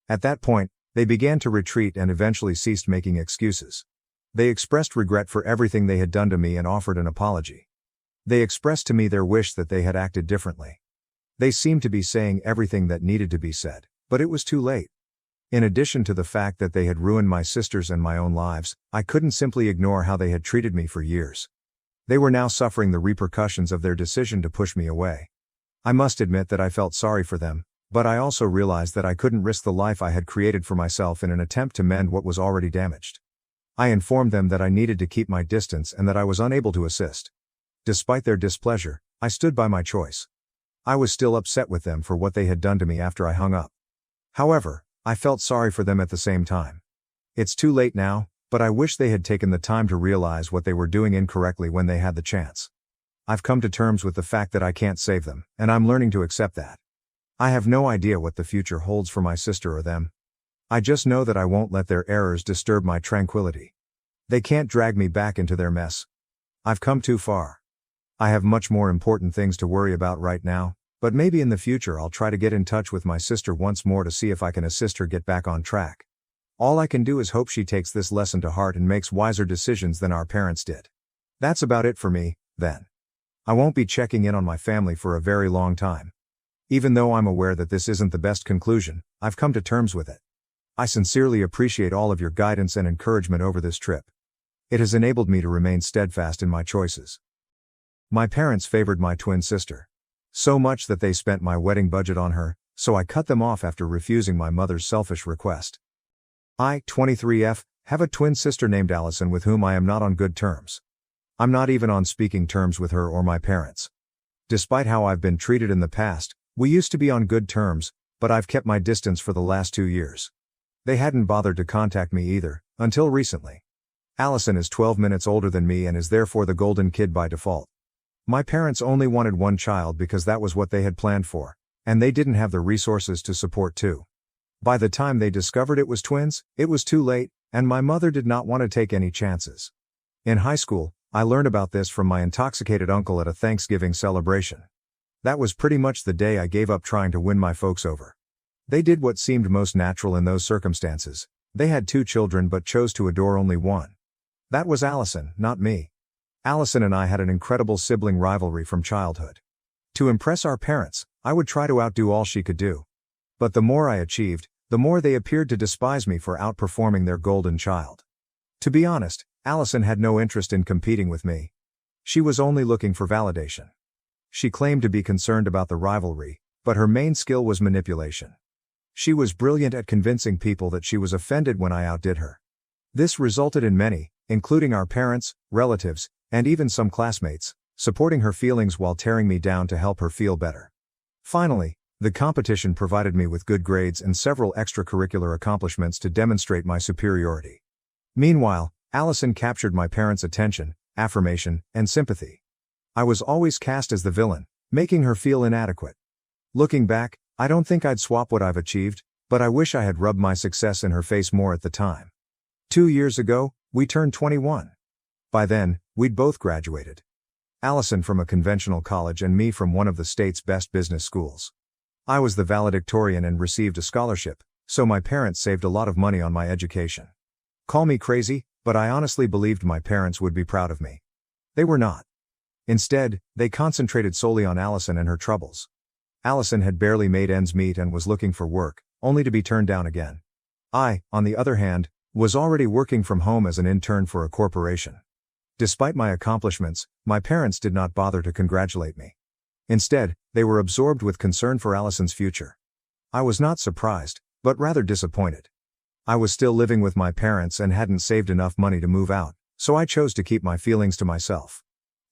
At that point, they began to retreat and eventually ceased making excuses. They expressed regret for everything they had done to me and offered an apology. They expressed to me their wish that they had acted differently. They seemed to be saying everything that needed to be said, but it was too late. In addition to the fact that they had ruined my sister's and my own lives, I couldn't simply ignore how they had treated me for years. They were now suffering the repercussions of their decision to push me away. I must admit that I felt sorry for them, but I also realized that I couldn't risk the life I had created for myself in an attempt to mend what was already damaged. I informed them that I needed to keep my distance and that I was unable to assist. Despite their displeasure, I stood by my choice. I was still upset with them for what they had done to me after I hung up. However, I felt sorry for them at the same time. It's too late now, but I wish they had taken the time to realize what they were doing incorrectly when they had the chance. I've come to terms with the fact that I can't save them, and I'm learning to accept that. I have no idea what the future holds for my sister or them. I just know that I won't let their errors disturb my tranquility. They can't drag me back into their mess. I've come too far. I have much more important things to worry about right now, but maybe in the future I'll try to get in touch with my sister once more to see if I can assist her get back on track. All I can do is hope she takes this lesson to heart and makes wiser decisions than our parents did. That's about it for me, then. I won't be checking in on my family for a very long time. Even though I'm aware that this isn't the best conclusion, I've come to terms with it. I sincerely appreciate all of your guidance and encouragement over this trip. It has enabled me to remain steadfast in my choices. My parents favored my twin sister. So much that they spent my wedding budget on her, so I cut them off after refusing my mother's selfish request. I, 23F, have a twin sister named Allison with whom I am not on good terms. I'm not even on speaking terms with her or my parents. Despite how I've been treated in the past, we used to be on good terms, but I've kept my distance for the last 2 years. They hadn't bothered to contact me either, until recently. Allison is 12 minutes older than me and is therefore the golden kid by default. My parents only wanted one child because that was what they had planned for, and they didn't have the resources to support two. By the time they discovered it was twins, it was too late, and my mother did not want to take any chances. In high school, I learned about this from my intoxicated uncle at a Thanksgiving celebration. That was pretty much the day I gave up trying to win my folks over. They did what seemed most natural in those circumstances. They had 2 children but chose to adore only one. That was Allison, not me. Allison and I had an incredible sibling rivalry from childhood. To impress our parents, I would try to outdo all she could do. But the more I achieved, the more they appeared to despise me for outperforming their golden child. To be honest, Allison had no interest in competing with me. She was only looking for validation. She claimed to be concerned about the rivalry, but her main skill was manipulation. She was brilliant at convincing people that she was offended when I outdid her. This resulted in many, including our parents, relatives, and even some classmates, supporting her feelings while tearing me down to help her feel better. Finally, the competition provided me with good grades and several extracurricular accomplishments to demonstrate my superiority. Meanwhile, Allison captured my parents' attention, affirmation, and sympathy. I was always cast as the villain, making her feel inadequate. Looking back, I don't think I'd swap what I've achieved, but I wish I had rubbed my success in her face more at the time. 2 years ago, we turned 21. By then, we'd both graduated. Allison from a conventional college and me from one of the state's best business schools. I was the valedictorian and received a scholarship, so my parents saved a lot of money on my education. Call me crazy, but I honestly believed my parents would be proud of me. They were not. Instead, they concentrated solely on Allison and her troubles. Allison had barely made ends meet and was looking for work, only to be turned down again. I, on the other hand, was already working from home as an intern for a corporation. Despite my accomplishments, my parents did not bother to congratulate me. Instead, they were absorbed with concern for Allison's future. I was not surprised, but rather disappointed. I was still living with my parents and hadn't saved enough money to move out, so I chose to keep my feelings to myself.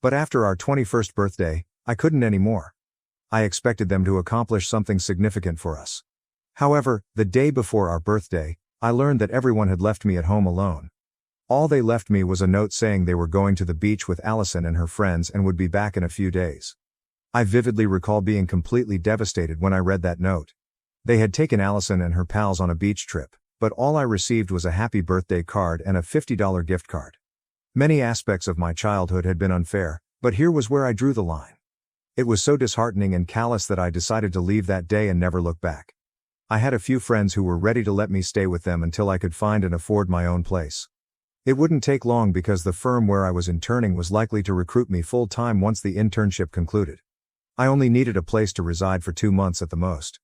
But after our 21st birthday, I couldn't anymore. I expected them to accomplish something significant for us. However, the day before our birthday, I learned that everyone had left me at home alone. All they left me was a note saying they were going to the beach with Allison and her friends and would be back in a few days. I vividly recall being completely devastated when I read that note. They had taken Allison and her pals on a beach trip, but all I received was a happy birthday card and a $50 gift card. Many aspects of my childhood had been unfair, but here was where I drew the line. It was so disheartening and callous that I decided to leave that day and never look back. I had a few friends who were ready to let me stay with them until I could find and afford my own place. It wouldn't take long because the firm where I was interning was likely to recruit me full-time once the internship concluded. I only needed a place to reside for 2 months at the most.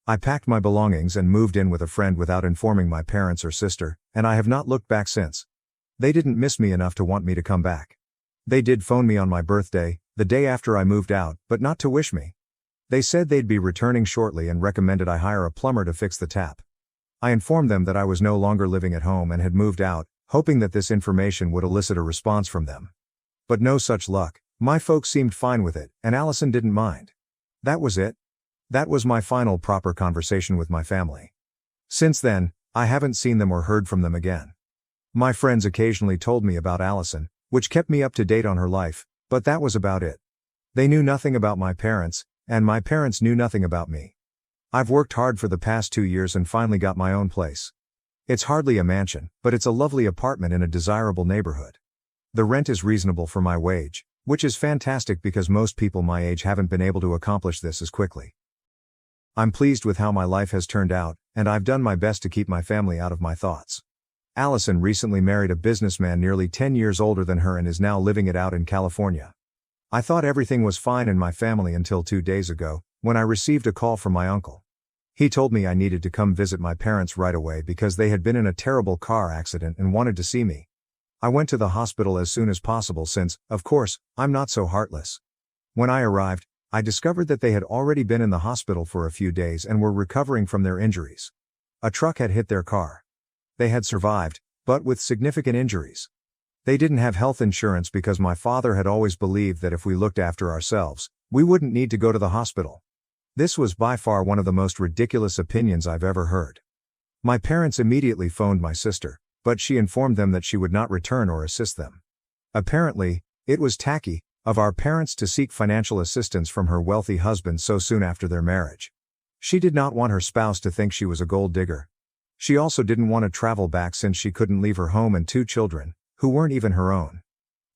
I packed my belongings and moved in with a friend without informing my parents or sister, and I have not looked back since. They didn't miss me enough to want me to come back. They did phone me on my birthday, the day after I moved out, but not to wish me. They said they'd be returning shortly and recommended I hire a plumber to fix the tap. I informed them that I was no longer living at home and had moved out, hoping that this information would elicit a response from them. But no such luck. My folks seemed fine with it, and Allison didn't mind. That was it. That was my final proper conversation with my family. Since then, I haven't seen them or heard from them again. My friends occasionally told me about Allison, which kept me up to date on her life, but that was about it. They knew nothing about my parents, and my parents knew nothing about me. I've worked hard for the past 2 years and finally got my own place. It's hardly a mansion, but it's a lovely apartment in a desirable neighborhood. The rent is reasonable for my wage, which is fantastic because most people my age haven't been able to accomplish this as quickly. I'm pleased with how my life has turned out, and I've done my best to keep my family out of my thoughts. Allison recently married a businessman nearly 10 years older than her and is now living it out in California. I thought everything was fine in my family until 2 days ago, when I received a call from my uncle. He told me I needed to come visit my parents right away because they had been in a terrible car accident and wanted to see me. I went to the hospital as soon as possible since, of course, I'm not so heartless. When I arrived, I discovered that they had already been in the hospital for a few days and were recovering from their injuries. A truck had hit their car. They had survived, but with significant injuries. They didn't have health insurance because my father had always believed that if we looked after ourselves, we wouldn't need to go to the hospital. This was by far one of the most ridiculous opinions I've ever heard. My parents immediately phoned my sister, but she informed them that she would not return or assist them. Apparently, it was tacky of our parents to seek financial assistance from her wealthy husband so soon after their marriage. She did not want her spouse to think she was a gold digger. She also didn't want to travel back since she couldn't leave her home and 2 children, who weren't even her own.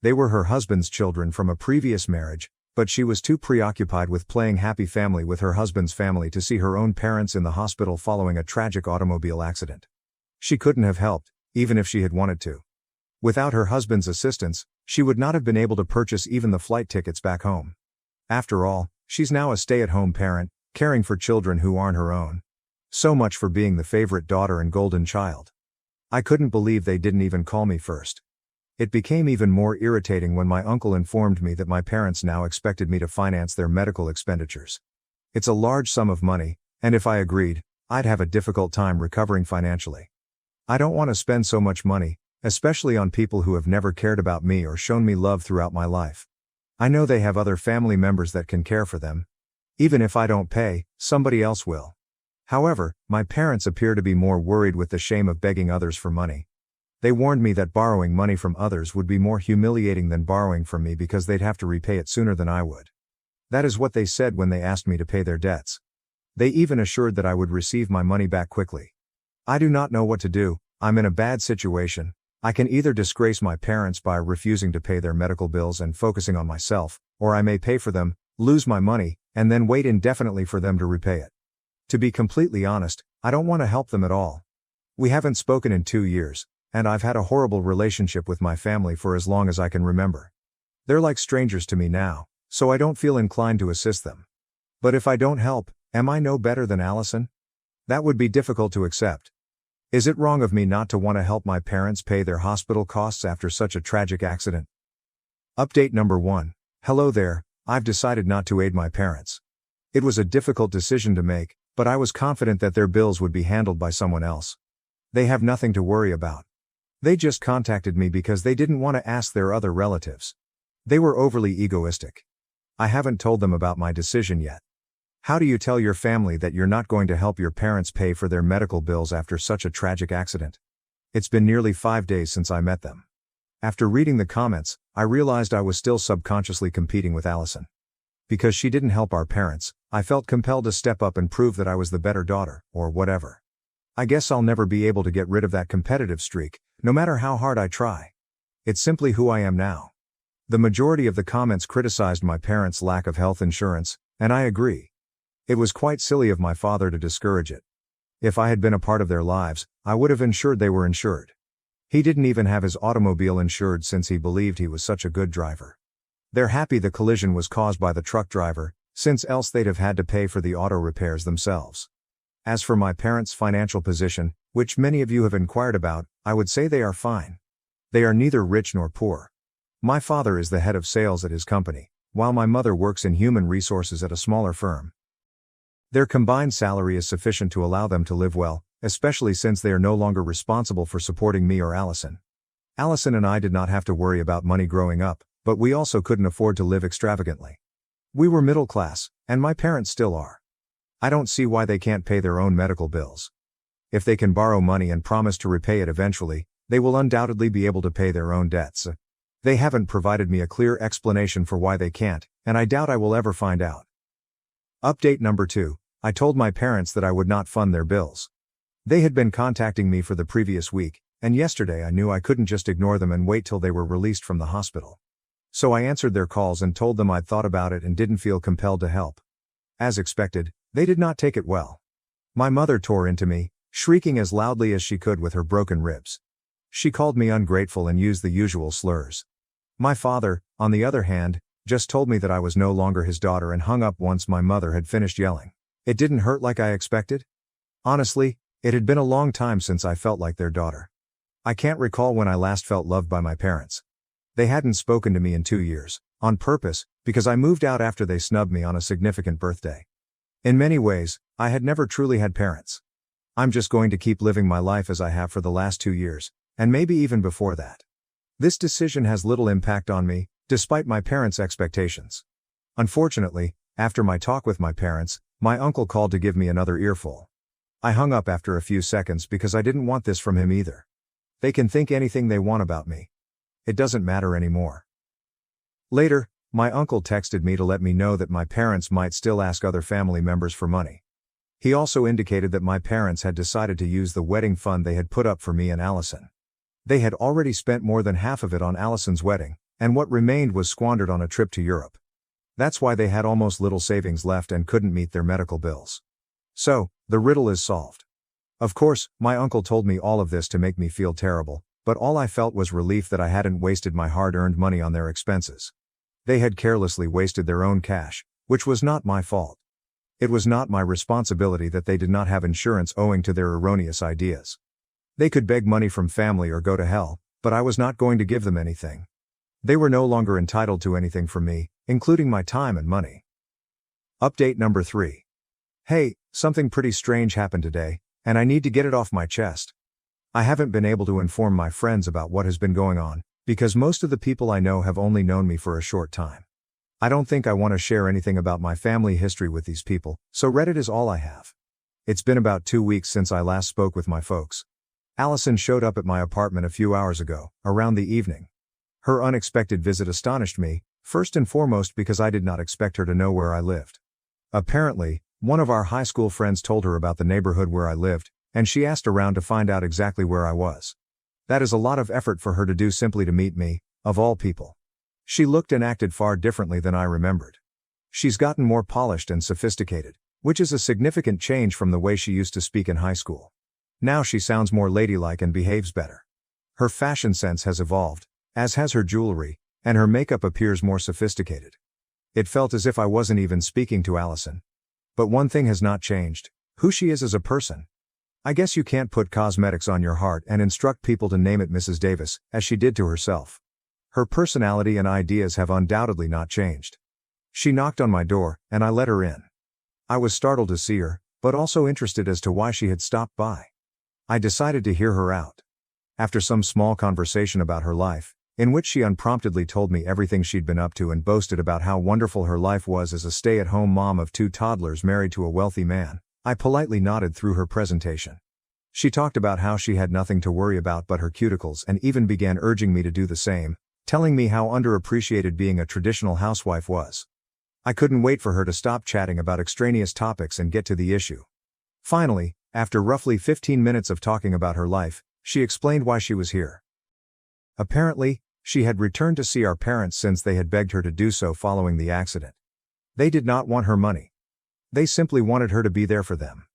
They were her husband's children from a previous marriage, but she was too preoccupied with playing happy family with her husband's family to see her own parents in the hospital following a tragic automobile accident. She couldn't have helped, even if she had wanted to. Without her husband's assistance, she would not have been able to purchase even the flight tickets back home. After all, she's now a stay-at-home parent, caring for children who aren't her own. So much for being the favorite daughter and golden child. I couldn't believe they didn't even call me first. It became even more irritating when my uncle informed me that my parents now expected me to finance their medical expenditures. It's a large sum of money, and if I agreed, I'd have a difficult time recovering financially. I don't want to spend so much money, especially on people who have never cared about me or shown me love throughout my life. I know they have other family members that can care for them. Even if I don't pay, somebody else will. However, my parents appear to be more worried with the shame of begging others for money. They warned me that borrowing money from others would be more humiliating than borrowing from me because they'd have to repay it sooner than I would. That is what they said when they asked me to pay their debts. They even assured that I would receive my money back quickly. I do not know what to do. I'm in a bad situation. I can either disgrace my parents by refusing to pay their medical bills and focusing on myself, or I may pay for them, lose my money, and then wait indefinitely for them to repay it. To be completely honest, I don't want to help them at all. We haven't spoken in 2 years, and I've had a horrible relationship with my family for as long as I can remember. They're like strangers to me now, so I don't feel inclined to assist them. But if I don't help, am I no better than Allison? That would be difficult to accept. Is it wrong of me not to want to help my parents pay their hospital costs after such a tragic accident? Update number 1. Hello there, I've decided not to aid my parents. It was a difficult decision to make, but I was confident that their bills would be handled by someone else. They have nothing to worry about. They just contacted me because they didn't want to ask their other relatives. They were overly egoistic. I haven't told them about my decision yet. How do you tell your family that you're not going to help your parents pay for their medical bills after such a tragic accident? It's been nearly 5 days since I met them. After reading the comments, I realized I was still subconsciously competing with Allison. Because she didn't help our parents, I felt compelled to step up and prove that I was the better daughter, or whatever. I guess I'll never be able to get rid of that competitive streak, no matter how hard I try. It's simply who I am now. The majority of the comments criticized my parents' lack of health insurance, and I agree. It was quite silly of my father to discourage it. If I had been a part of their lives, I would have ensured they were insured. He didn't even have his automobile insured since he believed he was such a good driver. They're happy the collision was caused by the truck driver, since else they'd have had to pay for the auto repairs themselves. As for my parents' financial position, which many of you have inquired about, I would say they are fine. They are neither rich nor poor. My father is the head of sales at his company, while my mother works in human resources at a smaller firm. Their combined salary is sufficient to allow them to live well, especially since they are no longer responsible for supporting me or Allison. Allison and I did not have to worry about money growing up, but we also couldn't afford to live extravagantly. We were middle class, and my parents still are. I don't see why they can't pay their own medical bills. If they can borrow money and promise to repay it eventually, they will undoubtedly be able to pay their own debts. They haven't provided me a clear explanation for why they can't, and I doubt I will ever find out. Update number 2. I told my parents that I would not fund their bills. They had been contacting me for the previous week, and yesterday I knew I couldn't just ignore them and wait till they were released from the hospital. So I answered their calls and told them I'd thought about it and didn't feel compelled to help. As expected, they did not take it well. My mother tore into me, shrieking as loudly as she could with her broken ribs. She called me ungrateful and used the usual slurs. My father, on the other hand, just told me that I was no longer his daughter and hung up once my mother had finished yelling. It didn't hurt like I expected. Honestly, it had been a long time since I felt like their daughter. I can't recall when I last felt loved by my parents. They hadn't spoken to me in 2 years, on purpose, because I moved out after they snubbed me on a significant birthday. In many ways, I had never truly had parents. I'm just going to keep living my life as I have for the last 2 years, and maybe even before that. This decision has little impact on me, despite my parents' expectations. Unfortunately, after my talk with my parents, my uncle called to give me another earful. I hung up after a few seconds because I didn't want this from him either. They can think anything they want about me. It doesn't matter anymore. Later, my uncle texted me to let me know that my parents might still ask other family members for money. He also indicated that my parents had decided to use the wedding fund they had put up for me and Allison. They had already spent more than half of it on Allison's wedding, and what remained was squandered on a trip to Europe. That's why they had almost little savings left and couldn't meet their medical bills. So, the riddle is solved. Of course, my uncle told me all of this to make me feel terrible, but all I felt was relief that I hadn't wasted my hard-earned money on their expenses. They had carelessly wasted their own cash, which was not my fault. It was not my responsibility that they did not have insurance owing to their erroneous ideas. They could beg money from family or go to hell, but I was not going to give them anything. They were no longer entitled to anything from me, including my time and money. Update number 3. Hey, something pretty strange happened today, and I need to get it off my chest. I haven't been able to inform my friends about what has been going on, because most of the people I know have only known me for a short time. I don't think I want to share anything about my family history with these people, so Reddit is all I have. It's been about 2 weeks since I last spoke with my folks. Allison showed up at my apartment a few hours ago, around the evening. Her unexpected visit astonished me, first and foremost because I did not expect her to know where I lived. Apparently, one of our high school friends told her about the neighborhood where I lived, and she asked around to find out exactly where I was. That is a lot of effort for her to do simply to meet me, of all people. She looked and acted far differently than I remembered. She's gotten more polished and sophisticated, which is a significant change from the way she used to speak in high school. Now she sounds more ladylike and behaves better. Her fashion sense has evolved, as has her jewelry, and her makeup appears more sophisticated. It felt as if I wasn't even speaking to Allison. But one thing has not changed: who she is as a person. I guess you can't put cosmetics on your heart and instruct people to name it Mrs. Davis, as she did to herself. Her personality and ideas have undoubtedly not changed. She knocked on my door, and I let her in. I was startled to see her, but also interested as to why she had stopped by. I decided to hear her out. After some small conversation about her life, in which she unpromptedly told me everything she'd been up to and boasted about how wonderful her life was as a stay-at-home mom of 2 toddlers married to a wealthy man, I politely nodded through her presentation. She talked about how she had nothing to worry about but her cuticles and even began urging me to do the same, telling me how underappreciated being a traditional housewife was. I couldn't wait for her to stop chatting about extraneous topics and get to the issue. Finally, after roughly 15 minutes of talking about her life, she explained why she was here. Apparently, she had returned to see our parents since they had begged her to do so following the accident. They did not want her money. They simply wanted her to be there for them.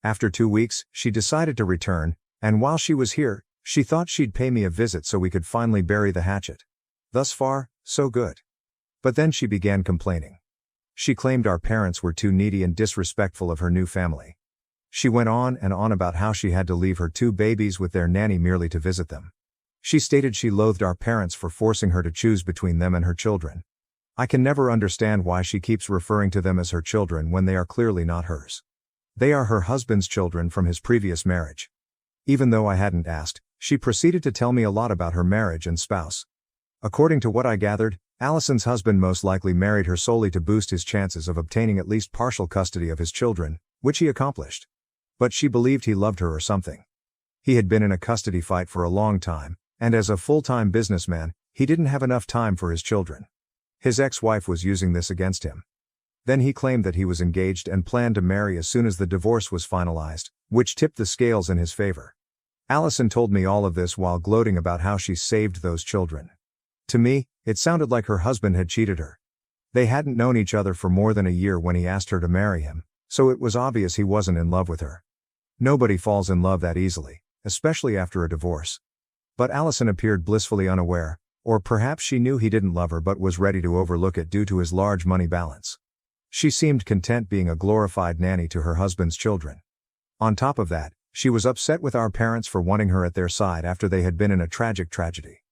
After 2 weeks, she decided to return, and while she was here, she thought she'd pay me a visit so we could finally bury the hatchet. Thus far, so good. But then she began complaining. She claimed our parents were too needy and disrespectful of her new family. She went on and on about how she had to leave her 2 babies with their nanny merely to visit them. She stated she loathed our parents for forcing her to choose between them and her children. I can never understand why she keeps referring to them as her children when they are clearly not hers. They are her husband's children from his previous marriage. Even though I hadn't asked, she proceeded to tell me a lot about her marriage and spouse. According to what I gathered, Allison's husband most likely married her solely to boost his chances of obtaining at least partial custody of his children, which he accomplished. But she believed he loved her or something. He had been in a custody fight for a long time, and as a full-time businessman, he didn't have enough time for his children. His ex-wife was using this against him. Then he claimed that he was engaged and planned to marry as soon as the divorce was finalized, which tipped the scales in his favor. Allison told me all of this while gloating about how she saved those children. To me, it sounded like her husband had cheated her. They hadn't known each other for more than a year when he asked her to marry him, so it was obvious he wasn't in love with her. Nobody falls in love that easily, especially after a divorce. But Allison appeared blissfully unaware, or perhaps she knew he didn't love her but was ready to overlook it due to his large money balance. She seemed content being a glorified nanny to her husband's children. On top of that, she was upset with our parents for wanting her at their side after they had been in a tragic tragedy.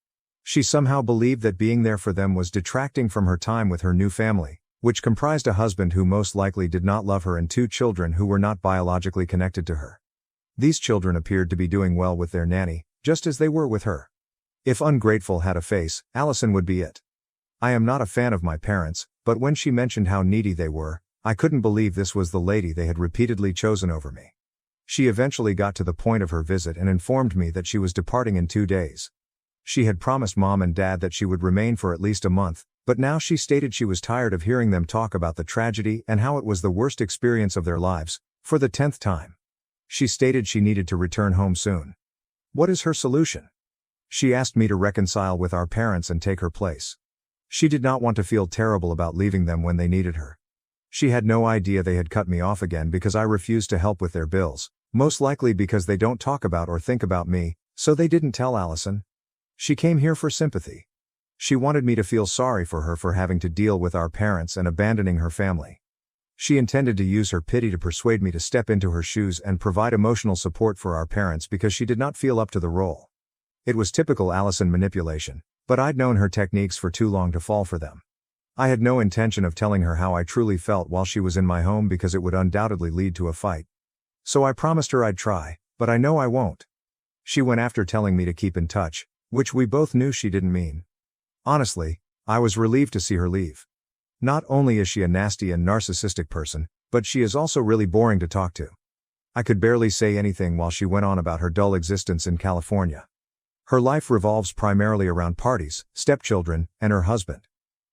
She somehow believed that being there for them was detracting from her time with her new family, which comprised a husband who most likely did not love her and 2 children who were not biologically connected to her. These children appeared to be doing well with their nanny, just as they were with her. If ungrateful had a face, Allison would be it. I am not a fan of my parents, but when she mentioned how needy they were, I couldn't believe this was the lady they had repeatedly chosen over me. She eventually got to the point of her visit and informed me that she was departing in 2 days. She had promised Mom and Dad that she would remain for at least a month, but now she stated she was tired of hearing them talk about the tragedy and how it was the worst experience of their lives, for the 10th time. She stated she needed to return home soon. What is her solution? She asked me to reconcile with our parents and take her place. She did not want to feel terrible about leaving them when they needed her. She had no idea they had cut me off again because I refused to help with their bills, most likely because they don't talk about or think about me, so they didn't tell Allison. She came here for sympathy. She wanted me to feel sorry for her for having to deal with our parents and abandoning her family. She intended to use her pity to persuade me to step into her shoes and provide emotional support for our parents because she did not feel up to the role. It was typical Allison manipulation, but I'd known her techniques for too long to fall for them. I had no intention of telling her how I truly felt while she was in my home because it would undoubtedly lead to a fight. So I promised her I'd try, but I know I won't. She went after telling me to keep in touch, which we both knew she didn't mean. Honestly, I was relieved to see her leave. Not only is she a nasty and narcissistic person, but she is also really boring to talk to. I could barely say anything while she went on about her dull existence in California. Her life revolves primarily around parties, stepchildren, and her husband.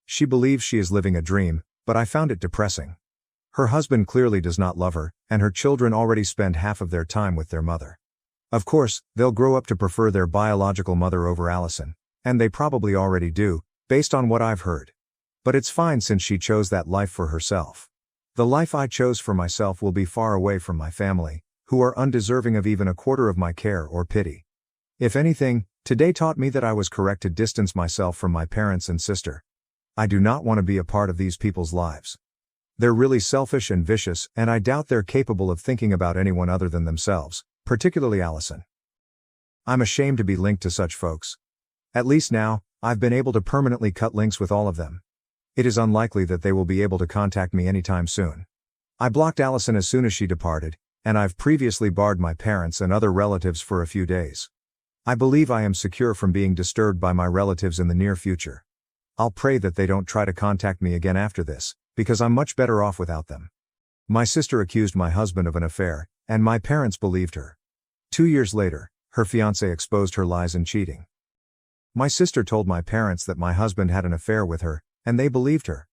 She believes she is living a dream, but I found it depressing. Her husband clearly does not love her, and her children already spend half of their time with their mother. Of course, they'll grow up to prefer their biological mother over Allison, and they probably already do, based on what I've heard. But it's fine since she chose that life for herself. The life I chose for myself will be far away from my family, who are undeserving of even a quarter of my care or pity. If anything, today taught me that I was correct to distance myself from my parents and sister. I do not want to be a part of these people's lives. They're really selfish and vicious, and I doubt they're capable of thinking about anyone other than themselves, particularly Allison. I'm ashamed to be linked to such folks. At least now, I've been able to permanently cut links with all of them. It is unlikely that they will be able to contact me anytime soon. I blocked Allison as soon as she departed, and I've previously barred my parents and other relatives for a few days. I believe I am secure from being disturbed by my relatives in the near future. I'll pray that they don't try to contact me again after this, because I'm much better off without them. My sister accused my husband of an affair, and my parents believed her. 2 years later, her fiancé exposed her lies and cheating. My sister told my parents that my husband had an affair with her, and they believed her.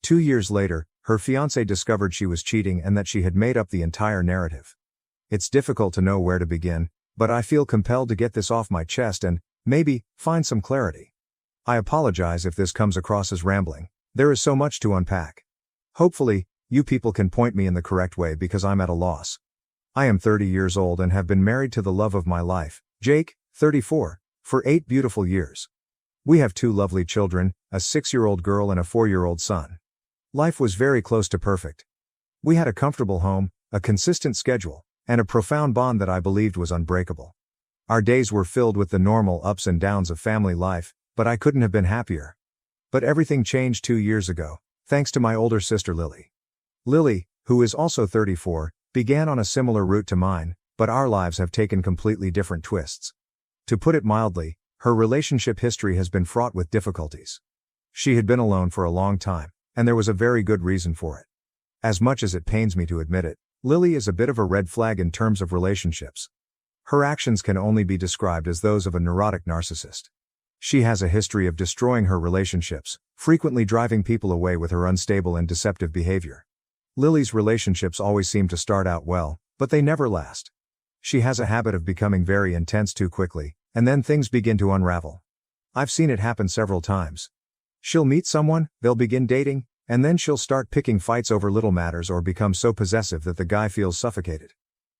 2 years later, her fiancé discovered she was cheating and that she had made up the entire narrative. It's difficult to know where to begin, but I feel compelled to get this off my chest and, maybe, find some clarity. I apologize if this comes across as rambling. There is so much to unpack. Hopefully, you people can point me in the correct way because I'm at a loss. I am 30 years old and have been married to the love of my life, Jake, 34, for 8 beautiful years. We have 2 lovely children, a 6-year-old girl and a 4-year-old son. Life was very close to perfect. We had a comfortable home, a consistent schedule, and a profound bond that I believed was unbreakable. Our days were filled with the normal ups and downs of family life, but I couldn't have been happier. But everything changed 2 years ago, thanks to my older sister Lily. Lily, who is also 34, began on a similar route to mine, but our lives have taken completely different twists. To put it mildly, her relationship history has been fraught with difficulties. She had been alone for a long time, and there was a very good reason for it. As much as it pains me to admit it, Lily is a bit of a red flag in terms of relationships. Her actions can only be described as those of a neurotic narcissist. She has a history of destroying her relationships, frequently driving people away with her unstable and deceptive behavior. Lily's relationships always seem to start out well, but they never last. She has a habit of becoming very intense too quickly, and then things begin to unravel. I've seen it happen several times. She'll meet someone, they'll begin dating, and then she'll start picking fights over little matters or become so possessive that the guy feels suffocated.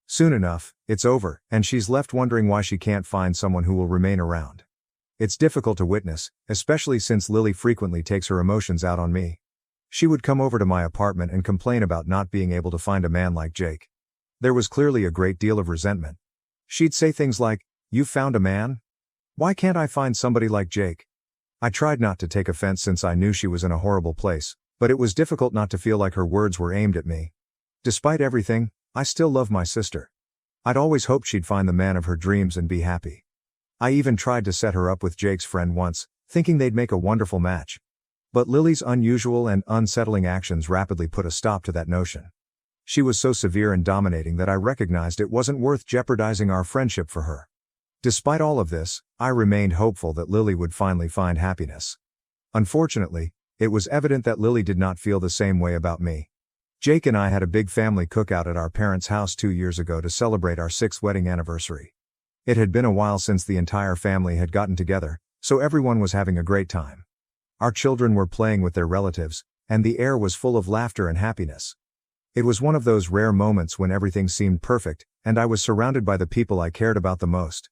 Soon enough, it's over, and she's left wondering why she can't find someone who will remain around. It's difficult to witness, especially since Lily frequently takes her emotions out on me. She would come over to my apartment and complain about not being able to find a man like Jake. There was clearly a great deal of resentment. She'd say things like, "You found a man? Why can't I find somebody like Jake?" I tried not to take offense since I knew she was in a horrible place, but it was difficult not to feel like her words were aimed at me. Despite everything, I still love my sister. I'd always hoped she'd find the man of her dreams and be happy. I even tried to set her up with Jake's friend once, thinking they'd make a wonderful match. But Lily's unusual and unsettling actions rapidly put a stop to that notion. She was so severe and dominating that I recognized it wasn't worth jeopardizing our friendship for her. Despite all of this, I remained hopeful that Lily would finally find happiness. Unfortunately, it was evident that Lily did not feel the same way about me. Jake and I had a big family cookout at our parents' house 2 years ago to celebrate our 6th wedding anniversary. It had been a while since the entire family had gotten together, so everyone was having a great time. Our children were playing with their relatives, and the air was full of laughter and happiness. It was one of those rare moments when everything seemed perfect, and I was surrounded by the people I cared about the most.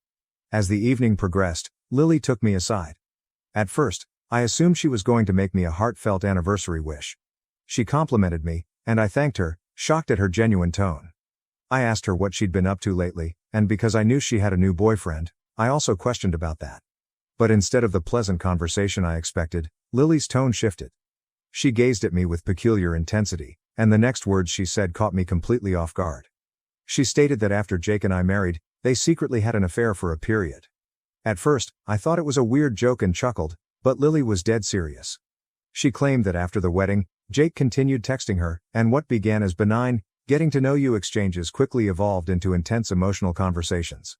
As the evening progressed, Lily took me aside. At first, I assumed she was going to make me a heartfelt anniversary wish. She complimented me, and I thanked her, shocked at her genuine tone. I asked her what she'd been up to lately, and because I knew she had a new boyfriend, I also questioned about that. But instead of the pleasant conversation I expected, Lily's tone shifted. She gazed at me with peculiar intensity, and the next words she said caught me completely off guard. She stated that after Jake and I married, they secretly had an affair for a period. At first, I thought it was a weird joke and chuckled, but Lily was dead serious. She claimed that after the wedding, Jake continued texting her, and what began as benign, Getting to know you exchanges quickly evolved into intense emotional conversations.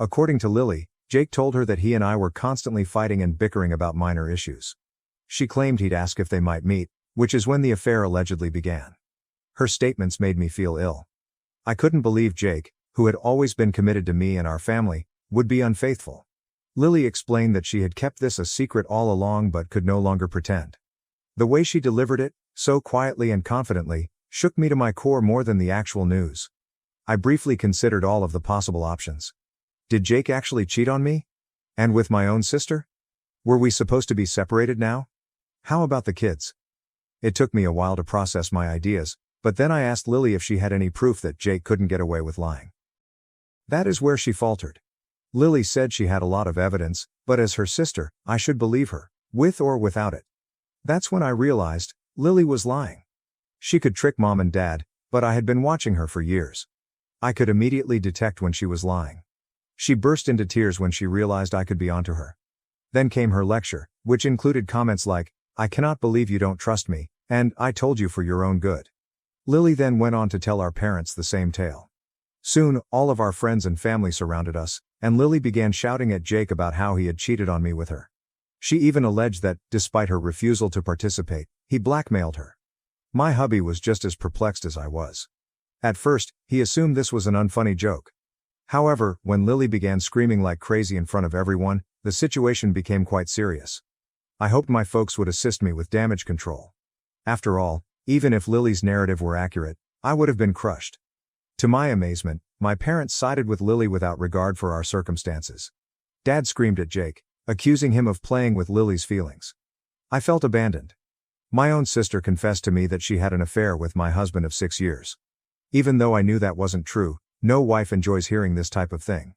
According to Lily, Jake told her that he and I were constantly fighting and bickering about minor issues. She claimed he'd ask if they might meet, which is when the affair allegedly began. Her statements made me feel ill. I couldn't believe Jake, who had always been committed to me and our family, would be unfaithful. Lily explained that she had kept this a secret all along but could no longer pretend. The way she delivered it, so quietly and confidently, shook me to my core more than the actual news. I briefly considered all of the possible options. Did Jake actually cheat on me? And with my own sister? Were we supposed to be separated now? How about the kids? It took me a while to process my ideas, but then I asked Lily if she had any proof that Jake couldn't get away with lying. That is where she faltered. Lily said she had a lot of evidence, but as her sister, I should believe her, with or without it. That's when I realized, Lily was lying. She could trick Mom and Dad, but I had been watching her for years. I could immediately detect when she was lying. She burst into tears when she realized I could be onto her. Then came her lecture, which included comments like, "I cannot believe you don't trust me," and "I told you for your own good." Lily then went on to tell our parents the same tale. Soon, all of our friends and family surrounded us, and Lily began shouting at Jake about how he had cheated on me with her. She even alleged that, despite her refusal to participate, he blackmailed her. My hubby was just as perplexed as I was. At first, he assumed this was an unfunny joke. However, when Lily began screaming like crazy in front of everyone, the situation became quite serious. I hoped my folks would assist me with damage control. After all, even if Lily's narrative were accurate, I would have been crushed. To my amazement, my parents sided with Lily without regard for our circumstances. Dad screamed at Jake, accusing him of playing with Lily's feelings. I felt abandoned. My own sister confessed to me that she had an affair with my husband of 6 years. Even though I knew that wasn't true, no wife enjoys hearing this type of thing.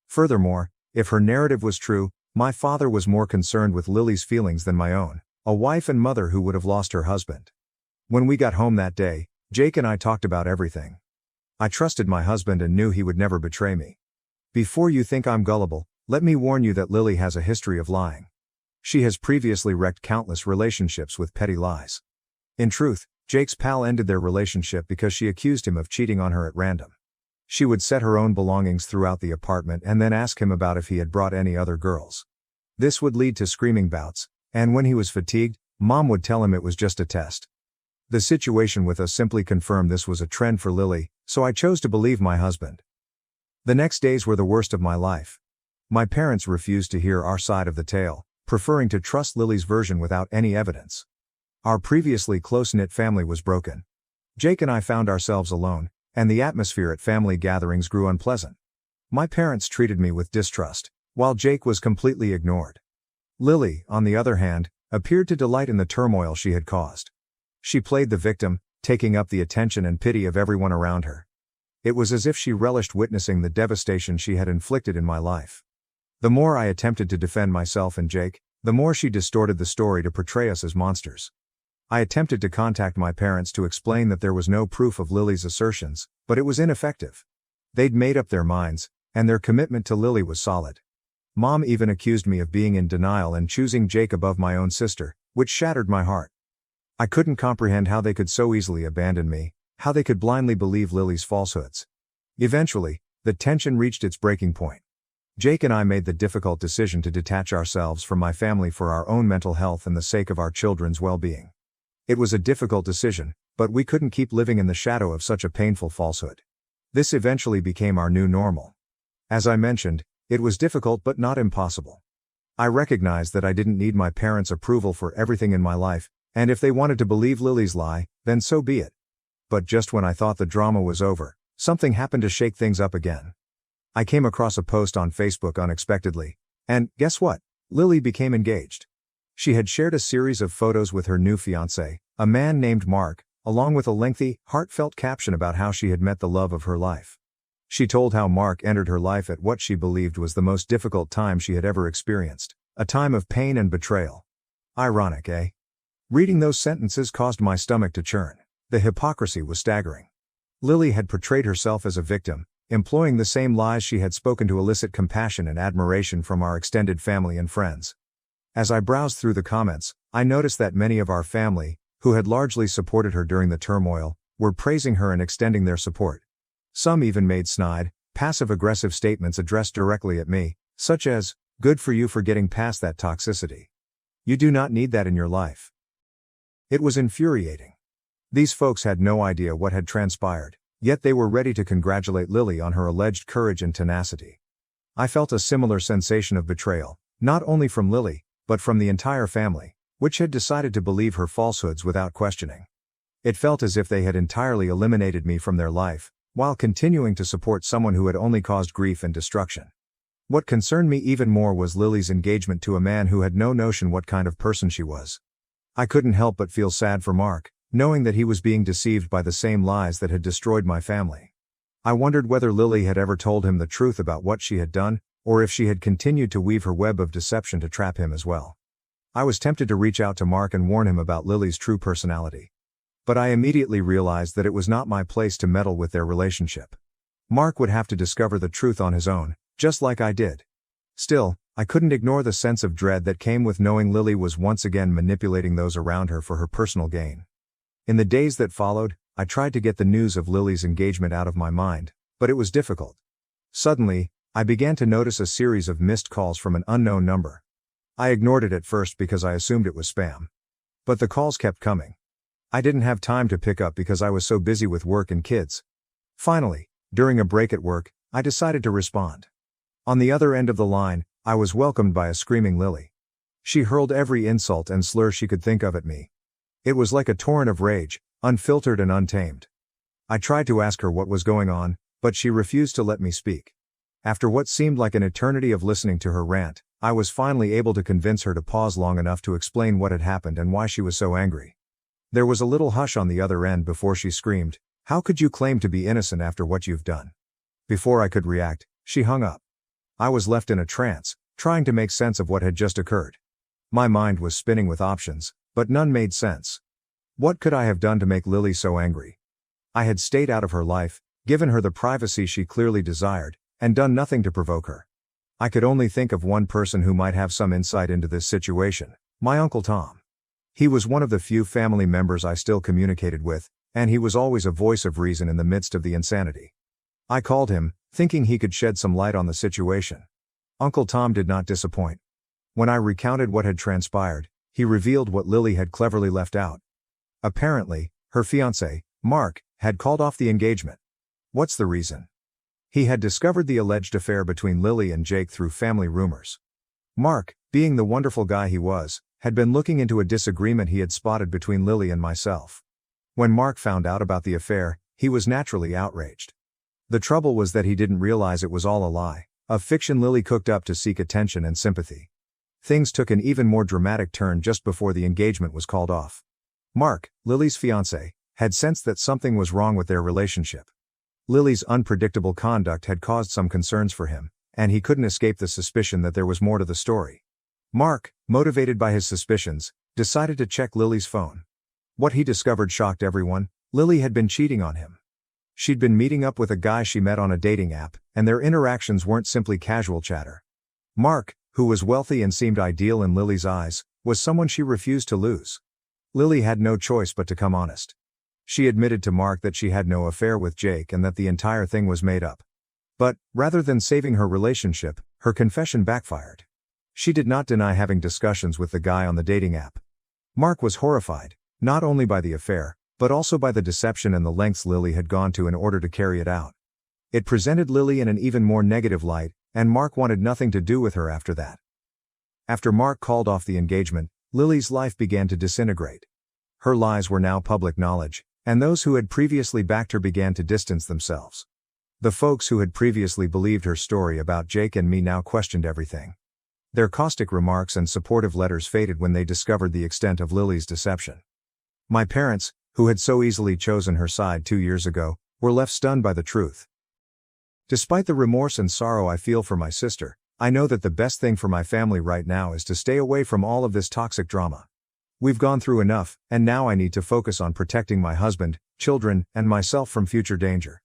Furthermore, if her narrative was true, my father was more concerned with Lily's feelings than my own, a wife and mother who would have lost her husband. When we got home that day, Jake and I talked about everything. I trusted my husband and knew he would never betray me. Before you think I'm gullible, let me warn you that Lily has a history of lying. She has previously wrecked countless relationships with petty lies. In truth, Jake's pal ended their relationship because she accused him of cheating on her at random. She would set her own belongings throughout the apartment and then ask him about if he had brought any other girls. This would lead to screaming bouts, and when he was fatigued, Mom would tell him it was just a test. The situation with us simply confirmed this was a trend for Lily, so I chose to believe my husband. The next days were the worst of my life. My parents refused to hear our side of the tale, preferring to trust Lily's version without any evidence. Our previously close-knit family was broken. Jake and I found ourselves alone, and the atmosphere at family gatherings grew unpleasant. My parents treated me with distrust, while Jake was completely ignored. Lily, on the other hand, appeared to delight in the turmoil she had caused. She played the victim, taking up the attention and pity of everyone around her. It was as if she relished witnessing the devastation she had inflicted in my life. The more I attempted to defend myself and Jake, the more she distorted the story to portray us as monsters. I attempted to contact my parents to explain that there was no proof of Lily's assertions, but it was ineffective. They'd made up their minds, and their commitment to Lily was solid. Mom even accused me of being in denial and choosing Jake above my own sister, which shattered my heart. I couldn't comprehend how they could so easily abandon me, how they could blindly believe Lily's falsehoods. Eventually, the tension reached its breaking point. Jake and I made the difficult decision to detach ourselves from my family for our own mental health and the sake of our children's well-being. It was a difficult decision, but we couldn't keep living in the shadow of such a painful falsehood. This eventually became our new normal. As I mentioned, it was difficult but not impossible. I recognized that I didn't need my parents' approval for everything in my life, and if they wanted to believe Lily's lie, then so be it. But just when I thought the drama was over, something happened to shake things up again. I came across a post on Facebook unexpectedly, and guess what? Lily became engaged. She had shared a series of photos with her new fiancé, a man named Mark, along with a lengthy, heartfelt caption about how she had met the love of her life. She told how Mark entered her life at what she believed was the most difficult time she had ever experienced, a time of pain and betrayal. Ironic, eh? Reading those sentences caused my stomach to churn. The hypocrisy was staggering. Lily had portrayed herself as a victim, employing the same lies she had spoken to elicit compassion and admiration from our extended family and friends. As I browsed through the comments, I noticed that many of our family, who had largely supported her during the turmoil, were praising her and extending their support. Some even made snide, passive-aggressive statements addressed directly at me, such as, "Good for you for getting past that toxicity. You do not need that in your life." It was infuriating. These folks had no idea what had transpired, yet they were ready to congratulate Lily on her alleged courage and tenacity. I felt a similar sensation of betrayal, not only from Lily, but from the entire family, which had decided to believe her falsehoods without questioning. It felt as if they had entirely eliminated me from their life, while continuing to support someone who had only caused grief and destruction. What concerned me even more was Lily's engagement to a man who had no notion what kind of person she was. I couldn't help but feel sad for Mark, knowing that he was being deceived by the same lies that had destroyed my family. I wondered whether Lily had ever told him the truth about what she had done, or if she had continued to weave her web of deception to trap him as well. I was tempted to reach out to Mark and warn him about Lily's true personality. But I immediately realized that it was not my place to meddle with their relationship. Mark would have to discover the truth on his own, just like I did. Still, I couldn't ignore the sense of dread that came with knowing Lily was once again manipulating those around her for her personal gain. In the days that followed, I tried to get the news of Lily's engagement out of my mind, but it was difficult. Suddenly, I began to notice a series of missed calls from an unknown number. I ignored it at first because I assumed it was spam. But the calls kept coming. I didn't have time to pick up because I was so busy with work and kids. Finally, during a break at work, I decided to respond. On the other end of the line, I was welcomed by a screaming Lily. She hurled every insult and slur she could think of at me. It was like a torrent of rage, unfiltered and untamed. I tried to ask her what was going on, but she refused to let me speak. After what seemed like an eternity of listening to her rant, I was finally able to convince her to pause long enough to explain what had happened and why she was so angry. There was a little hush on the other end before she screamed, "How could you claim to be innocent after what you've done?" Before I could react, she hung up. I was left in a trance, trying to make sense of what had just occurred. My mind was spinning with options, but none made sense. What could I have done to make Lily so angry? I had stayed out of her life, given her the privacy she clearly desired, and done nothing to provoke her. I could only think of one person who might have some insight into this situation, my Uncle Tom. He was one of the few family members I still communicated with, and he was always a voice of reason in the midst of the insanity. I called him, thinking he could shed some light on the situation. Uncle Tom did not disappoint. When I recounted what had transpired, he revealed what Lily had cleverly left out. Apparently, her fiancé, Mark, had called off the engagement. What's the reason? He had discovered the alleged affair between Lily and Jake through family rumors. Mark, being the wonderful guy he was, had been looking into a disagreement he had spotted between Lily and myself. When Mark found out about the affair, he was naturally outraged. The trouble was that he didn't realize it was all a lie, a fiction Lily cooked up to seek attention and sympathy. Things took an even more dramatic turn just before the engagement was called off. Mark, Lily's fiancé, had sensed that something was wrong with their relationship. Lily's unpredictable conduct had caused some concerns for him, and he couldn't escape the suspicion that there was more to the story. Mark, motivated by his suspicions, decided to check Lily's phone. What he discovered shocked everyone. Lily had been cheating on him. She'd been meeting up with a guy she met on a dating app, and their interactions weren't simply casual chatter. Mark, who was wealthy and seemed ideal in Lily's eyes, was someone she refused to lose. Lily had no choice but to come honest. She admitted to Mark that she had no affair with Jake and that the entire thing was made up. But, rather than saving her relationship, her confession backfired. She did not deny having discussions with the guy on the dating app. Mark was horrified, not only by the affair, but also by the deception and the lengths Lily had gone to in order to carry it out. It presented Lily in an even more negative light, and Mark wanted nothing to do with her after that. After Mark called off the engagement, Lily's life began to disintegrate. Her lies were now public knowledge, and those who had previously backed her began to distance themselves. The folks who had previously believed her story about Jake and me now questioned everything. Their caustic remarks and supportive letters faded when they discovered the extent of Lily's deception. My parents, who had so easily chosen her side 2 years ago, were left stunned by the truth. Despite the remorse and sorrow I feel for my sister, I know that the best thing for my family right now is to stay away from all of this toxic drama. We've gone through enough, and now I need to focus on protecting my husband, children, and myself from future danger.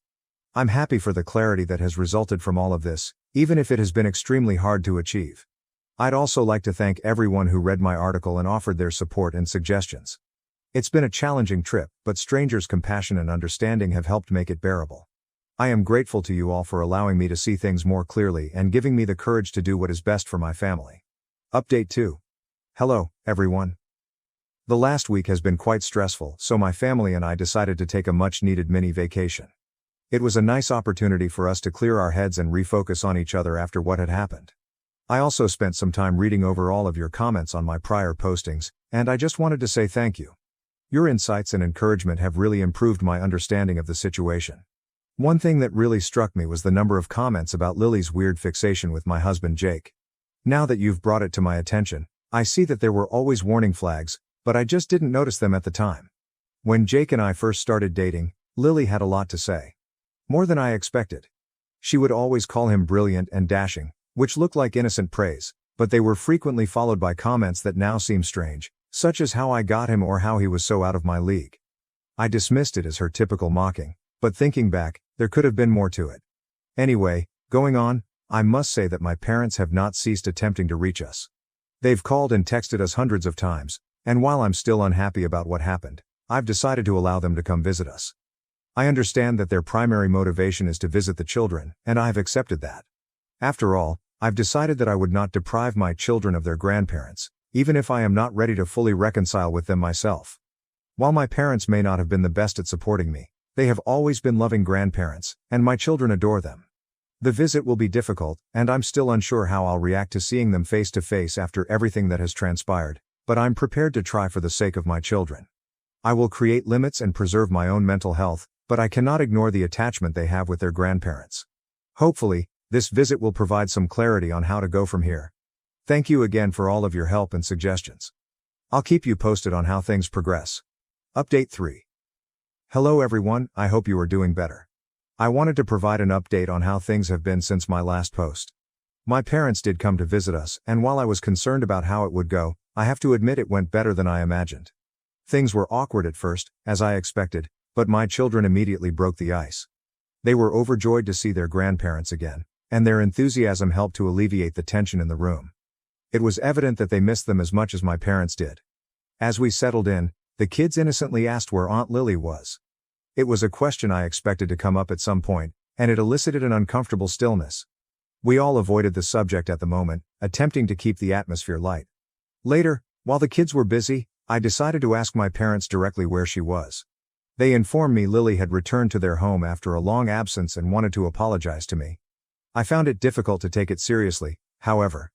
I'm happy for the clarity that has resulted from all of this, even if it has been extremely hard to achieve. I'd also like to thank everyone who read my article and offered their support and suggestions. It's been a challenging trip, but strangers' compassion and understanding have helped make it bearable. I am grateful to you all for allowing me to see things more clearly and giving me the courage to do what is best for my family. Update 2. Hello, everyone. The last week has been quite stressful, so my family and I decided to take a much-needed mini vacation. It was a nice opportunity for us to clear our heads and refocus on each other after what had happened. I also spent some time reading over all of your comments on my prior postings, and I just wanted to say thank you. Your insights and encouragement have really improved my understanding of the situation. One thing that really struck me was the number of comments about Lily's weird fixation with my husband Jake. Now that you've brought it to my attention, I see that there were always warning flags, but I just didn't notice them at the time. When Jake and I first started dating, Lily had a lot to say. More than I expected. She would always call him brilliant and dashing, which looked like innocent praise, but they were frequently followed by comments that now seem strange, such as how I got him or how he was so out of my league. I dismissed it as her typical mocking, but thinking back, there could have been more to it. Anyway, going on, I must say that my parents have not ceased attempting to reach us. They've called and texted us hundreds of times, and while I'm still unhappy about what happened, I've decided to allow them to come visit us. I understand that their primary motivation is to visit the children, and I have accepted that. After all, I've decided that I would not deprive my children of their grandparents, even if I am not ready to fully reconcile with them myself. While my parents may not have been the best at supporting me, they have always been loving grandparents, and my children adore them. The visit will be difficult, and I'm still unsure how I'll react to seeing them face to face after everything that has transpired, but I'm prepared to try for the sake of my children. I will create limits and preserve my own mental health, but I cannot ignore the attachment they have with their grandparents. Hopefully, this visit will provide some clarity on how to go from here. Thank you again for all of your help and suggestions. I'll keep you posted on how things progress. Update 3. Hello everyone, I hope you are doing better. I wanted to provide an update on how things have been since my last post. My parents did come to visit us, and while I was concerned about how it would go, I have to admit it went better than I imagined. Things were awkward at first, as I expected, but my children immediately broke the ice. They were overjoyed to see their grandparents again, and their enthusiasm helped to alleviate the tension in the room. It was evident that they missed them as much as my parents did. As we settled in, the kids innocently asked where Aunt Lily was. It was a question I expected to come up at some point, and it elicited an uncomfortable stillness. We all avoided the subject at the moment, attempting to keep the atmosphere light. Later, while the kids were busy, I decided to ask my parents directly where she was. They informed me Lily had returned to their home after a long absence and wanted to apologize to me. I found it difficult to take it seriously, however.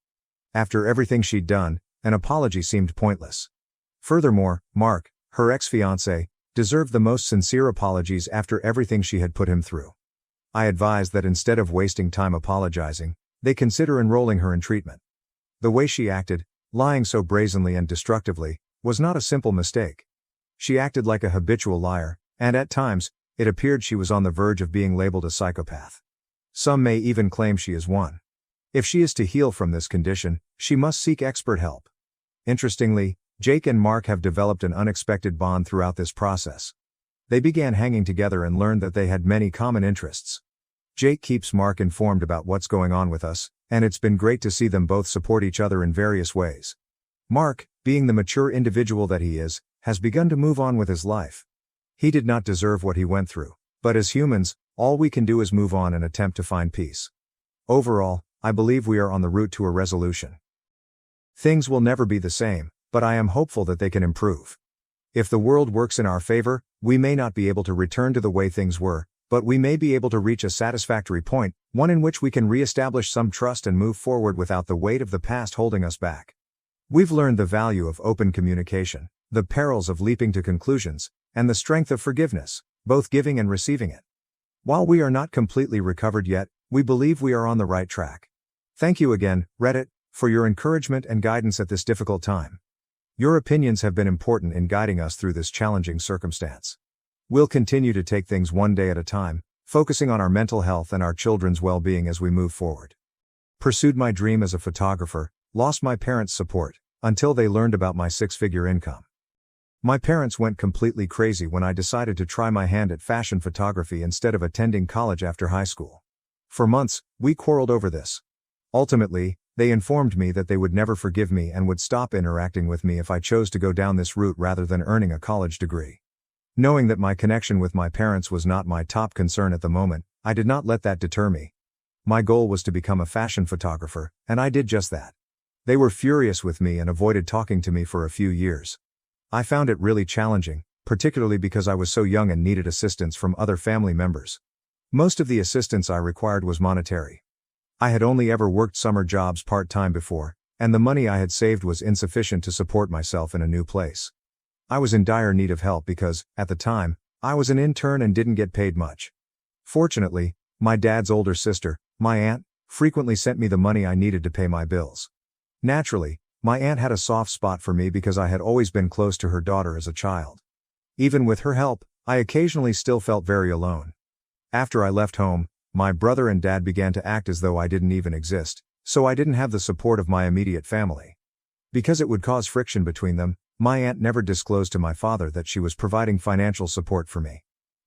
After everything she'd done, an apology seemed pointless. Furthermore, Mark, her ex-fiancé, deserved the most sincere apologies after everything she had put him through. I advised that instead of wasting time apologizing, they consider enrolling her in treatment. The way she acted, lying so brazenly and destructively, was not a simple mistake. She acted like a habitual liar, and at times, it appeared she was on the verge of being labeled a psychopath. Some may even claim she is one. If she is to heal from this condition, she must seek expert help. Interestingly, Jake and Mark have developed an unexpected bond throughout this process. They began hanging together and learned that they had many common interests. Jake keeps Mark informed about what's going on with us, and it's been great to see them both support each other in various ways. Mark, being the mature individual that he is, has begun to move on with his life. He did not deserve what he went through, but as humans, all we can do is move on and attempt to find peace. Overall, I believe we are on the route to a resolution. Things will never be the same, but I am hopeful that they can improve. If the world works in our favor, we may not be able to return to the way things were, but we may be able to reach a satisfactory point, one in which we can re-establish some trust and move forward without the weight of the past holding us back. We've learned the value of open communication, the perils of leaping to conclusions, and the strength of forgiveness, both giving and receiving it. While we are not completely recovered yet, we believe we are on the right track. Thank you again, Reddit, for your encouragement and guidance at this difficult time. Your opinions have been important in guiding us through this challenging circumstance. We'll continue to take things one day at a time, focusing on our mental health and our children's well-being as we move forward. Pursued my dream as a photographer, lost my parents' support, until they learned about my six-figure income. My parents went completely crazy when I decided to try my hand at fashion photography instead of attending college after high school. For months, we quarreled over this. Ultimately, They informed me that they would never forgive me and would stop interacting with me if I chose to go down this route rather than earning a college degree. Knowing that my connection with my parents was not my top concern at the moment, I did not let that deter me. My goal was to become a fashion photographer, and I did just that. They were furious with me and avoided talking to me for a few years. I found it really challenging, particularly because I was so young and needed assistance from other family members. Most of the assistance I required was monetary. I had only ever worked summer jobs part-time before, and the money I had saved was insufficient to support myself in a new place. I was in dire need of help because, at the time, I was an intern and didn't get paid much. Fortunately, my dad's older sister, my aunt, frequently sent me the money I needed to pay my bills. Naturally, my aunt had a soft spot for me because I had always been close to her daughter as a child. Even with her help, I occasionally still felt very alone. After I left home, my brother and dad began to act as though I didn't even exist, so I didn't have the support of my immediate family. Because it would cause friction between them, my aunt never disclosed to my father that she was providing financial support for me.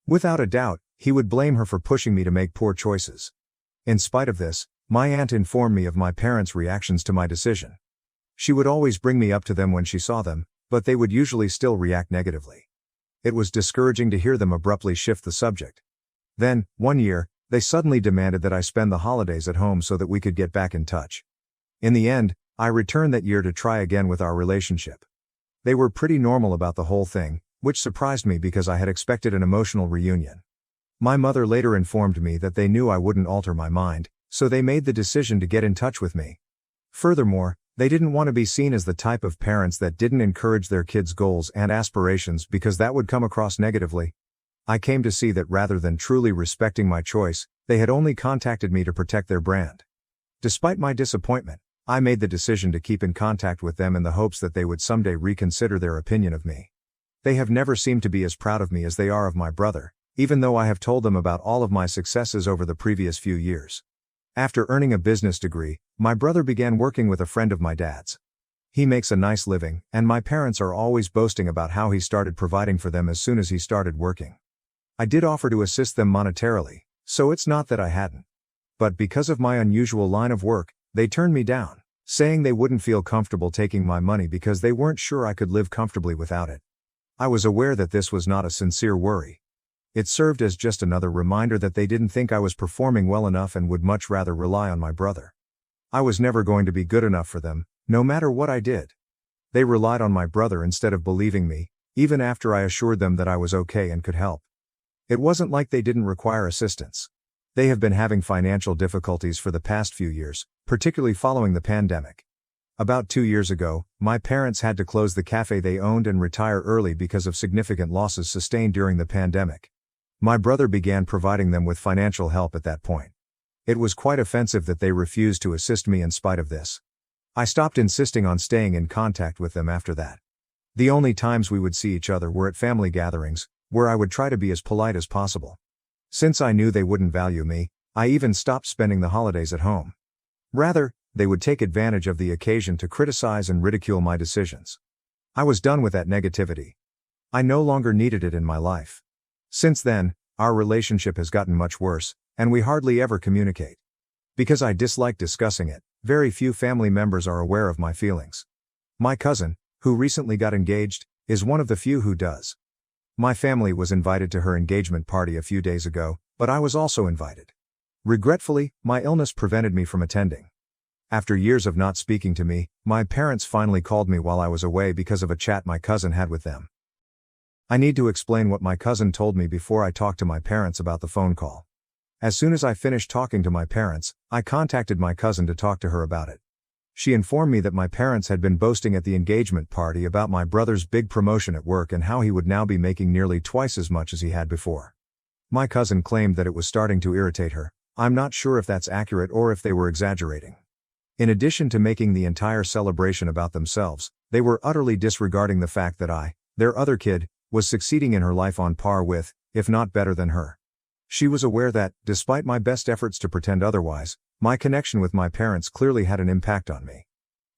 Without a doubt, he would blame her for pushing me to make poor choices. In spite of this, my aunt informed me of my parents' reactions to my decision. She would always bring me up to them when she saw them, but they would usually still react negatively. It was discouraging to hear them abruptly shift the subject. Then, one year, they suddenly demanded that I spend the holidays at home so that we could get back in touch. In the end, I returned that year to try again with our relationship. They were pretty normal about the whole thing, which surprised me because I had expected an emotional reunion. My mother later informed me that they knew I wouldn't alter my mind, so they made the decision to get in touch with me. Furthermore, they didn't want to be seen as the type of parents that didn't encourage their kids' goals and aspirations because that would come across negatively. I came to see that rather than truly respecting my choice, they had only contacted me to protect their brand. Despite my disappointment, I made the decision to keep in contact with them in the hopes that they would someday reconsider their opinion of me. They have never seemed to be as proud of me as they are of my brother, even though I have told them about all of my successes over the previous few years. After earning a business degree, my brother began working with a friend of my dad's. He makes a nice living, and my parents are always boasting about how he started providing for them as soon as he started working. I did offer to assist them monetarily, so it's not that I hadn't. But because of my unusual line of work, they turned me down, saying they wouldn't feel comfortable taking my money because they weren't sure I could live comfortably without it. I was aware that this was not a sincere worry. It served as just another reminder that they didn't think I was performing well enough and would much rather rely on my brother. I was never going to be good enough for them, no matter what I did. They relied on my brother instead of believing me, even after I assured them that I was okay and could help. It wasn't like they didn't require assistance. They have been having financial difficulties for the past few years, particularly following the pandemic. About 2 years ago, my parents had to close the cafe they owned and retire early because of significant losses sustained during the pandemic. My brother began providing them with financial help at that point. It was quite offensive that they refused to assist me in spite of this. I stopped insisting on staying in contact with them after that. The only times we would see each other were at family gatherings, where I would try to be as polite as possible. Since I knew they wouldn't value me, I even stopped spending the holidays at home. Rather, they would take advantage of the occasion to criticize and ridicule my decisions. I was done with that negativity. I no longer needed it in my life. Since then, our relationship has gotten much worse, and we hardly ever communicate. Because I dislike discussing it, very few family members are aware of my feelings. My cousin, who recently got engaged, is one of the few who does. My family was invited to her engagement party a few days ago, but I was also invited. Regretfully, my illness prevented me from attending. After years of not speaking to me, my parents finally called me while I was away because of a chat my cousin had with them. I need to explain what my cousin told me before I talk to my parents about the phone call. As soon as I finished talking to my parents, I contacted my cousin to talk to her about it. She informed me that my parents had been boasting at the engagement party about my brother's big promotion at work and how he would now be making nearly twice as much as he had before. My cousin claimed that it was starting to irritate her. I'm not sure if that's accurate or if they were exaggerating. In addition to making the entire celebration about themselves, they were utterly disregarding the fact that I, their other kid, was succeeding in her life on par with, if not better than her. She was aware that, despite my best efforts to pretend otherwise, my connection with my parents clearly had an impact on me.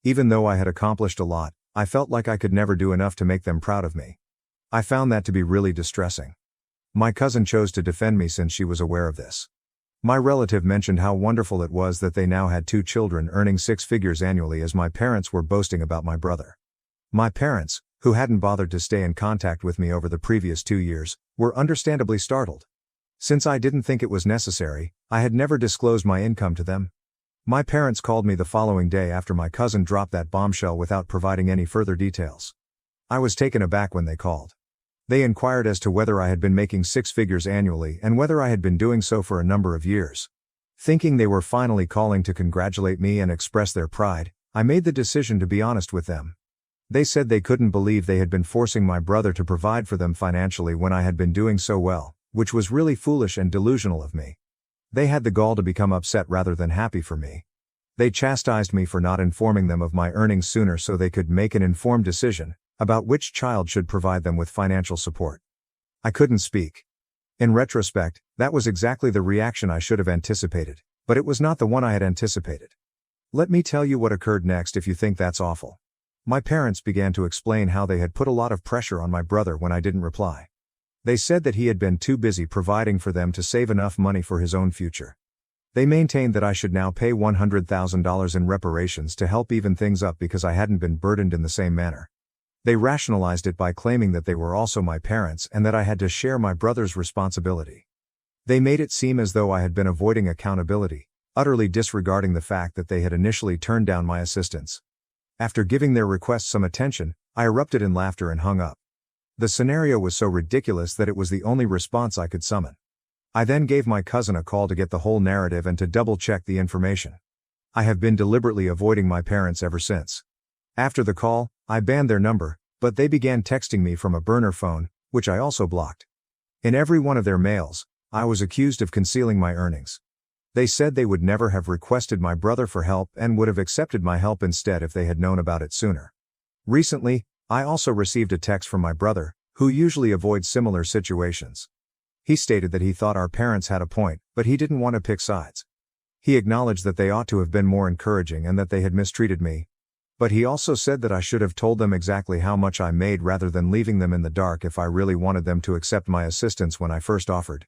Even though I had accomplished a lot, I felt like I could never do enough to make them proud of me. I found that to be really distressing. My cousin chose to defend me since she was aware of this. My relative mentioned how wonderful it was that they now had 2 children earning 6 figures annually as my parents were boasting about my brother. My parents, who hadn't bothered to stay in contact with me over the previous 2 years, were understandably startled. Since I didn't think it was necessary, I had never disclosed my income to them. My parents called me the following day after my cousin dropped that bombshell without providing any further details. I was taken aback when they called. They inquired as to whether I had been making 6 figures annually and whether I had been doing so for a number of years. Thinking they were finally calling to congratulate me and express their pride, I made the decision to be honest with them. They said they couldn't believe they had been forcing my brother to provide for them financially when I had been doing so well, which was really foolish and delusional of me. They had the gall to become upset rather than happy for me. They chastised me for not informing them of my earnings sooner so they could make an informed decision about which child should provide them with financial support. I couldn't speak. In retrospect, that was exactly the reaction I should have anticipated, but it was not the one I had anticipated. Let me tell you what occurred next if you think that's awful. My parents began to explain how they had put a lot of pressure on my brother when I didn't reply. They said that he had been too busy providing for them to save enough money for his own future. They maintained that I should now pay $100,000 in reparations to help even things up because I hadn't been burdened in the same manner. They rationalized it by claiming that they were also my parents and that I had to share my brother's responsibility. They made it seem as though I had been avoiding accountability, utterly disregarding the fact that they had initially turned down my assistance. After giving their request some attention, I erupted in laughter and hung up. The scenario was so ridiculous that it was the only response I could summon. I then gave my cousin a call to get the whole narrative and to double-check the information. I have been deliberately avoiding my parents ever since. After the call, I banned their number, but they began texting me from a burner phone, which I also blocked. In every one of their mails, I was accused of concealing my earnings. They said they would never have requested my brother for help and would have accepted my help instead if they had known about it sooner. Recently, I also received a text from my brother, who usually avoids similar situations. He stated that he thought our parents had a point, but he didn't want to pick sides. He acknowledged that they ought to have been more encouraging and that they had mistreated me. But he also said that I should have told them exactly how much I made rather than leaving them in the dark if I really wanted them to accept my assistance when I first offered.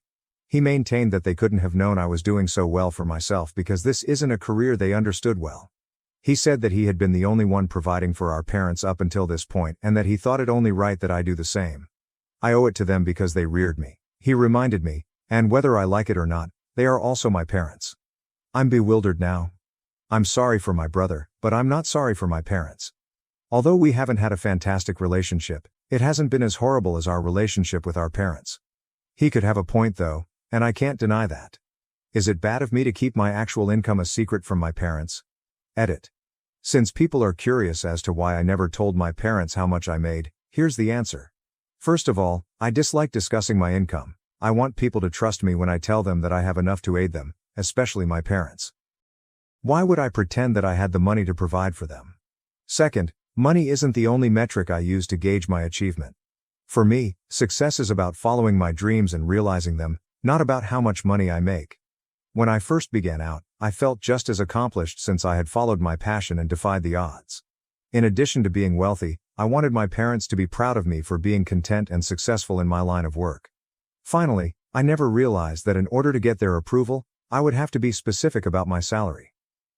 He maintained that they couldn't have known I was doing so well for myself because this isn't a career they understood well. He said that he had been the only one providing for our parents up until this point and that he thought it only right that I do the same. I owe it to them because they reared me, he reminded me, and whether I like it or not, they are also my parents. I'm bewildered now. I'm sorry for my brother, but I'm not sorry for my parents. Although we haven't had a fantastic relationship, it hasn't been as horrible as our relationship with our parents. He could have a point though, and I can't deny that. Is it bad of me to keep my actual income a secret from my parents? Edit. Since people are curious as to why I never told my parents how much I made, here's the answer. First of all, I dislike discussing my income. I want people to trust me when I tell them that I have enough to aid them, especially my parents. Why would I pretend that I had the money to provide for them? Second, money isn't the only metric I use to gauge my achievement. For me, success is about following my dreams and realizing them, not about how much money I make. When I first began out, I felt just as accomplished since I had followed my passion and defied the odds. In addition to being wealthy, I wanted my parents to be proud of me for being content and successful in my line of work. Finally, I never realized that in order to get their approval, I would have to be specific about my salary.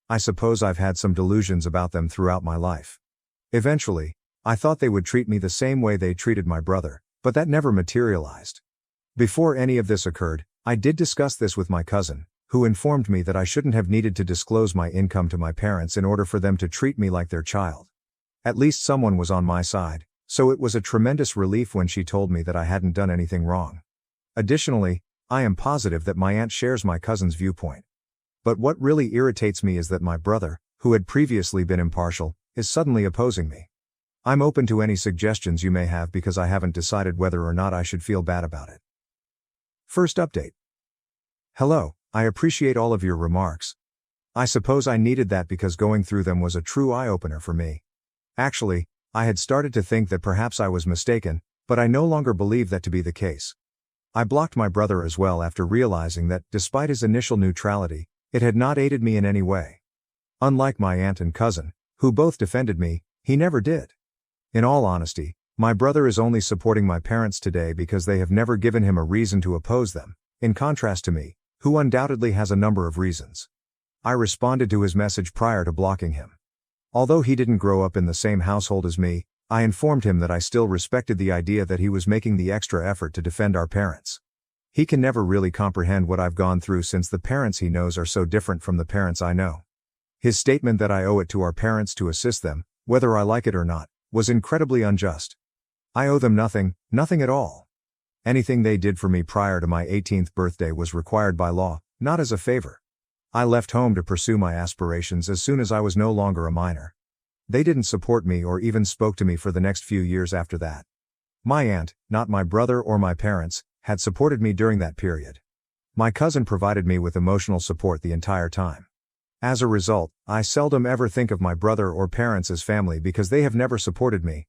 I suppose I've had some delusions about them throughout my life. Eventually, I thought they would treat me the same way they treated my brother, but that never materialized. Before any of this occurred, I did discuss this with my cousin, who informed me that I shouldn't have needed to disclose my income to my parents in order for them to treat me like their child. At least someone was on my side, so it was a tremendous relief when she told me that I hadn't done anything wrong. Additionally, I am positive that my aunt shares my cousin's viewpoint. But what really irritates me is that my brother, who had previously been impartial, is suddenly opposing me. I'm open to any suggestions you may have because I haven't decided whether or not I should feel bad about it. First update. Hello, I appreciate all of your remarks. I suppose I needed that because going through them was a true eye-opener for me. Actually, I had started to think that perhaps I was mistaken, but I no longer believe that to be the case. I blocked my brother as well after realizing that, despite his initial neutrality, it had not aided me in any way. Unlike my aunt and cousin, who both defended me, he never did. In all honesty, my brother is only supporting my parents today because they have never given him a reason to oppose them, in contrast to me, who undoubtedly has a number of reasons. I responded to his message prior to blocking him. Although he didn't grow up in the same household as me, I informed him that I still respected the idea that he was making the extra effort to defend our parents. He can never really comprehend what I've gone through since the parents he knows are so different from the parents I know. His statement that I owe it to our parents to assist them, whether I like it or not, was incredibly unjust. I owe them nothing, nothing at all. Anything they did for me prior to my 18th birthday was required by law, not as a favor. I left home to pursue my aspirations as soon as I was no longer a minor. They didn't support me or even spoke to me for the next few years after that. My aunt, not my brother or my parents, had supported me during that period. My cousin provided me with emotional support the entire time. As a result, I seldom ever think of my brother or parents as family because they have never supported me.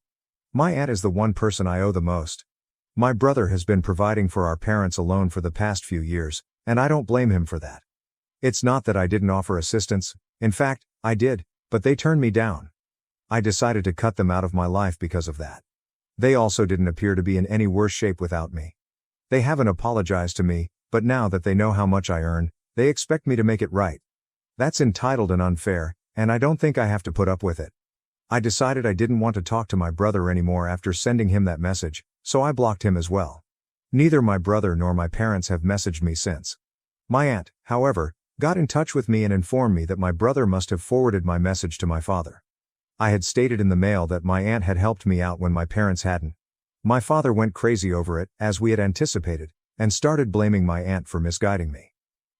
My aunt is the one person I owe the most. My brother has been providing for our parents alone for the past few years, and I don't blame him for that. It's not that I didn't offer assistance, in fact, I did, but they turned me down. I decided to cut them out of my life because of that. They also didn't appear to be in any worse shape without me. They haven't apologized to me, but now that they know how much I earn, they expect me to make it right. That's entitled and unfair, and I don't think I have to put up with it. I decided I didn't want to talk to my brother anymore after sending him that message, so I blocked him as well. Neither my brother nor my parents have messaged me since. My aunt, however, got in touch with me and informed me that my brother must have forwarded my message to my father. I had stated in the mail that my aunt had helped me out when my parents hadn't. My father went crazy over it, as we had anticipated, and started blaming my aunt for misguiding me.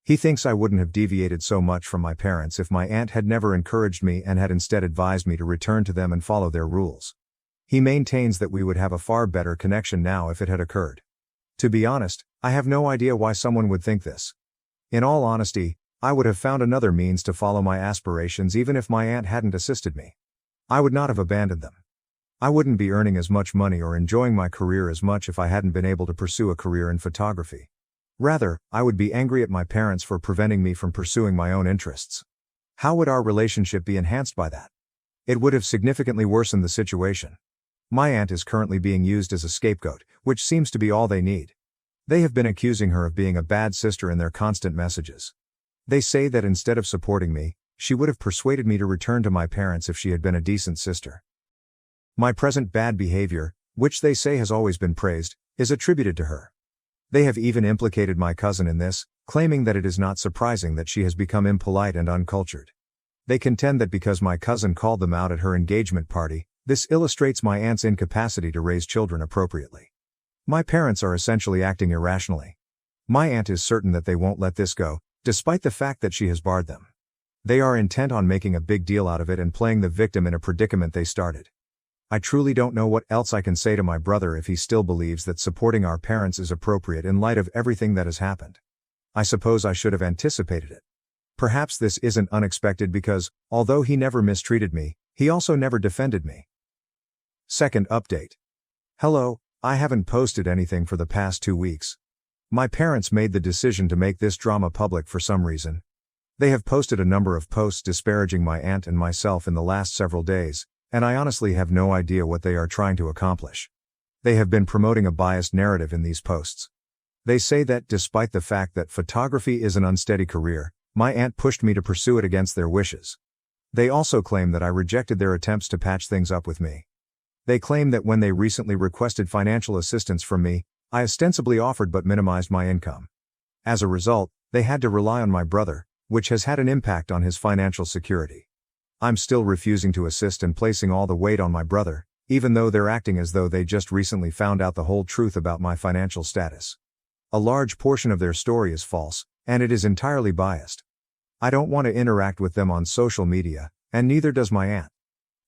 He thinks I wouldn't have deviated so much from my parents if my aunt had never encouraged me and had instead advised me to return to them and follow their rules. He maintains that we would have a far better connection now if it had occurred. To be honest, I have no idea why someone would think this. In all honesty, I would have found another means to follow my aspirations even if my aunt hadn't assisted me. I would not have abandoned them. I wouldn't be earning as much money or enjoying my career as much if I hadn't been able to pursue a career in photography. Rather, I would be angry at my parents for preventing me from pursuing my own interests. How would our relationship be enhanced by that? It would have significantly worsened the situation. My aunt is currently being used as a scapegoat, which seems to be all they need. They have been accusing her of being a bad sister in their constant messages. They say that instead of supporting me, she would have persuaded me to return to my parents if she had been a decent sister. My present bad behavior, which they say has always been praised, is attributed to her. They have even implicated my cousin in this, claiming that it is not surprising that she has become impolite and uncultured. They contend that because my cousin called them out at her engagement party, this illustrates my aunt's incapacity to raise children appropriately. My parents are essentially acting irrationally. My aunt is certain that they won't let this go, despite the fact that she has barred them. They are intent on making a big deal out of it and playing the victim in a predicament they started. I truly don't know what else I can say to my brother if he still believes that supporting our parents is appropriate in light of everything that has happened. I suppose I should have anticipated it. Perhaps this isn't unexpected because, although he never mistreated me, he also never defended me. Second update. Hello, I haven't posted anything for the past 2 weeks. My parents made the decision to make this drama public for some reason. They have posted a number of posts disparaging my aunt and myself in the last several days, and I honestly have no idea what they are trying to accomplish. They have been promoting a biased narrative in these posts. They say that despite the fact that photography is an unsteady career, my aunt pushed me to pursue it against their wishes. They also claim that I rejected their attempts to patch things up with me. They claim that when they recently requested financial assistance from me, I ostensibly offered but minimized my income. As a result, they had to rely on my brother, which has had an impact on his financial security. I'm still refusing to assist and placing all the weight on my brother, even though they're acting as though they just recently found out the whole truth about my financial status. A large portion of their story is false, and it is entirely biased. I don't want to interact with them on social media, and neither does my aunt.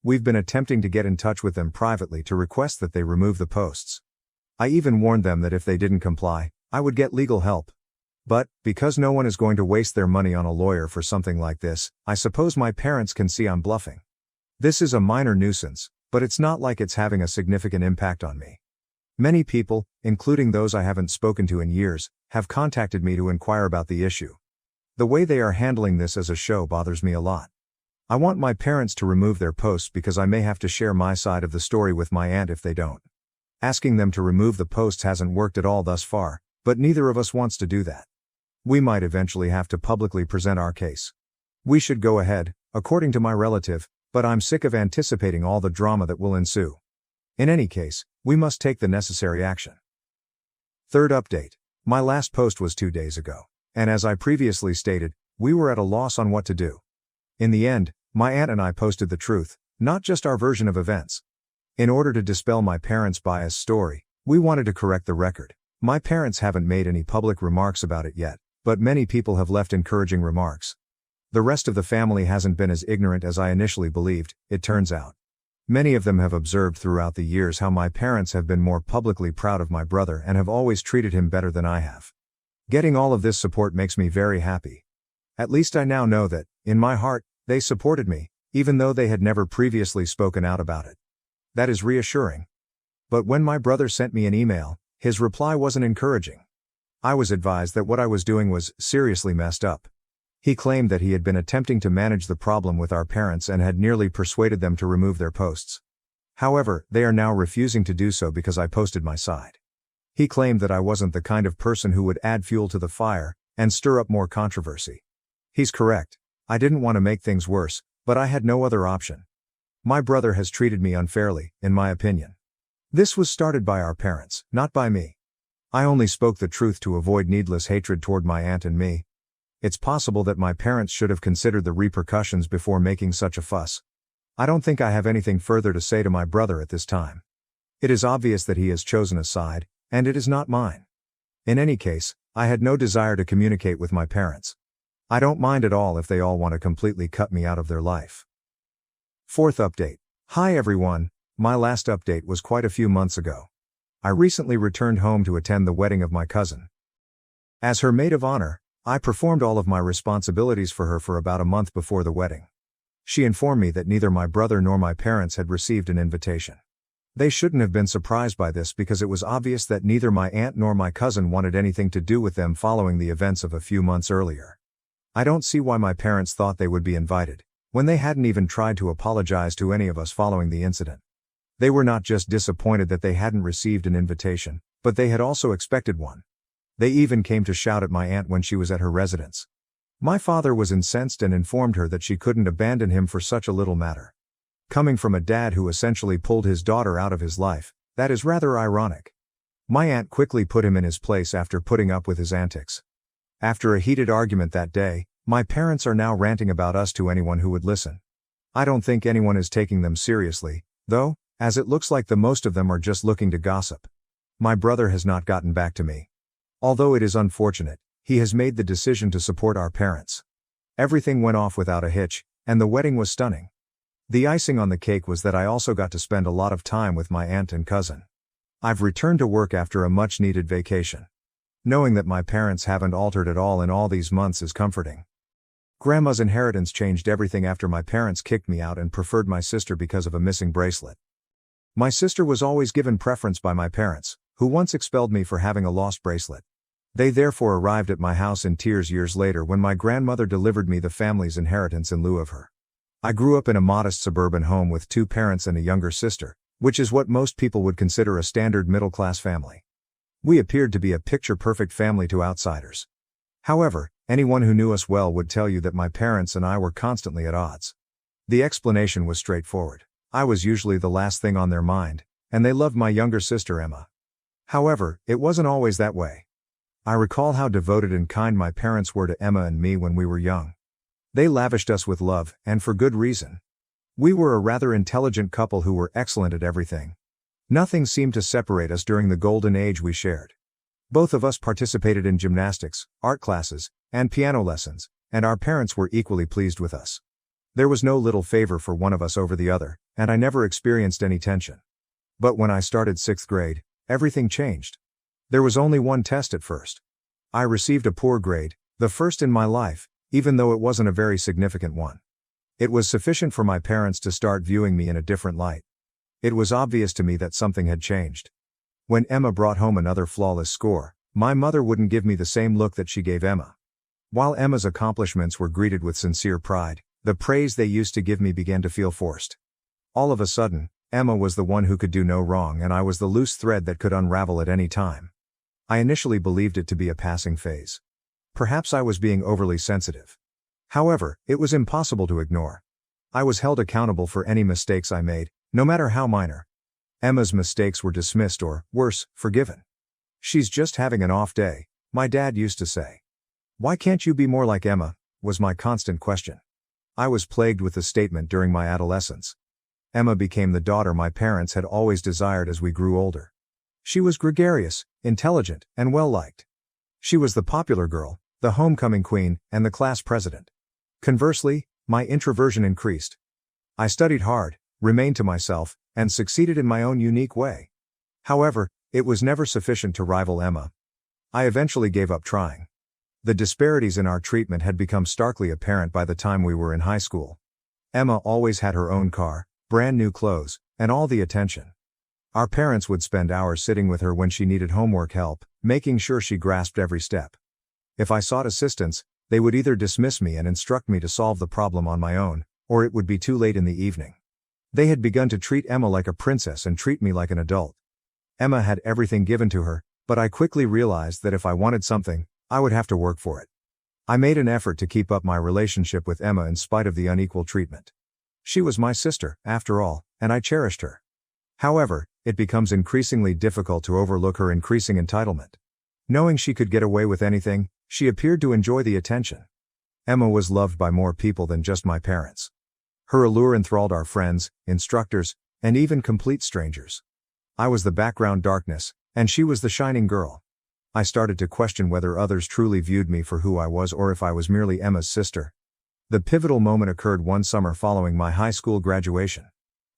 We've been attempting to get in touch with them privately to request that they remove the posts. I even warned them that if they didn't comply, I would get legal help. But, because no one is going to waste their money on a lawyer for something like this, I suppose my parents can see I'm bluffing. This is a minor nuisance, but it's not like it's having a significant impact on me. Many people, including those I haven't spoken to in years, have contacted me to inquire about the issue. The way they are handling this as a show bothers me a lot. I want my parents to remove their posts because I may have to share my side of the story with my aunt if they don't. Asking them to remove the posts hasn't worked at all thus far, but neither of us wants to do that. We might eventually have to publicly present our case. We should go ahead, according to my relative, but I'm sick of anticipating all the drama that will ensue. In any case, we must take the necessary action. Third update. My last post was 2 days ago, and as I previously stated, we were at a loss on what to do. In the end, my aunt and I posted the truth, not just our version of events. In order to dispel my parents' biased story, we wanted to correct the record. My parents haven't made any public remarks about it yet, but many people have left encouraging remarks. The rest of the family hasn't been as ignorant as I initially believed, it turns out. Many of them have observed throughout the years how my parents have been more publicly proud of my brother and have always treated him better than I have. Getting all of this support makes me very happy. At least I now know that, in my heart, they supported me, even though they had never previously spoken out about it. That is reassuring. But when my brother sent me an email, his reply wasn't encouraging. I was advised that what I was doing was seriously messed up. He claimed that he had been attempting to manage the problem with our parents and had nearly persuaded them to remove their posts. However, they are now refusing to do so because I posted my side. He claimed that I wasn't the kind of person who would add fuel to the fire and stir up more controversy. He's correct. I didn't want to make things worse, but I had no other option. My brother has treated me unfairly, in my opinion. This was started by our parents, not by me. I only spoke the truth to avoid needless hatred toward my aunt and me. It's possible that my parents should have considered the repercussions before making such a fuss. I don't think I have anything further to say to my brother at this time. It is obvious that he has chosen a side, and it is not mine. In any case, I had no desire to communicate with my parents. I don't mind at all if they all want to completely cut me out of their life. Fourth update. Hi everyone, my last update was quite a few months ago. I recently returned home to attend the wedding of my cousin. As her maid of honor, I performed all of my responsibilities for her for about a month before the wedding. She informed me that neither my brother nor my parents had received an invitation. They shouldn't have been surprised by this because it was obvious that neither my aunt nor my cousin wanted anything to do with them following the events of a few months earlier. I don't see why my parents thought they would be invited, when they hadn't even tried to apologize to any of us following the incident. They were not just disappointed that they hadn't received an invitation, but they had also expected one. They even came to shout at my aunt when she was at her residence. My father was incensed and informed her that she couldn't abandon him for such a little matter. Coming from a dad who essentially pulled his daughter out of his life, that is rather ironic. My aunt quickly put him in his place after putting up with his antics. After a heated argument that day, my parents are now ranting about us to anyone who would listen. I don't think anyone is taking them seriously, though, as it looks like the most of them are just looking to gossip. My brother has not gotten back to me. Although it is unfortunate, he has made the decision to support our parents. Everything went off without a hitch, and the wedding was stunning. The icing on the cake was that I also got to spend a lot of time with my aunt and cousin. I've returned to work after a much-needed vacation. Knowing that my parents haven't altered at all in all these months is comforting. Grandma's inheritance changed everything after my parents kicked me out and preferred my sister because of a missing bracelet. My sister was always given preference by my parents, who once expelled me for having a lost bracelet. They therefore arrived at my house in tears years later when my grandmother delivered me the family's inheritance in lieu of her. I grew up in a modest suburban home with 2 parents and a younger sister, which is what most people would consider a standard middle-class family. We appeared to be a picture-perfect family to outsiders. However, anyone who knew us well would tell you that my parents and I were constantly at odds. The explanation was straightforward. I was usually the last thing on their mind, and they loved my younger sister Emma. However, it wasn't always that way. I recall how devoted and kind my parents were to Emma and me when we were young. They lavished us with love, and for good reason. We were a rather intelligent couple who were excellent at everything. Nothing seemed to separate us during the golden age we shared. Both of us participated in gymnastics, art classes, and piano lessons, and our parents were equally pleased with us. There was no little favor for one of us over the other, and I never experienced any tension. But when I started 6th grade, everything changed. There was only one test at first. I received a poor grade, the first in my life, even though it wasn't a very significant one. It was sufficient for my parents to start viewing me in a different light. It was obvious to me that something had changed. When Emma brought home another flawless score, my mother wouldn't give me the same look that she gave Emma. While Emma's accomplishments were greeted with sincere pride, the praise they used to give me began to feel forced. All of a sudden, Emma was the one who could do no wrong and I was the loose thread that could unravel at any time. I initially believed it to be a passing phase. perhaps I was being overly sensitive. However, it was impossible to ignore. I was held accountable for any mistakes I made, no matter how minor. Emma's mistakes were dismissed or, worse, forgiven. "She's just having an off day," my dad used to say. "Why can't you be more like Emma?" was my constant question. I was plagued with the statement during my adolescence. Emma became the daughter my parents had always desired as we grew older. She was gregarious, intelligent, and well-liked. She was the popular girl, the homecoming queen, and the class president. Conversely, my introversion increased. I studied hard, remained to myself, and succeeded in my own unique way. However, it was never sufficient to rival Emma. I eventually gave up trying. The disparities in our treatment had become starkly apparent by the time we were in high school. Emma always had her own car, brand new clothes, and all the attention. Our parents would spend hours sitting with her when she needed homework help, making sure she grasped every step. If I sought assistance, they would either dismiss me and instruct me to solve the problem on my own, or it would be too late in the evening. They had begun to treat Emma like a princess and treat me like an adult. Emma had everything given to her, but I quickly realized that if I wanted something, I would have to work for it. I made an effort to keep up my relationship with Emma in spite of the unequal treatment. She was my sister, after all, and I cherished her. However, it becomes increasingly difficult to overlook her increasing entitlement. Knowing she could get away with anything, she appeared to enjoy the attention. Emma was loved by more people than just my parents. Her allure enthralled our friends, instructors, and even complete strangers. I was the background darkness, and she was the shining girl. I started to question whether others truly viewed me for who I was or if I was merely Emma's sister. The pivotal moment occurred one summer following my high school graduation.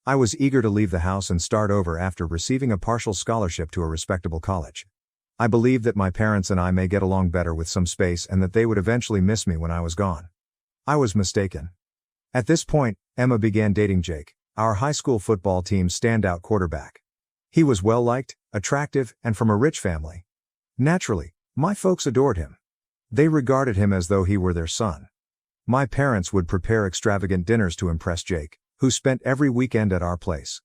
I was eager to leave the house and start over after receiving a partial scholarship to a respectable college. I believed that my parents and I may get along better with some space and that they would eventually miss me when I was gone. I was mistaken. At this point, Emma began dating Jake, our high school football team's standout quarterback. He was well-liked, attractive, and from a rich family. Naturally, my folks adored him. They regarded him as though he were their son. My parents would prepare extravagant dinners to impress Jake, who spent every weekend at our place.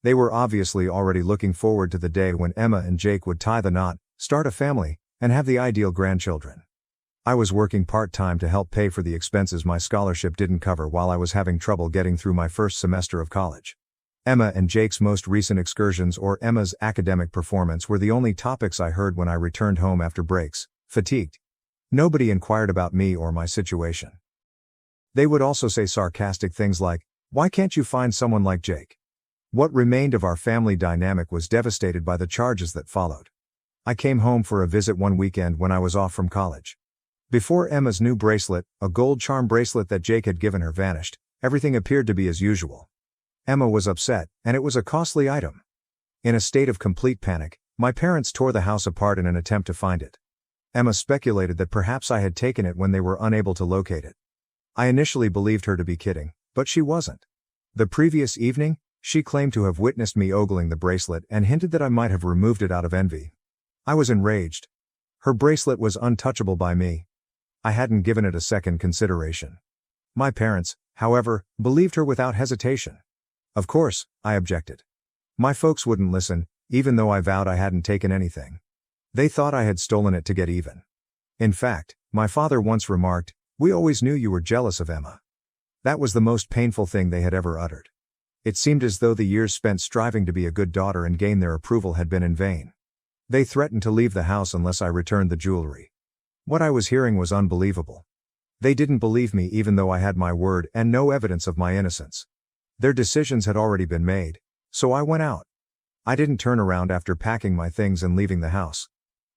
They were obviously already looking forward to the day when Emma and Jake would tie the knot, start a family, and have the ideal grandchildren. I was working part-time to help pay for the expenses my scholarship didn't cover while I was having trouble getting through my first semester of college. Emma and Jake's most recent excursions or Emma's academic performance were the only topics I heard when I returned home after breaks, fatigued. Nobody inquired about me or my situation. They would also say sarcastic things like, "Why can't you find someone like Jake?" What remained of our family dynamic was devastated by the charges that followed. I came home for a visit one weekend when I was off from college. Before Emma's new bracelet, a gold charm bracelet that Jake had given her, vanished, everything appeared to be as usual. Emma was upset, and it was a costly item. In a state of complete panic, my parents tore the house apart in an attempt to find it. Emma speculated that perhaps I had taken it when they were unable to locate it. I initially believed her to be kidding, but she wasn't. The previous evening, she claimed to have witnessed me ogling the bracelet and hinted that I might have removed it out of envy. I was enraged. Her bracelet was untouchable by me. I hadn't given it a second consideration. My parents, however, believed her without hesitation. Of course, I objected. My folks wouldn't listen, even though I vowed I hadn't taken anything. They thought I had stolen it to get even. In fact, my father once remarked, "We always knew you were jealous of Emma." That was the most painful thing they had ever uttered. It seemed as though the years spent striving to be a good daughter and gain their approval had been in vain. They threatened to leave the house unless I returned the jewelry. What I was hearing was unbelievable. They didn't believe me even though I had my word and no evidence of my innocence. Their decisions had already been made, so I went out. I didn't turn around after packing my things and leaving the house.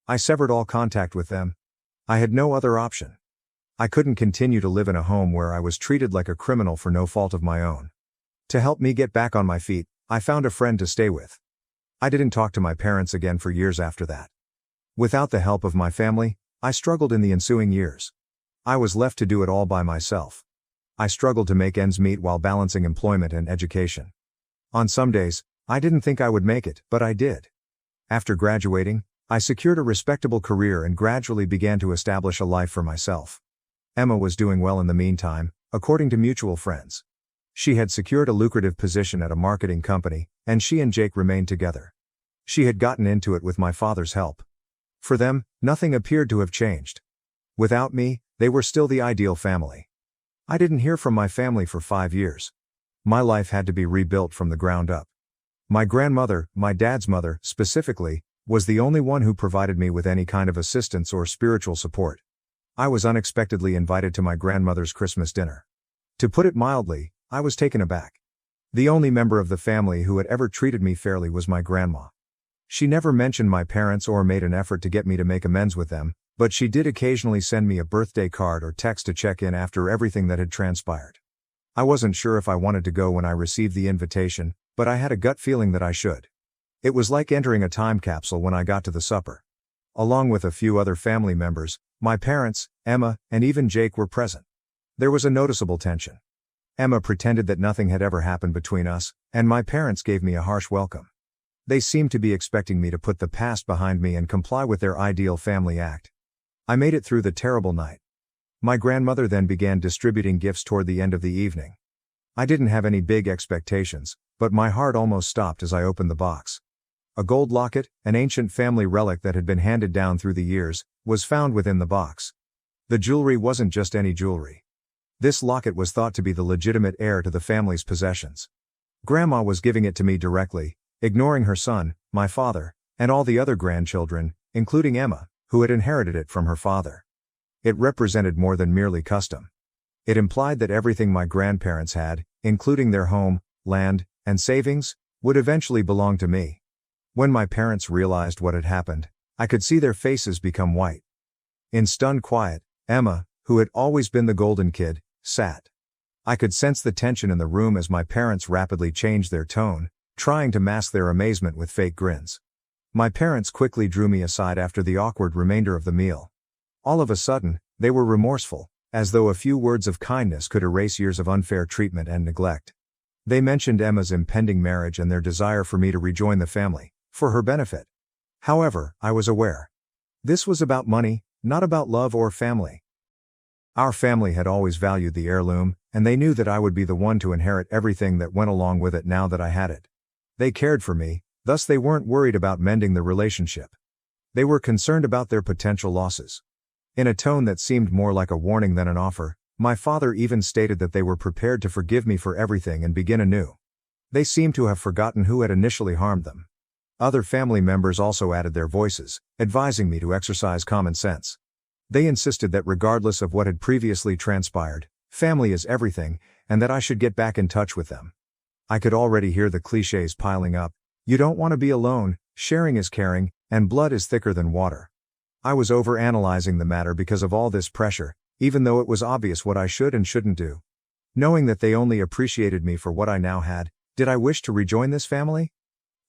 I severed all contact with them. I had no other option. I couldn't continue to live in a home where I was treated like a criminal for no fault of my own. To help me get back on my feet, I found a friend to stay with. I didn't talk to my parents again for years after that. Without the help of my family, I struggled in the ensuing years. I was left to do it all by myself. I struggled to make ends meet while balancing employment and education. On some days, I didn't think I would make it, but I did. After graduating, I secured a respectable career and gradually began to establish a life for myself. Emma was doing well in the meantime, according to mutual friends. She had secured a lucrative position at a marketing company, and she and Jake remained together. She had gotten into it with my father's help. For them, nothing appeared to have changed. Without me, they were still the ideal family. I didn't hear from my family for 5 years. My life had to be rebuilt from the ground up. My grandmother, my dad's mother, specifically, was the only one who provided me with any kind of assistance or spiritual support. I was unexpectedly invited to my grandmother's Christmas dinner. To put it mildly, I was taken aback. The only member of the family who had ever treated me fairly was my grandma. She never mentioned my parents or made an effort to get me to make amends with them, but she did occasionally send me a birthday card or text to check in after everything that had transpired. I wasn't sure if I wanted to go when I received the invitation, but I had a gut feeling that I should. It was like entering a time capsule when I got to the supper. Along with a few other family members, my parents, Emma, and even Jake were present. There was a noticeable tension. Emma pretended that nothing had ever happened between us, and my parents gave me a harsh welcome. They seemed to be expecting me to put the past behind me and comply with their ideal family act. I made it through the terrible night. My grandmother then began distributing gifts toward the end of the evening. I didn't have any big expectations, but my heart almost stopped as I opened the box. A gold locket, an ancient family relic that had been handed down through the years, was found within the box. The jewelry wasn't just any jewelry. This locket was thought to be the legitimate heir to the family's possessions. Grandma was giving it to me directly, ignoring her son, my father, and all the other grandchildren, including Emma, who had inherited it from her father. It represented more than merely custom. It implied that everything my grandparents had, including their home, land, and savings, would eventually belong to me. When my parents realized what had happened, I could see their faces become white. In stunned quiet, Emma, who had always been the golden kid, sat. I could sense the tension in the room as my parents rapidly changed their tone, trying to mask their amazement with fake grins. My parents quickly drew me aside after the awkward remainder of the meal. All of a sudden, they were remorseful, as though a few words of kindness could erase years of unfair treatment and neglect. They mentioned Emma's impending marriage and their desire for me to rejoin the family, for her benefit. However, I was aware. This was about money, not about love or family. Our family had always valued the heirloom, and they knew that I would be the one to inherit everything that went along with it now that I had it. They cared for me, thus they weren't worried about mending the relationship. They were concerned about their potential losses. In a tone that seemed more like a warning than an offer, my father even stated that they were prepared to forgive me for everything and begin anew. They seemed to have forgotten who had initially harmed them. Other family members also added their voices, advising me to exercise common sense. They insisted that regardless of what had previously transpired, family is everything, and that I should get back in touch with them. I could already hear the clichés piling up. You don't want to be alone, sharing is caring, and blood is thicker than water. I was overanalyzing the matter because of all this pressure, even though it was obvious what I should and shouldn't do. Knowing that they only appreciated me for what I now had, did I wish to rejoin this family?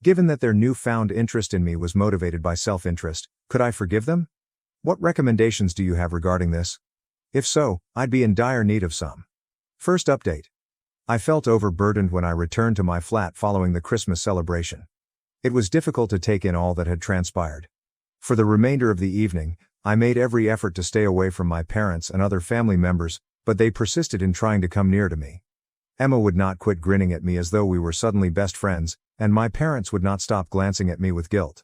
Given that their newfound interest in me was motivated by self-interest, could I forgive them? What recommendations do you have regarding this? If so, I'd be in dire need of some. First update. I felt overburdened when I returned to my flat following the Christmas celebration. It was difficult to take in all that had transpired. For the remainder of the evening, I made every effort to stay away from my parents and other family members, but they persisted in trying to come near to me. Emma would not quit grinning at me as though we were suddenly best friends, and my parents would not stop glancing at me with guilt.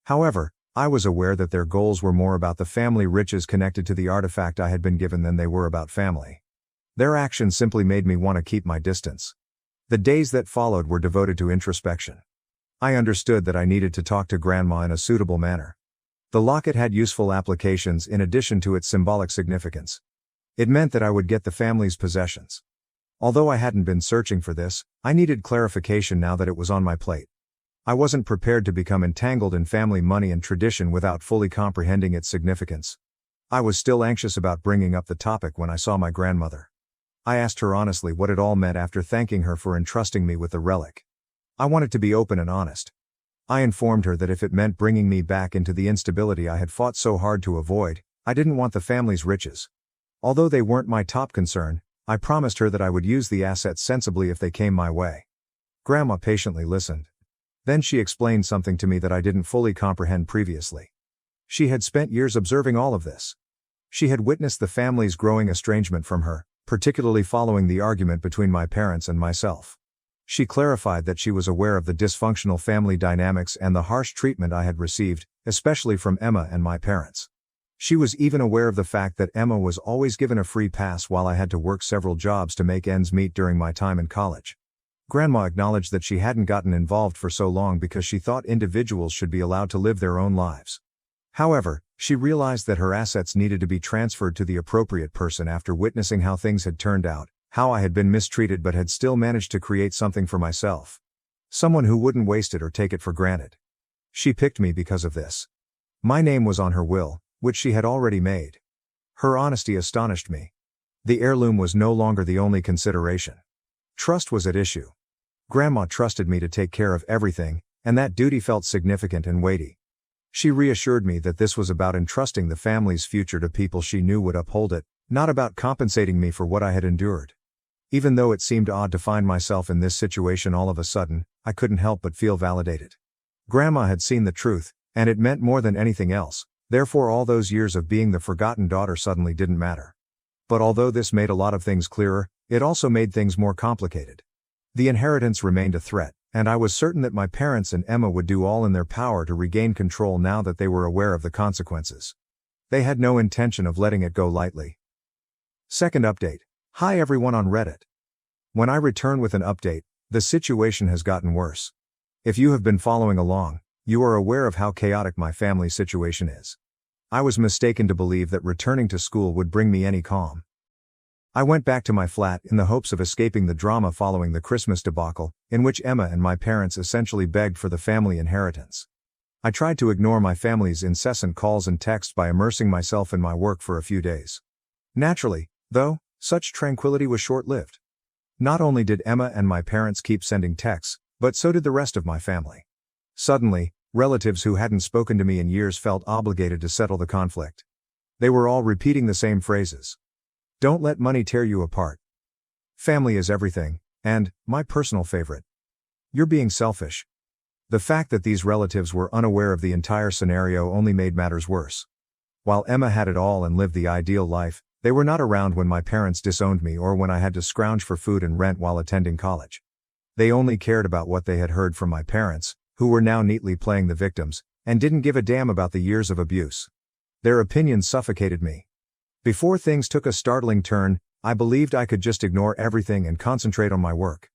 However, I was aware that their goals were more about the family riches connected to the artifact I had been given than they were about family. Their actions simply made me want to keep my distance. The days that followed were devoted to introspection. I understood that I needed to talk to Grandma in a suitable manner. The locket had useful applications in addition to its symbolic significance. It meant that I would get the family's possessions. Although I hadn't been searching for this, I needed clarification now that it was on my plate. I wasn't prepared to become entangled in family money and tradition without fully comprehending its significance. I was still anxious about bringing up the topic when I saw my grandmother. I asked her honestly what it all meant after thanking her for entrusting me with the relic. I wanted to be open and honest. I informed her that if it meant bringing me back into the instability I had fought so hard to avoid, I didn't want the family's riches. Although they weren't my top concern, I promised her that I would use the assets sensibly if they came my way. Grandma patiently listened. Then she explained something to me that I didn't fully comprehend previously. She had spent years observing all of this. She had witnessed the family's growing estrangement from her, particularly following the argument between my parents and myself. She clarified that she was aware of the dysfunctional family dynamics and the harsh treatment I had received, especially from Emma and my parents. She was even aware of the fact that Emma was always given a free pass while I had to work several jobs to make ends meet during my time in college. Grandma acknowledged that she hadn't gotten involved for so long because she thought individuals should be allowed to live their own lives. However, she realized that her assets needed to be transferred to the appropriate person after witnessing how things had turned out, how I had been mistreated but had still managed to create something for myself. Someone who wouldn't waste it or take it for granted. She picked me because of this. My name was on her will, which she had already made. Her honesty astonished me. The heirloom was no longer the only consideration. Trust was at issue. Grandma trusted me to take care of everything, and that duty felt significant and weighty. She reassured me that this was about entrusting the family's future to people she knew would uphold it, not about compensating me for what I had endured. Even though it seemed odd to find myself in this situation all of a sudden, I couldn't help but feel validated. Grandma had seen the truth, and it meant more than anything else, therefore all those years of being the forgotten daughter suddenly didn't matter. But although this made a lot of things clearer, it also made things more complicated. The inheritance remained a threat, and I was certain that my parents and Emma would do all in their power to regain control now that they were aware of the consequences. They had no intention of letting it go lightly. Second update. Hi everyone on Reddit. When I return with an update, the situation has gotten worse. If you have been following along, you are aware of how chaotic my family situation is. I was mistaken to believe that returning to school would bring me any calm. I went back to my flat in the hopes of escaping the drama following the Christmas debacle, in which Emma and my parents essentially begged for the family inheritance. I tried to ignore my family's incessant calls and texts by immersing myself in my work for a few days. Naturally, though, such tranquility was short-lived. Not only did Emma and my parents keep sending texts, but so did the rest of my family. Suddenly, relatives who hadn't spoken to me in years felt obligated to settle the conflict. They were all repeating the same phrases. Don't let money tear you apart. Family is everything, and, my personal favorite, you're being selfish. The fact that these relatives were unaware of the entire scenario only made matters worse. While Emma had it all and lived the ideal life, they were not around when my parents disowned me or when I had to scrounge for food and rent while attending college. They only cared about what they had heard from my parents, who were now neatly playing the victims, and didn't give a damn about the years of abuse. Their opinions suffocated me. Before things took a startling turn, I believed I could just ignore everything and concentrate on my work.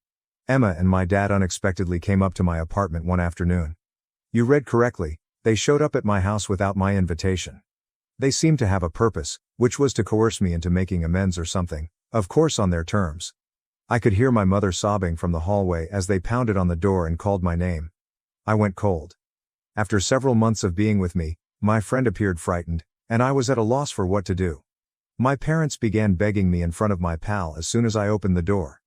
Emma and my dad unexpectedly came up to my apartment one afternoon. You read correctly, they showed up at my house without my invitation. They seemed to have a purpose, which was to coerce me into making amends or something, of course on their terms. I could hear my mother sobbing from the hallway as they pounded on the door and called my name. I went cold. After several months of being with me, my friend appeared frightened, and I was at a loss for what to do. My parents began begging me in front of my pal as soon as I opened the door.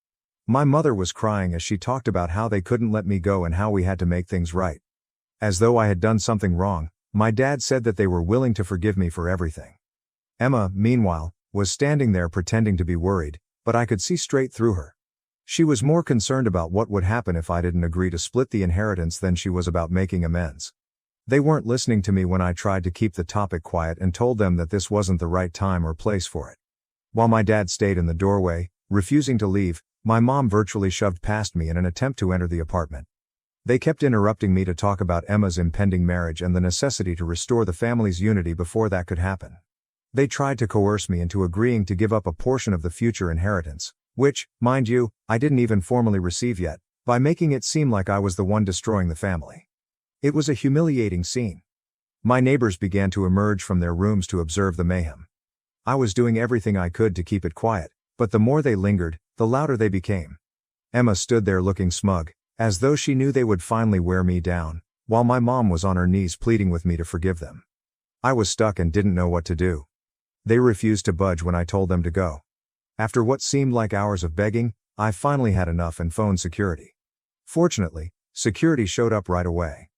My mother was crying as she talked about how they couldn't let me go and how we had to make things right. As though I had done something wrong, my dad said that they were willing to forgive me for everything. Emma, meanwhile, was standing there pretending to be worried, but I could see straight through her. She was more concerned about what would happen if I didn't agree to split the inheritance than she was about making amends. They weren't listening to me when I tried to keep the topic quiet and told them that this wasn't the right time or place for it. While my dad stayed in the doorway, refusing to leave, my mom virtually shoved past me in an attempt to enter the apartment. They kept interrupting me to talk about Emma's impending marriage and the necessity to restore the family's unity before that could happen. They tried to coerce me into agreeing to give up a portion of the future inheritance, which, mind you, I didn't even formally receive yet, by making it seem like I was the one destroying the family. It was a humiliating scene. My neighbors began to emerge from their rooms to observe the mayhem. I was doing everything I could to keep it quiet, but the more they lingered, the louder they became. Emma stood there looking smug, as though she knew they would finally wear me down, while my mom was on her knees pleading with me to forgive them. I was stuck and didn't know what to do. They refused to budge when I told them to go. After what seemed like hours of begging, I finally had enough and phoned security. Fortunately, security showed up right away.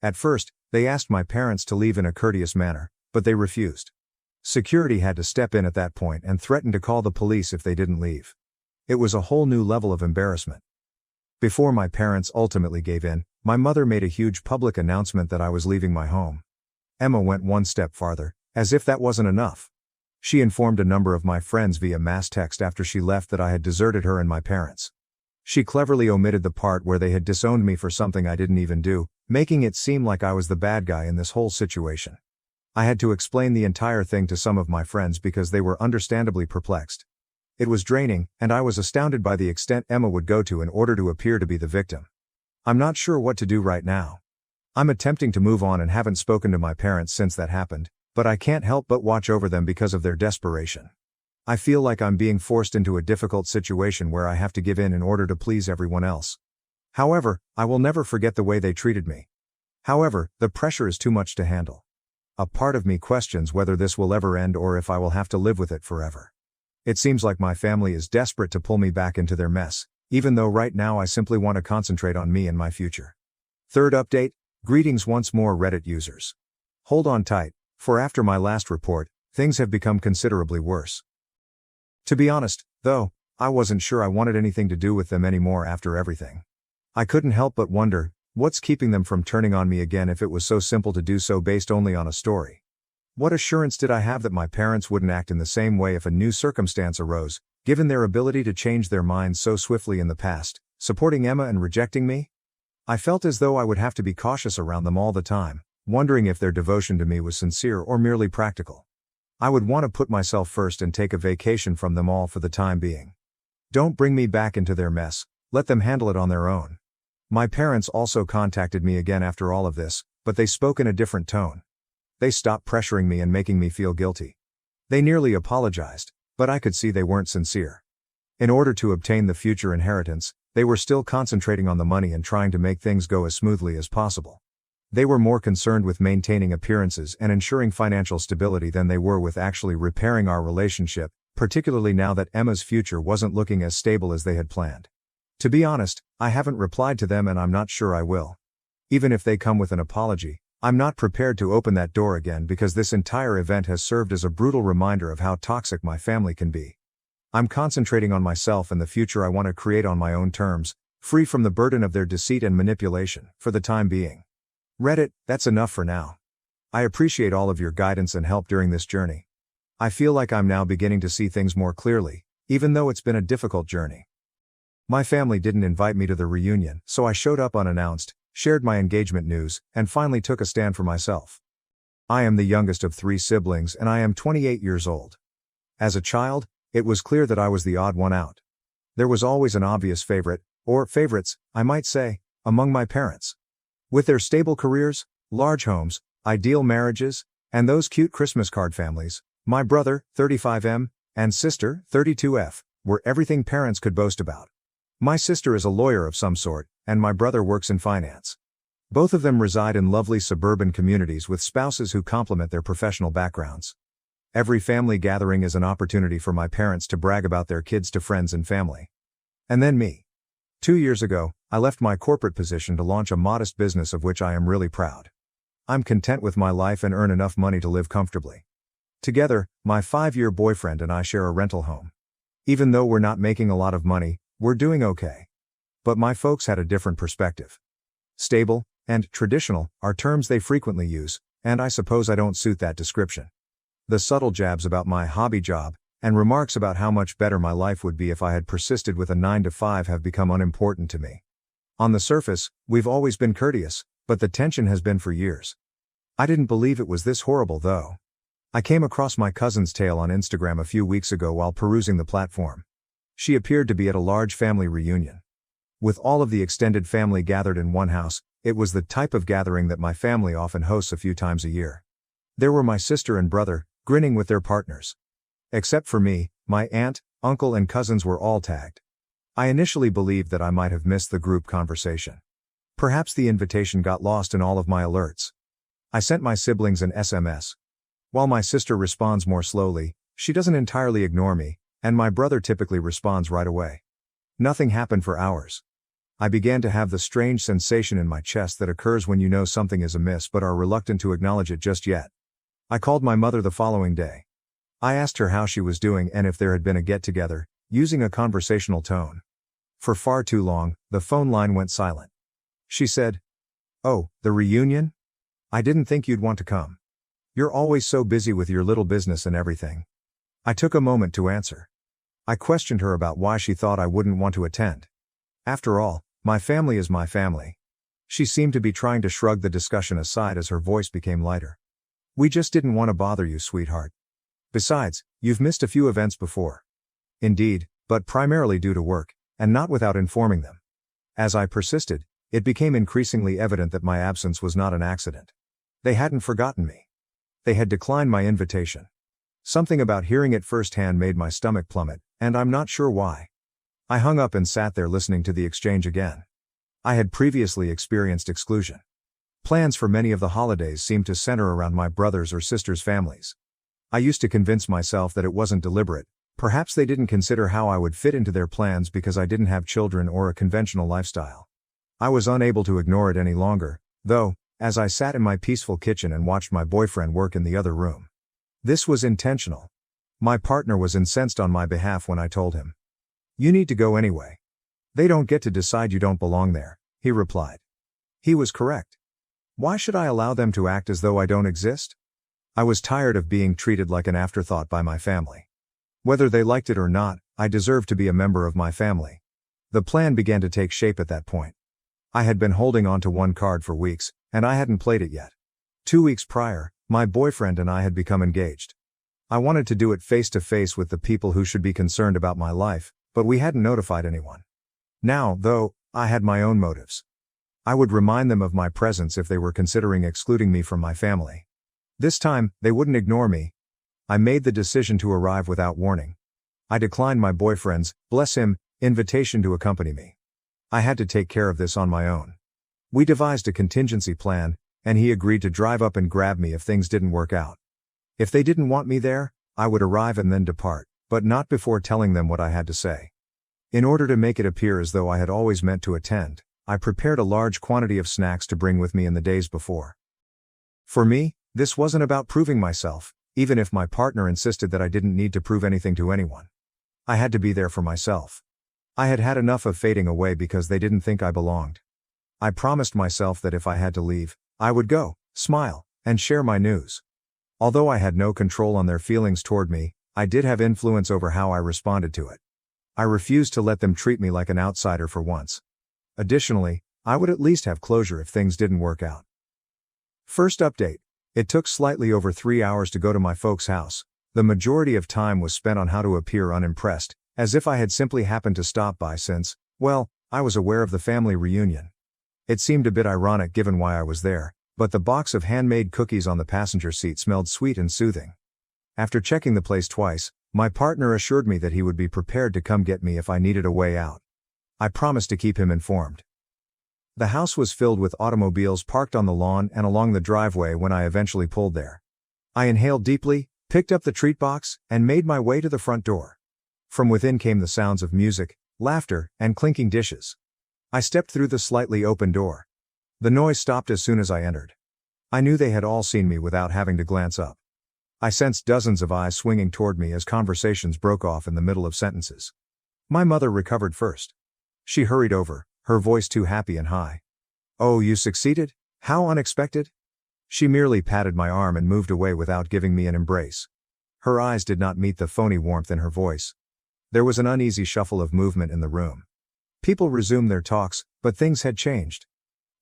At first, they asked my parents to leave in a courteous manner, but they refused. Security had to step in at that point and threatened to call the police if they didn't leave. It was a whole new level of embarrassment. Before my parents ultimately gave in, my mother made a huge public announcement that I was leaving my home. Emma went one step farther, as if that wasn't enough. She informed a number of my friends via mass text after she left that I had deserted her and my parents. She cleverly omitted the part where they had disowned me for something I didn't even do, making it seem like I was the bad guy in this whole situation. I had to explain the entire thing to some of my friends because they were understandably perplexed. It was draining, and I was astounded by the extent Emma would go to in order to appear to be the victim. I'm not sure what to do right now. I'm attempting to move on and haven't spoken to my parents since that happened, but I can't help but watch over them because of their desperation. I feel like I'm being forced into a difficult situation where I have to give in order to please everyone else. However, I will never forget the way they treated me. However, the pressure is too much to handle. A part of me questions whether this will ever end or if I will have to live with it forever. It seems like my family is desperate to pull me back into their mess, even though right now I simply want to concentrate on me and my future. Third update, greetings once more Reddit users. Hold on tight, for after my last report, things have become considerably worse. To be honest, though, I wasn't sure I wanted anything to do with them anymore after everything. I couldn't help but wonder, what's keeping them from turning on me again if it was so simple to do so based only on a story? What assurance did I have that my parents wouldn't act in the same way if a new circumstance arose, given their ability to change their minds so swiftly in the past, supporting Emma and rejecting me? I felt as though I would have to be cautious around them all the time, wondering if their devotion to me was sincere or merely practical. I would want to put myself first and take a vacation from them all for the time being. Don't bring me back into their mess, let them handle it on their own. My parents also contacted me again after all of this, but they spoke in a different tone. They stopped pressuring me and making me feel guilty. They nearly apologized, but I could see they weren't sincere. In order to obtain the future inheritance, they were still concentrating on the money and trying to make things go as smoothly as possible. They were more concerned with maintaining appearances and ensuring financial stability than they were with actually repairing our relationship, particularly now that Emma's future wasn't looking as stable as they had planned. To be honest, I haven't replied to them and I'm not sure I will. Even if they come with an apology, I'm not prepared to open that door again because this entire event has served as a brutal reminder of how toxic my family can be. I'm concentrating on myself and the future I want to create on my own terms, free from the burden of their deceit and manipulation, for the time being. Reddit, that's enough for now. I appreciate all of your guidance and help during this journey. I feel like I'm now beginning to see things more clearly, even though it's been a difficult journey. My family didn't invite me to the reunion, so I showed up unannounced, shared my engagement news, and finally took a stand for myself. I am the youngest of 3 siblings and I am 28 years old. As a child, it was clear that I was the odd one out. There was always an obvious favorite, or favorites, I might say, among my parents. With their stable careers, large homes, ideal marriages, and those cute Christmas card families, my brother, 35M, and sister, 32F, were everything parents could boast about. My sister is a lawyer of some sort, and my brother works in finance. Both of them reside in lovely suburban communities with spouses who complement their professional backgrounds. Every family gathering is an opportunity for my parents to brag about their kids to friends and family. And then me. 2 years ago, I left my corporate position to launch a modest business of which I am really proud. I'm content with my life and earn enough money to live comfortably. Together, my 5-year boyfriend and I share a rental home. Even though we're not making a lot of money, we're doing okay. But my folks had a different perspective. Stable and traditional are terms they frequently use, and I suppose I don't suit that description. The subtle jabs about my hobby job, and remarks about how much better my life would be if I had persisted with a 9-to-5 have become unimportant to me. On the surface, we've always been courteous, but the tension has been for years. I didn't believe it was this horrible though. I came across my cousin's tale on Instagram a few weeks ago while perusing the platform. She appeared to be at a large family reunion. With all of the extended family gathered in one house, it was the type of gathering that my family often hosts a few times a year. There were my sister and brother, grinning with their partners. Except for me, my aunt, uncle and cousins were all tagged. I initially believed that I might have missed the group conversation. Perhaps the invitation got lost in all of my alerts. I sent my siblings an SMS. While my sister responds more slowly, she doesn't entirely ignore me, and my brother typically responds right away. Nothing happened for hours. I began to have the strange sensation in my chest that occurs when you know something is amiss but are reluctant to acknowledge it just yet. I called my mother the following day. I asked her how she was doing and if there had been a get-together, using a conversational tone. For far too long, the phone line went silent. She said, "Oh, the reunion? I didn't think you'd want to come. You're always so busy with your little business and everything." I took a moment to answer. I questioned her about why she thought I wouldn't want to attend. After all, my family is my family. She seemed to be trying to shrug the discussion aside as her voice became lighter. We just didn't want to bother you, sweetheart. Besides, you've missed a few events before. Indeed, but primarily due to work, and not without informing them. As I persisted, it became increasingly evident that my absence was not an accident. They hadn't forgotten me. They had declined my invitation. Something about hearing it firsthand made my stomach plummet, and I'm not sure why. I hung up and sat there listening to the exchange again. I had previously experienced exclusion. Plans for many of the holidays seemed to center around my brothers' or sisters' families. I used to convince myself that it wasn't deliberate. Perhaps they didn't consider how I would fit into their plans because I didn't have children or a conventional lifestyle. I was unable to ignore it any longer, though, as I sat in my peaceful kitchen and watched my boyfriend work in the other room. This was intentional. My partner was incensed on my behalf when I told him. "You need to go anyway. They don't get to decide you don't belong there," he replied. He was correct. Why should I allow them to act as though I don't exist? I was tired of being treated like an afterthought by my family. Whether they liked it or not, I deserved to be a member of my family. The plan began to take shape at that point. I had been holding on to one card for weeks, and I hadn't played it yet. 2 weeks prior, my boyfriend and I had become engaged. I wanted to do it face to face with the people who should be concerned about my life, but we hadn't notified anyone. Now, though, I had my own motives. I would remind them of my presence if they were considering excluding me from my family. This time, they wouldn't ignore me. I made the decision to arrive without warning. I declined my boyfriend's, bless him, invitation to accompany me. I had to take care of this on my own. We devised a contingency plan, and he agreed to drive up and grab me if things didn't work out. If they didn't want me there, I would arrive and then depart, but not before telling them what I had to say. In order to make it appear as though I had always meant to attend, I prepared a large quantity of snacks to bring with me in the days before. For me, this wasn't about proving myself, even if my partner insisted that I didn't need to prove anything to anyone. I had to be there for myself. I had had enough of fading away because they didn't think I belonged. I promised myself that if I had to leave, I would go, smile, and share my news. Although I had no control on their feelings toward me, I did have influence over how I responded to it. I refused to let them treat me like an outsider for once. Additionally, I would at least have closure if things didn't work out. First update. It took slightly over 3 hours to go to my folks' house. The majority of time was spent on how to appear unimpressed, as if I had simply happened to stop by since, well, I was aware of the family reunion. It seemed a bit ironic given why I was there, but the box of handmade cookies on the passenger seat smelled sweet and soothing. After checking the place twice, my partner assured me that he would be prepared to come get me if I needed a way out. I promised to keep him informed. The house was filled with automobiles parked on the lawn and along the driveway when I eventually pulled there. I inhaled deeply, picked up the treat box, and made my way to the front door. From within came the sounds of music, laughter, and clinking dishes. I stepped through the slightly open door. The noise stopped as soon as I entered. I knew they had all seen me without having to glance up. I sensed dozens of eyes swinging toward me as conversations broke off in the middle of sentences. My mother recovered first. She hurried over, her voice too happy and high. "Oh, you succeeded? How unexpected?" She merely patted my arm and moved away without giving me an embrace. Her eyes did not meet the phony warmth in her voice. There was an uneasy shuffle of movement in the room. People resumed their talks, but things had changed.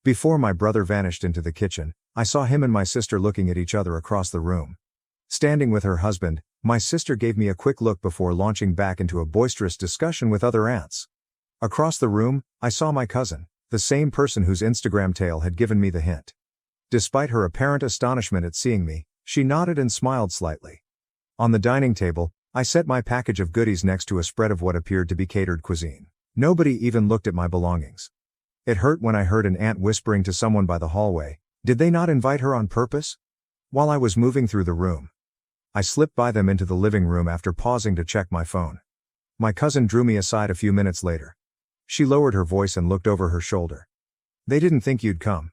Before my brother vanished into the kitchen, I saw him and my sister looking at each other across the room. Standing with her husband, my sister gave me a quick look before launching back into a boisterous discussion with other aunts. Across the room, I saw my cousin, the same person whose Instagram tale had given me the hint. Despite her apparent astonishment at seeing me, she nodded and smiled slightly. On the dining table, I set my package of goodies next to a spread of what appeared to be catered cuisine. Nobody even looked at my belongings. It hurt when I heard an aunt whispering to someone by the hallway, "Did they not invite her on purpose?" While I was moving through the room, I slipped by them into the living room after pausing to check my phone. My cousin drew me aside a few minutes later. She lowered her voice and looked over her shoulder. "They didn't think you'd come.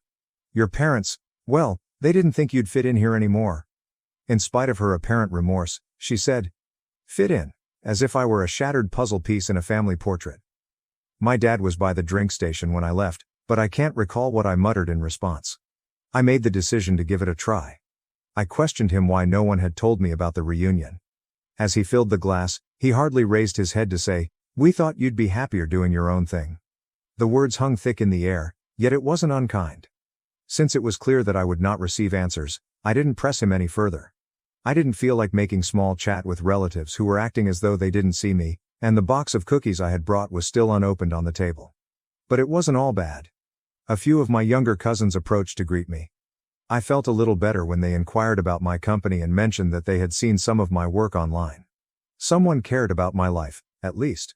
Your parents, well, they didn't think you'd fit in here anymore." In spite of her apparent remorse, she said, "Fit in," as if I were a shattered puzzle piece in a family portrait. My dad was by the drink station when I left, but I can't recall what I muttered in response. I made the decision to give it a try. I questioned him why no one had told me about the reunion. As he filled the glass, he hardly raised his head to say, "We thought you'd be happier doing your own thing." The words hung thick in the air, yet it wasn't unkind. Since it was clear that I would not receive answers, I didn't press him any further. I didn't feel like making small chat with relatives who were acting as though they didn't see me, and the box of cookies I had brought was still unopened on the table. But it wasn't all bad. A few of my younger cousins approached to greet me. I felt a little better when they inquired about my company and mentioned that they had seen some of my work online. Someone cared about my life, at least.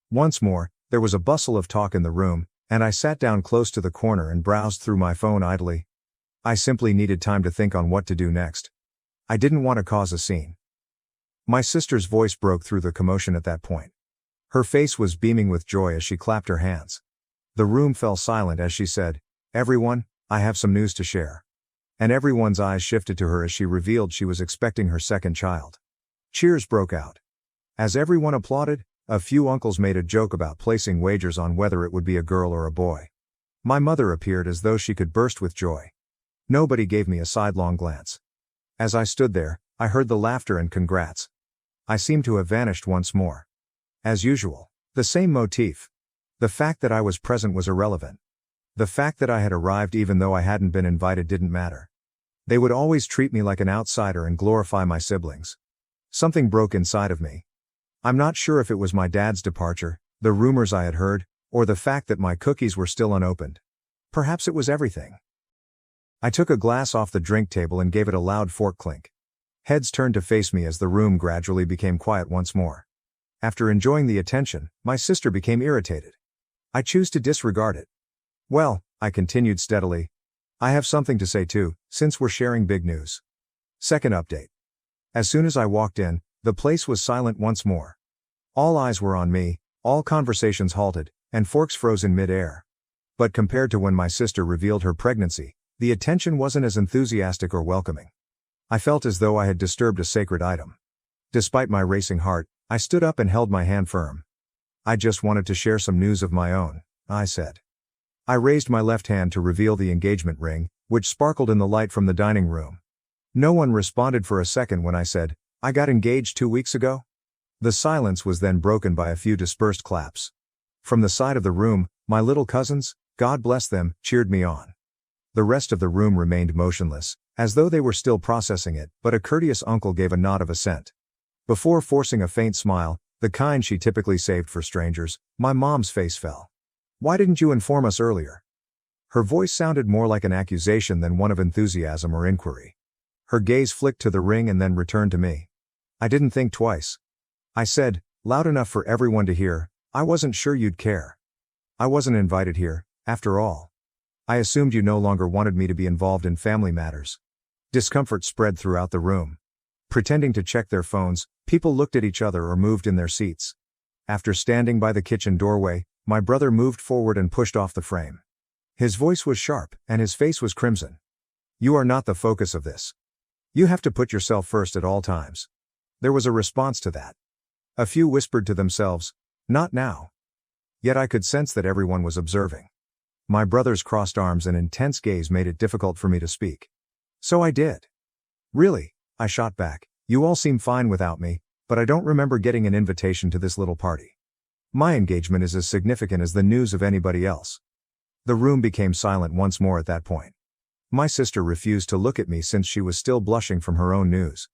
Once more, there was a bustle of talk in the room, and I sat down close to the corner and browsed through my phone idly. I simply needed time to think on what to do next. I didn't want to cause a scene. My sister's voice broke through the commotion at that point. Her face was beaming with joy as she clapped her hands. The room fell silent as she said, "Everyone, I have some news to share." And everyone's eyes shifted to her as she revealed she was expecting her second child. Cheers broke out. As everyone applauded, a few uncles made a joke about placing wagers on whether it would be a girl or a boy. My mother appeared as though she could burst with joy. Nobody gave me a sidelong glance. As I stood there, I heard the laughter and congrats. I seemed to have vanished once more. As usual, the same motif. The fact that I was present was irrelevant. The fact that I had arrived even though I hadn't been invited didn't matter. They would always treat me like an outsider and glorify my siblings. Something broke inside of me. I'm not sure if it was my dad's departure, the rumors I had heard, or the fact that my cookies were still unopened. Perhaps it was everything. I took a glass off the drink table and gave it a loud fork clink. Heads turned to face me as the room gradually became quiet once more. After enjoying the attention, my sister became irritated. I choose to disregard it. "Well," I continued steadily, "I have something to say too, since we're sharing big news." Second update. As soon as I walked in, the place was silent once more. All eyes were on me, all conversations halted, and forks froze in mid-air. But compared to when my sister revealed her pregnancy, the attention wasn't as enthusiastic or welcoming. I felt as though I had disturbed a sacred item. Despite my racing heart, I stood up and held my hand firm. "I just wanted to share some news of my own," I said. I raised my left hand to reveal the engagement ring, which sparkled in the light from the dining room. No one responded for a second when I said, "I got engaged 2 weeks ago?" The silence was then broken by a few dispersed claps. From the side of the room, my little cousins, God bless them, cheered me on. The rest of the room remained motionless, as though they were still processing it, but a courteous uncle gave a nod of assent. Before forcing a faint smile, the kind she typically saved for strangers, my mom's face fell. "Why didn't you inform us earlier?" Her voice sounded more like an accusation than one of enthusiasm or inquiry. Her gaze flicked to the ring and then returned to me. I didn't think twice. I said, loud enough for everyone to hear, "I wasn't sure you'd care. I wasn't invited here, after all. I assumed you no longer wanted me to be involved in family matters." Discomfort spread throughout the room. Pretending to check their phones, people looked at each other or moved in their seats. After standing by the kitchen doorway, my brother moved forward and pushed off the frame. His voice was sharp, and his face was crimson. "You are not the focus of this. You have to put yourself first at all times." There was a response to that. A few whispered to themselves, "Not now." Yet I could sense that everyone was observing. My brother's crossed arms and intense gaze made it difficult for me to speak. "So I did." "Really?" I shot back. "You all seem fine without me, but I don't remember getting an invitation to this little party. My engagement is as significant as the news of anybody else." The room became silent once more at that point. My sister refused to look at me since she was still blushing from her own news.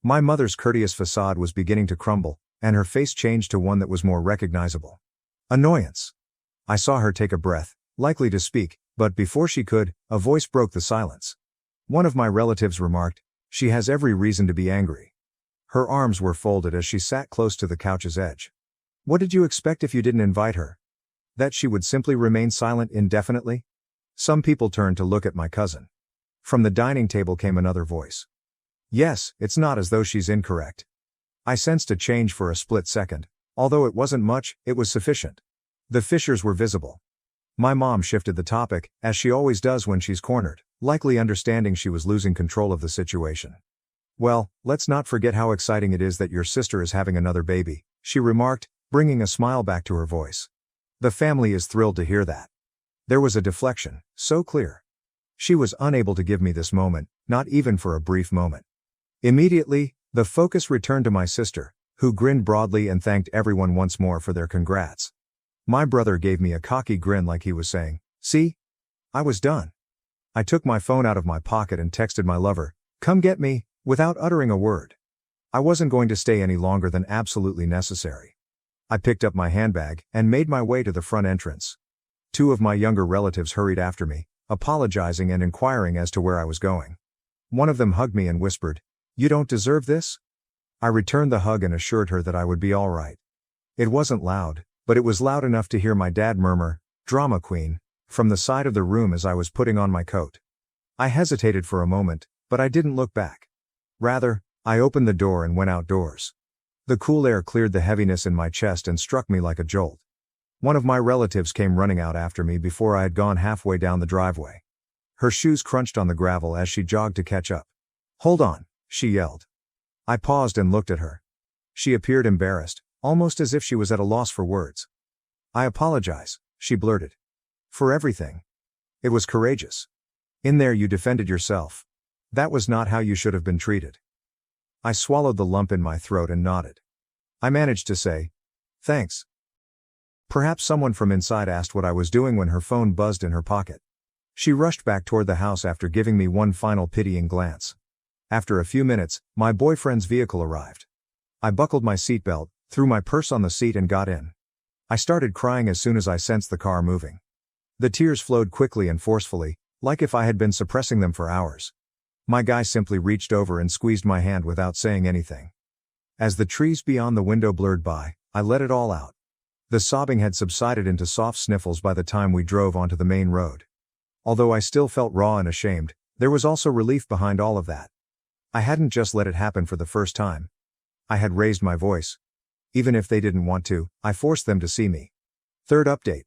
My mother's courteous facade was beginning to crumble, and her face changed to one that was more recognizable. Annoyance. I saw her take a breath, likely to speak, but before she could, a voice broke the silence. One of my relatives remarked, "She has every reason to be angry." Her arms were folded as she sat close to the couch's edge. "What did you expect if you didn't invite her? That she would simply remain silent indefinitely?" Some people turned to look at my cousin. From the dining table came another voice. "Yes, it's not as though she's incorrect." I sensed a change for a split second. Although it wasn't much, it was sufficient. The fissures were visible. My mom shifted the topic, as she always does when she's cornered, likely understanding she was losing control of the situation. "Well, let's not forget how exciting it is that your sister is having another baby," she remarked, bringing a smile back to her voice. "The family is thrilled to hear that." There was a deflection, so clear. She was unable to give me this moment, not even for a brief moment. Immediately, the focus returned to my sister, who grinned broadly and thanked everyone once more for their congrats. My brother gave me a cocky grin like he was saying, "See? I was done." I took my phone out of my pocket and texted my lover, "Come get me," without uttering a word. I wasn't going to stay any longer than absolutely necessary. I picked up my handbag and made my way to the front entrance. Two of my younger relatives hurried after me, apologizing and inquiring as to where I was going. One of them hugged me and whispered, "You don't deserve this?" I returned the hug and assured her that I would be all right. It wasn't loud, but it was loud enough to hear my dad murmur, "Drama queen," from the side of the room as I was putting on my coat. I hesitated for a moment, but I didn't look back. Rather, I opened the door and went outdoors. The cool air cleared the heaviness in my chest and struck me like a jolt. One of my relatives came running out after me before I had gone halfway down the driveway. Her shoes crunched on the gravel as she jogged to catch up. "Hold on," she yelled. I paused and looked at her. She appeared embarrassed, almost as if she was at a loss for words. "I apologize," she blurted. "For everything." It was courageous. "In there you defended yourself. That was not how you should have been treated." I swallowed the lump in my throat and nodded. I managed to say, "Thanks." Perhaps someone from inside asked what I was doing when her phone buzzed in her pocket. She rushed back toward the house after giving me one final pitying glance. After a few minutes, my boyfriend's vehicle arrived. I buckled my seatbelt, threw my purse on the seat and got in. I started crying as soon as I sensed the car moving. The tears flowed quickly and forcefully, like if I had been suppressing them for hours. My guy simply reached over and squeezed my hand without saying anything. As the trees beyond the window blurred by, I let it all out. The sobbing had subsided into soft sniffles by the time we drove onto the main road. Although I still felt raw and ashamed, there was also relief behind all of that. I hadn't just let it happen for the first time. I had raised my voice. Even if they didn't want to, I forced them to see me. Third update.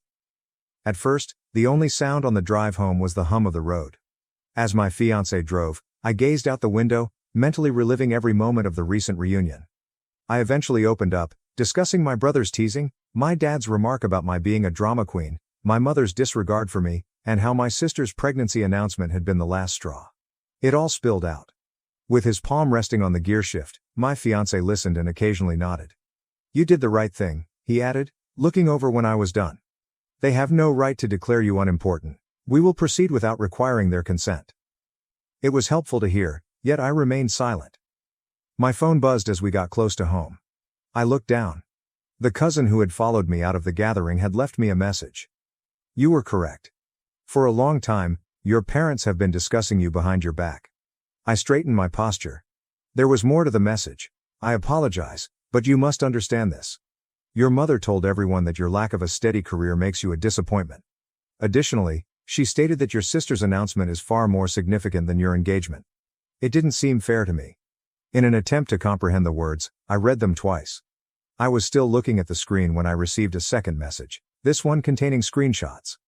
At first, the only sound on the drive home was the hum of the road. As my fiancé drove, I gazed out the window, mentally reliving every moment of the recent reunion. I eventually opened up, discussing my brother's teasing, my dad's remark about my being a drama queen, my mother's disregard for me, and how my sister's pregnancy announcement had been the last straw. It all spilled out. With his palm resting on the gear shift, my fiancé listened and occasionally nodded. "You did the right thing," he added, looking over when I was done. "They have no right to declare you unimportant. We will proceed without requiring their consent." It was helpful to hear, yet I remained silent. My phone buzzed as we got close to home. I looked down. The cousin who had followed me out of the gathering had left me a message. "You were correct. For a long time, your parents have been discussing you behind your back." I straightened my posture. There was more to the message. "I apologize, but you must understand this. Your mother told everyone that your lack of a steady career makes you a disappointment. Additionally, she stated that your sister's announcement is far more significant than your engagement." It didn't seem fair to me. In an attempt to comprehend the words, I read them twice. I was still looking at the screen when I received a second message, this one containing screenshots.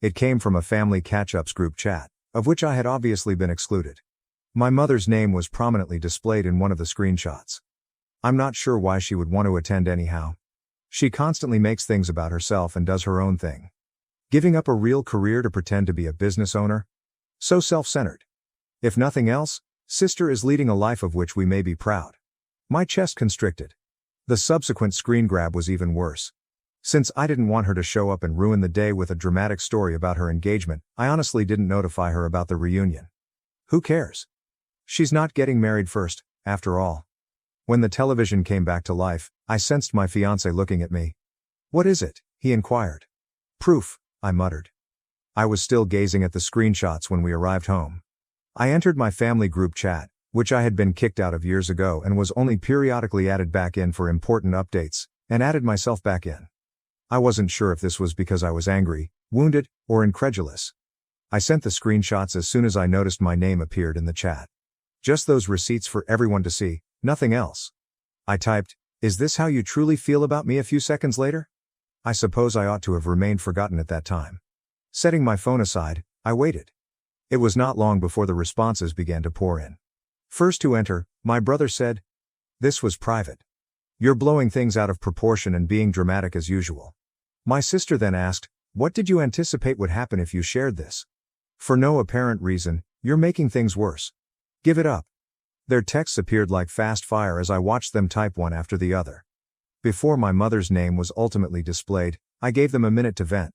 It came from a family catch-ups group chat, of which I had obviously been excluded. My mother's name was prominently displayed in one of the screenshots. I'm not sure why she would want to attend anyhow. She constantly makes things about herself and does her own thing. Giving up a real career to pretend to be a business owner? So self-centered. If nothing else, sister is leading a life of which we may be proud. My chest constricted. The subsequent screen grab was even worse. Since I didn't want her to show up and ruin the day with a dramatic story about her engagement, I honestly didn't notify her about the reunion. Who cares? She's not getting married first, after all. When the television came back to life, I sensed my fiancé looking at me. "What is it?" he inquired. "Proof," I muttered. I was still gazing at the screenshots when we arrived home. I entered my family group chat, which I had been kicked out of years ago and was only periodically added back in for important updates, and added myself back in. I wasn't sure if this was because I was angry, wounded, or incredulous. I sent the screenshots as soon as I noticed my name appeared in the chat. Just those receipts for everyone to see, nothing else. I typed, "Is this how you truly feel about me?" a few seconds later. I suppose I ought to have remained forgotten at that time. Setting my phone aside, I waited. It was not long before the responses began to pour in. First to enter, my brother said, "This was private. You're blowing things out of proportion and being dramatic as usual." My sister then asked, "What did you anticipate would happen if you shared this? For no apparent reason, you're making things worse. Give it up." Their texts appeared like fast fire as I watched them type one after the other. Before my mother's name was ultimately displayed, I gave them a minute to vent.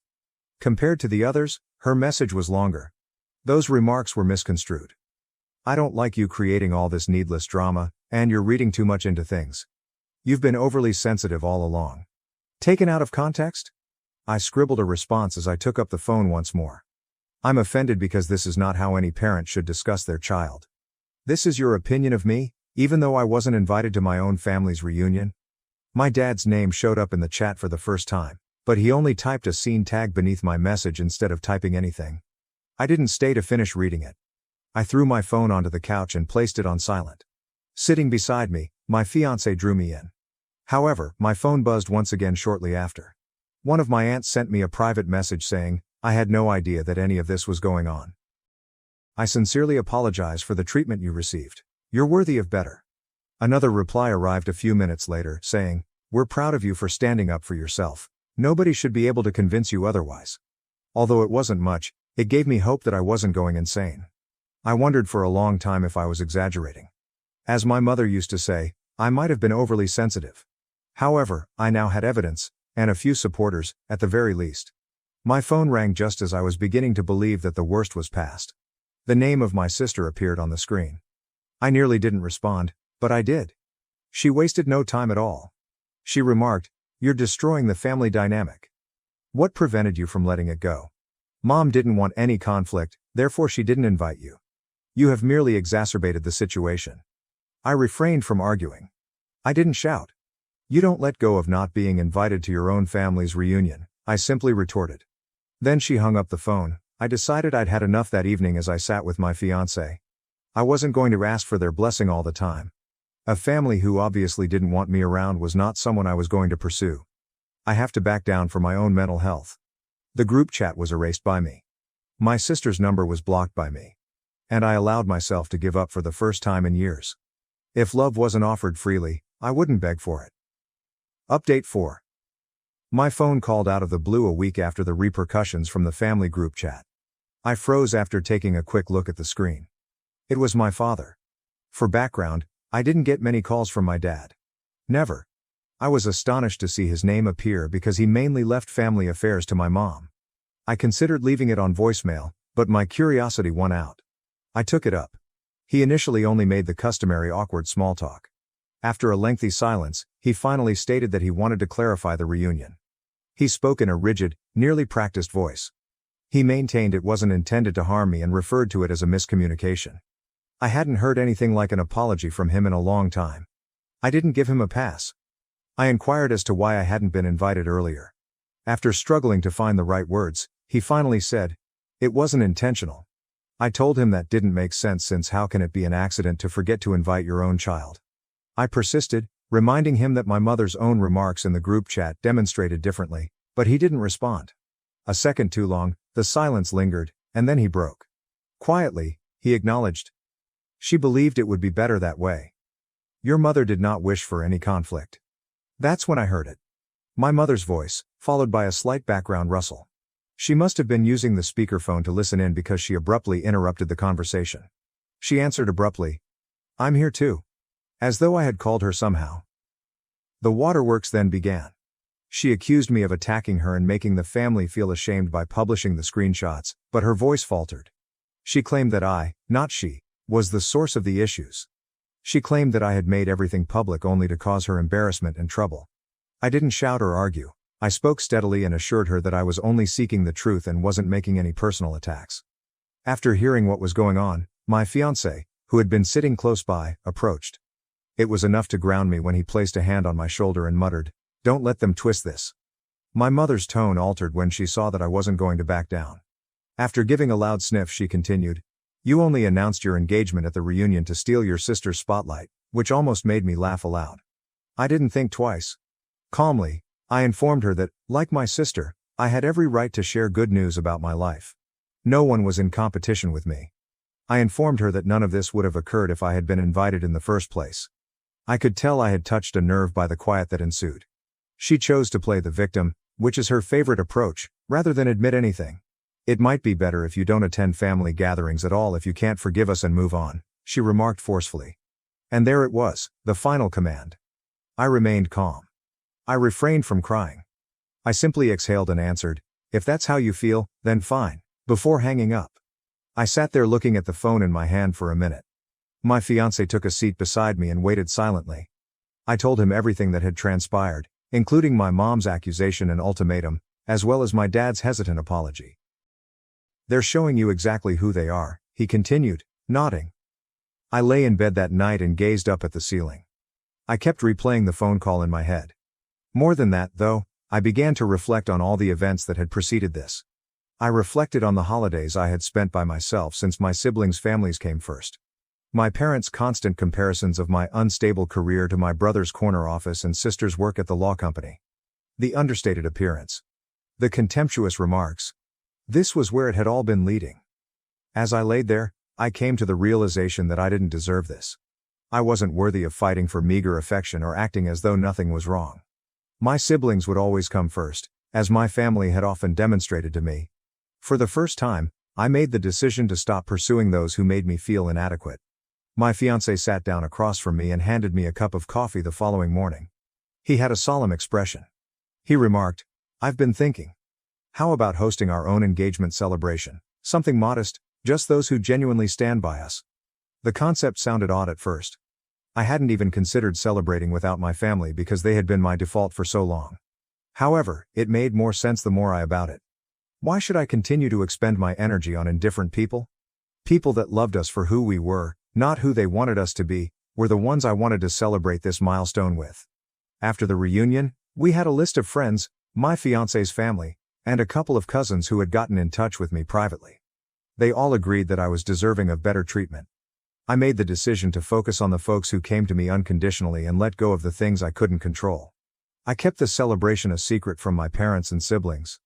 Compared to the others, her message was longer. Those remarks were misconstrued. I don't like you creating all this needless drama, and you're reading too much into things. You've been overly sensitive all along. Taken out of context? I scribbled a response as I took up the phone once more. I'm offended because this is not how any parent should discuss their child. This is your opinion of me, even though I wasn't invited to my own family's reunion? My dad's name showed up in the chat for the first time, but he only typed a scene tag beneath my message instead of typing anything. I didn't stay to finish reading it. I threw my phone onto the couch and placed it on silent. Sitting beside me, my fiancé drew me in. However, my phone buzzed once again shortly after. One of my aunts sent me a private message saying, I had no idea that any of this was going on. I sincerely apologize for the treatment you received. You're worthy of better. Another reply arrived a few minutes later, saying, we're proud of you for standing up for yourself. Nobody should be able to convince you otherwise. Although it wasn't much, it gave me hope that I wasn't going insane. I wondered for a long time if I was exaggerating. As my mother used to say, I might have been overly sensitive. However, I now had evidence, and a few supporters, at the very least. My phone rang just as I was beginning to believe that the worst was past. The name of my sister appeared on the screen. I nearly didn't respond, but I did. She wasted no time at all. She remarked, you're destroying the family dynamic. What prevented you from letting it go? Mom didn't want any conflict, therefore she didn't invite you. You have merely exacerbated the situation. I refrained from arguing. I didn't shout. You don't let go of not being invited to your own family's reunion, I simply retorted. Then she hung up the phone. I decided I'd had enough that evening as I sat with my fiancé. I wasn't going to ask for their blessing all the time. A family who obviously didn't want me around was not someone I was going to pursue. I have to back down for my own mental health. The group chat was erased by me. My sister's number was blocked by me. And I allowed myself to give up for the first time in years. If love wasn't offered freely, I wouldn't beg for it. Update 4. My phone called out of the blue a week after the repercussions from the family group chat. I froze after taking a quick look at the screen. It was my father. For background, I didn't get many calls from my dad. Never. I was astonished to see his name appear because he mainly left family affairs to my mom. I considered leaving it on voicemail, but my curiosity won out. I took it up. He initially only made the customary awkward small talk. After a lengthy silence, he finally stated that he wanted to clarify the reunion. He spoke in a rigid, nearly practiced voice. He maintained it wasn't intended to harm me and referred to it as a miscommunication. I hadn't heard anything like an apology from him in a long time. I didn't give him a pass. I inquired as to why I hadn't been invited earlier. After struggling to find the right words, he finally said, it wasn't intentional. I told him that didn't make sense since how can it be an accident to forget to invite your own child? I persisted, reminding him that my mother's own remarks in the group chat demonstrated differently, but he didn't respond. A second too long, the silence lingered, and then he broke. Quietly, he acknowledged. She believed it would be better that way. Your mother did not wish for any conflict. That's when I heard it. My mother's voice, followed by a slight background rustle. She must have been using the speakerphone to listen in because she abruptly interrupted the conversation. She answered abruptly, I'm here too. As though I had called her somehow. The waterworks then began. She accused me of attacking her and making the family feel ashamed by publishing the screenshots, but her voice faltered. She claimed that I, not she, was the source of the issues. She claimed that I had made everything public only to cause her embarrassment and trouble. I didn't shout or argue. I spoke steadily and assured her that I was only seeking the truth and wasn't making any personal attacks. After hearing what was going on, my fiancé, who had been sitting close by, approached. It was enough to ground me when he placed a hand on my shoulder and muttered, don't let them twist this. My mother's tone altered when she saw that I wasn't going to back down. After giving a loud sniff, she continued, you only announced your engagement at the reunion to steal your sister's spotlight, which almost made me laugh aloud. I didn't think twice. Calmly, I informed her that, like my sister, I had every right to share good news about my life. No one was in competition with me. I informed her that none of this would have occurred if I had been invited in the first place. I could tell I had touched a nerve by the quiet that ensued. She chose to play the victim, which is her favorite approach, rather than admit anything. It might be better if you don't attend family gatherings at all if you can't forgive us and move on, she remarked forcefully. And there it was, the final command. I remained calm. I refrained from crying. I simply exhaled and answered, if that's how you feel, then fine, before hanging up. I sat there looking at the phone in my hand for a minute. My fiancé took a seat beside me and waited silently. I told him everything that had transpired, including my mom's accusation and ultimatum, as well as my dad's hesitant apology. "They're showing you exactly who they are," he continued, nodding. I lay in bed that night and gazed up at the ceiling. I kept replaying the phone call in my head. More than that, though, I began to reflect on all the events that had preceded this. I reflected on the holidays I had spent by myself since my siblings' families came first. My parents' constant comparisons of my unstable career to my brother's corner office and sister's work at the law company. The understated appearance. The contemptuous remarks. This was where it had all been leading. As I laid there, I came to the realization that I didn't deserve this. I wasn't worthy of fighting for meager affection or acting as though nothing was wrong. My siblings would always come first, as my family had often demonstrated to me. For the first time, I made the decision to stop pursuing those who made me feel inadequate. My fiancé sat down across from me and handed me a cup of coffee the following morning. He had a solemn expression. He remarked, "I've been thinking. How about hosting our own engagement celebration? Something modest, just those who genuinely stand by us." The concept sounded odd at first. I hadn't even considered celebrating without my family because they had been my default for so long. However, it made more sense the more I about it. Why should I continue to expend my energy on indifferent people? People that loved us for who we were, not who they wanted us to be, were the ones I wanted to celebrate this milestone with. After the reunion, we had a list of friends, my fiancé's family, and a couple of cousins who had gotten in touch with me privately. They all agreed that I was deserving of better treatment. I made the decision to focus on the folks who came to me unconditionally and let go of the things I couldn't control. I kept the celebration a secret from my parents and siblings.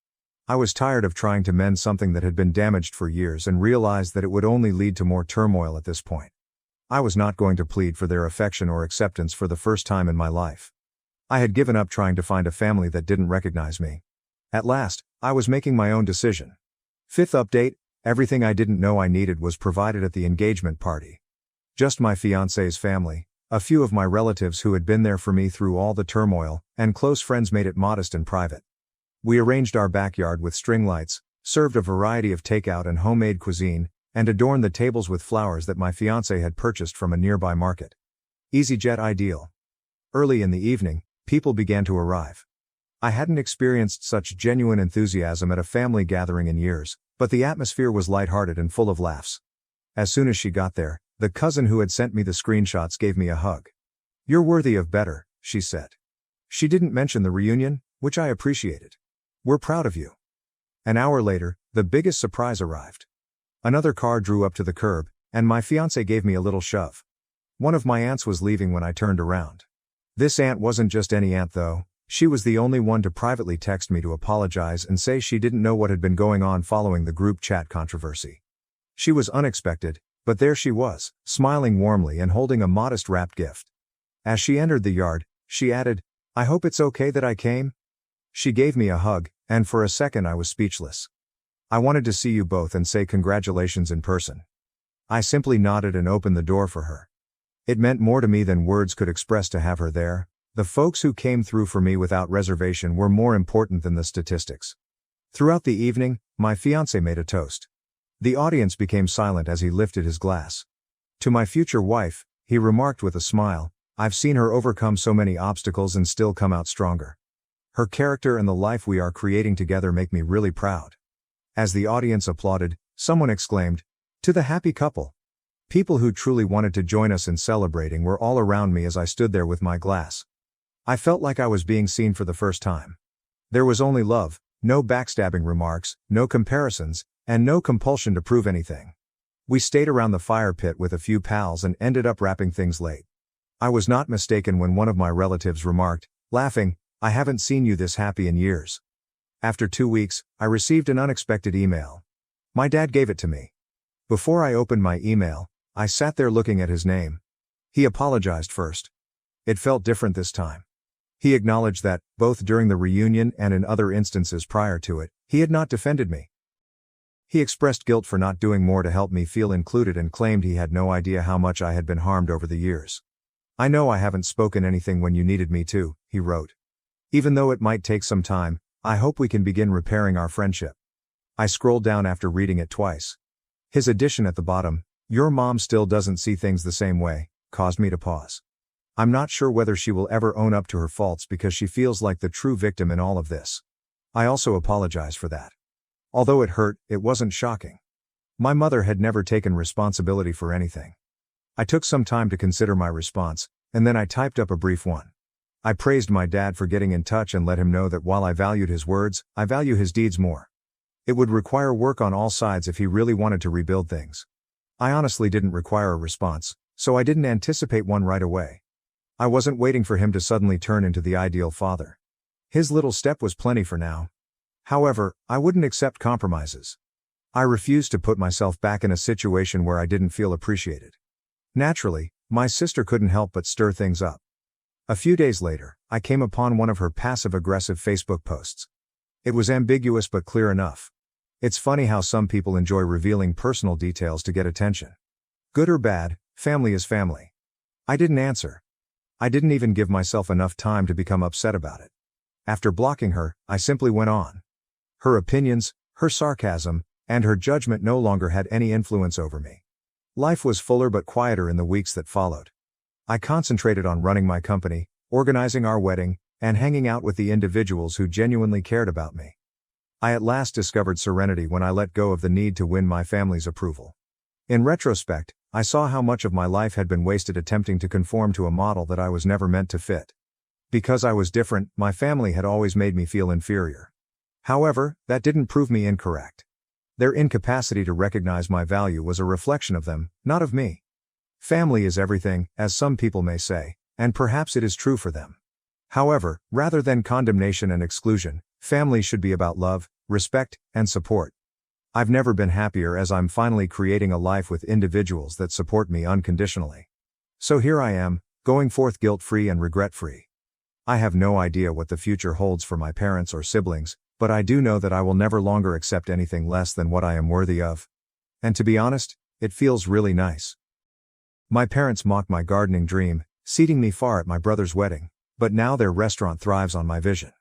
I was tired of trying to mend something that had been damaged for years and realized that it would only lead to more turmoil at this point. I was not going to plead for their affection or acceptance for the first time in my life. I had given up trying to find a family that didn't recognize me. At last, I was making my own decision. Fifth update, everything I didn't know I needed was provided at the engagement party. Just my fiancé's family, a few of my relatives who had been there for me through all the turmoil, and close friends made it modest and private. We arranged our backyard with string lights, served a variety of takeout and homemade cuisine, and adorned the tables with flowers that my fiancé had purchased from a nearby market. EasyJet ideal. Early in the evening, people began to arrive. I hadn't experienced such genuine enthusiasm at a family gathering in years, but the atmosphere was lighthearted and full of laughs. As soon as she got there, the cousin who had sent me the screenshots gave me a hug. "You're worthy of better," she said. She didn't mention the reunion, which I appreciated. "We're proud of you." An hour later, the biggest surprise arrived. Another car drew up to the curb, and my fiancé gave me a little shove. One of my aunts was leaving when I turned around. This aunt wasn't just any aunt though, she was the only one to privately text me to apologize and say she didn't know what had been going on following the group chat controversy. She was unexpected, but there she was, smiling warmly and holding a modest wrapped gift. As she entered the yard, she added, "I hope it's okay that I came?" She gave me a hug, and for a second I was speechless. "I wanted to see you both and say congratulations in person." I simply nodded and opened the door for her. It meant more to me than words could express to have her there. The folks who came through for me without reservation were more important than the statistics. Throughout the evening, my fiancé made a toast. The audience became silent as he lifted his glass. "To my future wife," he remarked with a smile, "I've seen her overcome so many obstacles and still come out stronger. Her character and the life we are creating together make me really proud." As the audience applauded, someone exclaimed, "To the happy couple." People who truly wanted to join us in celebrating were all around me as I stood there with my glass. I felt like I was being seen for the first time. There was only love, no backstabbing remarks, no comparisons, and no compulsion to prove anything. We stayed around the fire pit with a few pals and ended up wrapping things late. I was not mistaken when one of my relatives remarked, laughing, "I haven't seen you this happy in years." After 2 weeks, I received an unexpected email. My dad gave it to me. Before I opened my email, I sat there looking at his name. He apologized first. It felt different this time. He acknowledged that, both during the reunion and in other instances prior to it, he had not defended me. He expressed guilt for not doing more to help me feel included and claimed he had no idea how much I had been harmed over the years. "I know I haven't spoken anything when you needed me to," he wrote. "Even though it might take some time, I hope we can begin repairing our friendship." I scrolled down after reading it twice. His addition at the bottom, "Your mom still doesn't see things the same way," caused me to pause. I'm not sure whether she will ever own up to her faults because she feels like the true victim in all of this. I also apologize for that. Although it hurt, it wasn't shocking. My mother had never taken responsibility for anything. I took some time to consider my response, and then I typed up a brief one. I praised my dad for getting in touch and let him know that while I valued his words, I value his deeds more. It would require work on all sides if he really wanted to rebuild things. I honestly didn't require a response, so I didn't anticipate one right away. I wasn't waiting for him to suddenly turn into the ideal father. His little step was plenty for now. However, I wouldn't accept compromises. I refused to put myself back in a situation where I didn't feel appreciated. Naturally, my sister couldn't help but stir things up. A few days later, I came upon one of her passive-aggressive Facebook posts. It was ambiguous but clear enough. It's funny how some people enjoy revealing personal details to get attention. Good or bad, family is family. I didn't answer. I didn't even give myself enough time to become upset about it. After blocking her, I simply went on. Her opinions, her sarcasm, and her judgment no longer had any influence over me. Life was fuller but quieter in the weeks that followed. I concentrated on running my company, organizing our wedding, and hanging out with the individuals who genuinely cared about me. I at last discovered serenity when I let go of the need to win my family's approval. In retrospect, I saw how much of my life had been wasted attempting to conform to a model that I was never meant to fit. Because I was different, my family had always made me feel inferior. However, that didn't prove me incorrect. Their incapacity to recognize my value was a reflection of them, not of me. Family is everything, as some people may say, and perhaps it is true for them. However, rather than condemnation and exclusion, family should be about love, respect, and support. I've never been happier as I'm finally creating a life with individuals that support me unconditionally. So here I am, going forth guilt-free and regret-free. I have no idea what the future holds for my parents or siblings, but I do know that I will never longer accept anything less than what I am worthy of. And to be honest, it feels really nice. My parents mocked my gardening dream, seating me far at my brother's wedding, but now their restaurant thrives on my vision.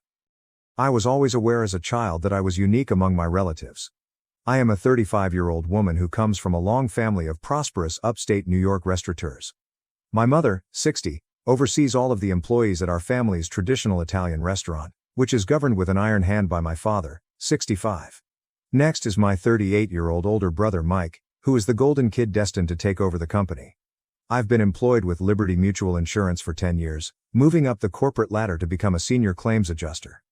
I was always aware as a child that I was unique among my relatives. I am a 35-year-old woman who comes from a long family of prosperous upstate New York restaurateurs. My mother, 60, oversees all of the employees at our family's traditional Italian restaurant, which is governed with an iron hand by my father, 65. Next is my 38-year-old older brother Mike, who is the golden kid destined to take over the company. I've been employed with Liberty Mutual Insurance for 10 years, moving up the corporate ladder to become a senior claims adjuster.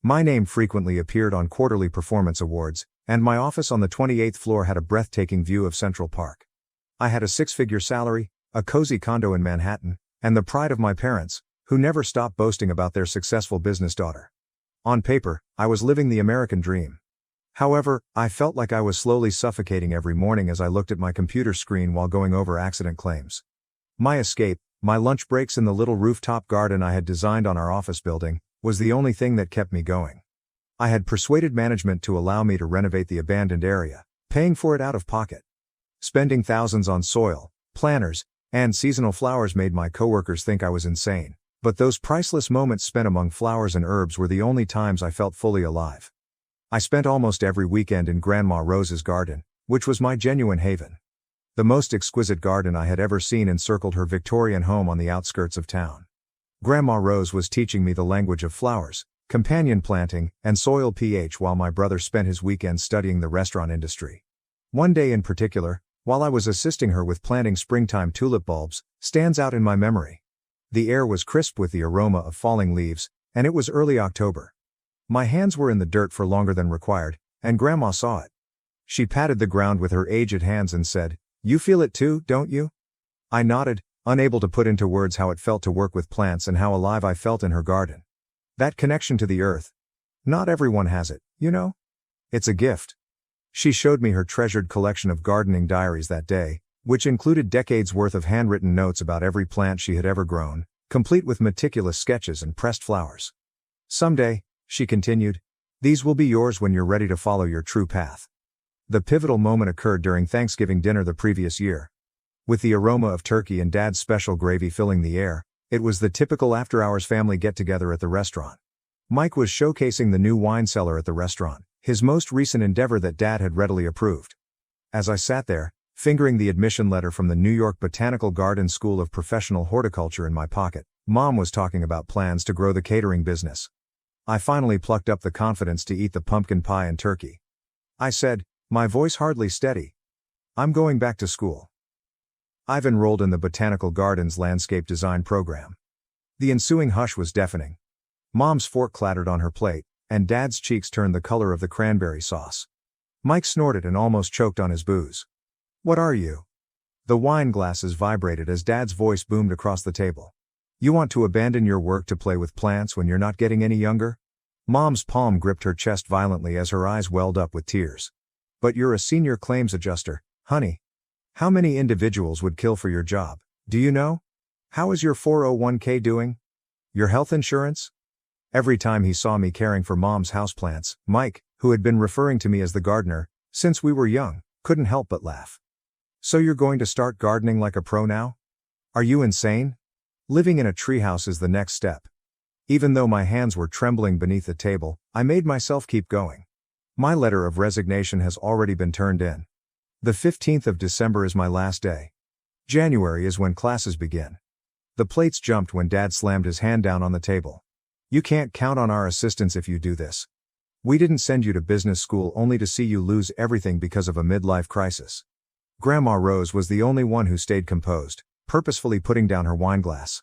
My name frequently appeared on quarterly performance awards, and my office on the 28th floor had a breathtaking view of Central Park. I had a six-figure salary, a cozy condo in Manhattan, and the pride of my parents, who never stopped boasting about their successful business daughter. On paper, I was living the American dream. However, I felt like I was slowly suffocating every morning as I looked at my computer screen while going over accident claims. My escape, my lunch breaks in the little rooftop garden I had designed on our office building, was the only thing that kept me going. I had persuaded management to allow me to renovate the abandoned area, paying for it out of pocket. Spending thousands on soil, planters, and seasonal flowers made my coworkers think I was insane, but those priceless moments spent among flowers and herbs were the only times I felt fully alive. I spent almost every weekend in Grandma Rose's garden, which was my genuine haven. The most exquisite garden I had ever seen encircled her Victorian home on the outskirts of town. Grandma Rose was teaching me the language of flowers, companion planting, and soil pH while my brother spent his weekends studying the restaurant industry. One day in particular, while I was assisting her with planting springtime tulip bulbs, stands out in my memory. The air was crisp with the aroma of falling leaves, and it was early October. My hands were in the dirt for longer than required, and Grandma saw it. She patted the ground with her aged hands and said, "You feel it too, don't you?" I nodded, unable to put into words how it felt to work with plants and how alive I felt in her garden. That connection to the earth. Not everyone has it, you know? It's a gift. She showed me her treasured collection of gardening diaries that day, which included decades worth of handwritten notes about every plant she had ever grown, complete with meticulous sketches and pressed flowers. "Someday," she continued, "these will be yours when you're ready to follow your true path." The pivotal moment occurred during Thanksgiving dinner the previous year. With the aroma of turkey and Dad's special gravy filling the air, it was the typical after-hours family get-together at the restaurant. Mike was showcasing the new wine cellar at the restaurant, his most recent endeavor that Dad had readily approved. As I sat there, Fingering the admission letter from the New York Botanical Garden School of Professional Horticulture in my pocket, Mom was talking about plans to grow the catering business. I finally plucked up the confidence to eat the pumpkin pie and turkey. I said, my voice hardly steady, I'm going back to school. I've enrolled in the Botanical Gardens landscape design program. The ensuing hush was deafening. Mom's fork clattered on her plate, and Dad's cheeks turned the color of the cranberry sauce. Mike snorted and almost choked on his booze. What are you? The wine glasses vibrated as Dad's voice boomed across the table. You want to abandon your work to play with plants when you're not getting any younger? Mom's palm gripped her chest violently as her eyes welled up with tears. But you're a senior claims adjuster, honey. How many individuals would kill for your job, do you know? How is your 401k doing? Your health insurance? Every time he saw me caring for Mom's houseplants, Mike, who had been referring to me as the gardener since we were young, couldn't help but laugh. So you're going to start gardening like a pro now? Are you insane? Living in a treehouse is the next step. Even though my hands were trembling beneath the table, I made myself keep going. My letter of resignation has already been turned in. The 15th of December is my last day. January is when classes begin. The plates jumped when Dad slammed his hand down on the table. You can't count on our assistance if you do this. We didn't send you to business school only to see you lose everything because of a midlife crisis. Grandma Rose was the only one who stayed composed, purposefully putting down her wineglass.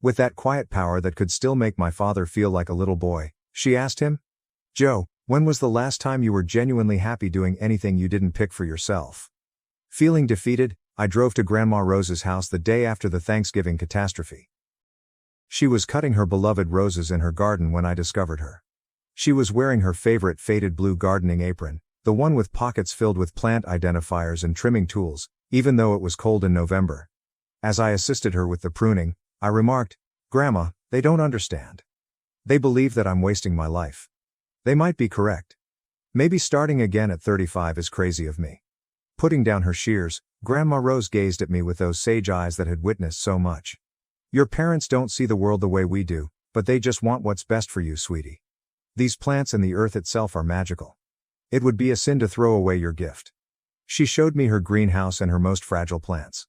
With that quiet power that could still make my father feel like a little boy, she asked him, Joe, when was the last time you were genuinely happy doing anything you didn't pick for yourself? Feeling defeated, I drove to Grandma Rose's house the day after the Thanksgiving catastrophe. She was cutting her beloved roses in her garden when I discovered her. She was wearing her favorite faded blue gardening apron, the one with pockets filled with plant identifiers and trimming tools, even though it was cold in November. As I assisted her with the pruning, I remarked, Grandma, they don't understand. They believe that I'm wasting my life. They might be correct. Maybe starting again at 35 is crazy of me. Putting down her shears, Grandma Rose gazed at me with those sage eyes that had witnessed so much. Your parents don't see the world the way we do, but they just want what's best for you, sweetie. These plants and the earth itself are magical. It would be a sin to throw away your gift. She showed me her greenhouse and her most fragile plants.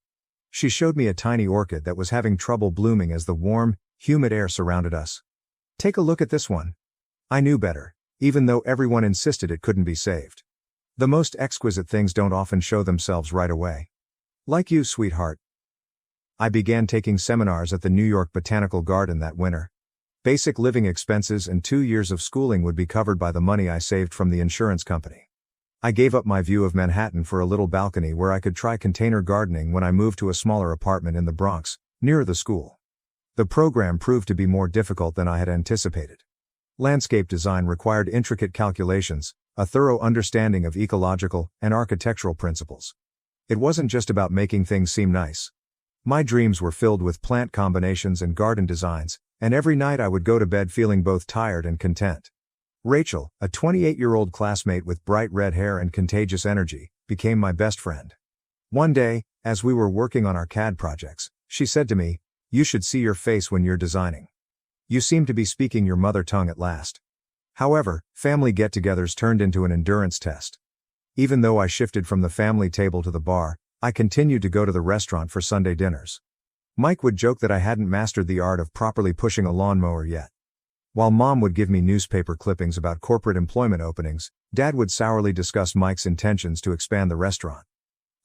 She showed me a tiny orchid that was having trouble blooming as the warm, humid air surrounded us. Take a look at this one. I knew better, even though everyone insisted it couldn't be saved. The most exquisite things don't often show themselves right away. Like you, sweetheart. I began taking seminars at the New York Botanical Garden that winter. Basic living expenses and 2 years of schooling would be covered by the money I saved from the insurance company. I gave up my view of Manhattan for a little balcony where I could try container gardening when I moved to a smaller apartment in the Bronx, nearer the school. The program proved to be more difficult than I had anticipated. Landscape design required intricate calculations, a thorough understanding of ecological and architectural principles. It wasn't just about making things seem nice. My dreams were filled with plant combinations and garden designs, and every night I would go to bed feeling both tired and content. Rachel, a 28-year-old classmate with bright red hair and contagious energy, became my best friend. One day, as we were working on our CAD projects, she said to me, You should see your face when you're designing. You seem to be speaking your mother tongue at last. However, family get-togethers turned into an endurance test. Even though I shifted from the family table to the bar, I continued to go to the restaurant for Sunday dinners. Mike would joke that I hadn't mastered the art of properly pushing a lawnmower yet. While Mom would give me newspaper clippings about corporate employment openings, Dad would sourly discuss Mike's intentions to expand the restaurant.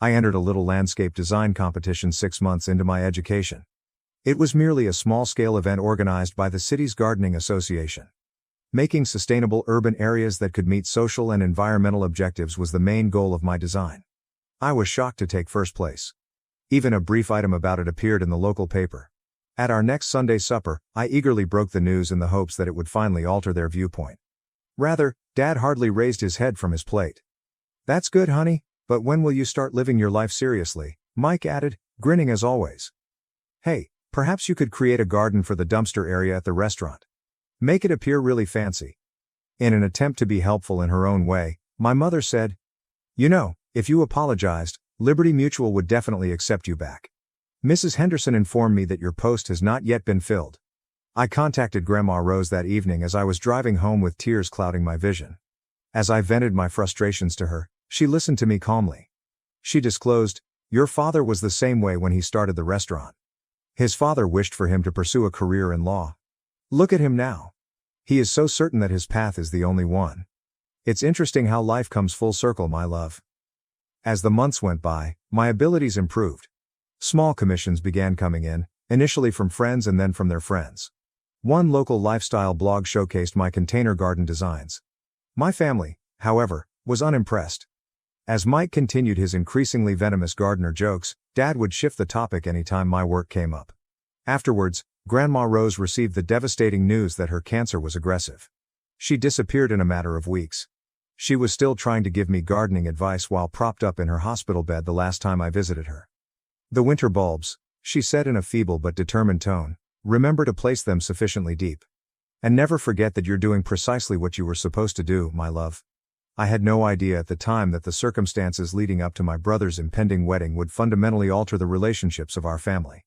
I entered a little landscape design competition 6 months into my education. It was merely a small-scale event organized by the city's gardening association. Making sustainable urban areas that could meet social and environmental objectives was the main goal of my design. I was shocked to take first place. Even a brief item about it appeared in the local paper. At our next Sunday supper, I eagerly broke the news in the hopes that it would finally alter their viewpoint. Rather, Dad hardly raised his head from his plate. That's good, honey, but when will you start living your life seriously? Mike added, grinning as always. Hey, perhaps you could create a garden for the dumpster area at the restaurant. Make it appear really fancy. In an attempt to be helpful in her own way, my mother said, You know, if you apologized, Liberty Mutual would definitely accept you back. Mrs. Henderson informed me that your post has not yet been filled. I contacted Grandma Rose that evening as I was driving home with tears clouding my vision. As I vented my frustrations to her, she listened to me calmly. She disclosed, "Your father was the same way when he started the restaurant. His father wished for him to pursue a career in law. Look at him now. He is so certain that his path is the only one. It's interesting how life comes full circle, my love." As the months went by, my abilities improved. Small commissions began coming in, initially from friends and then from their friends. One local lifestyle blog showcased my container garden designs. My family, however, was unimpressed. As Mike continued his increasingly venomous gardener jokes, Dad would shift the topic anytime my work came up. Afterwards, Grandma Rose received the devastating news that her cancer was aggressive. She disappeared in a matter of weeks. She was still trying to give me gardening advice while propped up in her hospital bed the last time I visited her. "The winter bulbs," she said in a feeble but determined tone, "remember to place them sufficiently deep. And never forget that you're doing precisely what you were supposed to do, my love." I had no idea at the time that the circumstances leading up to my brother's impending wedding would fundamentally alter the relationships of our family.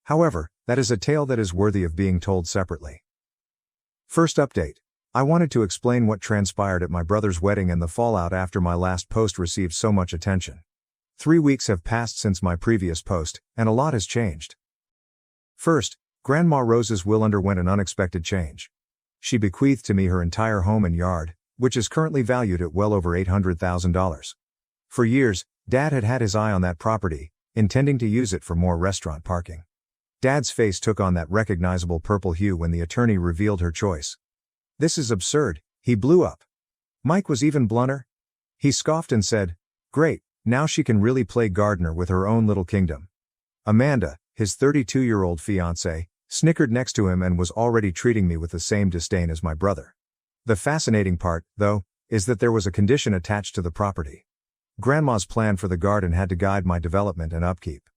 However, that is a tale that is worthy of being told separately. First update. I wanted to explain what transpired at my brother's wedding and the fallout after my last post received so much attention. 3 weeks have passed since my previous post, and a lot has changed. First, Grandma Rose's will underwent an unexpected change. She bequeathed to me her entire home and yard, which is currently valued at well over $800,000. For years, Dad had had his eye on that property, intending to use it for more restaurant parking. Dad's face took on that recognizable purple hue when the attorney revealed her choice. "This is absurd," he blew up. Mike was even blunter. He scoffed and said, "Great, now she can really play gardener with her own little kingdom." Amanda, his 32-year-old fiancée, snickered next to him and was already treating me with the same disdain as my brother. The fascinating part, though, is that there was a condition attached to the property. Grandma's plan for the garden had to guide my development and upkeep.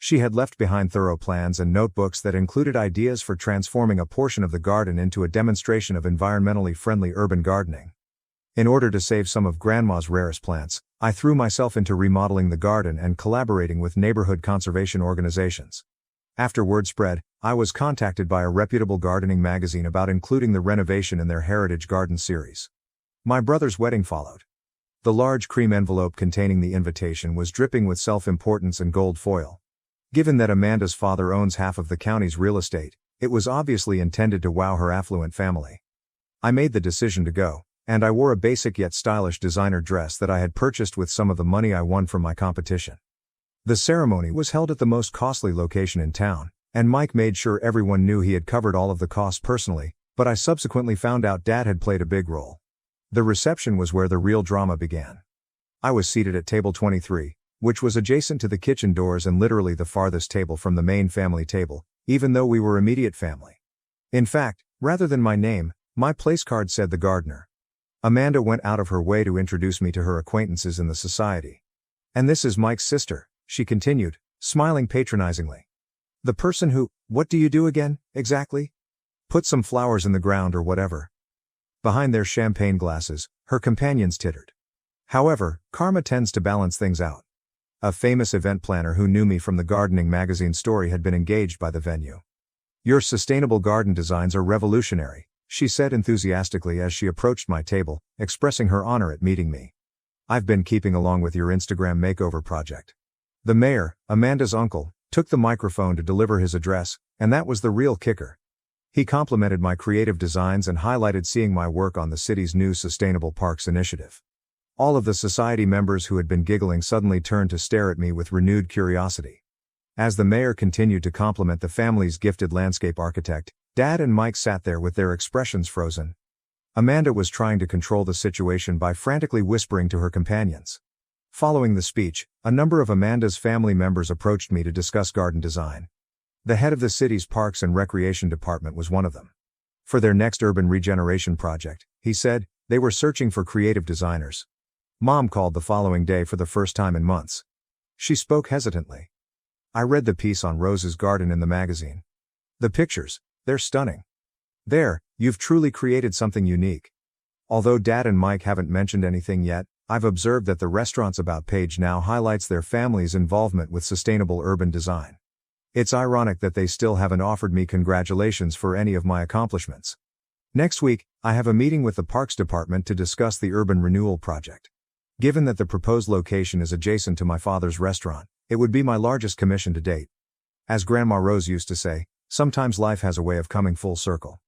She had left behind thorough plans and notebooks that included ideas for transforming a portion of the garden into a demonstration of environmentally friendly urban gardening. In order to save some of Grandma's rarest plants, I threw myself into remodeling the garden and collaborating with neighborhood conservation organizations. After word spread, I was contacted by a reputable gardening magazine about including the renovation in their Heritage Garden series. My brother's wedding followed. The large cream envelope containing the invitation was dripping with self-importance and gold foil. Given that Amanda's father owns half of the county's real estate, it was obviously intended to wow her affluent family. I made the decision to go, and I wore a basic yet stylish designer dress that I had purchased with some of the money I won from my competition. The ceremony was held at the most costly location in town, and Mike made sure everyone knew he had covered all of the costs personally, but I subsequently found out Dad had played a big role. The reception was where the real drama began. I was seated at table 23, which was adjacent to the kitchen doors and literally the farthest table from the main family table, even though we were immediate family. In fact, rather than my name, my place card said the gardener. Amanda went out of her way to introduce me to her acquaintances in the society. "And this is Mike's sister," she continued, smiling patronizingly. "The person who, what do you do again, exactly? Put some flowers in the ground or whatever." Behind their champagne glasses, her companions tittered. However, karma tends to balance things out. A famous event planner who knew me from the gardening magazine story had been engaged by the venue. "Your sustainable garden designs are revolutionary," she said enthusiastically as she approached my table, expressing her honor at meeting me. "I've been keeping along with your Instagram makeover project." The mayor, Amanda's uncle, took the microphone to deliver his address, and that was the real kicker. He complimented my creative designs and highlighted seeing my work on the city's new Sustainable Parks initiative. All of the society members who had been giggling suddenly turned to stare at me with renewed curiosity. As the mayor continued to compliment the family's gifted landscape architect, Dad and Mike sat there with their expressions frozen. Amanda was trying to control the situation by frantically whispering to her companions. Following the speech, a number of Amanda's family members approached me to discuss garden design. The head of the city's Parks and Recreation Department was one of them. For their next urban regeneration project, he said, they were searching for creative designers. Mom called the following day for the first time in months. She spoke hesitantly. "I read the piece on Rose's garden in the magazine. The pictures, they're stunning. There, you've truly created something unique. Although Dad and Mike haven't mentioned anything yet, I've observed that the restaurant's About page now highlights their family's involvement with sustainable urban design. It's ironic that they still haven't offered me congratulations for any of my accomplishments. Next week, I have a meeting with the Parks Department to discuss the urban renewal project. Given that the proposed location is adjacent to my father's restaurant, it would be my largest commission to date. As Grandma Rose used to say, sometimes life has a way of coming full circle.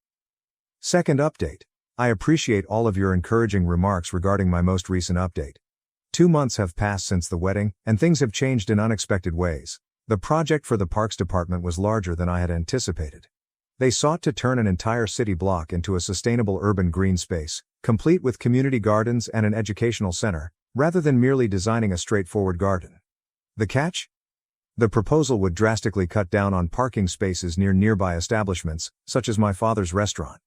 Second update. I appreciate all of your encouraging remarks regarding my most recent update. 2 months have passed since the wedding, and things have changed in unexpected ways. The project for the Parks Department was larger than I had anticipated. They sought to turn an entire city block into a sustainable urban green space, complete with community gardens and an educational center, rather than merely designing a straightforward garden. The catch? The proposal would drastically cut down on parking spaces near nearby establishments, such as my father's restaurant.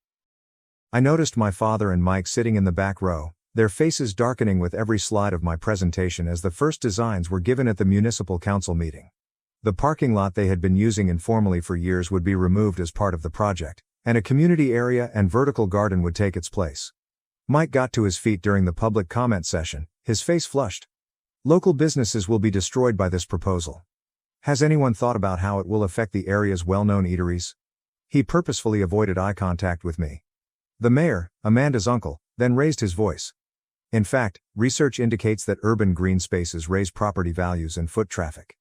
I noticed my father and Mike sitting in the back row, their faces darkening with every slide of my presentation as the first designs were given at the municipal council meeting. The parking lot they had been using informally for years would be removed as part of the project, and a community area and vertical garden would take its place. Mike got to his feet during the public comment session, his face flushed. Local businesses will be destroyed by this proposal. Has anyone thought about how it will affect the area's well-known eateries? He purposefully avoided eye contact with me. The mayor, Amanda's uncle, then raised his voice. In fact, research indicates that urban green spaces raise property values and foot traffic.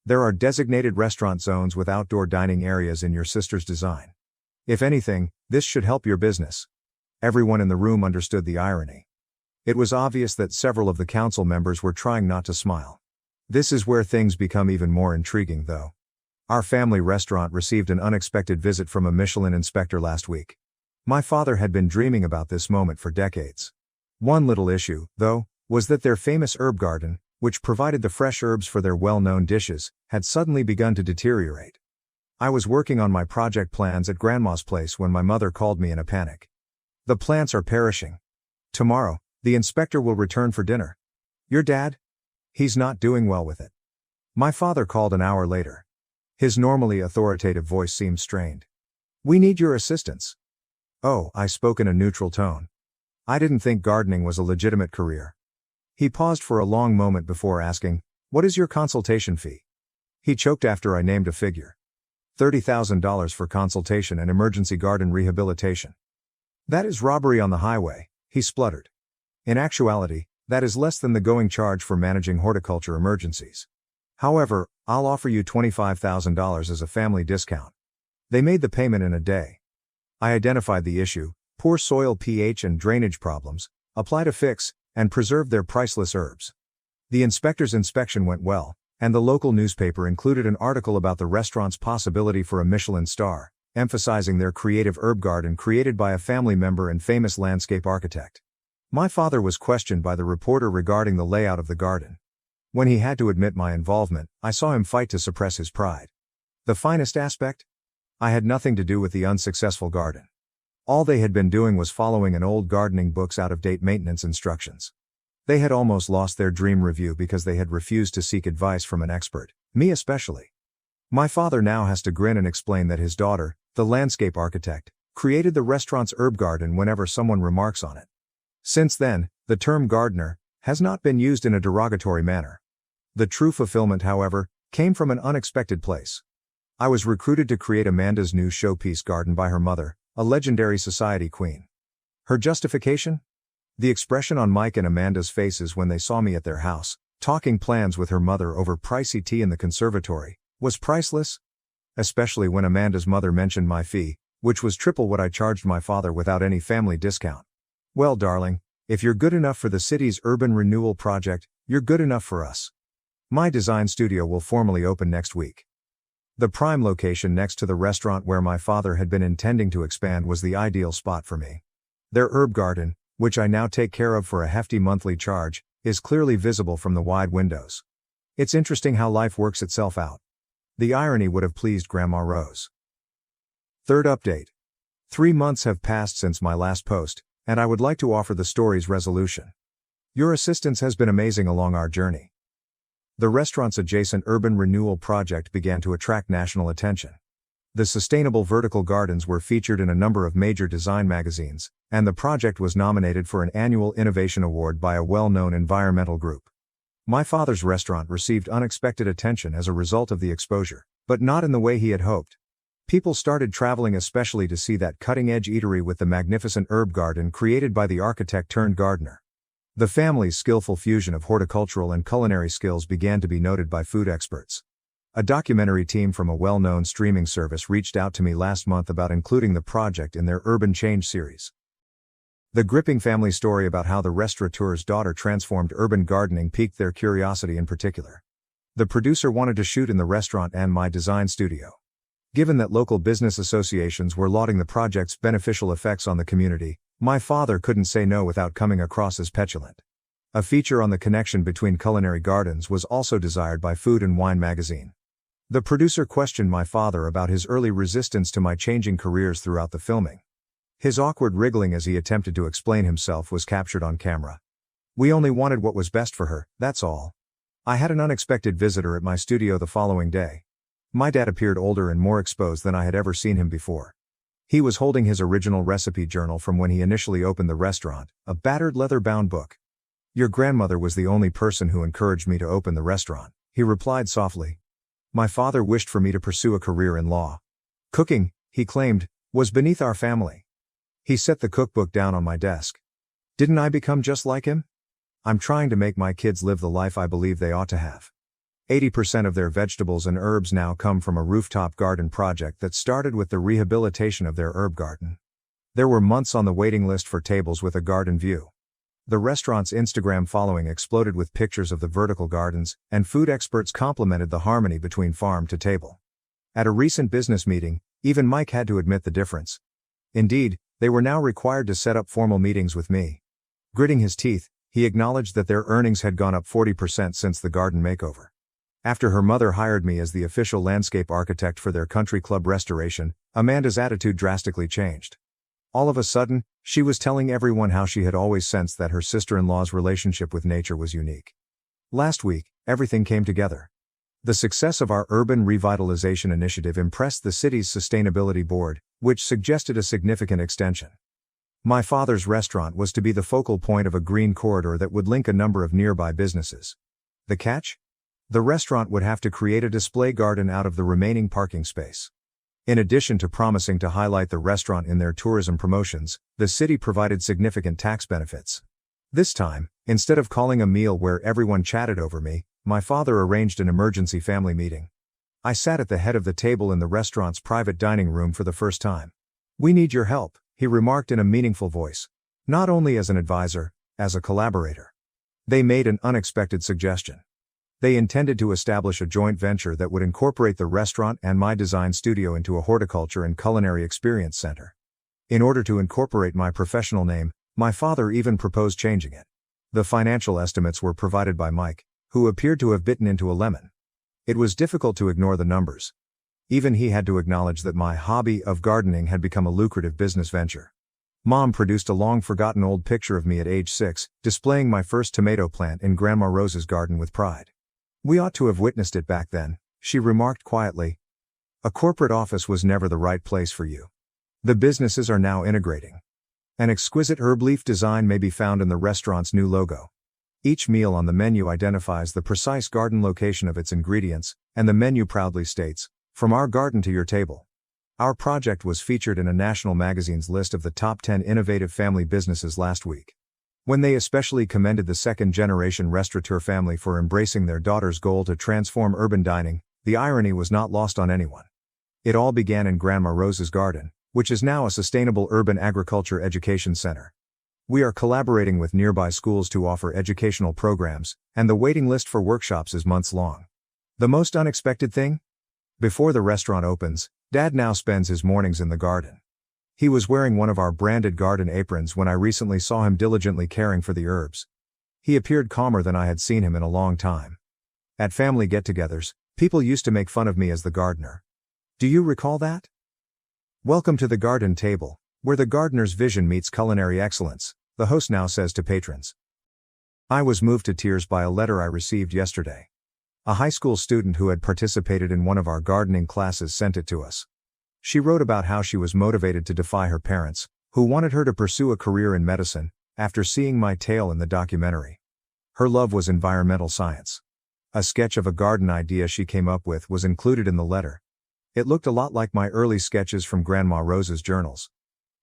There are designated restaurant zones with outdoor dining areas in your sister's design. If anything, this should help your business. Everyone in the room understood the irony. It was obvious that several of the council members were trying not to smile. This is where things become even more intriguing, though. Our family restaurant received an unexpected visit from a Michelin inspector last week. My father had been dreaming about this moment for decades. One little issue, though, was that their famous herb garden, which provided the fresh herbs for their well-known dishes, had suddenly begun to deteriorate. I was working on my project plans at Grandma's place when my mother called me in a panic. The plants are perishing. Tomorrow, the inspector will return for dinner. Your dad? He's not doing well with it. My father called an hour later. His normally authoritative voice seemed strained. We need your assistance. Oh, I spoke in a neutral tone. I didn't think gardening was a legitimate career. He paused for a long moment before asking, what is your consultation fee? He choked after I named a figure. $30,000 for consultation and emergency garden rehabilitation. That is robbery on the highway, he spluttered. In actuality, that is less than the going charge for managing horticulture emergencies. However, I'll offer you $25,000 as a family discount. They made the payment in a day. I identified the issue, poor soil pH and drainage problems, applied a fix, and preserved their priceless herbs. The inspector's inspection went well, and the local newspaper included an article about the restaurant's possibility for a Michelin star, emphasizing their creative herb garden created by a family member and famous landscape architect. My father was questioned by the reporter regarding the layout of the garden. When he had to admit my involvement, I saw him fight to suppress his pride. The finest aspect? I had nothing to do with the unsuccessful garden. All they had been doing was following an old gardening book's out-of-date maintenance instructions. They had almost lost their dream review because they had refused to seek advice from an expert, me especially. My father now has to grin and explain that his daughter, the landscape architect, created the restaurant's herb garden whenever someone remarks on it. Since then, the term gardener has not been used in a derogatory manner. The true fulfillment, however, came from an unexpected place. I was recruited to create Amanda's new showpiece garden by her mother, a legendary society queen. Her justification? The expression on Mike and Amanda's faces when they saw me at their house, talking plans with her mother over pricey tea in the conservatory, was priceless. Especially when Amanda's mother mentioned my fee, which was triple what I charged my father without any family discount. Well, darling, if you're good enough for the city's urban renewal project, you're good enough for us. My design studio will formally open next week. The prime location next to the restaurant where my father had been intending to expand was the ideal spot for me. Their herb garden, which I now take care of for a hefty monthly charge, is clearly visible from the wide windows. It's interesting how life works itself out. The irony would have pleased Grandma Rose. Third update. 3 months have passed since my last post, and I would like to offer the story's resolution. Your assistance has been amazing along our journey. The restaurant's adjacent urban renewal project began to attract national attention. The sustainable vertical gardens were featured in a number of major design magazines, and the project was nominated for an annual innovation award by a well-known environmental group. My father's restaurant received unexpected attention as a result of the exposure, but not in the way he had hoped. People started traveling especially to see that cutting-edge eatery with the magnificent herb garden created by the architect turned gardener. The family's skillful fusion of horticultural and culinary skills began to be noted by food experts. A documentary team from a well-known streaming service reached out to me last month about including the project in their Urban Change series. The gripping family story about how the restaurateur's daughter transformed urban gardening piqued their curiosity in particular. The producer wanted to shoot in the restaurant and my design studio. Given that local business associations were lauding the project's beneficial effects on the community, my father couldn't say no without coming across as petulant. A feature on the connection between culinary gardens was also desired by Food and Wine magazine. The producer questioned my father about his early resistance to my changing careers throughout the filming. His awkward wriggling as he attempted to explain himself was captured on camera. "We only wanted what was best for her, that's all." I had an unexpected visitor at my studio the following day. My dad appeared older and more exposed than I had ever seen him before. He was holding his original recipe journal from when he initially opened the restaurant, a battered leather-bound book. "Your grandmother was the only person who encouraged me to open the restaurant," he replied softly. "My father wished for me to pursue a career in law. Cooking," he claimed, "was beneath our family." He set the cookbook down on my desk. Didn't I become just like him? I'm trying to make my kids live the life I believe they ought to have. 80% of their vegetables and herbs now come from a rooftop garden project that started with the rehabilitation of their herb garden. There were months on the waiting list for tables with a garden view. The restaurant's Instagram following exploded with pictures of the vertical gardens, and food experts complimented the harmony between farm to table. At a recent business meeting, even Mike had to admit the difference. Indeed, they were now required to set up formal meetings with me. Gritting his teeth, he acknowledged that their earnings had gone up 40% since the garden makeover. After her mother hired me as the official landscape architect for their country club restoration, Amanda's attitude drastically changed. All of a sudden, she was telling everyone how she had always sensed that her sister-in-law's relationship with nature was unique. Last week, everything came together. The success of our urban revitalization initiative impressed the city's sustainability board, which suggested a significant extension. My father's restaurant was to be the focal point of a green corridor that would link a number of nearby businesses. The catch? The restaurant would have to create a display garden out of the remaining parking space. In addition to promising to highlight the restaurant in their tourism promotions, the city provided significant tax benefits. This time, instead of calling a meal where everyone chatted over me, my father arranged an emergency family meeting. I sat at the head of the table in the restaurant's private dining room for the first time. "We need your help," he remarked in a meaningful voice. Not only as an advisor, as a collaborator. They made an unexpected suggestion. They intended to establish a joint venture that would incorporate the restaurant and my design studio into a horticulture and culinary experience center. In order to incorporate my professional name, my father even proposed changing it. The financial estimates were provided by Mike, who appeared to have bitten into a lemon. It was difficult to ignore the numbers. Even he had to acknowledge that my hobby of gardening had become a lucrative business venture. Mom produced a long-forgotten old picture of me at age 6, displaying my first tomato plant in Grandma Rose's garden with pride. "We ought to have witnessed it back then," she remarked quietly. "A corporate office was never the right place for you. The businesses are now integrating. An exquisite herb leaf design may be found in the restaurant's new logo. Each meal on the menu identifies the precise garden location of its ingredients, and the menu proudly states, 'From our garden to your table.'" Our project was featured in a national magazine's list of the top 10 innovative family businesses last week. When they especially commended the second-generation restaurateur family for embracing their daughter's goal to transform urban dining, the irony was not lost on anyone. It all began in Grandma Rose's garden, which is now a sustainable urban agriculture education center. We are collaborating with nearby schools to offer educational programs, and the waiting list for workshops is months long. The most unexpected thing? Before the restaurant opens, Dad now spends his mornings in the garden. He was wearing one of our branded garden aprons when I recently saw him diligently caring for the herbs. He appeared calmer than I had seen him in a long time. At family get-togethers, people used to make fun of me as the gardener. Do you recall that? "Welcome to the garden table, where the gardener's vision meets culinary excellence," the host now says to patrons. I was moved to tears by a letter I received yesterday. A high school student who had participated in one of our gardening classes sent it to us. She wrote about how she was motivated to defy her parents, who wanted her to pursue a career in medicine, after seeing my tale in the documentary. Her love was environmental science. A sketch of a garden idea she came up with was included in the letter. It looked a lot like my early sketches from Grandma Rose's journals.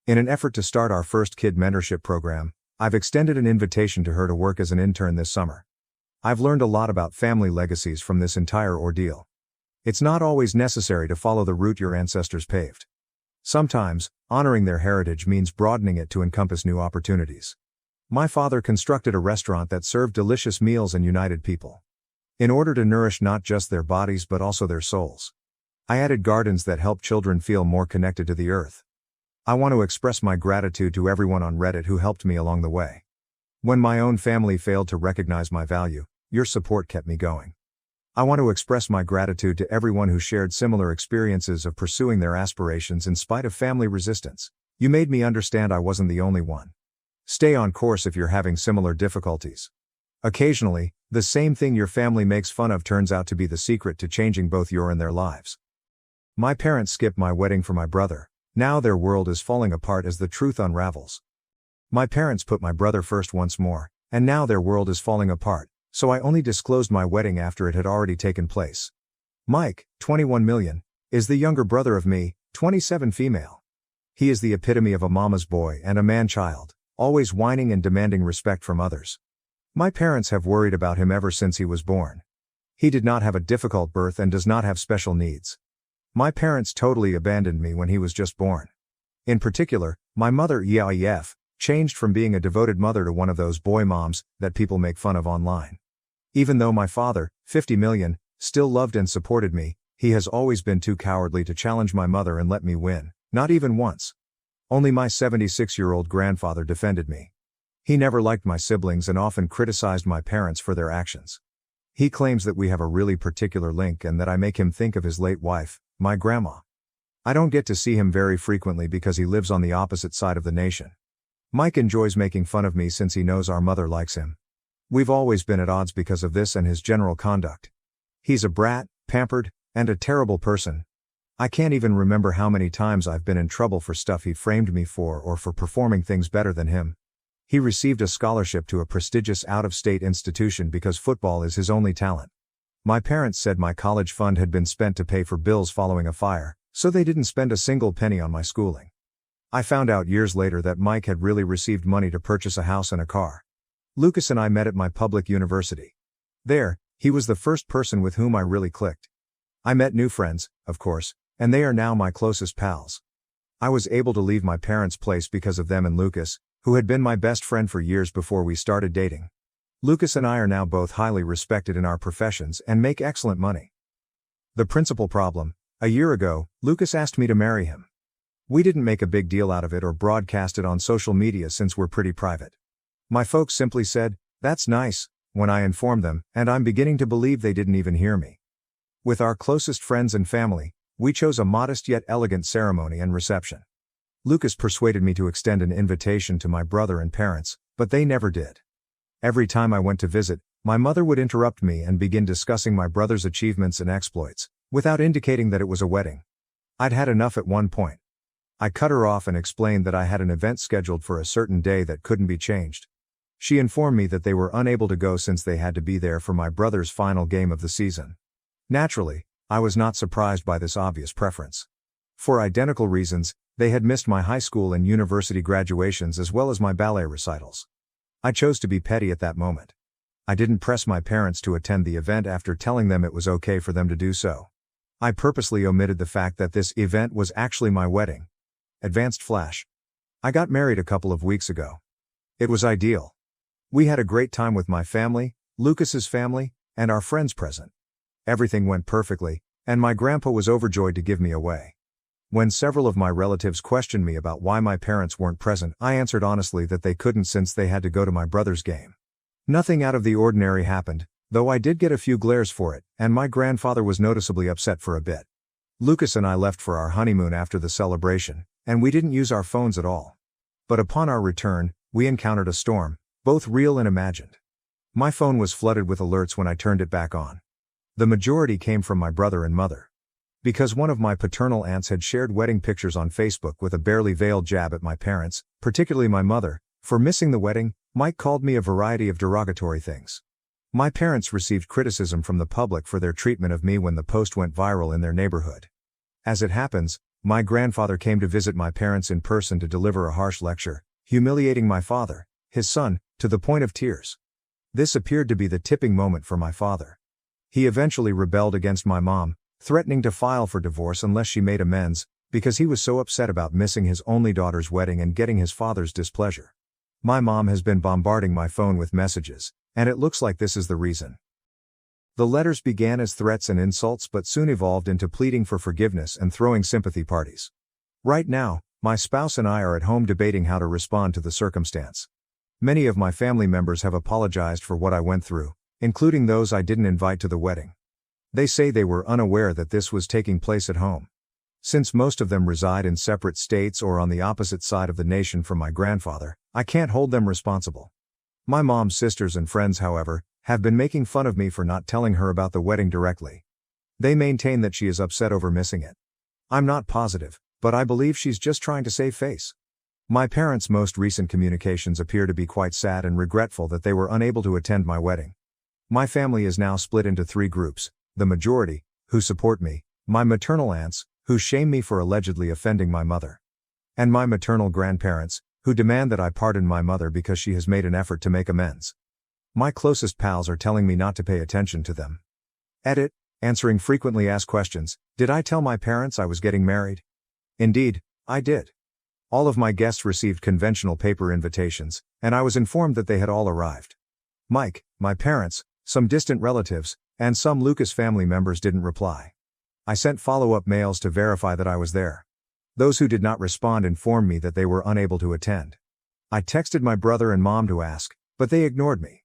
In an effort to start our first kid mentorship program, I've extended an invitation to her to work as an intern this summer. I've learned a lot about family legacies from this entire ordeal. It's not always necessary to follow the route your ancestors paved. Sometimes, honoring their heritage means broadening it to encompass new opportunities. My father constructed a restaurant that served delicious meals and united people. In order to nourish not just their bodies but also their souls. I added gardens that help children feel more connected to the earth. I want to express my gratitude to everyone on Reddit who helped me along the way. When my own family failed to recognize my value, your support kept me going. I want to express my gratitude to everyone who shared similar experiences of pursuing their aspirations in spite of family resistance. You made me understand I wasn't the only one. Stay on course if you're having similar difficulties. Occasionally, the same thing your family makes fun of turns out to be the secret to changing both your and their lives. My parents skipped my wedding for my brother. Now their world is falling apart as the truth unravels. My parents put my brother first once more, and now their world is falling apart, so I only disclosed my wedding after it had already taken place. Mike, 21 million, is the younger brother of me, 27 female. He is the epitome of a mama's boy and a man-child, always whining and demanding respect from others. My parents have worried about him ever since he was born. He did not have a difficult birth and does not have special needs. My parents totally abandoned me when he was just born. In particular, my mother EIF, changed from being a devoted mother to one of those boy moms that people make fun of online. Even though my father, 50 million, still loved and supported me, he has always been too cowardly to challenge my mother and let me win, not even once. Only my 76-year-old grandfather defended me. He never liked my siblings and often criticized my parents for their actions. He claims that we have a really particular link and that I make him think of his late wife, my grandma. I don't get to see him very frequently because he lives on the opposite side of the nation. Mike enjoys making fun of me since he knows our mother likes him. We've always been at odds because of this and his general conduct. He's a brat, pampered, and a terrible person. I can't even remember how many times I've been in trouble for stuff he framed me for or for performing things better than him. He received a scholarship to a prestigious out-of-state institution because football is his only talent. My parents said my college fund had been spent to pay for bills following a fire, so they didn't spend a single penny on my schooling. I found out years later that Mike had really received money to purchase a house and a car. Lucas and I met at my public university. There, he was the first person with whom I really clicked. I met new friends, of course, and they are now my closest pals. I was able to leave my parents' place because of them and Lucas, who had been my best friend for years before we started dating. Lucas and I are now both highly respected in our professions and make excellent money. The principal problem: a year ago, Lucas asked me to marry him. We didn't make a big deal out of it or broadcast it on social media since we're pretty private. My folks simply said, "That's nice," when I informed them, and I'm beginning to believe they didn't even hear me. With our closest friends and family, we chose a modest yet elegant ceremony and reception. Lucas persuaded me to extend an invitation to my brother and parents, but they never did. Every time I went to visit, my mother would interrupt me and begin discussing my brother's achievements and exploits, without indicating that it was a wedding. I'd had enough at one point. I cut her off and explained that I had an event scheduled for a certain day that couldn't be changed. She informed me that they were unable to go since they had to be there for my brother's final game of the season. Naturally, I was not surprised by this obvious preference. For identical reasons, they had missed my high school and university graduations as well as my ballet recitals. I chose to be petty at that moment. I didn't press my parents to attend the event after telling them it was okay for them to do so. I purposely omitted the fact that this event was actually my wedding. Advanced flash. I got married a couple of weeks ago. It was ideal. We had a great time with my family, Lucas's family, and our friends present. Everything went perfectly, and my grandpa was overjoyed to give me away. When several of my relatives questioned me about why my parents weren't present, I answered honestly that they couldn't since they had to go to my brother's game. Nothing out of the ordinary happened, though I did get a few glares for it, and my grandfather was noticeably upset for a bit. Lucas and I left for our honeymoon after the celebration, and we didn't use our phones at all. But upon our return, we encountered a storm, both real and imagined. My phone was flooded with alerts when I turned it back on. The majority came from my brother and mother. Because one of my paternal aunts had shared wedding pictures on Facebook with a barely veiled jab at my parents, particularly my mother, for missing the wedding, Mike called me a variety of derogatory things. My parents received criticism from the public for their treatment of me when the post went viral in their neighborhood. As it happens, my grandfather came to visit my parents in person to deliver a harsh lecture, humiliating my father, his son, to the point of tears. This appeared to be the tipping moment for my father. He eventually rebelled against my mom, threatening to file for divorce unless she made amends, because he was so upset about missing his only daughter's wedding and getting his father's displeasure. My mom has been bombarding my phone with messages, and it looks like this is the reason. The letters began as threats and insults but soon evolved into pleading for forgiveness and throwing sympathy parties. Right now, my spouse and I are at home debating how to respond to the circumstance. Many of my family members have apologized for what I went through, including those I didn't invite to the wedding. They say they were unaware that this was taking place at home. Since most of them reside in separate states or on the opposite side of the nation from my grandfather, I can't hold them responsible. My mom's sisters and friends, however, have been making fun of me for not telling her about the wedding directly. They maintain that she is upset over missing it. I'm not positive, but I believe she's just trying to save face. My parents' most recent communications appear to be quite sad and regretful that they were unable to attend my wedding. My family is now split into 3 groups: the majority, who support me, my maternal aunts, who shame me for allegedly offending my mother, and my maternal grandparents, who demand that I pardon my mother because she has made an effort to make amends. My closest pals are telling me not to pay attention to them. Edit, answering frequently asked questions. Did I tell my parents I was getting married? Indeed, I did. All of my guests received conventional paper invitations, and I was informed that they had all arrived. Mike, my parents, some distant relatives, and some Lucas family members didn't reply. I sent follow-up mails to verify that I was there. Those who did not respond informed me that they were unable to attend. I texted my brother and mom to ask, but they ignored me.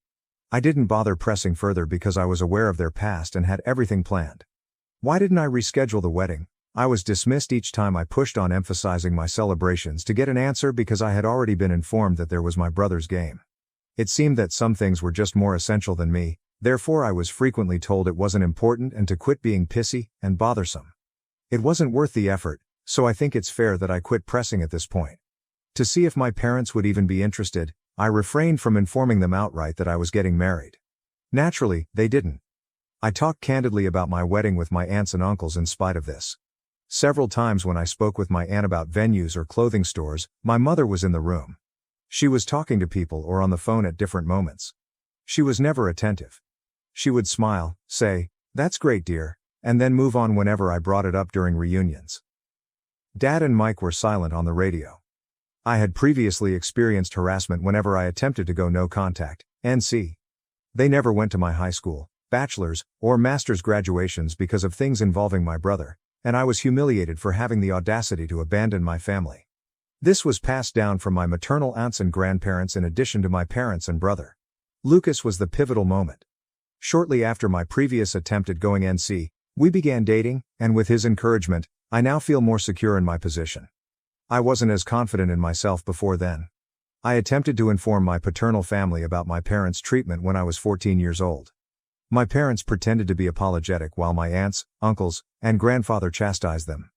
I didn't bother pressing further because I was aware of their past and had everything planned. Why didn't I reschedule the wedding? I was dismissed each time I pushed on emphasizing my celebrations to get an answer because I had already been informed that there was my brother's game. It seemed that some things were just more essential than me, therefore I was frequently told it wasn't important and to quit being pissy and bothersome. It wasn't worth the effort, so I think it's fair that I quit pressing at this point. To see if my parents would even be interested, I refrained from informing them outright that I was getting married. Naturally, they didn't. I talked candidly about my wedding with my aunts and uncles in spite of this. Several times when I spoke with my aunt about venues or clothing stores, my mother was in the room. She was talking to people or on the phone at different moments. She was never attentive. She would smile, say, "That's great, dear," and then move on whenever I brought it up during reunions. Dad and Mike were silent on the radio. I had previously experienced harassment whenever I attempted to go no contact, NC. They never went to my high school, bachelor's, or master's graduations because of things involving my brother, and I was humiliated for having the audacity to abandon my family. This was passed down from my maternal aunts and grandparents in addition to my parents and brother. Lucas was the pivotal moment. Shortly after my previous attempt at going NC, we began dating, and with his encouragement, I now feel more secure in my position. I wasn't as confident in myself before then. I attempted to inform my paternal family about my parents' treatment when I was 14 years old. My parents pretended to be apologetic while my aunts, uncles, and grandfather chastised them.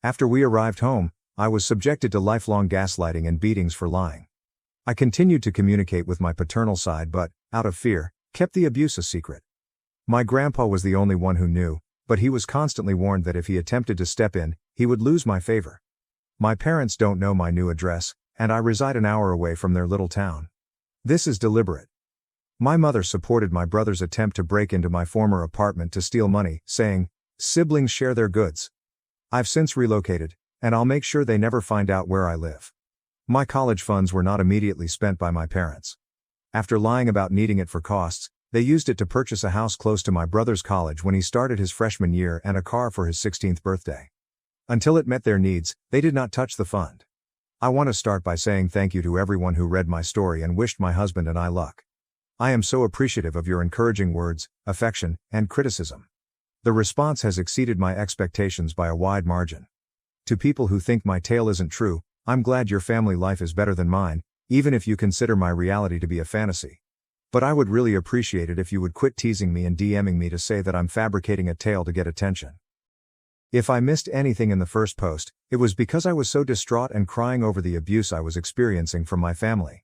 After we arrived home, I was subjected to lifelong gaslighting and beatings for lying. I continued to communicate with my paternal side but, out of fear, kept the abuse a secret. My grandpa was the only one who knew, but he was constantly warned that if he attempted to step in, he would lose my favor. My parents don't know my new address, and I reside an hour away from their little town. This is deliberate. My mother supported my brother's attempt to break into my former apartment to steal money, saying, "Siblings share their goods." I've since relocated, and I'll make sure they never find out where I live. My college funds were not immediately spent by my parents. After lying about needing it for costs, they used it to purchase a house close to my brother's college when he started his freshman year and a car for his 16th birthday. Until it met their needs, they did not touch the fund. I want to start by saying thank you to everyone who read my story and wished my husband and I luck. I am so appreciative of your encouraging words, affection, and criticism. The response has exceeded my expectations by a wide margin. To people who think my tale isn't true, I'm glad your family life is better than mine, even if you consider my reality to be a fantasy. But I would really appreciate it if you would quit teasing me and DMing me to say that I'm fabricating a tale to get attention. If I missed anything in the first post, it was because I was so distraught and crying over the abuse I was experiencing from my family.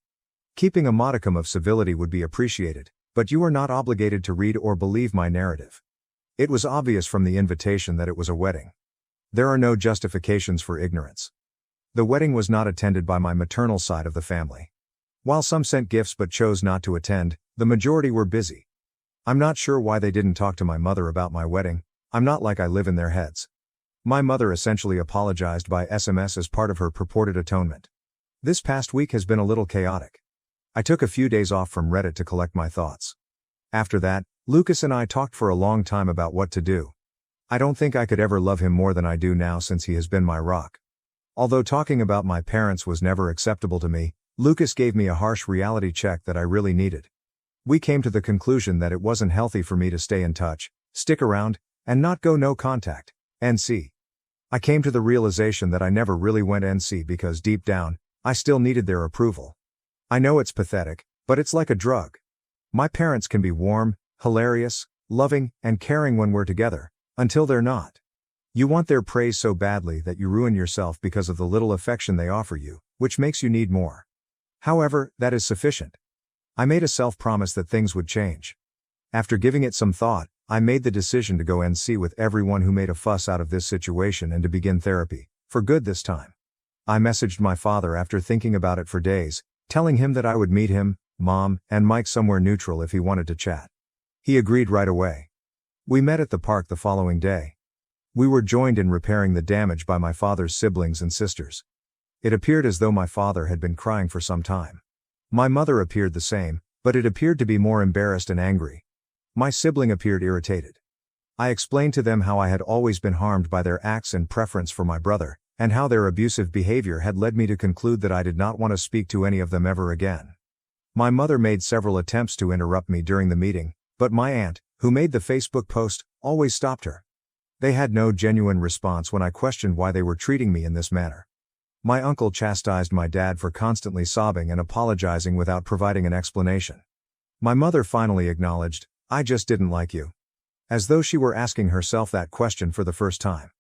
Keeping a modicum of civility would be appreciated, but you are not obligated to read or believe my narrative. It was obvious from the invitation that it was a wedding. There are no justifications for ignorance. The wedding was not attended by my maternal side of the family. While some sent gifts but chose not to attend, the majority were busy. I'm not sure why they didn't talk to my mother about my wedding. I'm not like I live in their heads. My mother essentially apologized by SMS as part of her purported atonement. This past week has been a little chaotic. I took a few days off from Reddit to collect my thoughts. After that, Lucas and I talked for a long time about what to do. I don't think I could ever love him more than I do now since he has been my rock. Although talking about my parents was never acceptable to me, Lucas gave me a harsh reality check that I really needed. We came to the conclusion that it wasn't healthy for me to stay in touch, stick around, and not go no contact, NC. I came to the realization that I never really went NC because deep down, I still needed their approval. I know it's pathetic, but it's like a drug. My parents can be warm, hilarious, loving, and caring when we're together, until they're not. You want their praise so badly that you ruin yourself because of the little affection they offer you, which makes you need more. However, that is sufficient. I made a self-promise that things would change. After giving it some thought, I made the decision to go NC with everyone who made a fuss out of this situation and to begin therapy, for good this time. I messaged my father after thinking about it for days, telling him that I would meet him, Mom, and Mike somewhere neutral if he wanted to chat. He agreed right away. We met at the park the following day. We were joined in repairing the damage by my father's siblings and sisters. It appeared as though my father had been crying for some time. My mother appeared the same, but it appeared to be more embarrassed and angry. My sibling appeared irritated. I explained to them how I had always been harmed by their acts and preference for my brother, and how their abusive behavior had led me to conclude that I did not want to speak to any of them ever again. My mother made several attempts to interrupt me during the meeting, but my aunt, who made the Facebook post, always stopped her. They had no genuine response when I questioned why they were treating me in this manner. My uncle chastised my dad for constantly sobbing and apologizing without providing an explanation. My mother finally acknowledged, "I just didn't like you." As though she were asking herself that question for the first time.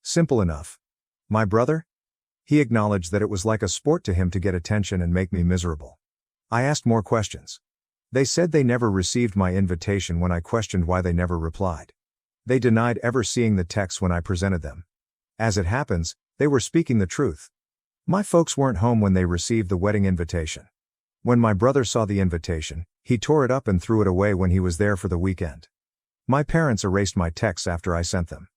Simple enough. My brother? He acknowledged that it was like a sport to him to get attention and make me miserable. I asked more questions. They said they never received my invitation when I questioned why they never replied. They denied ever seeing the texts when I presented them. As it happens, they were speaking the truth. My folks weren't home when they received the wedding invitation. When my brother saw the invitation, he tore it up and threw it away when he was there for the weekend. My parents erased my texts after I sent them.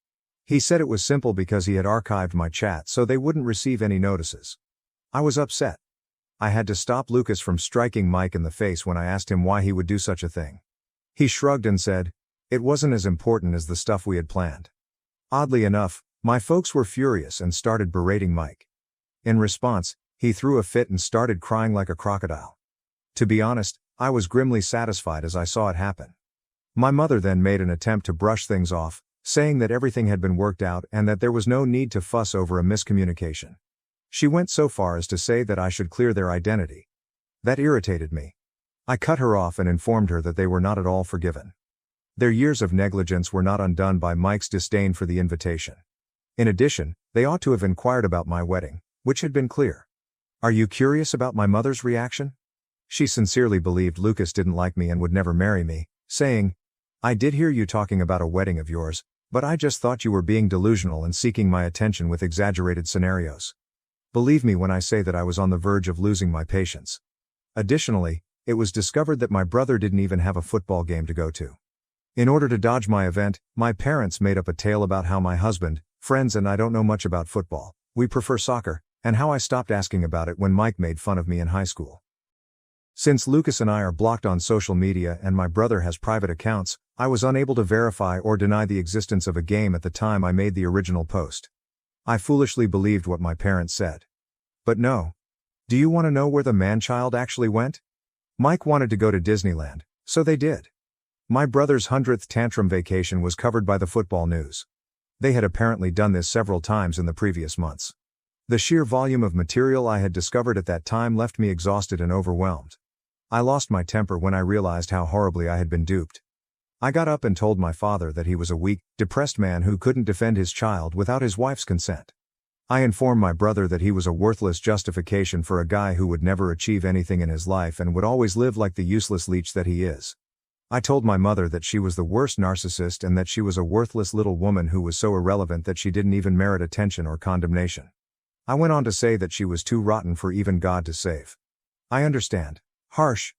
He said it was simple because he had archived my chat so they wouldn't receive any notices. I was upset. I had to stop Lucas from striking Mike in the face when I asked him why he would do such a thing. He shrugged and said, it wasn't as important as the stuff we had planned. Oddly enough, my folks were furious and started berating Mike. In response, he threw a fit and started crying like a crocodile. To be honest, I was grimly satisfied as I saw it happen. My mother then made an attempt to brush things off, saying that everything had been worked out and that there was no need to fuss over a miscommunication. She went so far as to say that I should clear their identity. That irritated me. I cut her off and informed her that they were not at all forgiven. Their years of negligence were not undone by Mike's disdain for the invitation. In addition, they ought to have inquired about my wedding, which had been clear. Are you curious about my mother's reaction? She sincerely believed Lucas didn't like me and would never marry me, saying, I did hear you talking about a wedding of yours, but I just thought you were being delusional and seeking my attention with exaggerated scenarios. Believe me when I say that I was on the verge of losing my patience. Additionally, it was discovered that my brother didn't even have a football game to go to. In order to dodge my event, my parents made up a tale about how my husband, friends and I don't know much about football, we prefer soccer, and how I stopped asking about it when Mike made fun of me in high school. Since Lucas and I are blocked on social media and my brother has private accounts, I was unable to verify or deny the existence of a game at the time I made the original post. I foolishly believed what my parents said. But no. Do you want to know where the man-child actually went? Mike wanted to go to Disneyland, so they did. My brother's 100th tantrum vacation was covered by the football news. They had apparently done this several times in the previous months. The sheer volume of material I had discovered at that time left me exhausted and overwhelmed. I lost my temper when I realized how horribly I had been duped. I got up and told my father that he was a weak, depressed man who couldn't defend his child without his wife's consent. I informed my brother that he was a worthless justification for a guy who would never achieve anything in his life and would always live like the useless leech that he is. I told my mother that she was the worst narcissist and that she was a worthless little woman who was so irrelevant that she didn't even merit attention or condemnation. I went on to say that she was too rotten for even God to save. I understand. Harsh.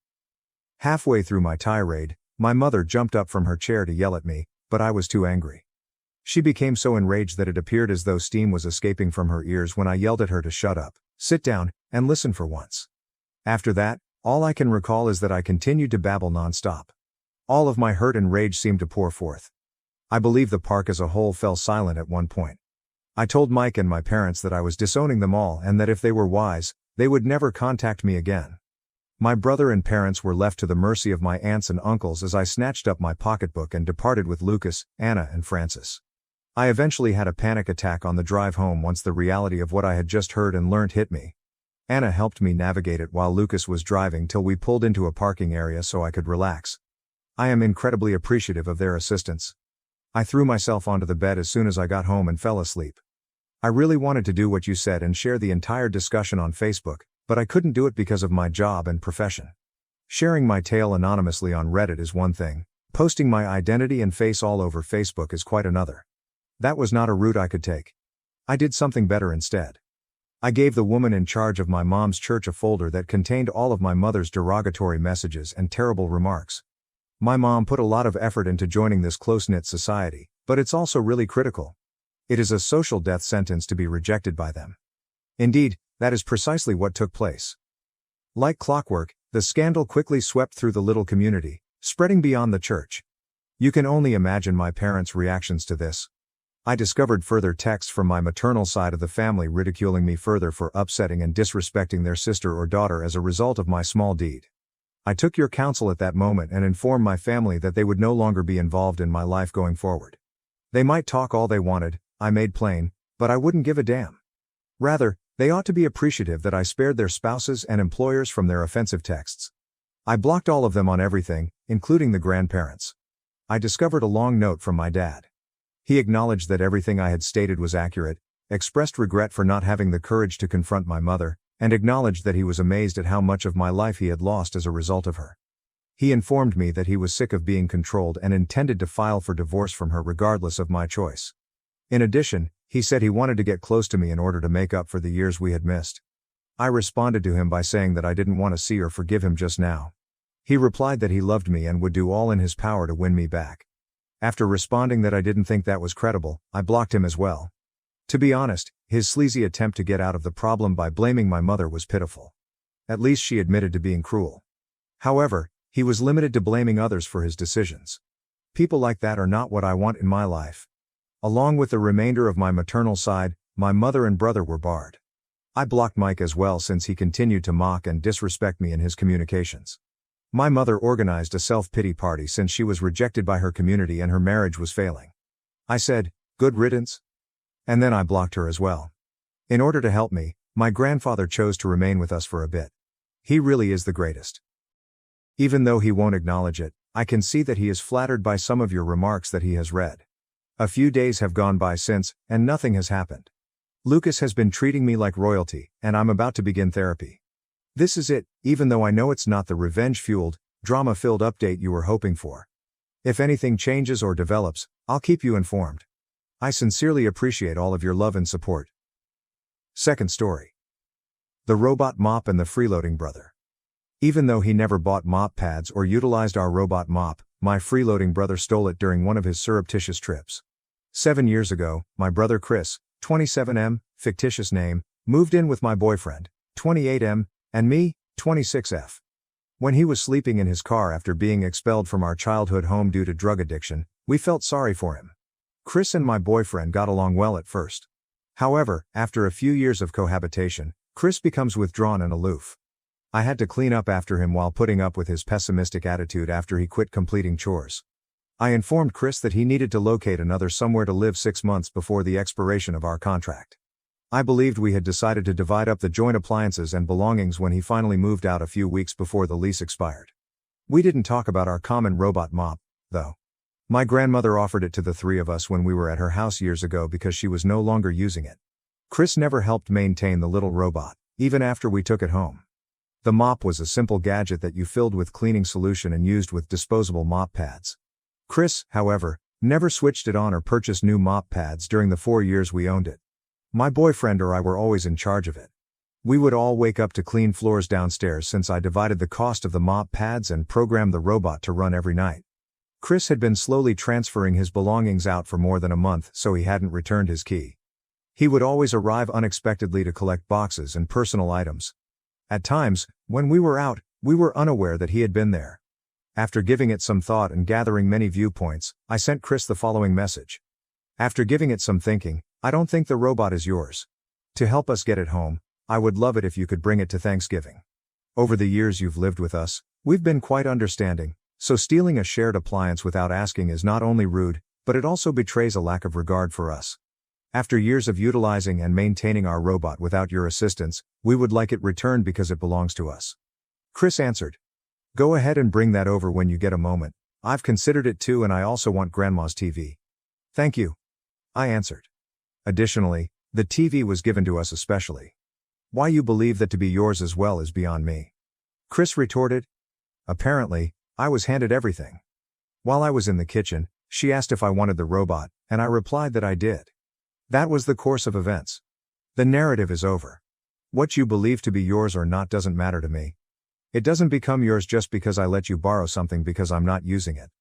Halfway through my tirade, my mother jumped up from her chair to yell at me, but I was too angry. She became so enraged that it appeared as though steam was escaping from her ears when I yelled at her to shut up, sit down, and listen for once. After that, all I can recall is that I continued to babble non-stop. All of my hurt and rage seemed to pour forth. I believe the park as a whole fell silent at one point. I told Mike and my parents that I was disowning them all and that if they were wise, they would never contact me again. My brother and parents were left to the mercy of my aunts and uncles as I snatched up my pocketbook and departed with Lucas, Anna, and Francis. I eventually had a panic attack on the drive home once the reality of what I had just heard and learned hit me. Anna helped me navigate it while Lucas was driving till we pulled into a parking area so I could relax. I am incredibly appreciative of their assistance. I threw myself onto the bed as soon as I got home and fell asleep. I really wanted to do what you said and share the entire discussion on Facebook, but I couldn't do it because of my job and profession. Sharing my tale anonymously on Reddit is one thing, posting my identity and face all over Facebook is quite another. That was not a route I could take. I did something better instead. I gave the woman in charge of my mom's church a folder that contained all of my mother's derogatory messages and terrible remarks. My mom put a lot of effort into joining this close-knit society, but it's also really critical. It is a social death sentence to be rejected by them. Indeed, that is precisely what took place. Like clockwork, the scandal quickly swept through the little community, spreading beyond the church. You can only imagine my parents' reactions to this. I discovered further texts from my maternal side of the family ridiculing me further for upsetting and disrespecting their sister or daughter as a result of my small deed. I took your counsel at that moment and informed my family that they would no longer be involved in my life going forward. They might talk all they wanted, I made plain, but I wouldn't give a damn. Rather, they ought to be appreciative that I spared their spouses and employers from their offensive texts. I blocked all of them on everything, including the grandparents. I discovered a long note from my dad. He acknowledged that everything I had stated was accurate, expressed regret for not having the courage to confront my mother, and acknowledged that he was amazed at how much of my life he had lost as a result of her. He informed me that he was sick of being controlled and intended to file for divorce from her regardless of my choice. In addition, he said he wanted to get close to me in order to make up for the years we had missed. I responded to him by saying that I didn't want to see or forgive him just now. He replied that he loved me and would do all in his power to win me back. After responding that I didn't think that was credible, I blocked him as well. To be honest, his sleazy attempt to get out of the problem by blaming my mother was pitiful. At least she admitted to being cruel. However, he was limited to blaming others for his decisions. People like that are not what I want in my life. Along with the remainder of my maternal side, my mother and brother were barred. I blocked Mike as well since he continued to mock and disrespect me in his communications. My mother organized a self-pity party since she was rejected by her community and her marriage was failing. I said, "Good riddance?" And then I blocked her as well. In order to help me, my grandfather chose to remain with us for a bit. He really is the greatest. Even though he won't acknowledge it, I can see that he is flattered by some of your remarks that he has read. A few days have gone by since, and nothing has happened. Lucas has been treating me like royalty, and I'm about to begin therapy. This is it, even though I know it's not the revenge-fueled, drama-filled update you were hoping for. If anything changes or develops, I'll keep you informed. I sincerely appreciate all of your love and support. Second story. The robot mop and the freeloading brother. Even though he never bought mop pads or utilized our robot mop, my freeloading brother stole it during one of his surreptitious trips. 7 years ago, my brother Chris, 27M, fictitious name, moved in with my boyfriend, 28M, and me, 26F. When he was sleeping in his car after being expelled from our childhood home due to drug addiction, we felt sorry for him. Chris and my boyfriend got along well at first. However, after a few years of cohabitation, Chris becomes withdrawn and aloof. I had to clean up after him while putting up with his pessimistic attitude after he quit completing chores. I informed Chris that he needed to locate another somewhere to live 6 months before the expiration of our contract. I believed we had decided to divide up the joint appliances and belongings when he finally moved out a few weeks before the lease expired. We didn't talk about our common robot mop, though. My grandmother offered it to the three of us when we were at her house years ago because she was no longer using it. Chris never helped maintain the little robot, even after we took it home. The mop was a simple gadget that you filled with cleaning solution and used with disposable mop pads. Chris, however, never switched it on or purchased new mop pads during the 4 years we owned it. My boyfriend or I were always in charge of it. We would all wake up to clean floors downstairs since I divided the cost of the mop pads and programmed the robot to run every night. Chris had been slowly transferring his belongings out for more than a month, so he hadn't returned his key. He would always arrive unexpectedly to collect boxes and personal items. At times, when we were out, we were unaware that he had been there. After giving it some thought and gathering many viewpoints, I sent Chris the following message. After giving it some thinking, I don't think the robot is yours. To help us get it home, I would love it if you could bring it to Thanksgiving. Over the years you've lived with us, we've been quite understanding, so stealing a shared appliance without asking is not only rude, but it also betrays a lack of regard for us. After years of utilizing and maintaining our robot without your assistance, we would like it returned because it belongs to us. Chris answered. Go ahead and bring that over when you get a moment. I've considered it too, and I also want Grandma's TV. Thank you. I answered. Additionally, the TV was given to us especially. Why you believe that to be yours as well is beyond me. Chris retorted. Apparently, I was handed everything. While I was in the kitchen, she asked if I wanted the robot, and I replied that I did. That was the course of events. The narrative is over. What you believe to be yours or not doesn't matter to me. It doesn't become yours just because I let you borrow something because I'm not using it.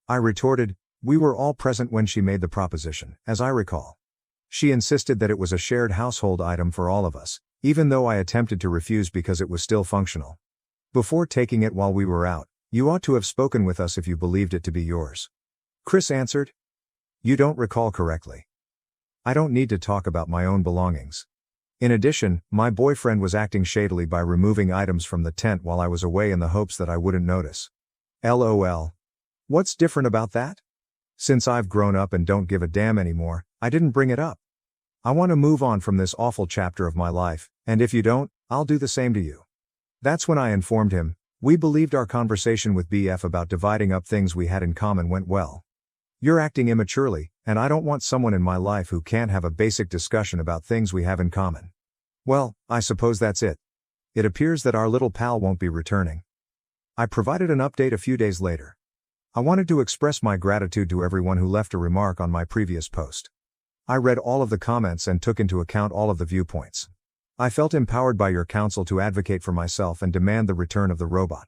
I retorted, we were all present when she made the proposition, as I recall. She insisted that it was a shared household item for all of us, even though I attempted to refuse because it was still functional. Before taking it while we were out, you ought to have spoken with us if you believed it to be yours. Chris answered. You don't recall correctly. I don't need to talk about my own belongings. In addition, my boyfriend was acting shadily by removing items from the tent while I was away in the hopes that I wouldn't notice. LOL. What's different about that? Since I've grown up and don't give a damn anymore, I didn't bring it up. I want to move on from this awful chapter of my life, and if you don't, I'll do the same to you. That's when I informed him, we believed our conversation with BF about dividing up things we had in common went well. You're acting immaturely, and I don't want someone in my life who can't have a basic discussion about things we have in common. Well, I suppose that's it. It appears that our little pal won't be returning. I provided an update a few days later. I wanted to express my gratitude to everyone who left a remark on my previous post. I read all of the comments and took into account all of the viewpoints. I felt empowered by your counsel to advocate for myself and demand the return of the robot.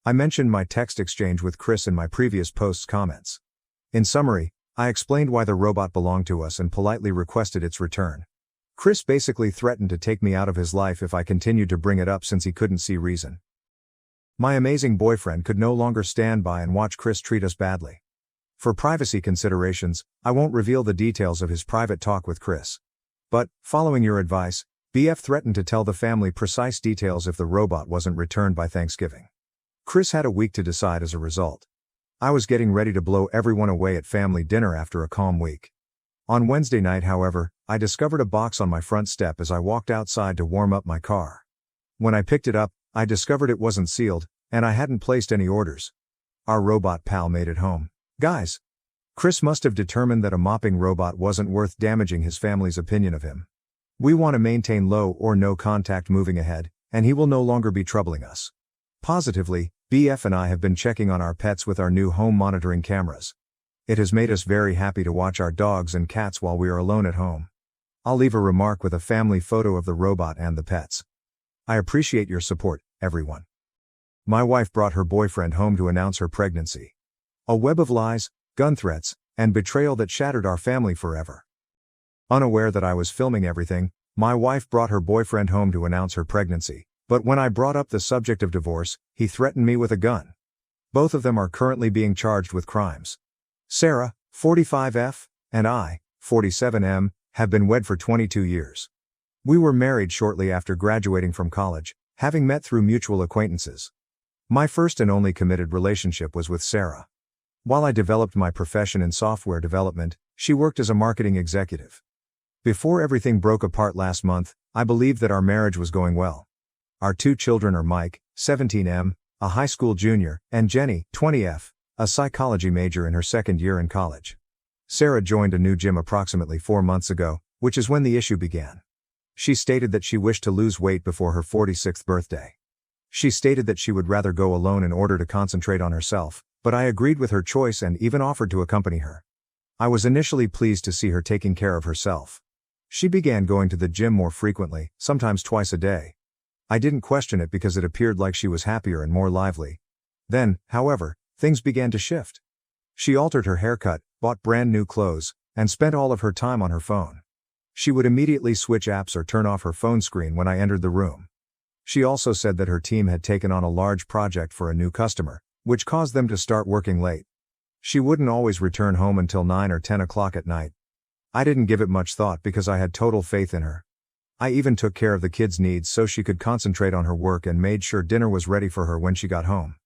I mentioned my text exchange with Chris in my previous post's comments. In summary, I explained why the robot belonged to us and politely requested its return. Chris basically threatened to take me out of his life if I continued to bring it up since he couldn't see reason. My amazing boyfriend could no longer stand by and watch Chris treat us badly. For privacy considerations, I won't reveal the details of his private talk with Chris. But, following your advice, BF threatened to tell the family precise details if the robot wasn't returned by Thanksgiving. Chris had a week to decide as a result. I was getting ready to blow everyone away at family dinner after a calm week. On Wednesday night, however, I discovered a box on my front step as I walked outside to warm up my car. When I picked it up, I discovered it wasn't sealed, and I hadn't placed any orders. Our robot pal made it home. Guys! Chris must have determined that a mopping robot wasn't worth damaging his family's opinion of him. We want to maintain low or no contact moving ahead, and he will no longer be troubling us. Positively, BF and I have been checking on our pets with our new home monitoring cameras. It has made us very happy to watch our dogs and cats while we are alone at home. I'll leave a remark with a family photo of the robot and the pets. I appreciate your support, everyone. My wife brought her boyfriend home to announce her pregnancy. A web of lies, gun threats, and betrayal that shattered our family forever. Unaware that I was filming everything, my wife brought her boyfriend home to announce her pregnancy, but when I brought up the subject of divorce, he threatened me with a gun. Both of them are currently being charged with crimes. Sarah, 45F, and I, 47M, have been wed for 22 years. We were married shortly after graduating from college, having met through mutual acquaintances. My first and only committed relationship was with Sarah. While I developed my profession in software development, she worked as a marketing executive. Before everything broke apart last month, I believed that our marriage was going well. Our two children are Mike, 17M, a high school junior, and Jenny, 20F, a psychology major in her second year in college. Sarah joined a new gym approximately 4 months ago, which is when the issue began. She stated that she wished to lose weight before her 46th birthday. She stated that she would rather go alone in order to concentrate on herself, but I agreed with her choice and even offered to accompany her. I was initially pleased to see her taking care of herself. She began going to the gym more frequently, sometimes twice a day. I didn't question it because it appeared like she was happier and more lively. Then, however, things began to shift. She altered her haircut, bought brand new clothes, and spent all of her time on her phone. She would immediately switch apps or turn off her phone screen when I entered the room. She also said that her team had taken on a large project for a new customer, which caused them to start working late. She wouldn't always return home until 9 or 10 o'clock at night. I didn't give it much thought because I had total faith in her. I even took care of the kids' needs so she could concentrate on her work and made sure dinner was ready for her when she got home.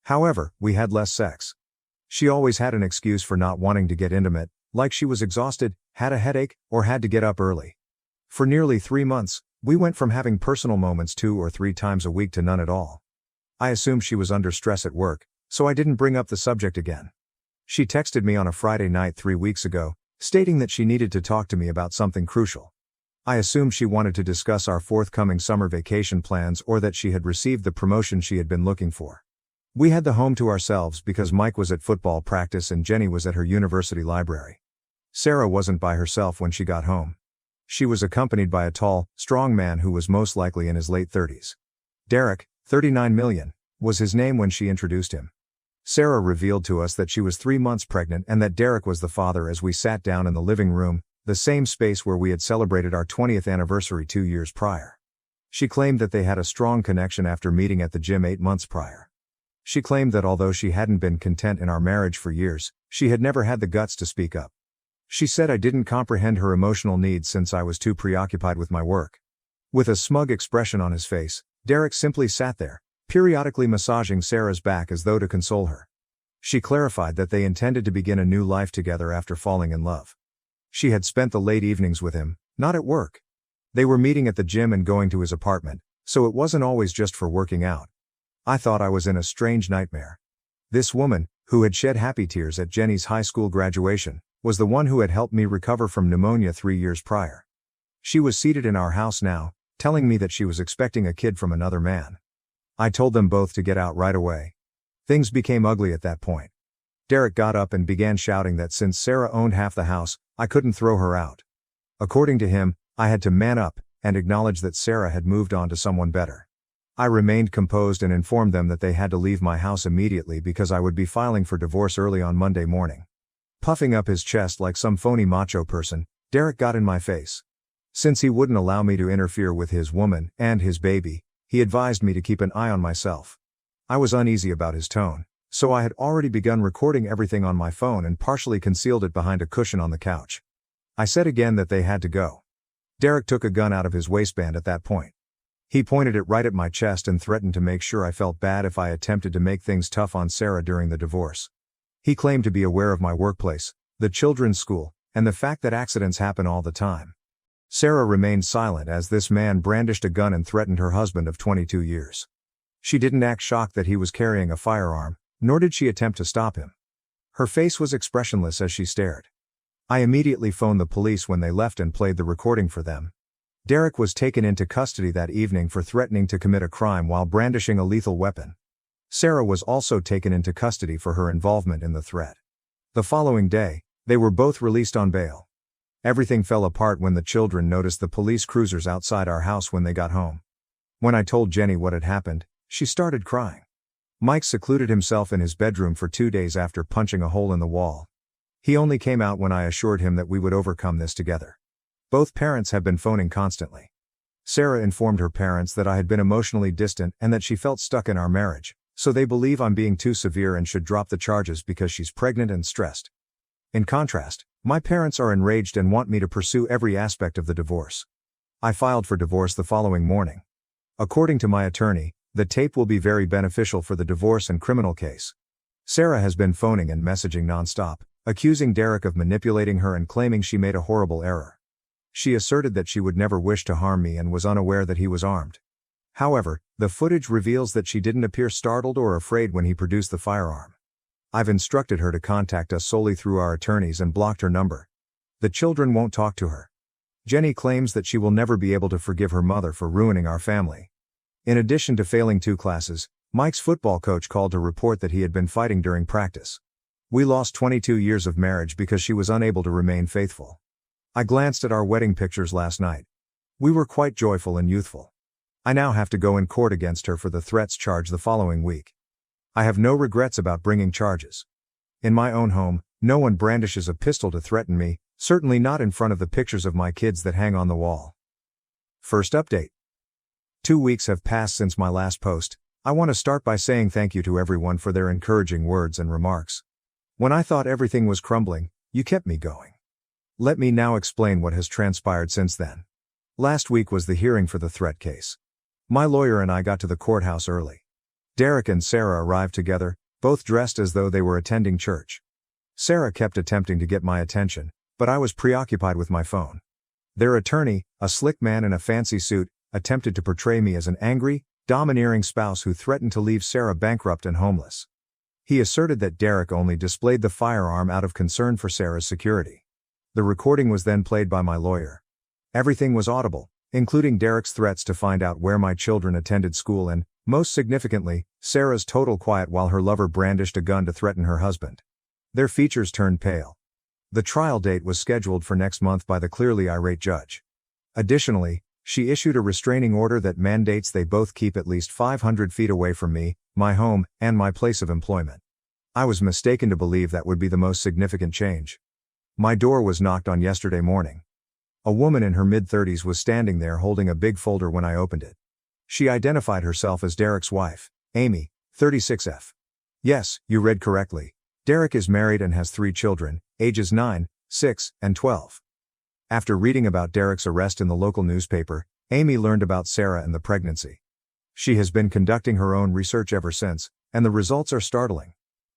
However, we had less sex. She always had an excuse for not wanting to get intimate, like she was exhausted, had a headache, or had to get up early. For nearly 3 months, we went from having personal moments 2 or 3 times a week to none at all. I assumed she was under stress at work, so I didn't bring up the subject again. She texted me on a Friday night 3 weeks ago, stating that she needed to talk to me about something crucial. I assumed she wanted to discuss our forthcoming summer vacation plans or that she had received the promotion she had been looking for. We had the home to ourselves because Mike was at football practice and Jenny was at her university library. Sarah wasn't by herself when she got home. She was accompanied by a tall, strong man who was most likely in his late 30s. Derek, 39 million, was his name when she introduced him. Sarah revealed to us that she was 3 months pregnant and that Derek was the father as we sat down in the living room, the same space where we had celebrated our 20th anniversary 2 years prior. She claimed that they had a strong connection after meeting at the gym 8 months prior. She claimed that although she hadn't been content in our marriage for years, she had never had the guts to speak up. She said I didn't comprehend her emotional needs since I was too preoccupied with my work. With a smug expression on his face, Derek simply sat there, periodically massaging Sarah's back as though to console her. She clarified that they intended to begin a new life together after falling in love. She had spent the late evenings with him, not at work. They were meeting at the gym and going to his apartment, so it wasn't always just for working out. I thought I was in a strange nightmare. This woman, who had shed happy tears at Jenny's high school graduation, was the one who had helped me recover from pneumonia 3 years prior. She was seated in our house now, telling me that she was expecting a kid from another man. I told them both to get out right away. Things became ugly at that point. Derek got up and began shouting that since Sarah owned half the house, I couldn't throw her out. According to him, I had to man up and acknowledge that Sarah had moved on to someone better. I remained composed and informed them that they had to leave my house immediately because I would be filing for divorce early on Monday morning. Puffing up his chest like some phony macho person, Derek got in my face. Since he wouldn't allow me to interfere with his woman and his baby, he advised me to keep an eye on myself. I was uneasy about his tone, so I had already begun recording everything on my phone and partially concealed it behind a cushion on the couch. I said again that they had to go. Derek took a gun out of his waistband at that point. He pointed it right at my chest and threatened to make sure I felt bad if I attempted to make things tough on Sarah during the divorce. He claimed to be aware of my workplace, the children's school, and the fact that accidents happen all the time. Sarah remained silent as this man brandished a gun and threatened her husband of 22 years. She didn't act shocked that he was carrying a firearm, nor did she attempt to stop him. Her face was expressionless as she stared. I immediately phoned the police when they left and played the recording for them. Derek was taken into custody that evening for threatening to commit a crime while brandishing a lethal weapon. Sarah was also taken into custody for her involvement in the threat. The following day, they were both released on bail. Everything fell apart when the children noticed the police cruisers outside our house when they got home. When I told Jenny what had happened, she started crying. Mike secluded himself in his bedroom for 2 days after punching a hole in the wall. He only came out when I assured him that we would overcome this together. Both parents have been phoning constantly. Sarah informed her parents that I had been emotionally distant and that she felt stuck in our marriage, so they believe I'm being too severe and should drop the charges because she's pregnant and stressed. In contrast, my parents are enraged and want me to pursue every aspect of the divorce. I filed for divorce the following morning. According to my attorney, the tape will be very beneficial for the divorce and criminal case. Sarah has been phoning and messaging nonstop, accusing Derek of manipulating her and claiming she made a horrible error. She asserted that she would never wish to harm me and was unaware that he was armed. However, the footage reveals that she didn't appear startled or afraid when he produced the firearm. I've instructed her to contact us solely through our attorneys and blocked her number. The children won't talk to her. Jenny claims that she will never be able to forgive her mother for ruining our family. In addition to failing 2 classes, Mike's football coach called to report that he had been fighting during practice. We lost 22 years of marriage because she was unable to remain faithful. I glanced at our wedding pictures last night. We were quite joyful and youthful. I now have to go in court against her for the threats charge the following week. I have no regrets about bringing charges. In my own home, no one brandishes a pistol to threaten me, certainly not in front of the pictures of my kids that hang on the wall. First update. 2 weeks have passed since my last post. I want to start by saying thank you to everyone for their encouraging words and remarks. When I thought everything was crumbling, you kept me going. Let me now explain what has transpired since then. Last week was the hearing for the threat case. My lawyer and I got to the courthouse early. Derek and Sarah arrived together, both dressed as though they were attending church. Sarah kept attempting to get my attention, but I was preoccupied with my phone. Their attorney, a slick man in a fancy suit, attempted to portray me as an angry, domineering spouse who threatened to leave Sarah bankrupt and homeless. He asserted that Derek only displayed the firearm out of concern for Sarah's security. The recording was then played by my lawyer. Everything was audible, including Derek's threats to find out where my children attended school and, most significantly, Sarah's total quiet while her lover brandished a gun to threaten her husband. Their features turned pale. The trial date was scheduled for next month by the clearly irate judge. Additionally, she issued a restraining order that mandates they both keep at least 500 feet away from me, my home, and my place of employment. I was mistaken to believe that would be the most significant change. My door was knocked on yesterday morning. A woman in her mid-30s was standing there holding a big folder when I opened it. She identified herself as Derek's wife, Amy, 36F. Yes, you read correctly. Derek is married and has 3 children, ages 9, 6, and 12. After reading about Derek's arrest in the local newspaper, Amy learned about Sarah and the pregnancy. She has been conducting her own research ever since, and the results are startling.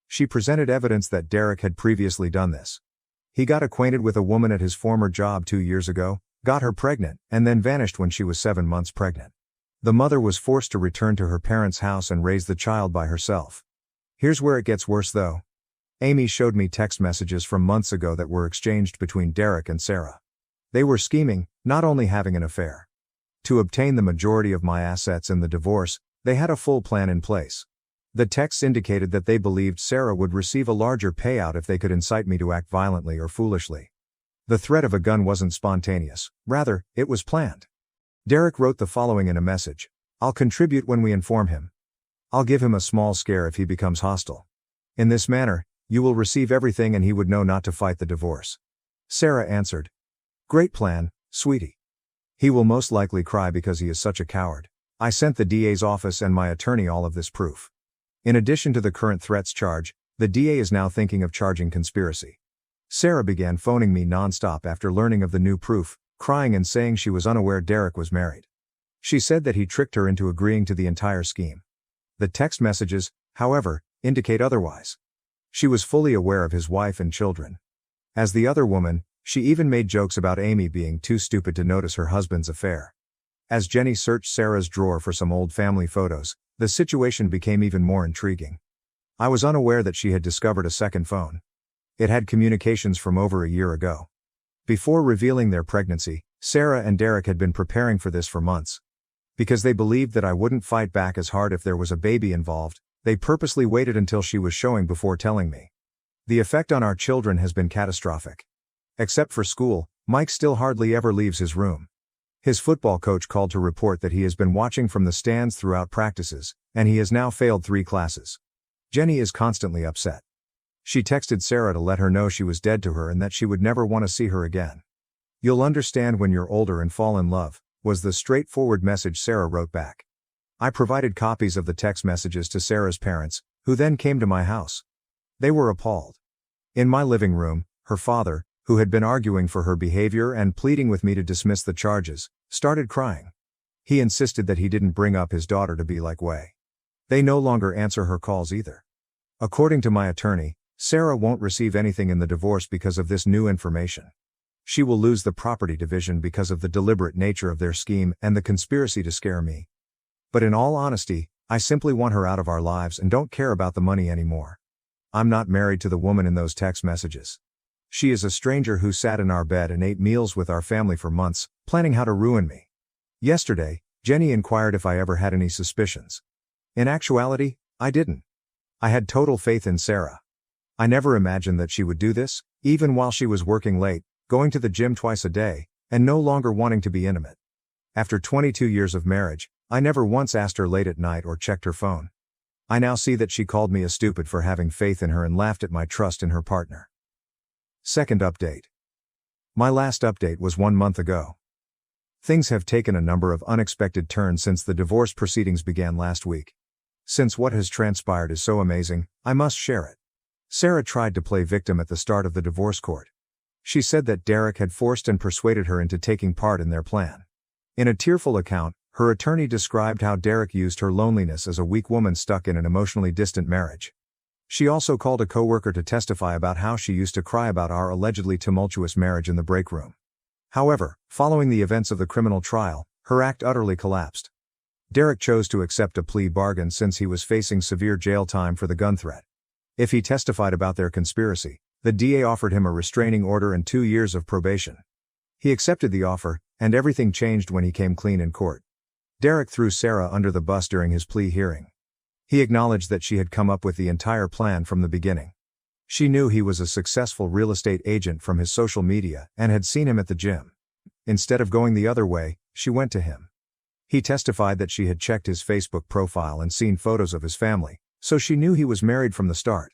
She presented evidence that Derek had previously done this. He got acquainted with a woman at his former job 2 years ago, got her pregnant, and then vanished when she was 7 months pregnant. The mother was forced to return to her parents' house and raise the child by herself. Here's where it gets worse though. Amy showed me text messages from months ago that were exchanged between Derek and Sarah. They were scheming, not only having an affair. To obtain the majority of my assets in the divorce, they had a full plan in place. The texts indicated that they believed Sarah would receive a larger payout if they could incite me to act violently or foolishly. The threat of a gun wasn't spontaneous, rather, it was planned. Derek wrote the following in a message: "I'll contribute when we inform him. I'll give him a small scare if he becomes hostile. In this manner, you will receive everything and he would know not to fight the divorce." Sarah answered, "Great plan, sweetie. He will most likely cry because he is such a coward. I sent the DA's office and my attorney all of this proof. In addition to the current threats charge, the DA is now thinking of charging conspiracy." Sarah began phoning me nonstop after learning of the new proof, crying and saying she was unaware Derek was married. She said that he tricked her into agreeing to the entire scheme. The text messages, however, indicate otherwise. She was fully aware of his wife and children. As the other woman, she even made jokes about Amy being too stupid to notice her husband's affair. As Jenny searched Sarah's drawer for some old family photos, the situation became even more intriguing. I was unaware that she had discovered a second phone. It had communications from over a year ago. Before revealing their pregnancy, Sarah and Derek had been preparing for this for months. Because they believed that I wouldn't fight back as hard if there was a baby involved, they purposely waited until she was showing before telling me. The effect on our children has been catastrophic. Except for school, Mike still hardly ever leaves his room. His football coach called to report that he has been watching from the stands throughout practices, and he has now failed 3 classes. Jenny is constantly upset. She texted Sarah to let her know she was dead to her and that she would never want to see her again. "You'll understand when you're older and fall in love," was the straightforward message Sarah wrote back. I provided copies of the text messages to Sarah's parents, who then came to my house. They were appalled. In my living room, her father, who had been arguing for her behavior and pleading with me to dismiss the charges, started crying. He insisted that he didn't bring up his daughter to be like way. They no longer answer her calls either. According to my attorney, Sarah won't receive anything in the divorce because of this new information. She will lose the property division because of the deliberate nature of their scheme and the conspiracy to scare me. But in all honesty, I simply want her out of our lives and don't care about the money anymore. I'm not married to the woman in those text messages. She is a stranger who sat in our bed and ate meals with our family for months, planning how to ruin me. Yesterday, Jenny inquired if I ever had any suspicions. In actuality, I didn't. I had total faith in Sarah. I never imagined that she would do this, even while she was working late, going to the gym twice a day, and no longer wanting to be intimate. After 22 years of marriage, I never once asked her late at night or checked her phone. I now see that she called me a stupid for having faith in her and laughed at my trust in her partner. Second update. My last update was 1 month ago. Things have taken a number of unexpected turns since the divorce proceedings began last week. Since what has transpired is so amazing, I must share it. Sarah tried to play victim at the start of the divorce court. She said that Derek had forced and persuaded her into taking part in their plan. In a tearful account, her attorney described how Derek used her loneliness as a weak woman stuck in an emotionally distant marriage. She also called a coworker to testify about how she used to cry about our allegedly tumultuous marriage in the break room. However, following the events of the criminal trial, her act utterly collapsed. Derek chose to accept a plea bargain since he was facing severe jail time for the gun threat. If he testified about their conspiracy, the DA offered him a restraining order and 2 years of probation. He accepted the offer, and everything changed when he came clean in court. Derek threw Sarah under the bus during his plea hearing. He acknowledged that she had come up with the entire plan from the beginning. She knew he was a successful real estate agent from his social media and had seen him at the gym. Instead of going the other way, she went to him. He testified that she had checked his Facebook profile and seen photos of his family, so she knew he was married from the start.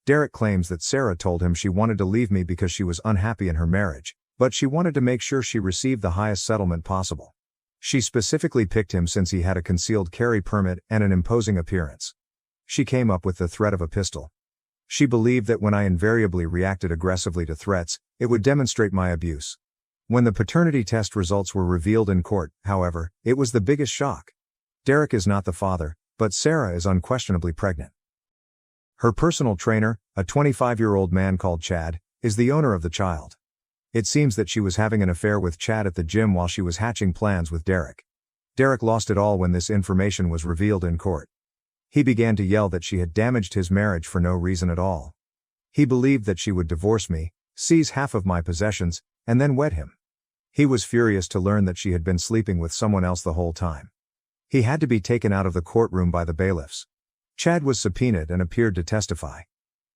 Derek claims that Sarah told him she wanted to leave me because she was unhappy in her marriage, but she wanted to make sure she received the highest settlement possible. She specifically picked him since he had a concealed carry permit and an imposing appearance. She came up with the threat of a pistol. She believed that when I invariably reacted aggressively to threats, it would demonstrate my abuse. When the paternity test results were revealed in court, however, it was the biggest shock. Derek is not the father, but Sarah is unquestionably pregnant. Her personal trainer, a 25-year-old man called Chad, is the owner of the child. It seems that she was having an affair with Chad at the gym while she was hatching plans with Derek. Derek lost it all when this information was revealed in court. He began to yell that she had damaged his marriage for no reason at all. He believed that she would divorce me, seize half of my possessions, and then wed him. He was furious to learn that she had been sleeping with someone else the whole time. He had to be taken out of the courtroom by the bailiffs. Chad was subpoenaed and appeared to testify.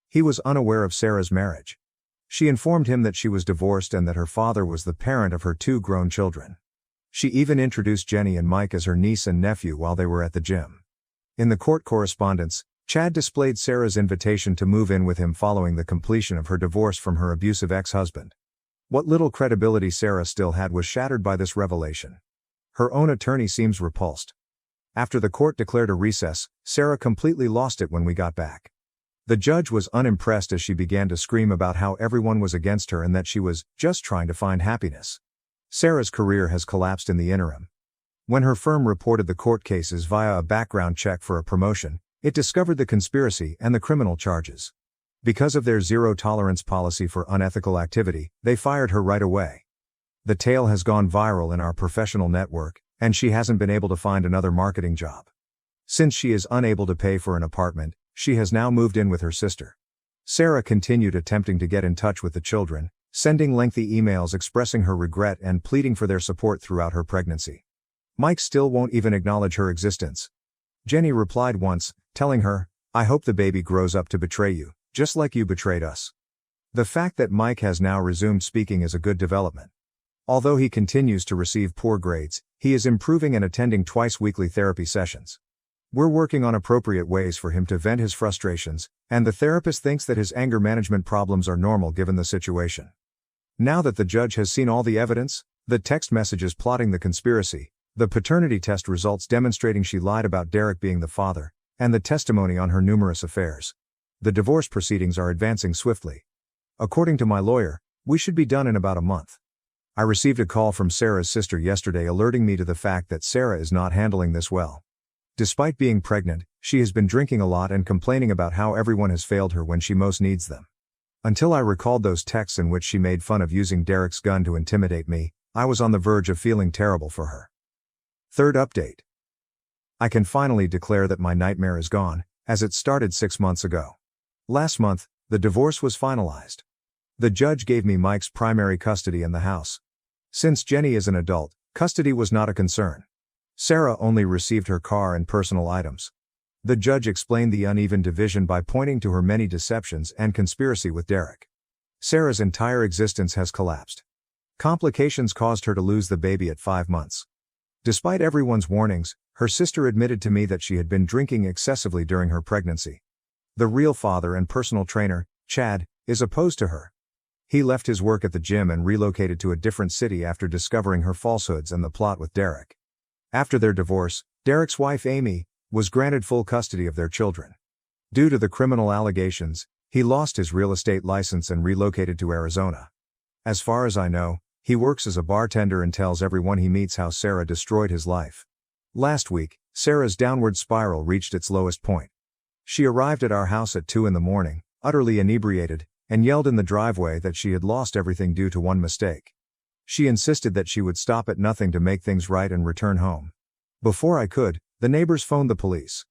He was unaware of Sarah's marriage. She informed him that she was divorced and that her father was the parent of her 2 grown children. She even introduced Jenny and Mike as her niece and nephew while they were at the gym. In the court correspondence, Chad displayed Sarah's invitation to move in with him following the completion of her divorce from her abusive ex-husband. What little credibility Sarah still had was shattered by this revelation. Her own attorney seems repulsed. After the court declared a recess, Sarah completely lost it when we got back. The judge was unimpressed as she began to scream about how everyone was against her and that she was just trying to find happiness. Sarah's career has collapsed in the interim. When her firm reported the court cases via a background check for a promotion, it discovered the conspiracy and the criminal charges. Because of their zero-tolerance policy for unethical activity, they fired her right away. The tale has gone viral in our professional network, and she hasn't been able to find another marketing job. Since she is unable to pay for an apartment, she has now moved in with her sister. Sarah continued attempting to get in touch with the children, sending lengthy emails expressing her regret and pleading for their support throughout her pregnancy. Mike still won't even acknowledge her existence. Jenny replied once, telling her, "I hope the baby grows up to betray you, just like you betrayed us." The fact that Mike has now resumed speaking is a good development. Although he continues to receive poor grades, he is improving and attending twice-weekly therapy sessions. We're working on appropriate ways for him to vent his frustrations, and the therapist thinks that his anger management problems are normal given the situation. Now that the judge has seen all the evidence, the text messages plotting the conspiracy, the paternity test results demonstrating she lied about Derek being the father, and the testimony on her numerous affairs, the divorce proceedings are advancing swiftly. According to my lawyer, we should be done in about a month. I received a call from Sarah's sister yesterday alerting me to the fact that Sarah is not handling this well. Despite being pregnant, she has been drinking a lot and complaining about how everyone has failed her when she most needs them. Until I recalled those texts in which she made fun of using Derek's gun to intimidate me, I was on the verge of feeling terrible for her. Third update. I can finally declare that my nightmare is gone, as it started 6 months ago. Last month, the divorce was finalized. The judge gave me Mike's primary custody in the house. Since Jenny is an adult, custody was not a concern. Sarah only received her car and personal items. The judge explained the uneven division by pointing to her many deceptions and conspiracy with Derek. Sarah's entire existence has collapsed. Complications caused her to lose the baby at 5 months. Despite everyone's warnings, her sister admitted to me that she had been drinking excessively during her pregnancy. The real father and personal trainer, Chad, is opposed to her. He left his work at the gym and relocated to a different city after discovering her falsehoods and the plot with Derek. After their divorce, Derek's wife Amy was granted full custody of their children. Due to the criminal allegations, he lost his real estate license and relocated to Arizona. As far as I know, he works as a bartender and tells everyone he meets how Sarah destroyed his life. Last week, Sarah's downward spiral reached its lowest point. She arrived at our house at 2 a.m, utterly inebriated, and yelled in the driveway that she had lost everything due to one mistake. She insisted that she would stop at nothing to make things right and return home. Before I could, the neighbors phoned the police.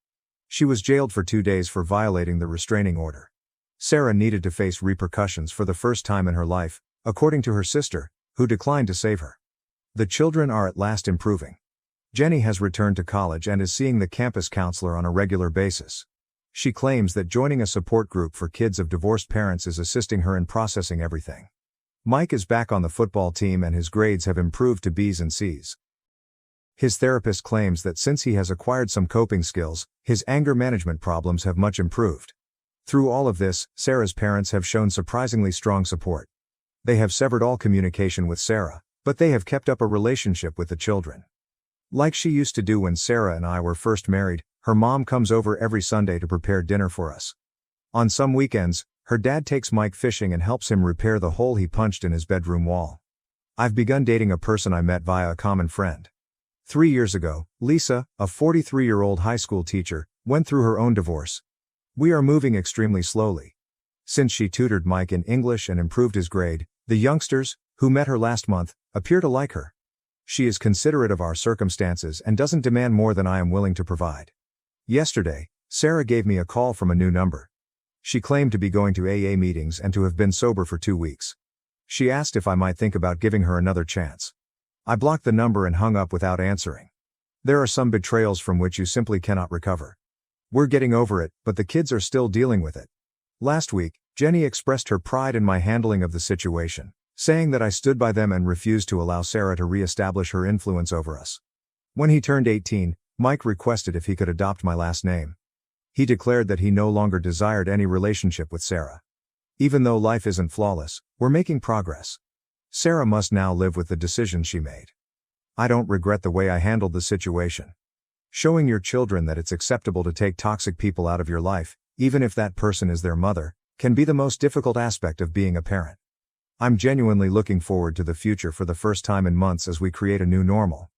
She was jailed for 2 days for violating the restraining order. Sarah needed to face repercussions for the first time in her life, according to her sister, who declined to save her. The children are at last improving. Jenny has returned to college and is seeing the campus counselor on a regular basis. She claims that joining a support group for kids of divorced parents is assisting her in processing everything. Mike is back on the football team and his grades have improved to B's and C's. His therapist claims that since he has acquired some coping skills, his anger management problems have much improved. Through all of this, Sarah's parents have shown surprisingly strong support. They have severed all communication with Sarah, but they have kept up a relationship with the children. Like she used to do when Sarah and I were first married, her mom comes over every Sunday to prepare dinner for us. On some weekends, her dad takes Mike fishing and helps him repair the hole he punched in his bedroom wall. I've begun dating a person I met via a common friend. 3 years ago, Lisa, a 43-year-old high school teacher, went through her own divorce. We are moving extremely slowly. Since she tutored Mike in English and improved his grade, the youngsters, who met her last month, appear to like her. She is considerate of our circumstances and doesn't demand more than I am willing to provide. Yesterday, Sarah gave me a call from a new number. She claimed to be going to AA meetings and to have been sober for 2 weeks. She asked if I might think about giving her another chance. I blocked the number and hung up without answering. There are some betrayals from which you simply cannot recover. We're getting over it, but the kids are still dealing with it. Last week, Jenny expressed her pride in my handling of the situation, saying that I stood by them and refused to allow Sarah to re-establish her influence over us. When he turned 18, Mike requested if he could adopt my last name. He declared that he no longer desired any relationship with Sarah. Even though life isn't flawless, we're making progress. Sarah must now live with the decision she made. I don't regret the way I handled the situation. Showing your children that it's acceptable to take toxic people out of your life, even if that person is their mother, can be the most difficult aspect of being a parent. I'm genuinely looking forward to the future for the first time in months as we create a new normal.